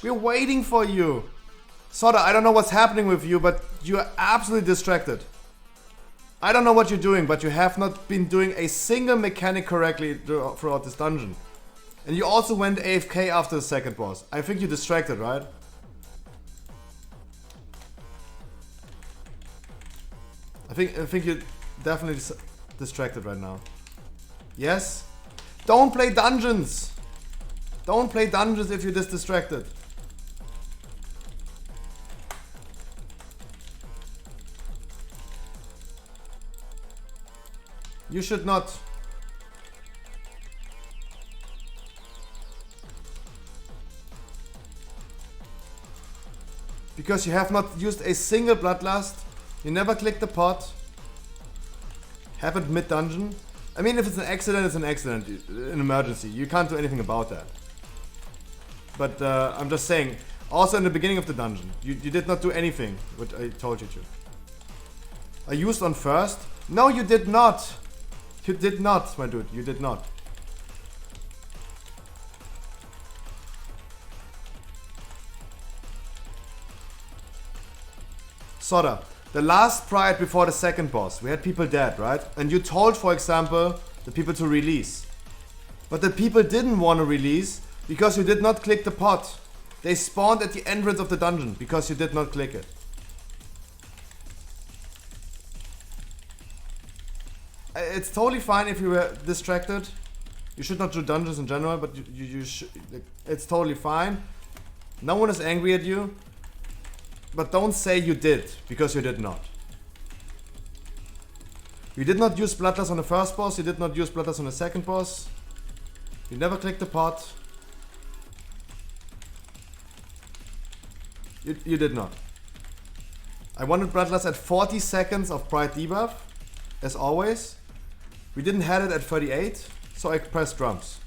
We're waiting for you. Soda, I don't know what's happening with you, but you are absolutely distracted. I don't know what you're doing, but you have not been doing a single mechanic correctly throughout this dungeon. And you also went AFK after the second boss. I think you're distracted, right? I think you're definitely distracted right now. Yes? Don't play dungeons! Don't play dungeons if you're this distracted. You should not. Because you have not used a single Bloodlust. You never clicked the pot. Happened mid-dungeon. I mean, if it's an accident, it's an accident. An emergency. You can't do anything about that. But I'm just saying, also in the beginning of the dungeon, you did not do anything, which I told you to. I used on first. No, you did not. You did not, my dude. You did not. Soda. The last Pride before the second boss, we had people dead, right? And you told, for example, the people to release. But the people didn't want to release because you did not click the pot. They spawned at the entrance of the dungeon because you did not click it. It's totally fine if you were distracted. You should not do dungeons in general, but you should. It's totally fine. No one is angry at you. But don't say you did, because you did not. You did not use Bloodlust on the first boss, you did not use Bloodlust on the second boss. You never clicked the pot. You did not. I wanted Bloodlust at 40 seconds of Pride debuff, as always. We didn't have it at 38, so I pressed drums.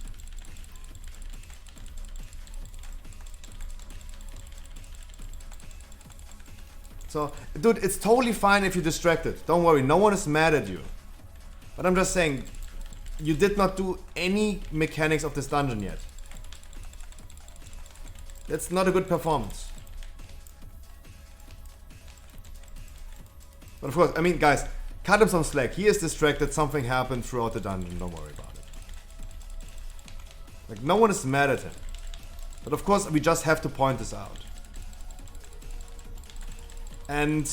So, dude, it's totally fine if you're distracted. Don't worry, no one is mad at you. But I'm just saying, you did not do any mechanics of this dungeon yet. That's not a good performance. But of course, I mean, guys, cut him some slack. He is distracted, something happened throughout the dungeon, don't worry about it. Like, no one is mad at him. But of course, we just have to point this out. And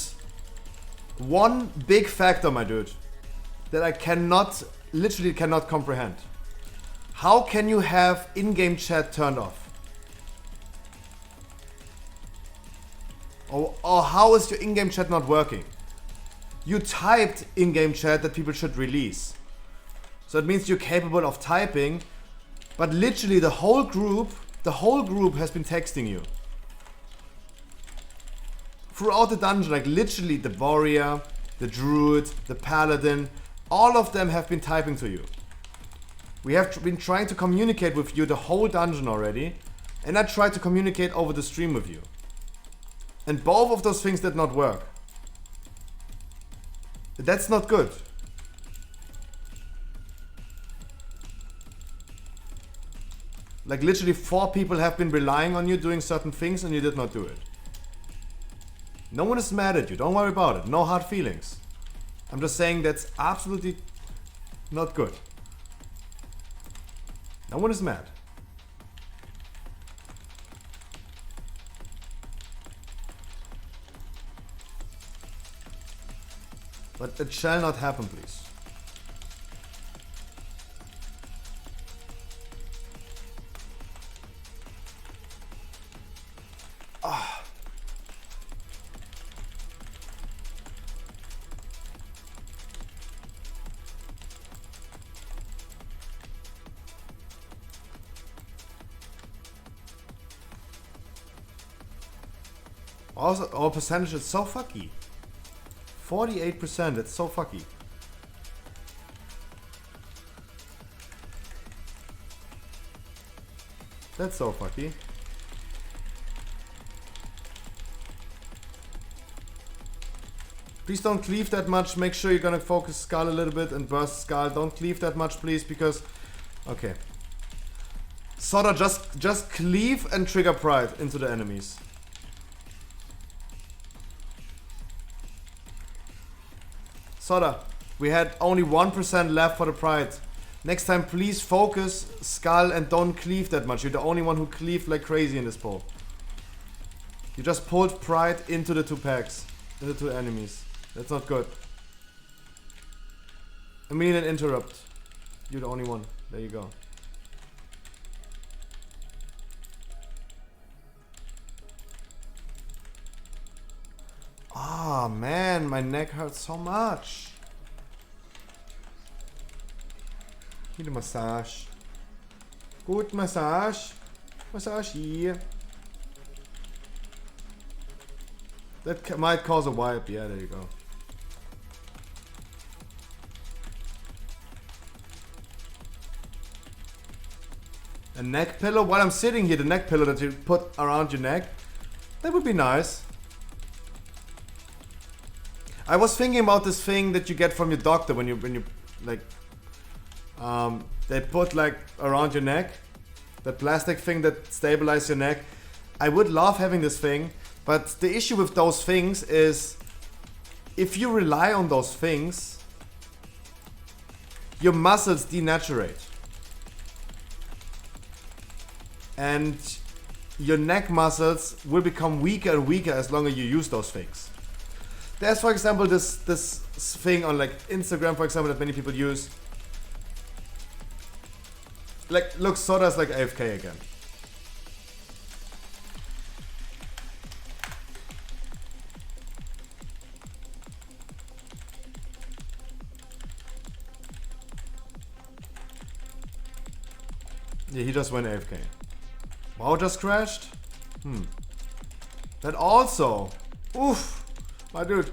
one big factor, my dude, that I literally cannot comprehend. How can you have in-game chat turned off? Or how is your in-game chat not working? You typed in-game chat that people should release. So it means you're capable of typing, but literally the whole group has been texting you. Throughout the dungeon, like literally the warrior, the druid, the paladin, all of them have been typing to you. We have been trying to communicate with you the whole dungeon already, and I tried to communicate over the stream with you. And both of those things did not work. That's not good. Like literally 4 people have been relying on you doing certain things and you did not do it. No one is mad at you, don't worry about it, no hard feelings. I'm just saying that's absolutely not good. No one is mad. But it shall not happen, please. Also, our percentage is so fucky. 48%, it's so fucky. That's so fucky. Please don't cleave that much. Make sure you're gonna focus Skull a little bit and burst Skull. Don't cleave that much, please, because... Okay. Soda, just cleave and trigger Pride into the enemies. Soda, we had only 1% left for the Pride. Next time, please focus Skull and don't cleave that much. You're the only one who cleaved like crazy in this poll. You just pulled Pride into the 2 packs, into 2 enemies. That's not good. I mean an interrupt. You're the only one. There you go. Ah, man, my neck hurts so much. Need a massage. Good massage. Massage here. That might cause a wipe. Yeah, there you go. A neck pillow? While I'm sitting here, the neck pillow that you put around your neck. That would be nice. I was thinking about this thing that you get from your doctor when you like they put like around your neck, that plastic thing that stabilizes your neck. I would love having this thing, but the issue with those things is if you rely on those things, your muscles denaturate. And your neck muscles will become weaker and weaker as long as you use those things. There's, for example, this thing on like Instagram, for example, that many people use. Like, looks sort of like AFK again. Yeah, he just went AFK. WoW just crashed? That also. Oof. My dude.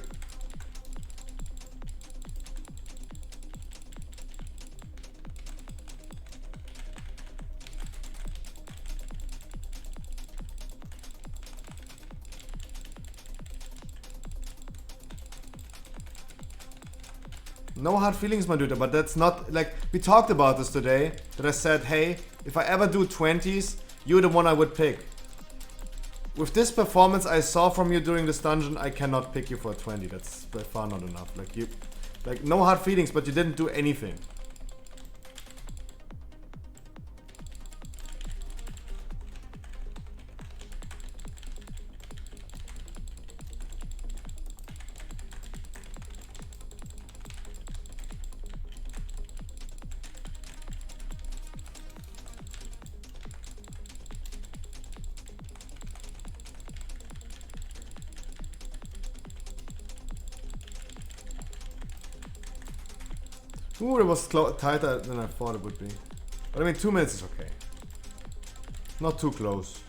No hard feelings, my dude, but that's not, like, we talked about this today, that I said, hey, if I ever do 20s, you're the one I would pick. With this performance I saw from you during this dungeon, I cannot pick you for a 20. That's by far not enough. Like, no hard feelings, but you didn't do anything. Ooh, it was tighter than I thought it would be. But I mean, 2 minutes is okay. Not too close.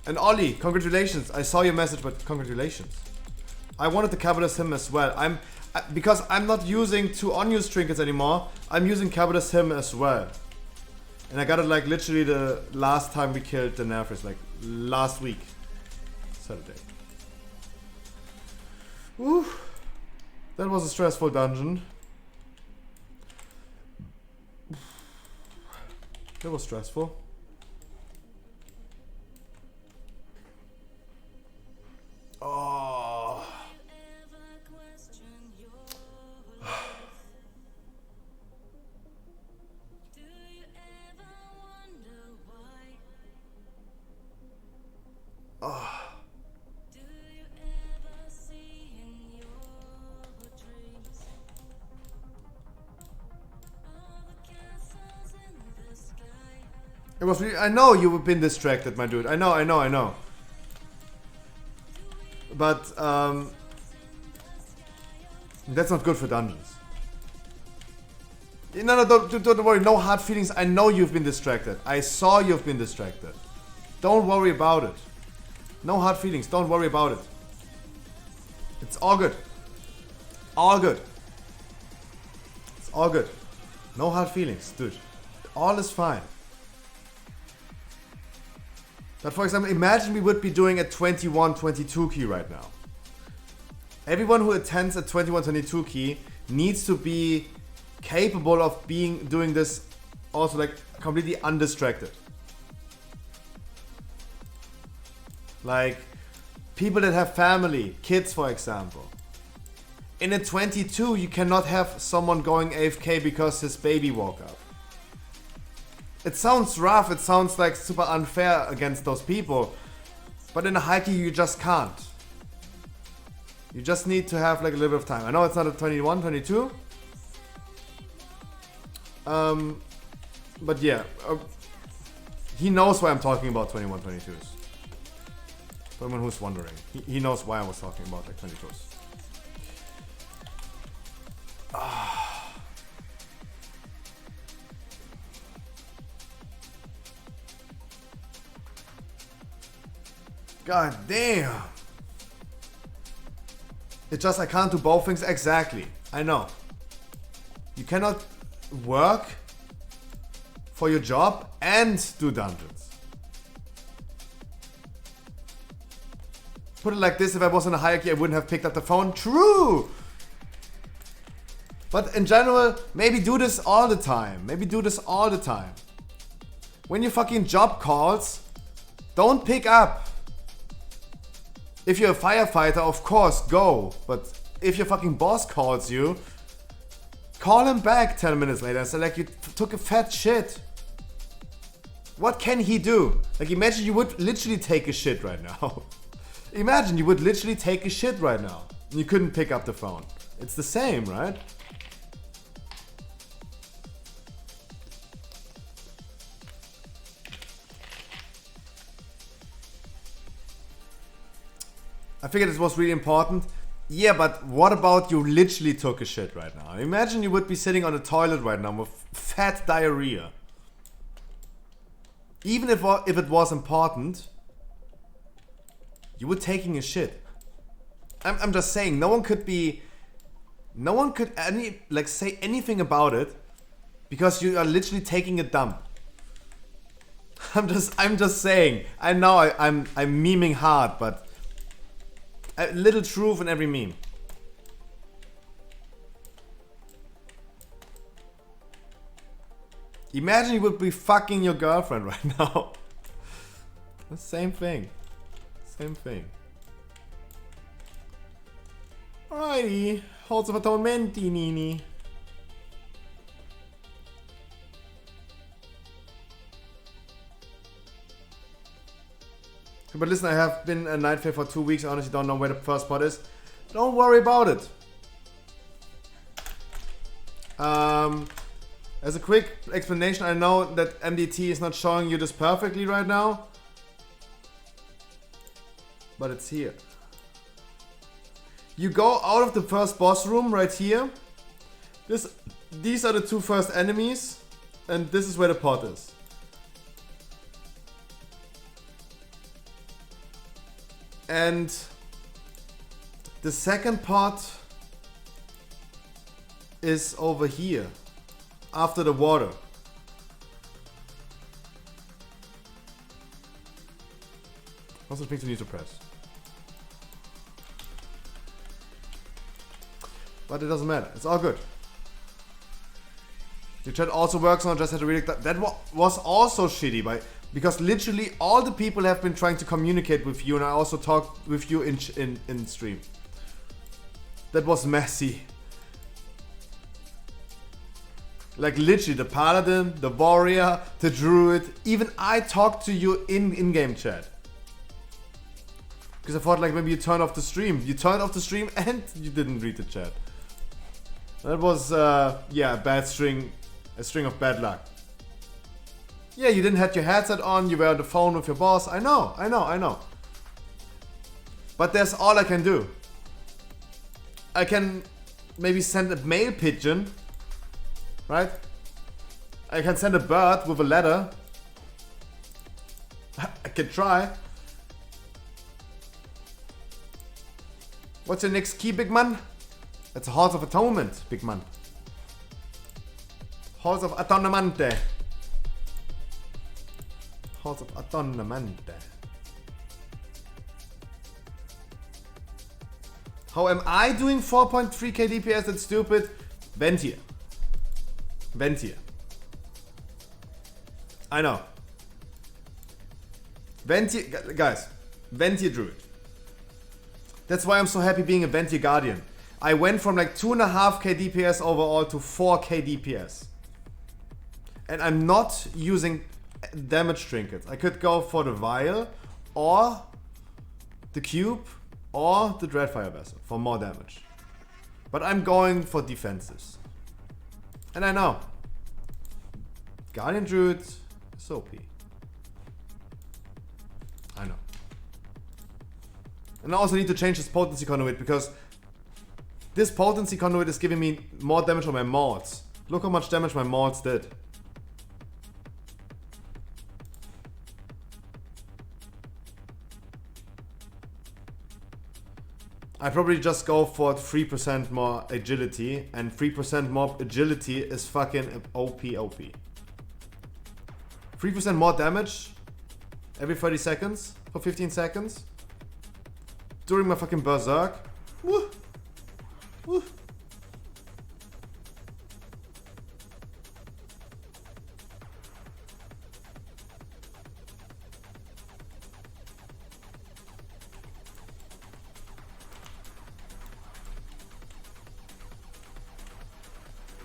And Ollie, congratulations. I saw your message, but congratulations. I wanted to capitalist him as well. Because I'm not using 2 unused trinkets anymore, I'm using capitalist him as well. And I got it like literally the last time we killed the Nerfers, like last week. Saturday. Ooh. That was a stressful dungeon. That was stressful. Oh. Oh. It was really, I know you've been distracted, my dude. I know. But, that's not good for dungeons. No, don't worry. No hard feelings. I know you've been distracted. I saw you've been distracted. Don't worry about it. No hard feelings. Don't worry about it. It's all good. All good. It's all good. No hard feelings, dude. All is fine. But for example, imagine we would be doing a 21-22 key right now. Everyone who attends a 21-22 key needs to be capable of doing this also like completely undistracted. Like people that have family, kids for example. In a 22 you cannot have someone going AFK because his baby woke up. It sounds rough, it sounds like super unfair against those people, but in a high key you just can't. You just need to have like a little bit of time. I know it's not a 21, 22. But yeah, he knows why I'm talking about 21, 22s. For anyone who's wondering, he knows why I was talking about like 22s. God damn. It's just I can't do both things exactly. I know. You cannot work for your job and do dungeons. Put it like this, if I was in a hierarchy, I wouldn't have picked up the phone. True! But in general, maybe do this all the time. Maybe do this all the time. When your fucking job calls, don't pick up. If you're a firefighter, of course, go. But if your fucking boss calls you, call him back 10 minutes later and say like, you took a fat shit. What can he do? Like, imagine you would literally take a shit right now. Imagine you would literally take a shit right now and you couldn't pick up the phone. It's the same, right? I figured it was really important. Yeah, but what about you literally took a shit right now? Imagine you would be sitting on the toilet right now with fat diarrhea. Even if it was important, you were taking a shit. I'm just saying, no one could say anything about it because you are literally taking a dump. I'm just saying. I know I'm memeing hard, but a little truth in every meme. Imagine you would be fucking your girlfriend right now. The same thing. Same thing. Alrighty. Holds of tormenti, Nini. But listen, I have been a Night Fair for 2 weeks. I honestly don't know where the first spot is. Don't worry about it. As a quick explanation, I know that MDT is not showing you this perfectly right now. But it's here. You go out of the first boss room right here. These are the two first enemies. And this is where the pot is. And the second pot is over here, after the water. What's the thing we need to press? But it doesn't matter, it's all good. Your chat also works on, just had to read it. That was also shitty, because literally all the people have been trying to communicate with you, and I also talked with you in stream. That was messy. Like literally the paladin, the warrior, the druid, even I talked to you in-game chat. Because I thought like maybe you turned off the stream. You turned off the stream and you didn't read the chat. That was yeah, a string of bad luck. Yeah, you didn't have your headset on, you were on the phone with your boss. I know. But that's all I can do. I can maybe send a mail pigeon, right? I can send a bird with a letter. I can try. What's your next key, big man? It's a Halls of Atonement, big man. Halls of Atonement. Halls of Atonement. How am I doing 4.3k DPS? That's stupid. Ventir. I know. Ventir, guys. Ventir Druid. That's why I'm so happy being a Ventir Guardian. I went from like 2.5k DPS overall to 4k DPS. And I'm not using damage trinkets. I could go for the vial or the cube or the Dreadfire Vessel for more damage. But I'm going for defenses. And I know. Guardian Druid is OP. I know. And I also need to change this potency conduit because this potency conduit is giving me more damage on my morts. Look how much damage my morts did. I probably just go for 3% more agility, and 3% more agility is fucking OP. 3% more damage every 30 seconds for 15 seconds. during my fucking berserk. Woo. Woo.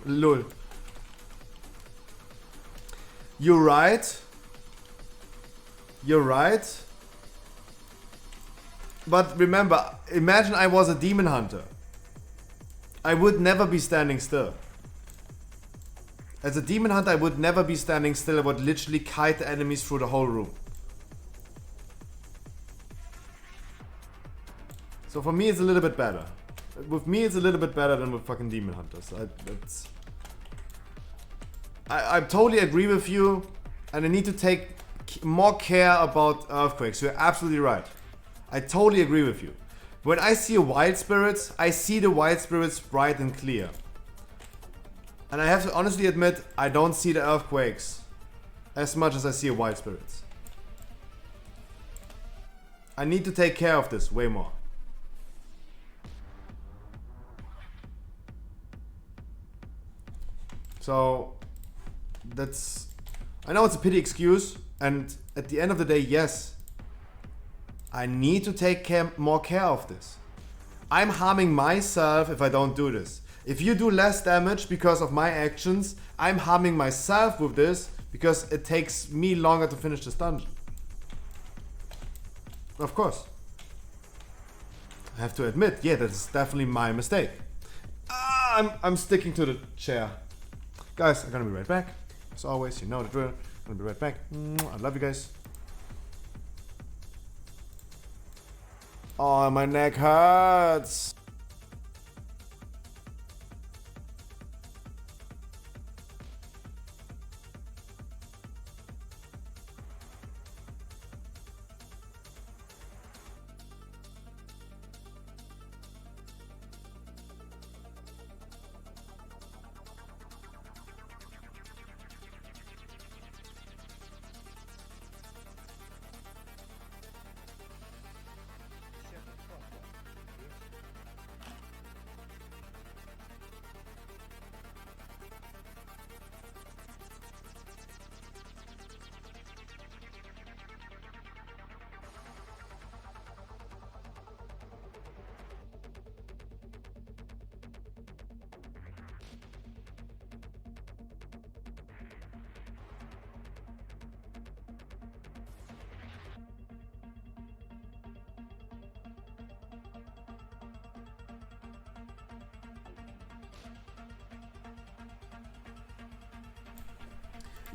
Lol. You're right. You're right. But remember, imagine I was a demon hunter. I would never be standing still. As a demon hunter, I would never be standing still. I would literally kite the enemies through the whole room. So for me, it's a little bit better. With me, it's a little bit better than with fucking demon hunters. I totally agree with you, and I need to take more care about earthquakes. You're absolutely right. I totally agree with you. When I see a wild spirit, I see the wild spirits bright and clear. And I have to honestly admit, I don't see the earthquakes as much as I see a wild spirits. I need to take care of this way more. So that's, I know it's a pity excuse, and at the end of the day, yes, I need to take more care of this. I'm harming myself if I don't do this. If you do less damage because of my actions, I'm harming myself with this because it takes me longer to finish this dungeon. Of course. I have to admit, yeah, that is definitely my mistake. I'm sticking to the chair. Guys, I'm gonna be right back. As always, you know the drill. I'm gonna be right back. I love you guys. Oh, my neck hurts.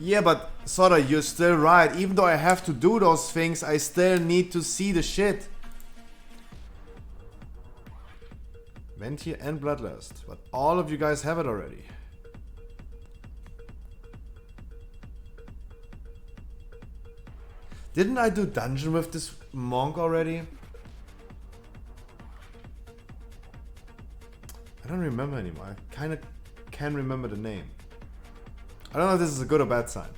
Yeah, but Soda, you're still right. Even though I have to do those things, I still need to see the shit. Ventir and Bloodlust. But all of you guys have it already. Didn't I do dungeon with this monk already? I don't remember anymore. I kind of can't remember the name. I don't know if this is a good or bad sign.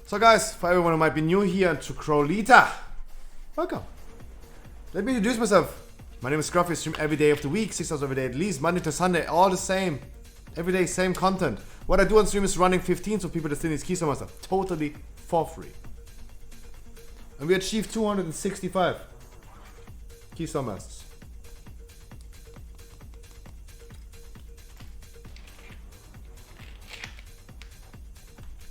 So guys, for everyone who might be new here to Crowlita, welcome. Let me introduce myself. My name is Scruffy. I stream every day of the week, 6 hours every day at least, Monday to Sunday, all the same. Every day, same content. What I do on stream is running 15, so people that still need keys on myself, totally for free. And we achieved 265 Keystone Masters.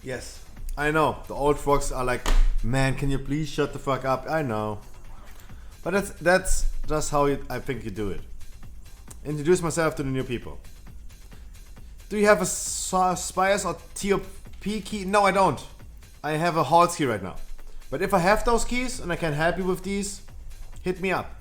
Yes, I know. The old frogs are like, man, can you please shut the fuck up? I know. But that's just how I think you do it. Introduce myself to the new people. Do you have a Spires or TOP key? No, I don't. I have a Halls key right now. But if I have those keys and I can help you with these, hit me up.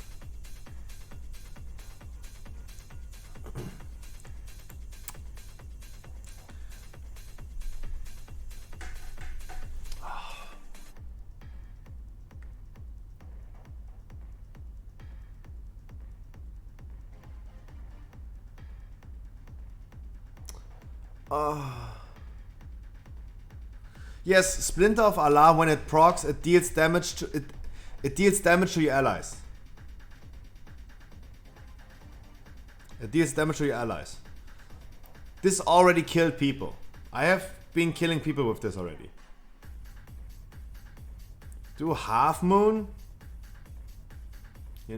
Yes, Splinter of Allah, when it procs, it deals damage to it deals damage to your allies. It deals damage to your allies. This already killed people. I have been killing people with this already. Do half moon? Yeah.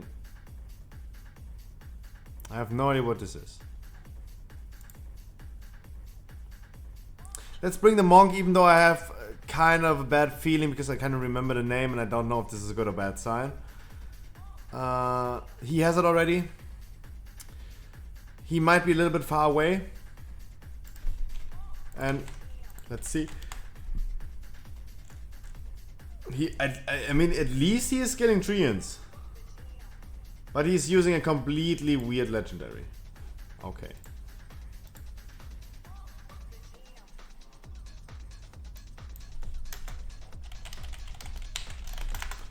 I have no idea what this is. Let's bring the monk, even though I have kind of a bad feeling because I kind of remember the name and I don't know if this is a good or bad sign. He has it already. He might be a little bit far away. And let's see. I mean, at least he is getting treants. But he's using a completely weird legendary. Okay.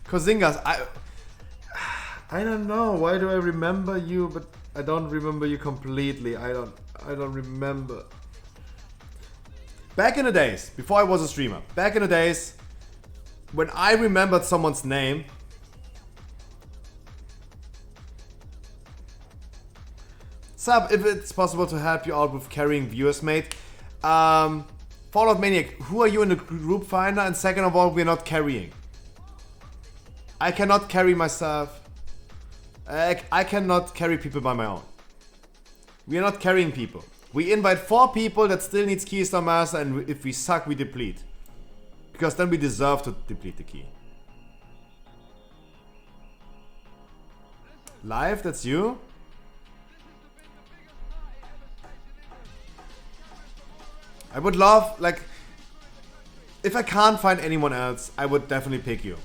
Kozingas, I don't know. Why do I remember you, but I don't remember you completely. I don't remember. Back in the days, before I was a streamer, back in the days, when I remembered someone's name, Sub, if it's possible to help you out with carrying viewers, mate. Fallout Maniac, who are you in the group finder? And second of all, we're not carrying. I cannot carry myself. I cannot carry people by my own. We are not carrying people. We invite 4 people that still needs Keystone Master, and if we suck, we deplete. Because then we deserve to deplete the key. Live, that's you? I would love, like, if I can't find anyone else, I would definitely pick you.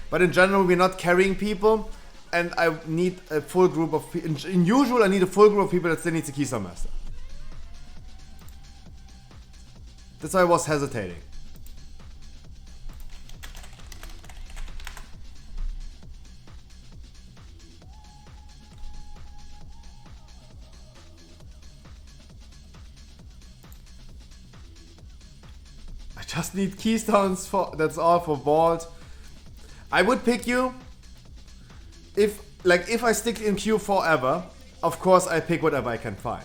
But in general, we're not carrying people, and I need a full group of people. In usual, I need a full group of people that still needs a Keystone Master. That's why I was hesitating. I just need keystones for, that's all for vault. I would pick you if I stick in queue forever. Of course, I pick whatever I can find.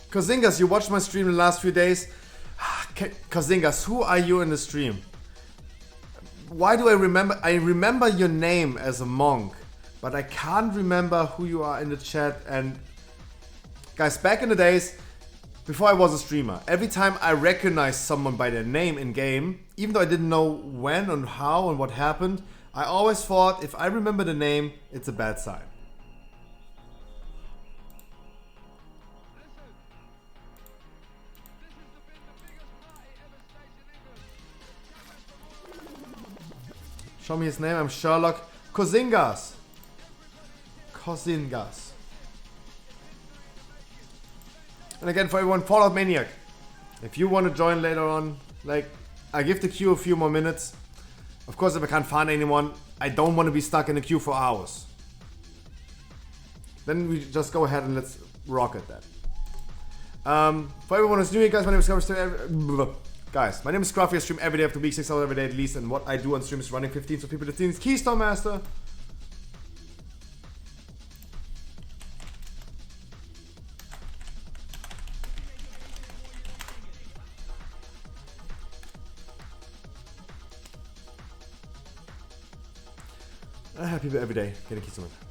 Kozingas, you watched my stream the last few days. Kozingas, who are you in the stream? Why do I remember? I remember your name as a monk, but I can't remember who you are in the chat. And guys, back in the days, before I was a streamer, every time I recognized someone by their name in game, even though I didn't know when and how and what happened, I always thought if I remember the name, it's a bad sign. Show me his name, I'm Sherlock Kozingas. Kozingas. And again, for everyone, Fallout Maniac. If you want to join later on, like, I give the queue a few more minutes. Of course, if I can't find anyone, I don't want to be stuck in the queue for hours. Then we just go ahead and let's rock it then. For everyone who's new here, guys, my name is Scruffy. Guys, my name is Scruffy. I stream every day after week, 6 hours every day at least. And what I do on stream is running 15 so people that need Keystone Master. I have people every day getting Keystone Master.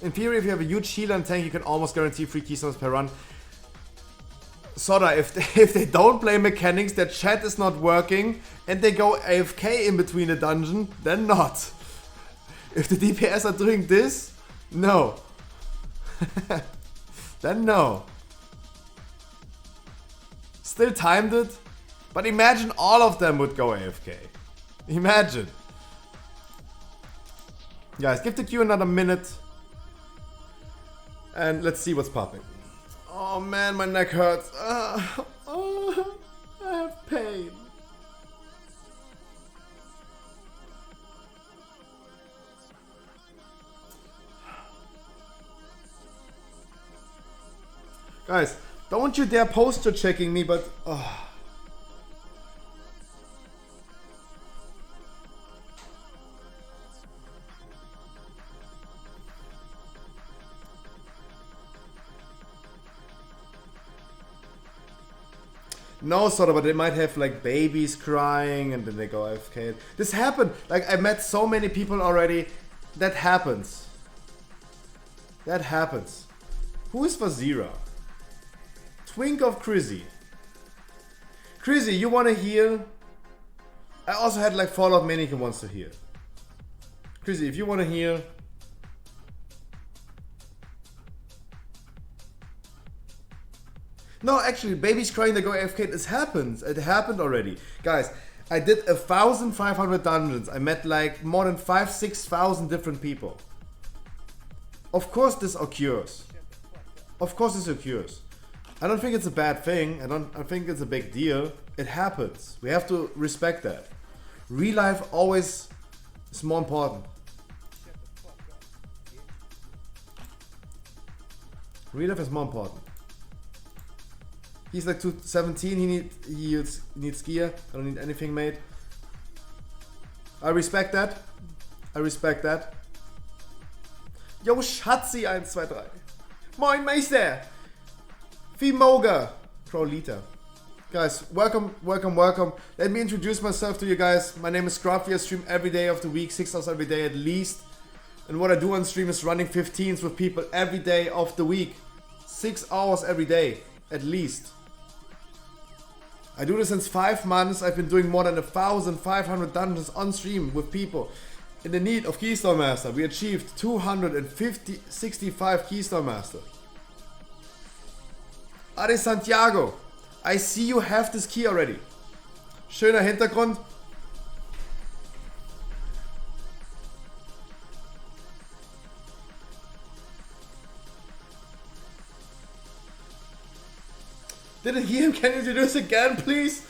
In theory, if you have a huge healer and tank, you can almost guarantee 3 keystones per run. Soda, if they don't play mechanics, their chat is not working, and they go AFK in between the dungeon, then not. If the DPS are doing this, no. Then no. Still timed it, but imagine all of them would go AFK. Imagine. Guys, give the queue another minute. And let's see what's popping. Oh man, my neck hurts. I have pain. Guys, Don't you dare poster checking me, but... Oh. No, sort of, but they might have like babies crying and then they go AFK. This happened. Like I met so many people already. That happens. That happens. Who is Vazira? Twink of Crizzy. Crizzy, you wanna heal? I also had like Fallout Maniac wants to heal. Crizzy, if you wanna heal. No, actually, babies crying, they go AFK. This happens. It happened already. Guys, I did 1,500 dungeons. I met like more than 6,000 different people. Of course this occurs. Of course this occurs. I don't think it's a bad thing. I think it's a big deal. It happens. We have to respect that. Real life always is more important. Real life is more important. He's like 217, he needs gear. I don't need anything, mate. I respect that. I respect that. Yo, Schatzi 123. Moin Meister. Fimoga. Prolita. Guys, welcome. Let me introduce myself to you guys. My name is Scruffy. I stream every day of the week, 6 hours every day at least. And what I do on stream is running 15s with people every day of the week. 6 hours every day, at least. I do this since 5 months. I've been doing more than 1,500 dungeons on stream with people in the need of Keystone Master. We achieved 265 Keystone Master. Ade Santiago, I see you have this key already. Schöner Hintergrund. Didn't hear him, can you introduce again, please?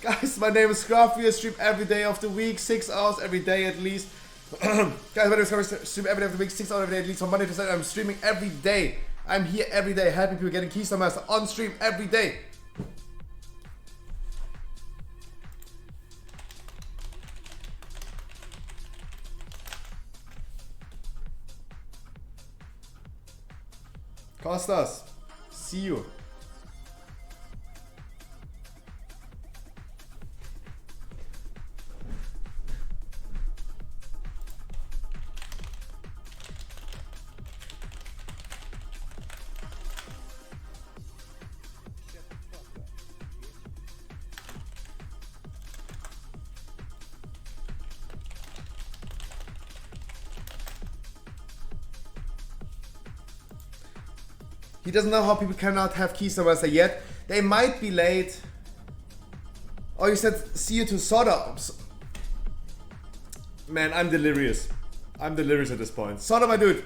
Guys, my name is Scruffy. I stream every day of the week, 6 hours every day at least. Guys, my name is Scruffy. I stream every day of the week, 6 hours every day at least. From Monday to Saturday, I'm streaming every day. I'm here every day, helping people getting Keystone Master on stream every day. Costas, see you. He doesn't know how people cannot have Keystone Master yet. They might be late. Oh, you said see you to Sodom. Man, I'm delirious. I'm delirious at this point. Sodom, my dude.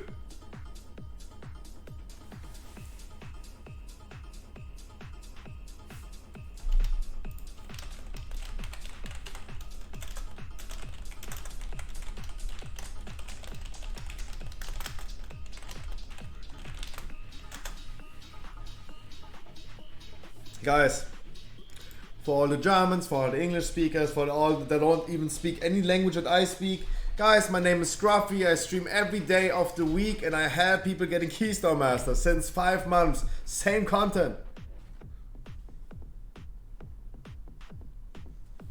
Guys, for all the Germans, for all the English speakers, for all that don't even speak any language that I speak, guys, my name is Scruffy. I stream every day of the week and I have people getting Keystone Master since 5 months. Same content.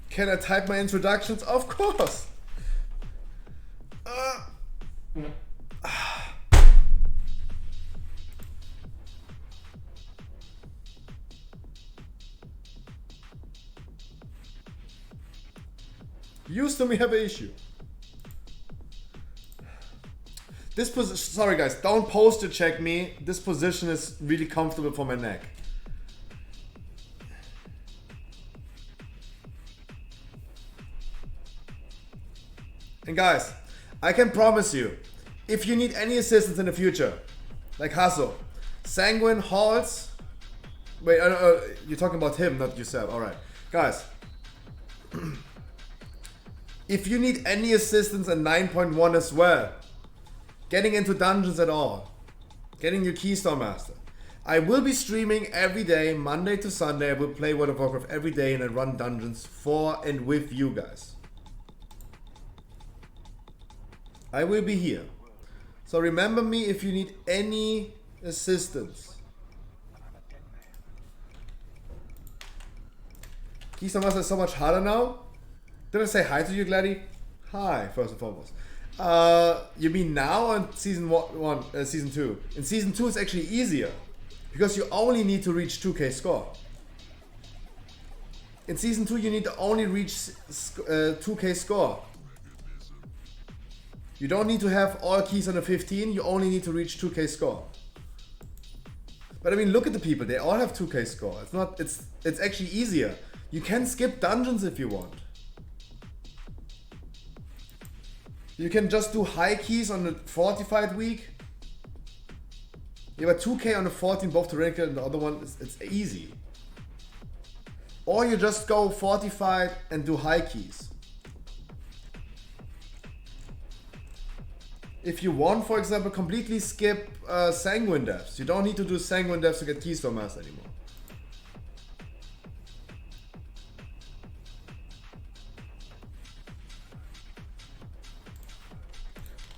Can I type my introductions? Of course. Used to me have an issue. This position, sorry guys, don't poster check me. This position is really comfortable for my neck. And guys, I can promise you, if you need any assistance in the future, like Hasso, Sanguine, Halls, wait, you're talking about him, not yourself, alright. Guys, if you need any assistance in 9.1 as well, getting into dungeons at all, getting your Keystone Master, I will be streaming every day, Monday to Sunday. I will play World of Warcraft every day and I run dungeons for and with you guys. I will be here. So remember me if you need any assistance. Keystone Master is so much harder now. Did I say hi to you, Gladdy? Hi, first and foremost. You mean now on season 2? In season 2 it's actually easier. Because you only need to reach 2k score. In season 2 you need to only reach 2k score. You don't need to have all keys on a 15, you only need to reach 2k score. But I mean, look at the people, they all have 2k score. It's actually easier. You can skip dungeons if you want. You can just do high keys on the fortified week. Yeah, but 2k on the 14, both tyrannical and the other one, it's easy. Or you just go fortified and do high keys. If you want, for example, completely skip Sanguine Devs. You don't need to do Sanguine Devs to get Keystone Master anymore.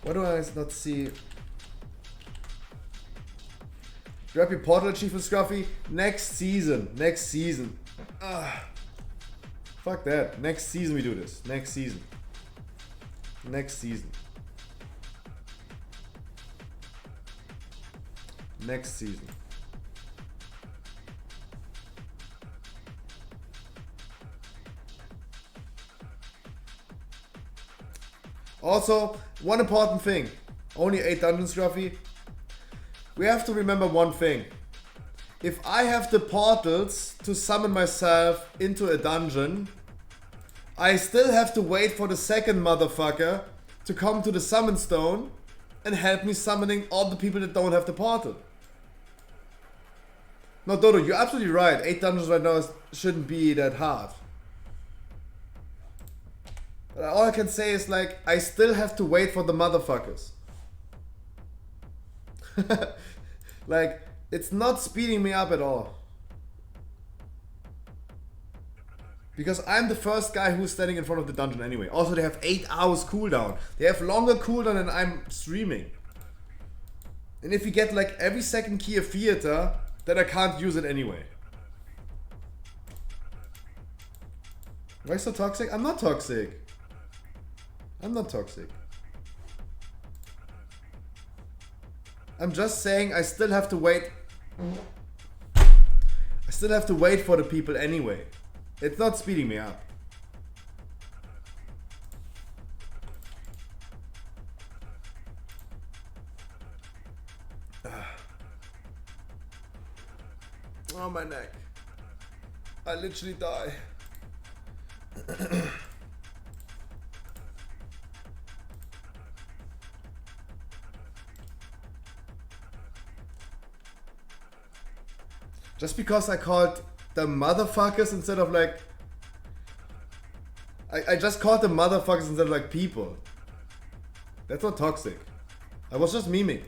Why do I not see? Grab your portal achievement, Scruffy. Next season. Next season. Fuck that. Next season we do this. Next season. Next season. Next season. Also, one important thing. Only 8 dungeons, Scruffy. We have to remember one thing. If I have the portals to summon myself into a dungeon, I still have to wait for the second motherfucker to come to the summon stone and help me summoning all the people that don't have the portal. No, Dodo, you're absolutely right. 8 dungeons right now shouldn't be that hard. But all I can say is, like, I still have to wait for the motherfuckers. Like, it's not speeding me up at all. Because I'm the first guy who's standing in front of the dungeon anyway. Also, they have 8 hours cooldown. They have longer cooldown than I'm streaming. And if you get like every second key of theater, then I can't use it anyway. Why so toxic? I'm not toxic. I'm not toxic. I'm just saying I still have to wait. I still have to wait for the people anyway. It's not speeding me up. Oh, my neck. I literally die. Just because I called the motherfuckers instead of like... I just called them motherfuckers instead of like people. That's not toxic. I was just memeing.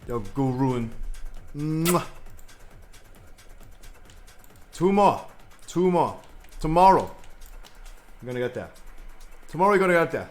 Yo, go ruin. Mwah. 2 more. 2 more. Tomorrow. We're gonna get there. Tomorrow we're gonna get there.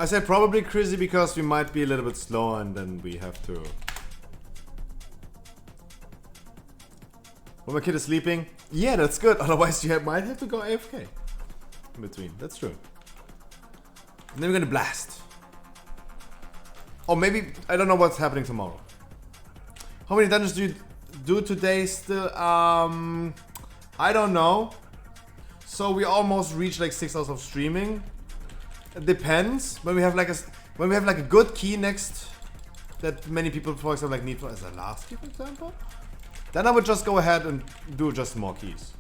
I said probably Chrissy because we might be a little bit slower and then we have to. When my kid is sleeping, yeah, that's good. Otherwise, might have to go AFK in between. That's true. And then we're gonna blast. Or maybe I don't know what's happening tomorrow. How many dungeons do you do today? Still, I don't know. So we almost reached like 6 hours of streaming. It depends. When we have like a good key next that many people, for example, like need for as a last key, for example. Then I would just go ahead and do just more keys.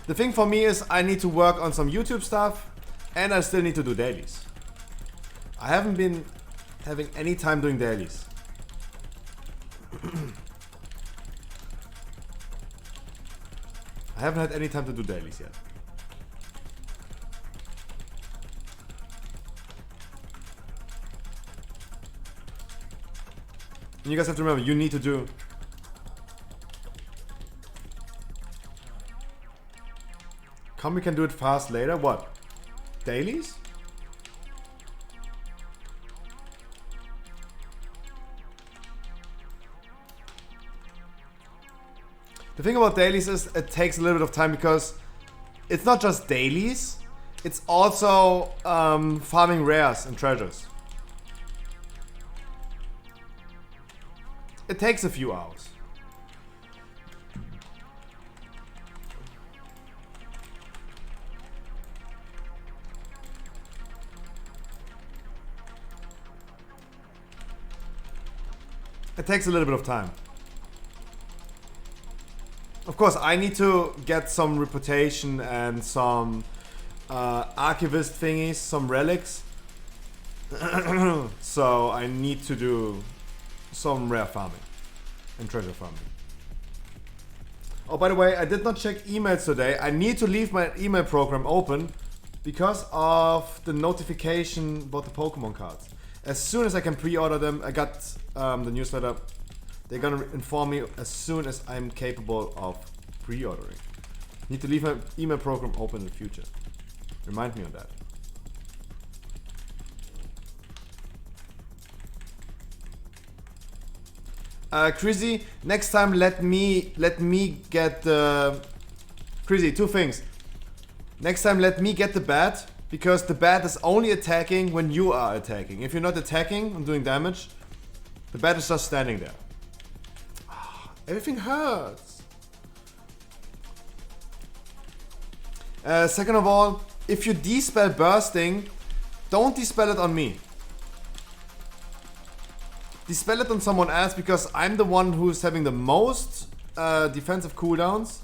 The thing for me is I need to work on some YouTube stuff and I still need to do dailies. I haven't been having any time doing dailies. I haven't had any time to do dailies yet. And you guys have to remember, you need to do. Come, we can do it fast later. What? Dailies? The thing about dailies is it takes a little bit of time because it's not just dailies, it's also farming rares and treasures. It takes a few hours. It takes a little bit of time. Of course, I need to get some reputation and some archivist thingies, some relics. So I need to do some rare farming and treasure farming. Oh, by the way, I did not check emails today. I need to leave my email program open because of the notification about the Pokemon cards. As soon as I can pre-order them, I got the newsletter. They're gonna inform me as soon as I'm capable of pre-ordering. Need to leave my email program open in the future. Remind me on that. Chrissy, next time let me get the Chrissy, two things. Next time let me get the bat, because the bat is only attacking when you are attacking. If you're not attacking and doing damage, the bat is just standing there. Everything hurts. Second of all, if you dispel bursting, don't dispel it on me. Dispel it on someone else, because I'm the one who's having the most defensive cooldowns.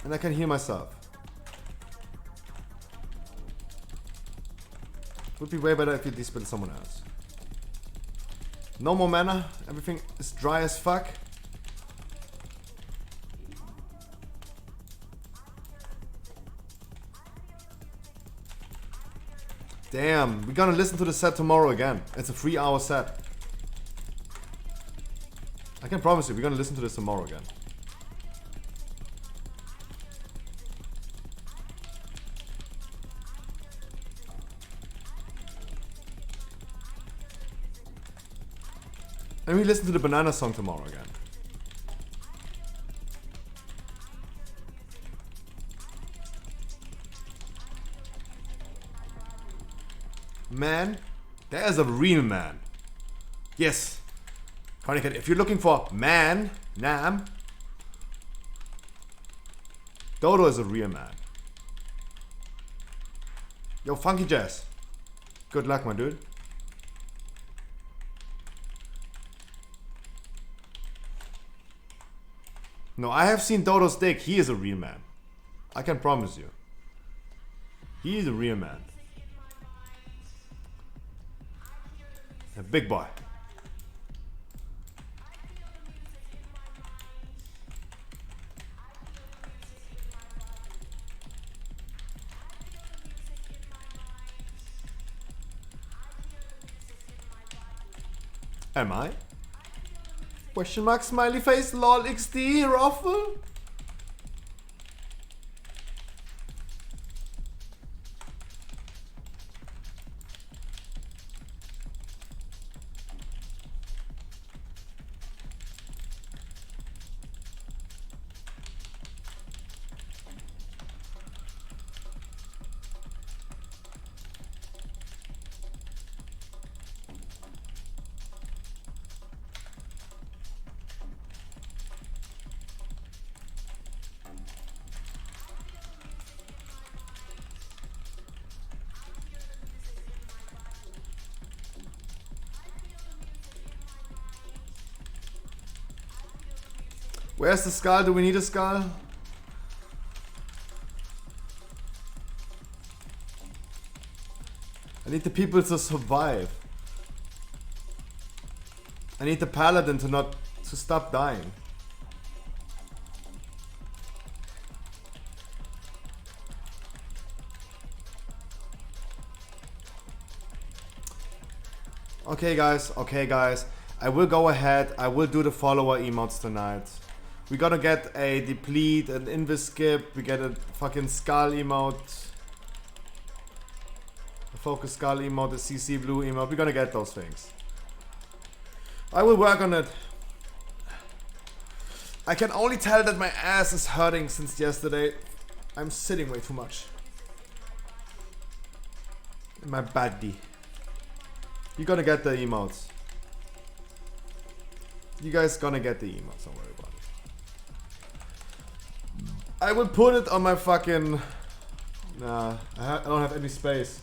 And I can heal myself. Would be way better if you dispel someone else. No more mana, everything is dry as fuck. Damn, we're gonna listen to the set tomorrow again. It's a 3-hour set. I can promise you, we're gonna listen to this tomorrow again. And we listen to the banana song tomorrow again. Man, there is a real man. Yes. Chronicle, if you're looking for man, Nam, Dodo is a real man. Yo, Funky Jazz. Good luck, my dude. No, I have seen Dodo's dick. He is a real man. I can promise you. He is a real man. A big boy. Am I? Question mark, smiley face, lol, XD, ruffle. Where's the skull? Do we need a skull? I need the people to survive. I need the paladin to stop dying. Okay guys, I will go ahead, I will do the follower emotes tonight. We gotta get a deplete, an invis skip, we get a fucking skull emote. A focus skull emote, a CC blue emote, we're gonna get those things. I will work on it. I can only tell that my ass is hurting since yesterday. I'm sitting way too much. In my body. You're gonna get the emotes. You guys gonna get the emotes, don't worry about it. I will put it on my fucking... Nah, I don't have any space.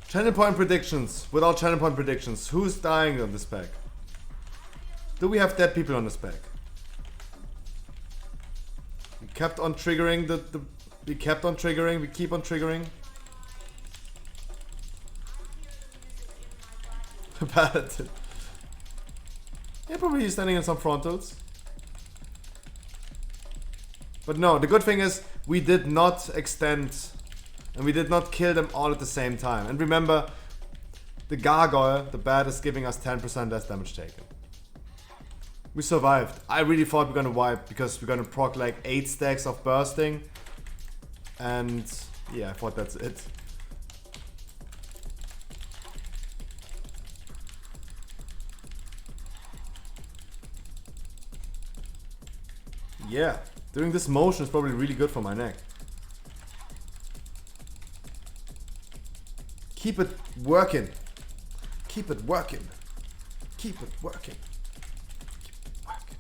Channel point predictions. Without channel point predictions, who's dying on this pack? Do we have dead people on this pack? We kept on triggering we kept on triggering, we keep on triggering. The paladin. Yeah, probably he's standing in some frontals. But no, the good thing is we did not extend and we did not kill them all at the same time. And remember, the gargoyle, the bat, is giving us 10% less damage taken. We survived. I really thought we were gonna wipe because we're gonna proc like 8 stacks of bursting. And yeah, I thought that's it. Yeah, doing this motion is probably really good for my neck. Keep it working. Keep it working. Keep it working. Keep it working.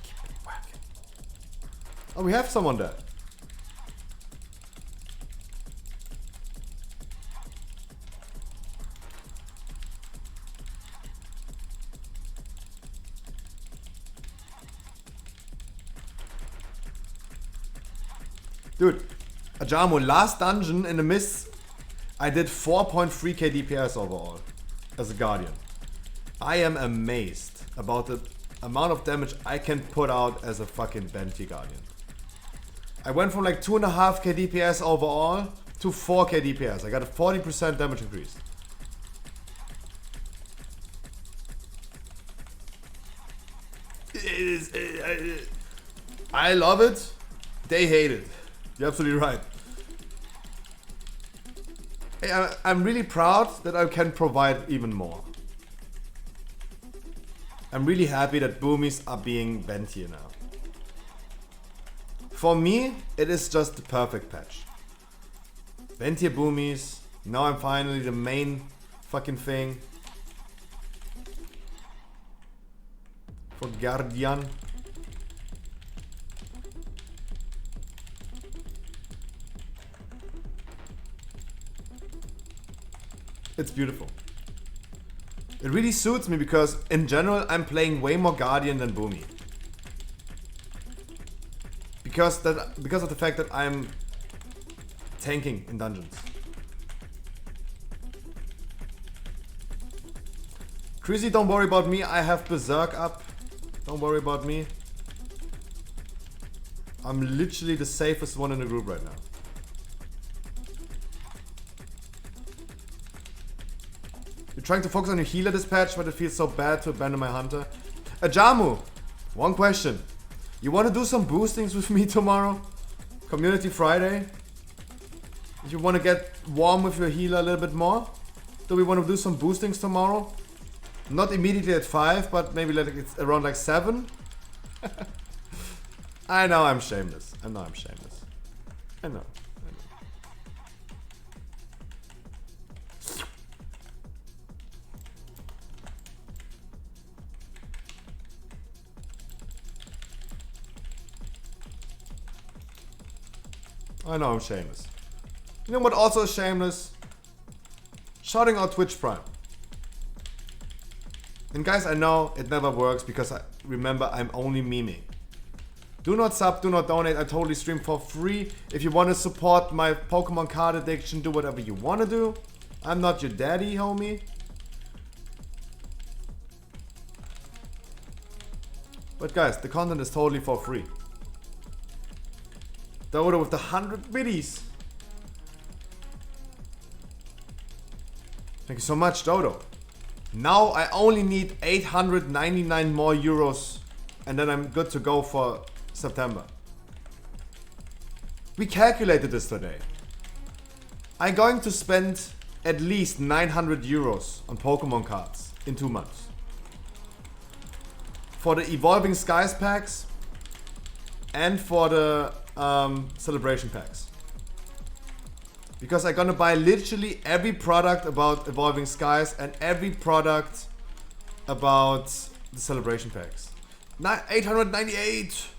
Keep it working. Oh, we have someone there. Dude, Ajamo, last dungeon in the mist, I did 4.3k DPS overall as a Guardian. I am amazed about the amount of damage I can put out as a fucking Benty Guardian. I went from like 2.5k DPS overall to 4k DPS. I got a 40% damage increase. I love it. They hate it. You're absolutely right. I'm really proud that I can provide even more. I'm really happy that boomies are being bent here now. For me, it is just the perfect patch. Ventier boomies. Now I'm finally the main fucking thing. For Guardian. It's beautiful. It really suits me because in general I'm playing way more Guardian than Boomy. Because of the fact that I'm tanking in dungeons. Chrissy, don't worry about me, I have Berserk up. Don't worry about me. I'm literally the safest one in the group right now. You're trying to focus on your healer this patch, but it feels so bad to abandon my hunter. Ajamu, one question. You want to do some boostings with me tomorrow? Community Friday? You want to get warm with your healer a little bit more? Do we want to do some boostings tomorrow? Not immediately at 5, but maybe like it's around like 7? I know I'm shameless. I know I'm shameless. I know. I know I'm shameless. You know what also is shameless? Shouting out Twitch Prime. And guys, I know it never works because I remember I'm only memeing. Do not sub, do not donate, I totally stream for free. If you want to support my Pokemon card addiction, do whatever you want to do. I'm not your daddy, homie. But guys, the content is totally for free. Dodo with the 100 biddies. Thank you so much, Dodo. Now I only need 899 more euros and then I'm good to go for September. We calculated this today. I'm going to spend at least 900 euros on Pokemon cards in 2 months. For the Evolving Skies packs and for the celebration packs. Because I'm gonna buy literally every product about Evolving Skies and every product about the celebration packs. 898!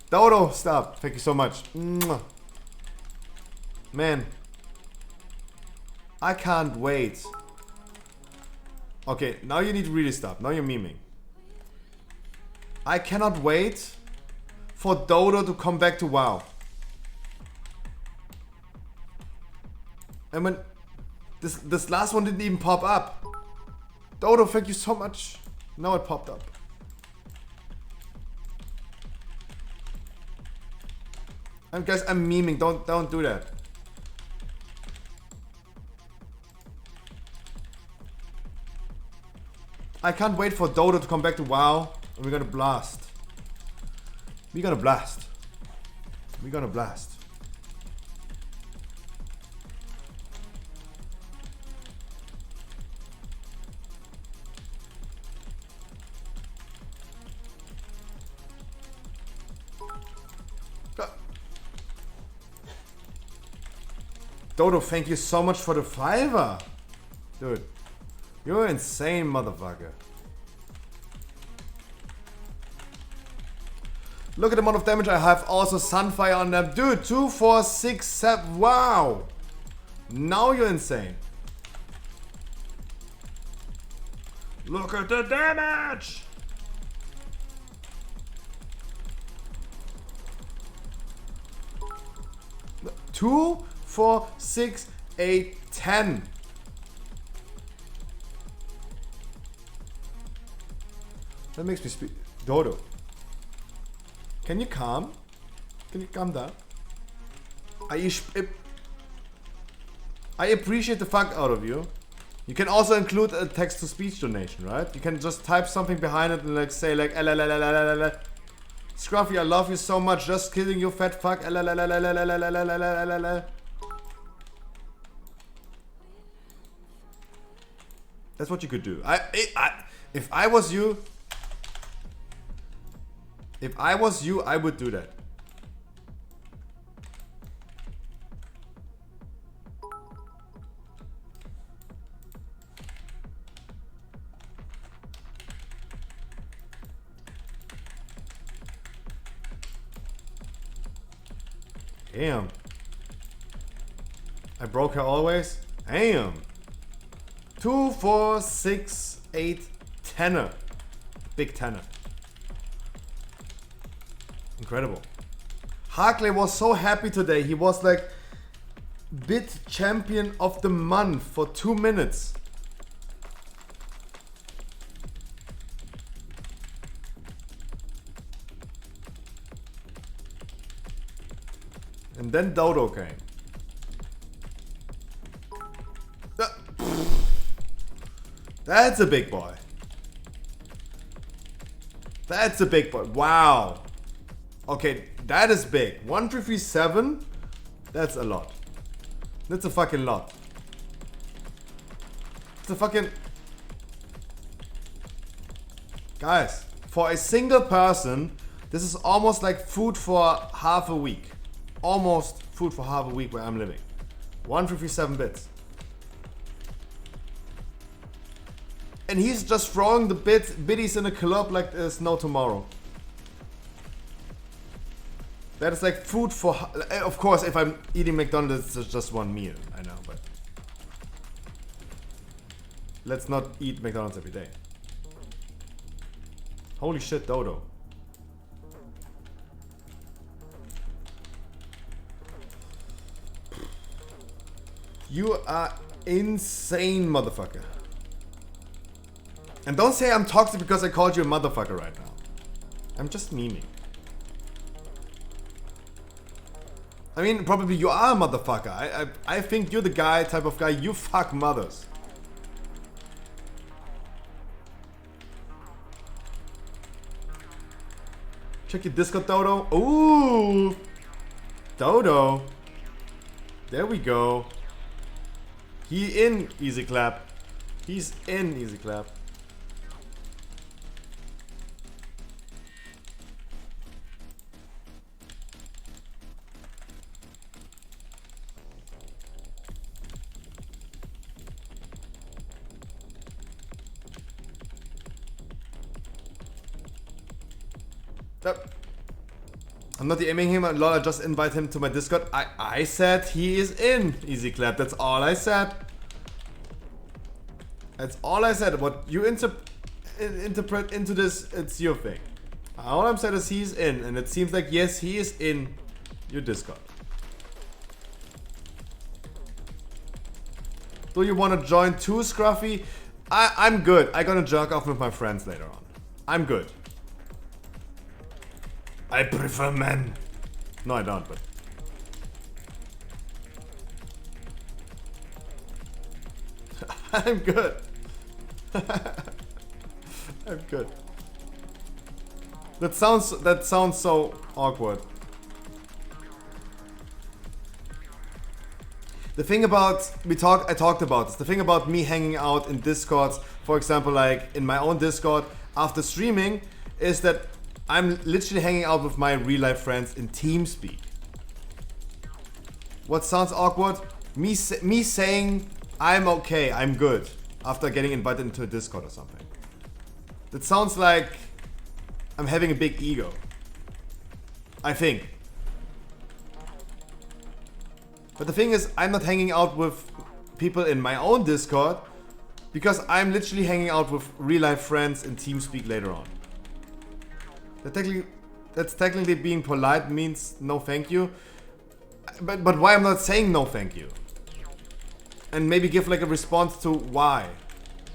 Dodo, stop. Thank you so much. Mwah. Man. I can't wait. Okay, now you need to really stop. Now you're memeing. I cannot wait for Dodo to come back to WoW. And when this last one didn't even pop up. Dodo, thank you so much. Now it popped up. And guys, I'm memeing. Don't do that. I can't wait for Dodo to come back to WoW, and we're gonna blast. We're gonna blast. We're gonna blast. Dodo, thank you so much for the $5. Dude, you're insane, motherfucker. Look at the amount of damage I have. Also Sunfire on them. Dude, 2, 4, 6, 7. Wow. Now you're insane. Look at the damage. Two, 4, 6, 8, 10. That makes me speak. Dodo. Can you calm? Can you calm down? I appreciate the fuck out of you. You can also include a text-to-speech donation, right? You can just type something behind it and like say like Scruffy, I love you so much. Just kidding, you fat fuck. That's what you could do. If I was you, I would do that. Damn. I broke her always? Damn. 2, 4, 6, 8, tenner. Big tenner. Incredible. Harkley was so happy today. He was like bid champion of the month for 2 minutes. And then Dodo came. That's a big boy. That's a big boy. Wow. Okay, that is big. 1337? That's a lot. That's a fucking lot. It's a fucking... Guys, for a single person, this is almost like food for half a week. Almost food for half a week where I'm living. 1337 bits. And he's just throwing the biddies in a club like there's no tomorrow. That is like food for... Of course, if I'm eating McDonald's, it's just one meal. I know, but... Let's not eat McDonald's every day. Holy shit, Dodo. You are insane, motherfucker. And don't say I'm toxic because I called you a motherfucker right now. I'm just memeing. I mean, probably you are a motherfucker. I think you're the guy, type of guy, you fuck mothers. Check your Discord, Dodo. Ooh! Dodo. There we go. He in Easy Clap. He's in Easy Clap. I'm not DMing him, lol, I just invite him to my Discord. I said he is in Easy Clap. That's all I said. That's all I said. What you interpret into this, it's your thing. All I'm saying is he's in, and it seems like yes, he is in your Discord. Do you want to join too, Scruffy? I'm good. I'm gonna jerk off with my friends later on. I'm good. I prefer men. No, I don't, but... I'm good. I'm good. That sounds so awkward. The thing about I talked about this. The thing about me hanging out in Discords, for example, like in my own Discord after streaming, is that I'm literally hanging out with my real life friends in TeamSpeak. What sounds awkward? Me saying I'm okay, I'm good, after getting invited into a Discord or something. That sounds like I'm having a big ego. I think. But the thing is, I'm not hanging out with people in my own Discord because I'm literally hanging out with real life friends in TeamSpeak later on. That's technically being polite means no thank you. But why I'm not saying no thank you? And maybe give like a response to why.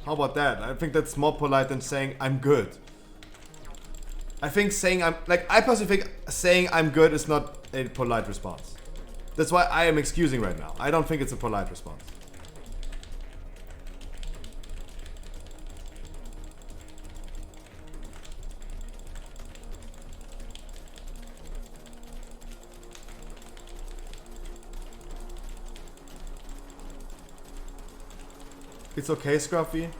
How about that? I think that's more polite than saying I'm good. I think saying I personally think saying I'm good is not a polite response. That's why I am excusing right now. I don't think it's a polite response. It's okay, Scruffy.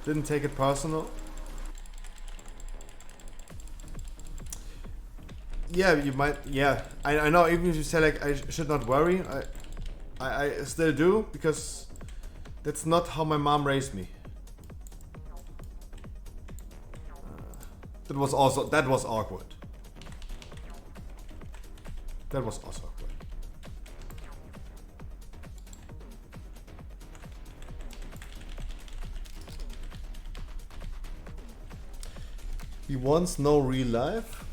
Didn't take it personal. Yeah, you might. Yeah, I know. Even if you say like I should not worry, I still do because that's not how my mom raised me. That was awkward. That was also awkward. He wants no real life?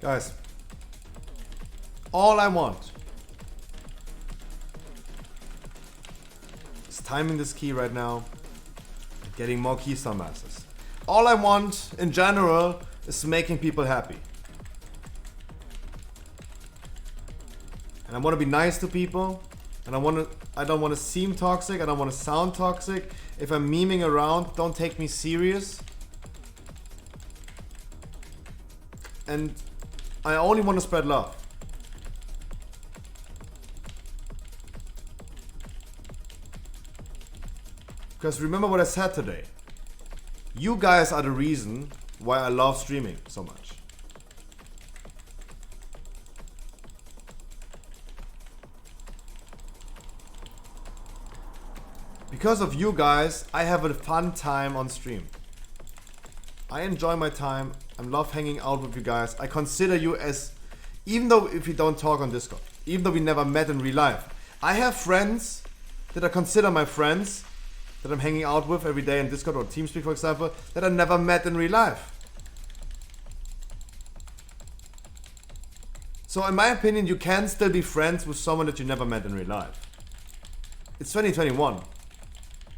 Guys, all I want is timing this key right now, getting more keystone masters. All I want in general is making people happy. And I want to be nice to people, and I don't want to seem toxic, I don't want to sound toxic. If I'm memeing around, don't take me serious. And I only want to spread love. Because remember what I said today. You guys are the reason why I love streaming so much. Because of you guys, I have a fun time on stream. I enjoy my time. I love hanging out with you guys. I consider you as, even though if we don't talk on Discord, even though we never met in real life, I have friends that I consider my friends that I'm hanging out with every day in Discord or TeamSpeak, for example, that I never met in real life. So in my opinion, you can still be friends with someone that you never met in real life. It's 2021.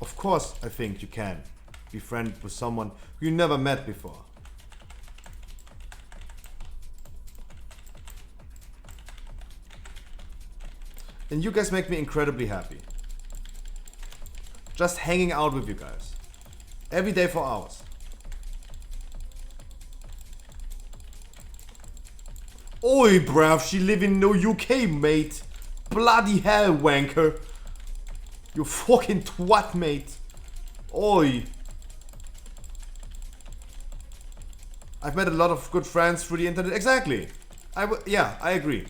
Of course, I think you can be friends with someone who you never met before. And you guys make me incredibly happy. Just hanging out with you guys. Every day for hours. Oi, bruv, she live in no UK, mate. Bloody hell, wanker. You fucking twat, mate. Oi. I've met a lot of good friends through the internet. Exactly. Yeah, I agree.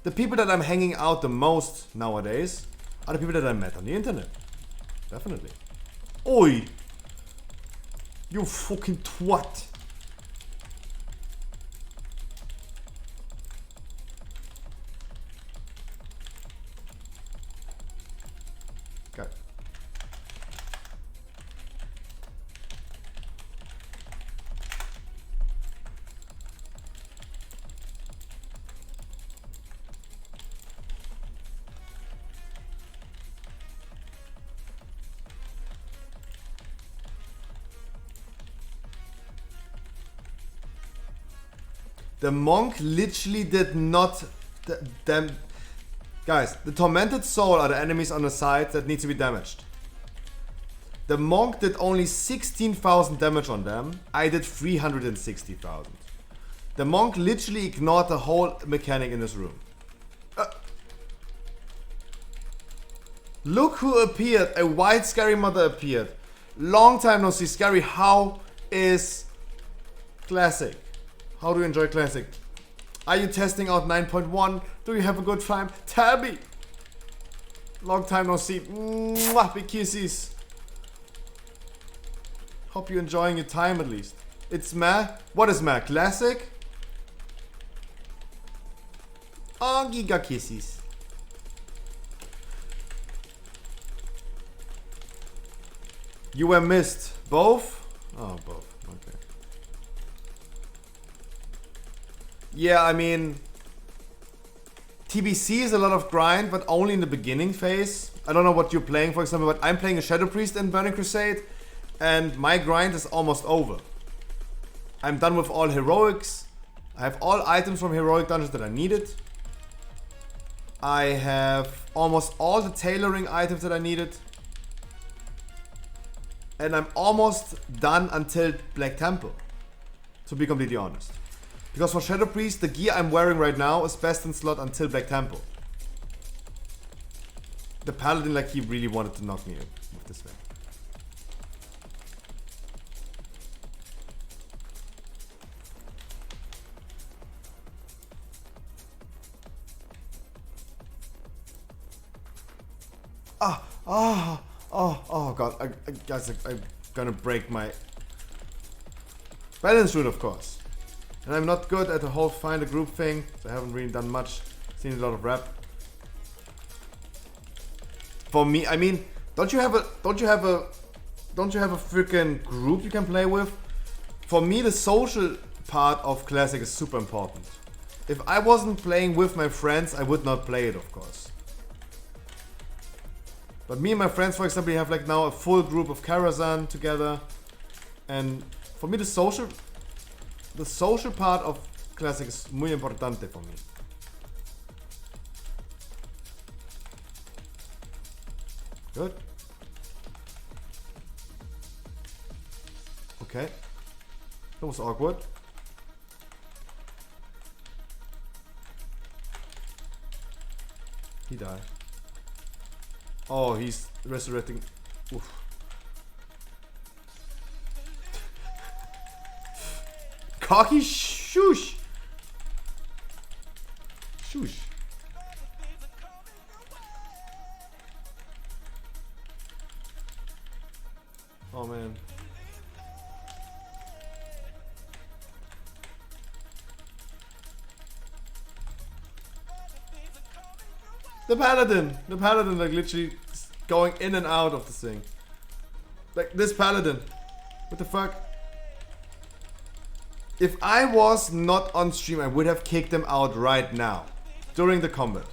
The people that I'm hanging out the most nowadays are the people that I met on the internet. Definitely. Oi! You fucking twat! Okay. The monk literally did not... Guys, the tormented soul are the enemies on the side that need to be damaged. The monk did only 16,000 damage on them. I did 360,000. The monk literally ignored the whole mechanic in this room. Look who appeared. A white scary mother appeared. Long time no see. Scary, how is Classic? How do you enjoy Classic? Are you testing out 9.1? Do you have a good time? Tell me! Long time no see. Mwah, big kisses. Hope you're enjoying your time at least. It's meh. What is meh? Classic? Oh, giga kisses. You were missed. Both? Oh, both. Okay. Yeah, I mean, TBC is a lot of grind, but only in the beginning phase. I don't know what you're playing, for example, but I'm playing a Shadow Priest in Burning Crusade, and my grind is almost over. I'm done with all heroics. I have all items from heroic dungeons that I needed. I have almost all the tailoring items that I needed. And I'm almost done until Black Temple, to be completely honest. Because for Shadow Priest, the gear I'm wearing right now is best in slot until Black Temple. The Paladin, like, he really wanted to knock me in with this thing. Oh god, guys, I'm gonna break my... Balance rune, of course. And I'm not good at the whole find a group thing. So I haven't really done much. Seen a lot of rap. For me, I mean, don't you have a freaking group you can play with? For me, the social part of Classic is super important. If I wasn't playing with my friends, I would not play it, of course. But me and my friends, for example, we have like now a full group of Karazhan together. And for me, the social part of Classic is muy importante for me. Good. Okay. That was awkward. He died. Oh, he's resurrecting. Oof. Cocky shoosh. Shoosh. Oh man. The paladin like literally going in and out of this thing. Like this paladin. What the fuck? If I was not on stream, I would have kicked him out right now. During the combat.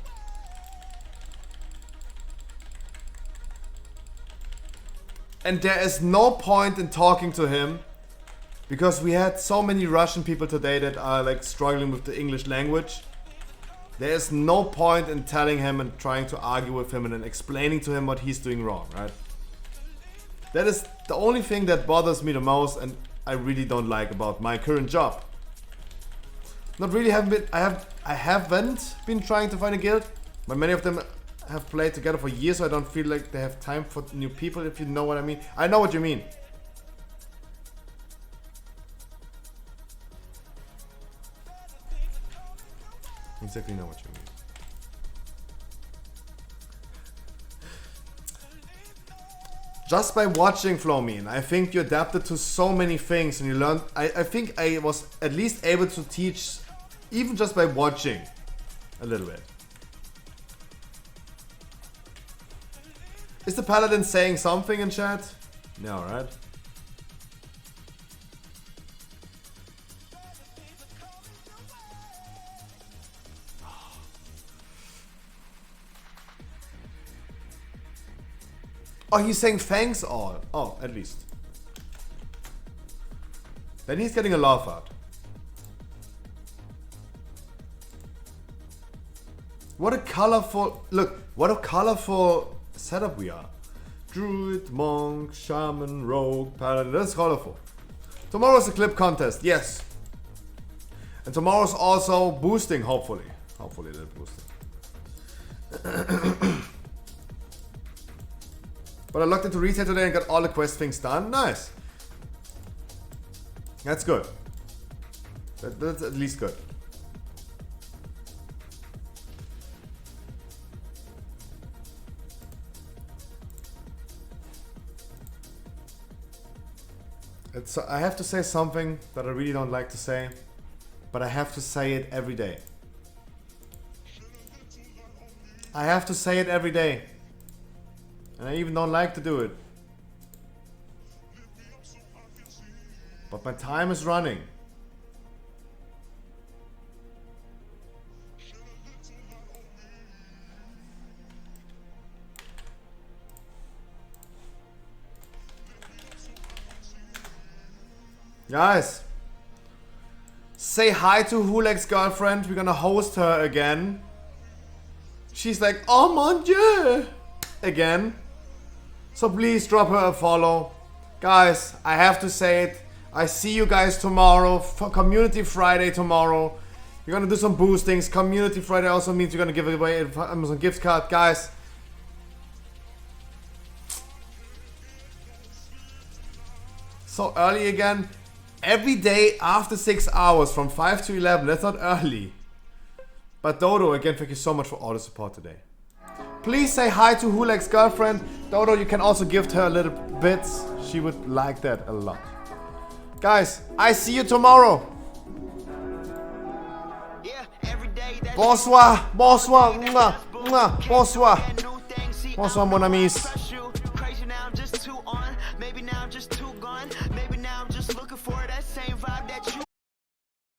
And there is no point in talking to him. Because we had so many Russian people today that are like struggling with the English language. There is no point in telling him and trying to argue with him and then explaining to him what he's doing wrong, right? That is the only thing that bothers me the most and I really don't like about my current job. Not really I haven't been trying to find a guild, but many of them have played together for years, so I don't feel like they have time for new people, if you know what I mean. I know what you mean. Exactly know what you mean. Just by watching Flowmean, I think you adapted to so many things and you learned. I think I was at least able to teach, even just by watching a little bit. Is the paladin saying something in chat? No, right? Oh, he's saying thanks all. Oh, at least. Then he's getting a laugh out. What a colorful... Look, what a colorful setup we are. Druid, monk, shaman, rogue, paladin. That's colorful. Tomorrow's a clip contest, yes. And tomorrow's also boosting, hopefully. Hopefully they're boosting. But I logged into retail today and got all the quest things done. Nice. That's good. That's at least good. I have to say something that I really don't like to say, but I have to say it every day. I have to say it every day. And I even don't like to do it. But my time is running. Guys, say hi to Hulek's girlfriend. We're gonna host her again. She's like, oh mon dieu, again. So please drop her a follow. Guys, I have to say it. I see you guys tomorrow for Community Friday tomorrow. We're gonna do some boostings. Community Friday also means we're gonna give away an Amazon gift card. Guys, so early again. Every day after 6 hours from 5 to 11. That's not early. But Dodo, again, thank you so much for all the support today. Please say hi to Hulek's girlfriend. Dodo, you can also gift her a little bits. She would like that a lot. Guys, I see you tomorrow. Bonsoir, bonsoir, mwah, mwah, bonsoir. Bonsoir, mon amis. Maybe now I'm just too gone. Maybe now I'm just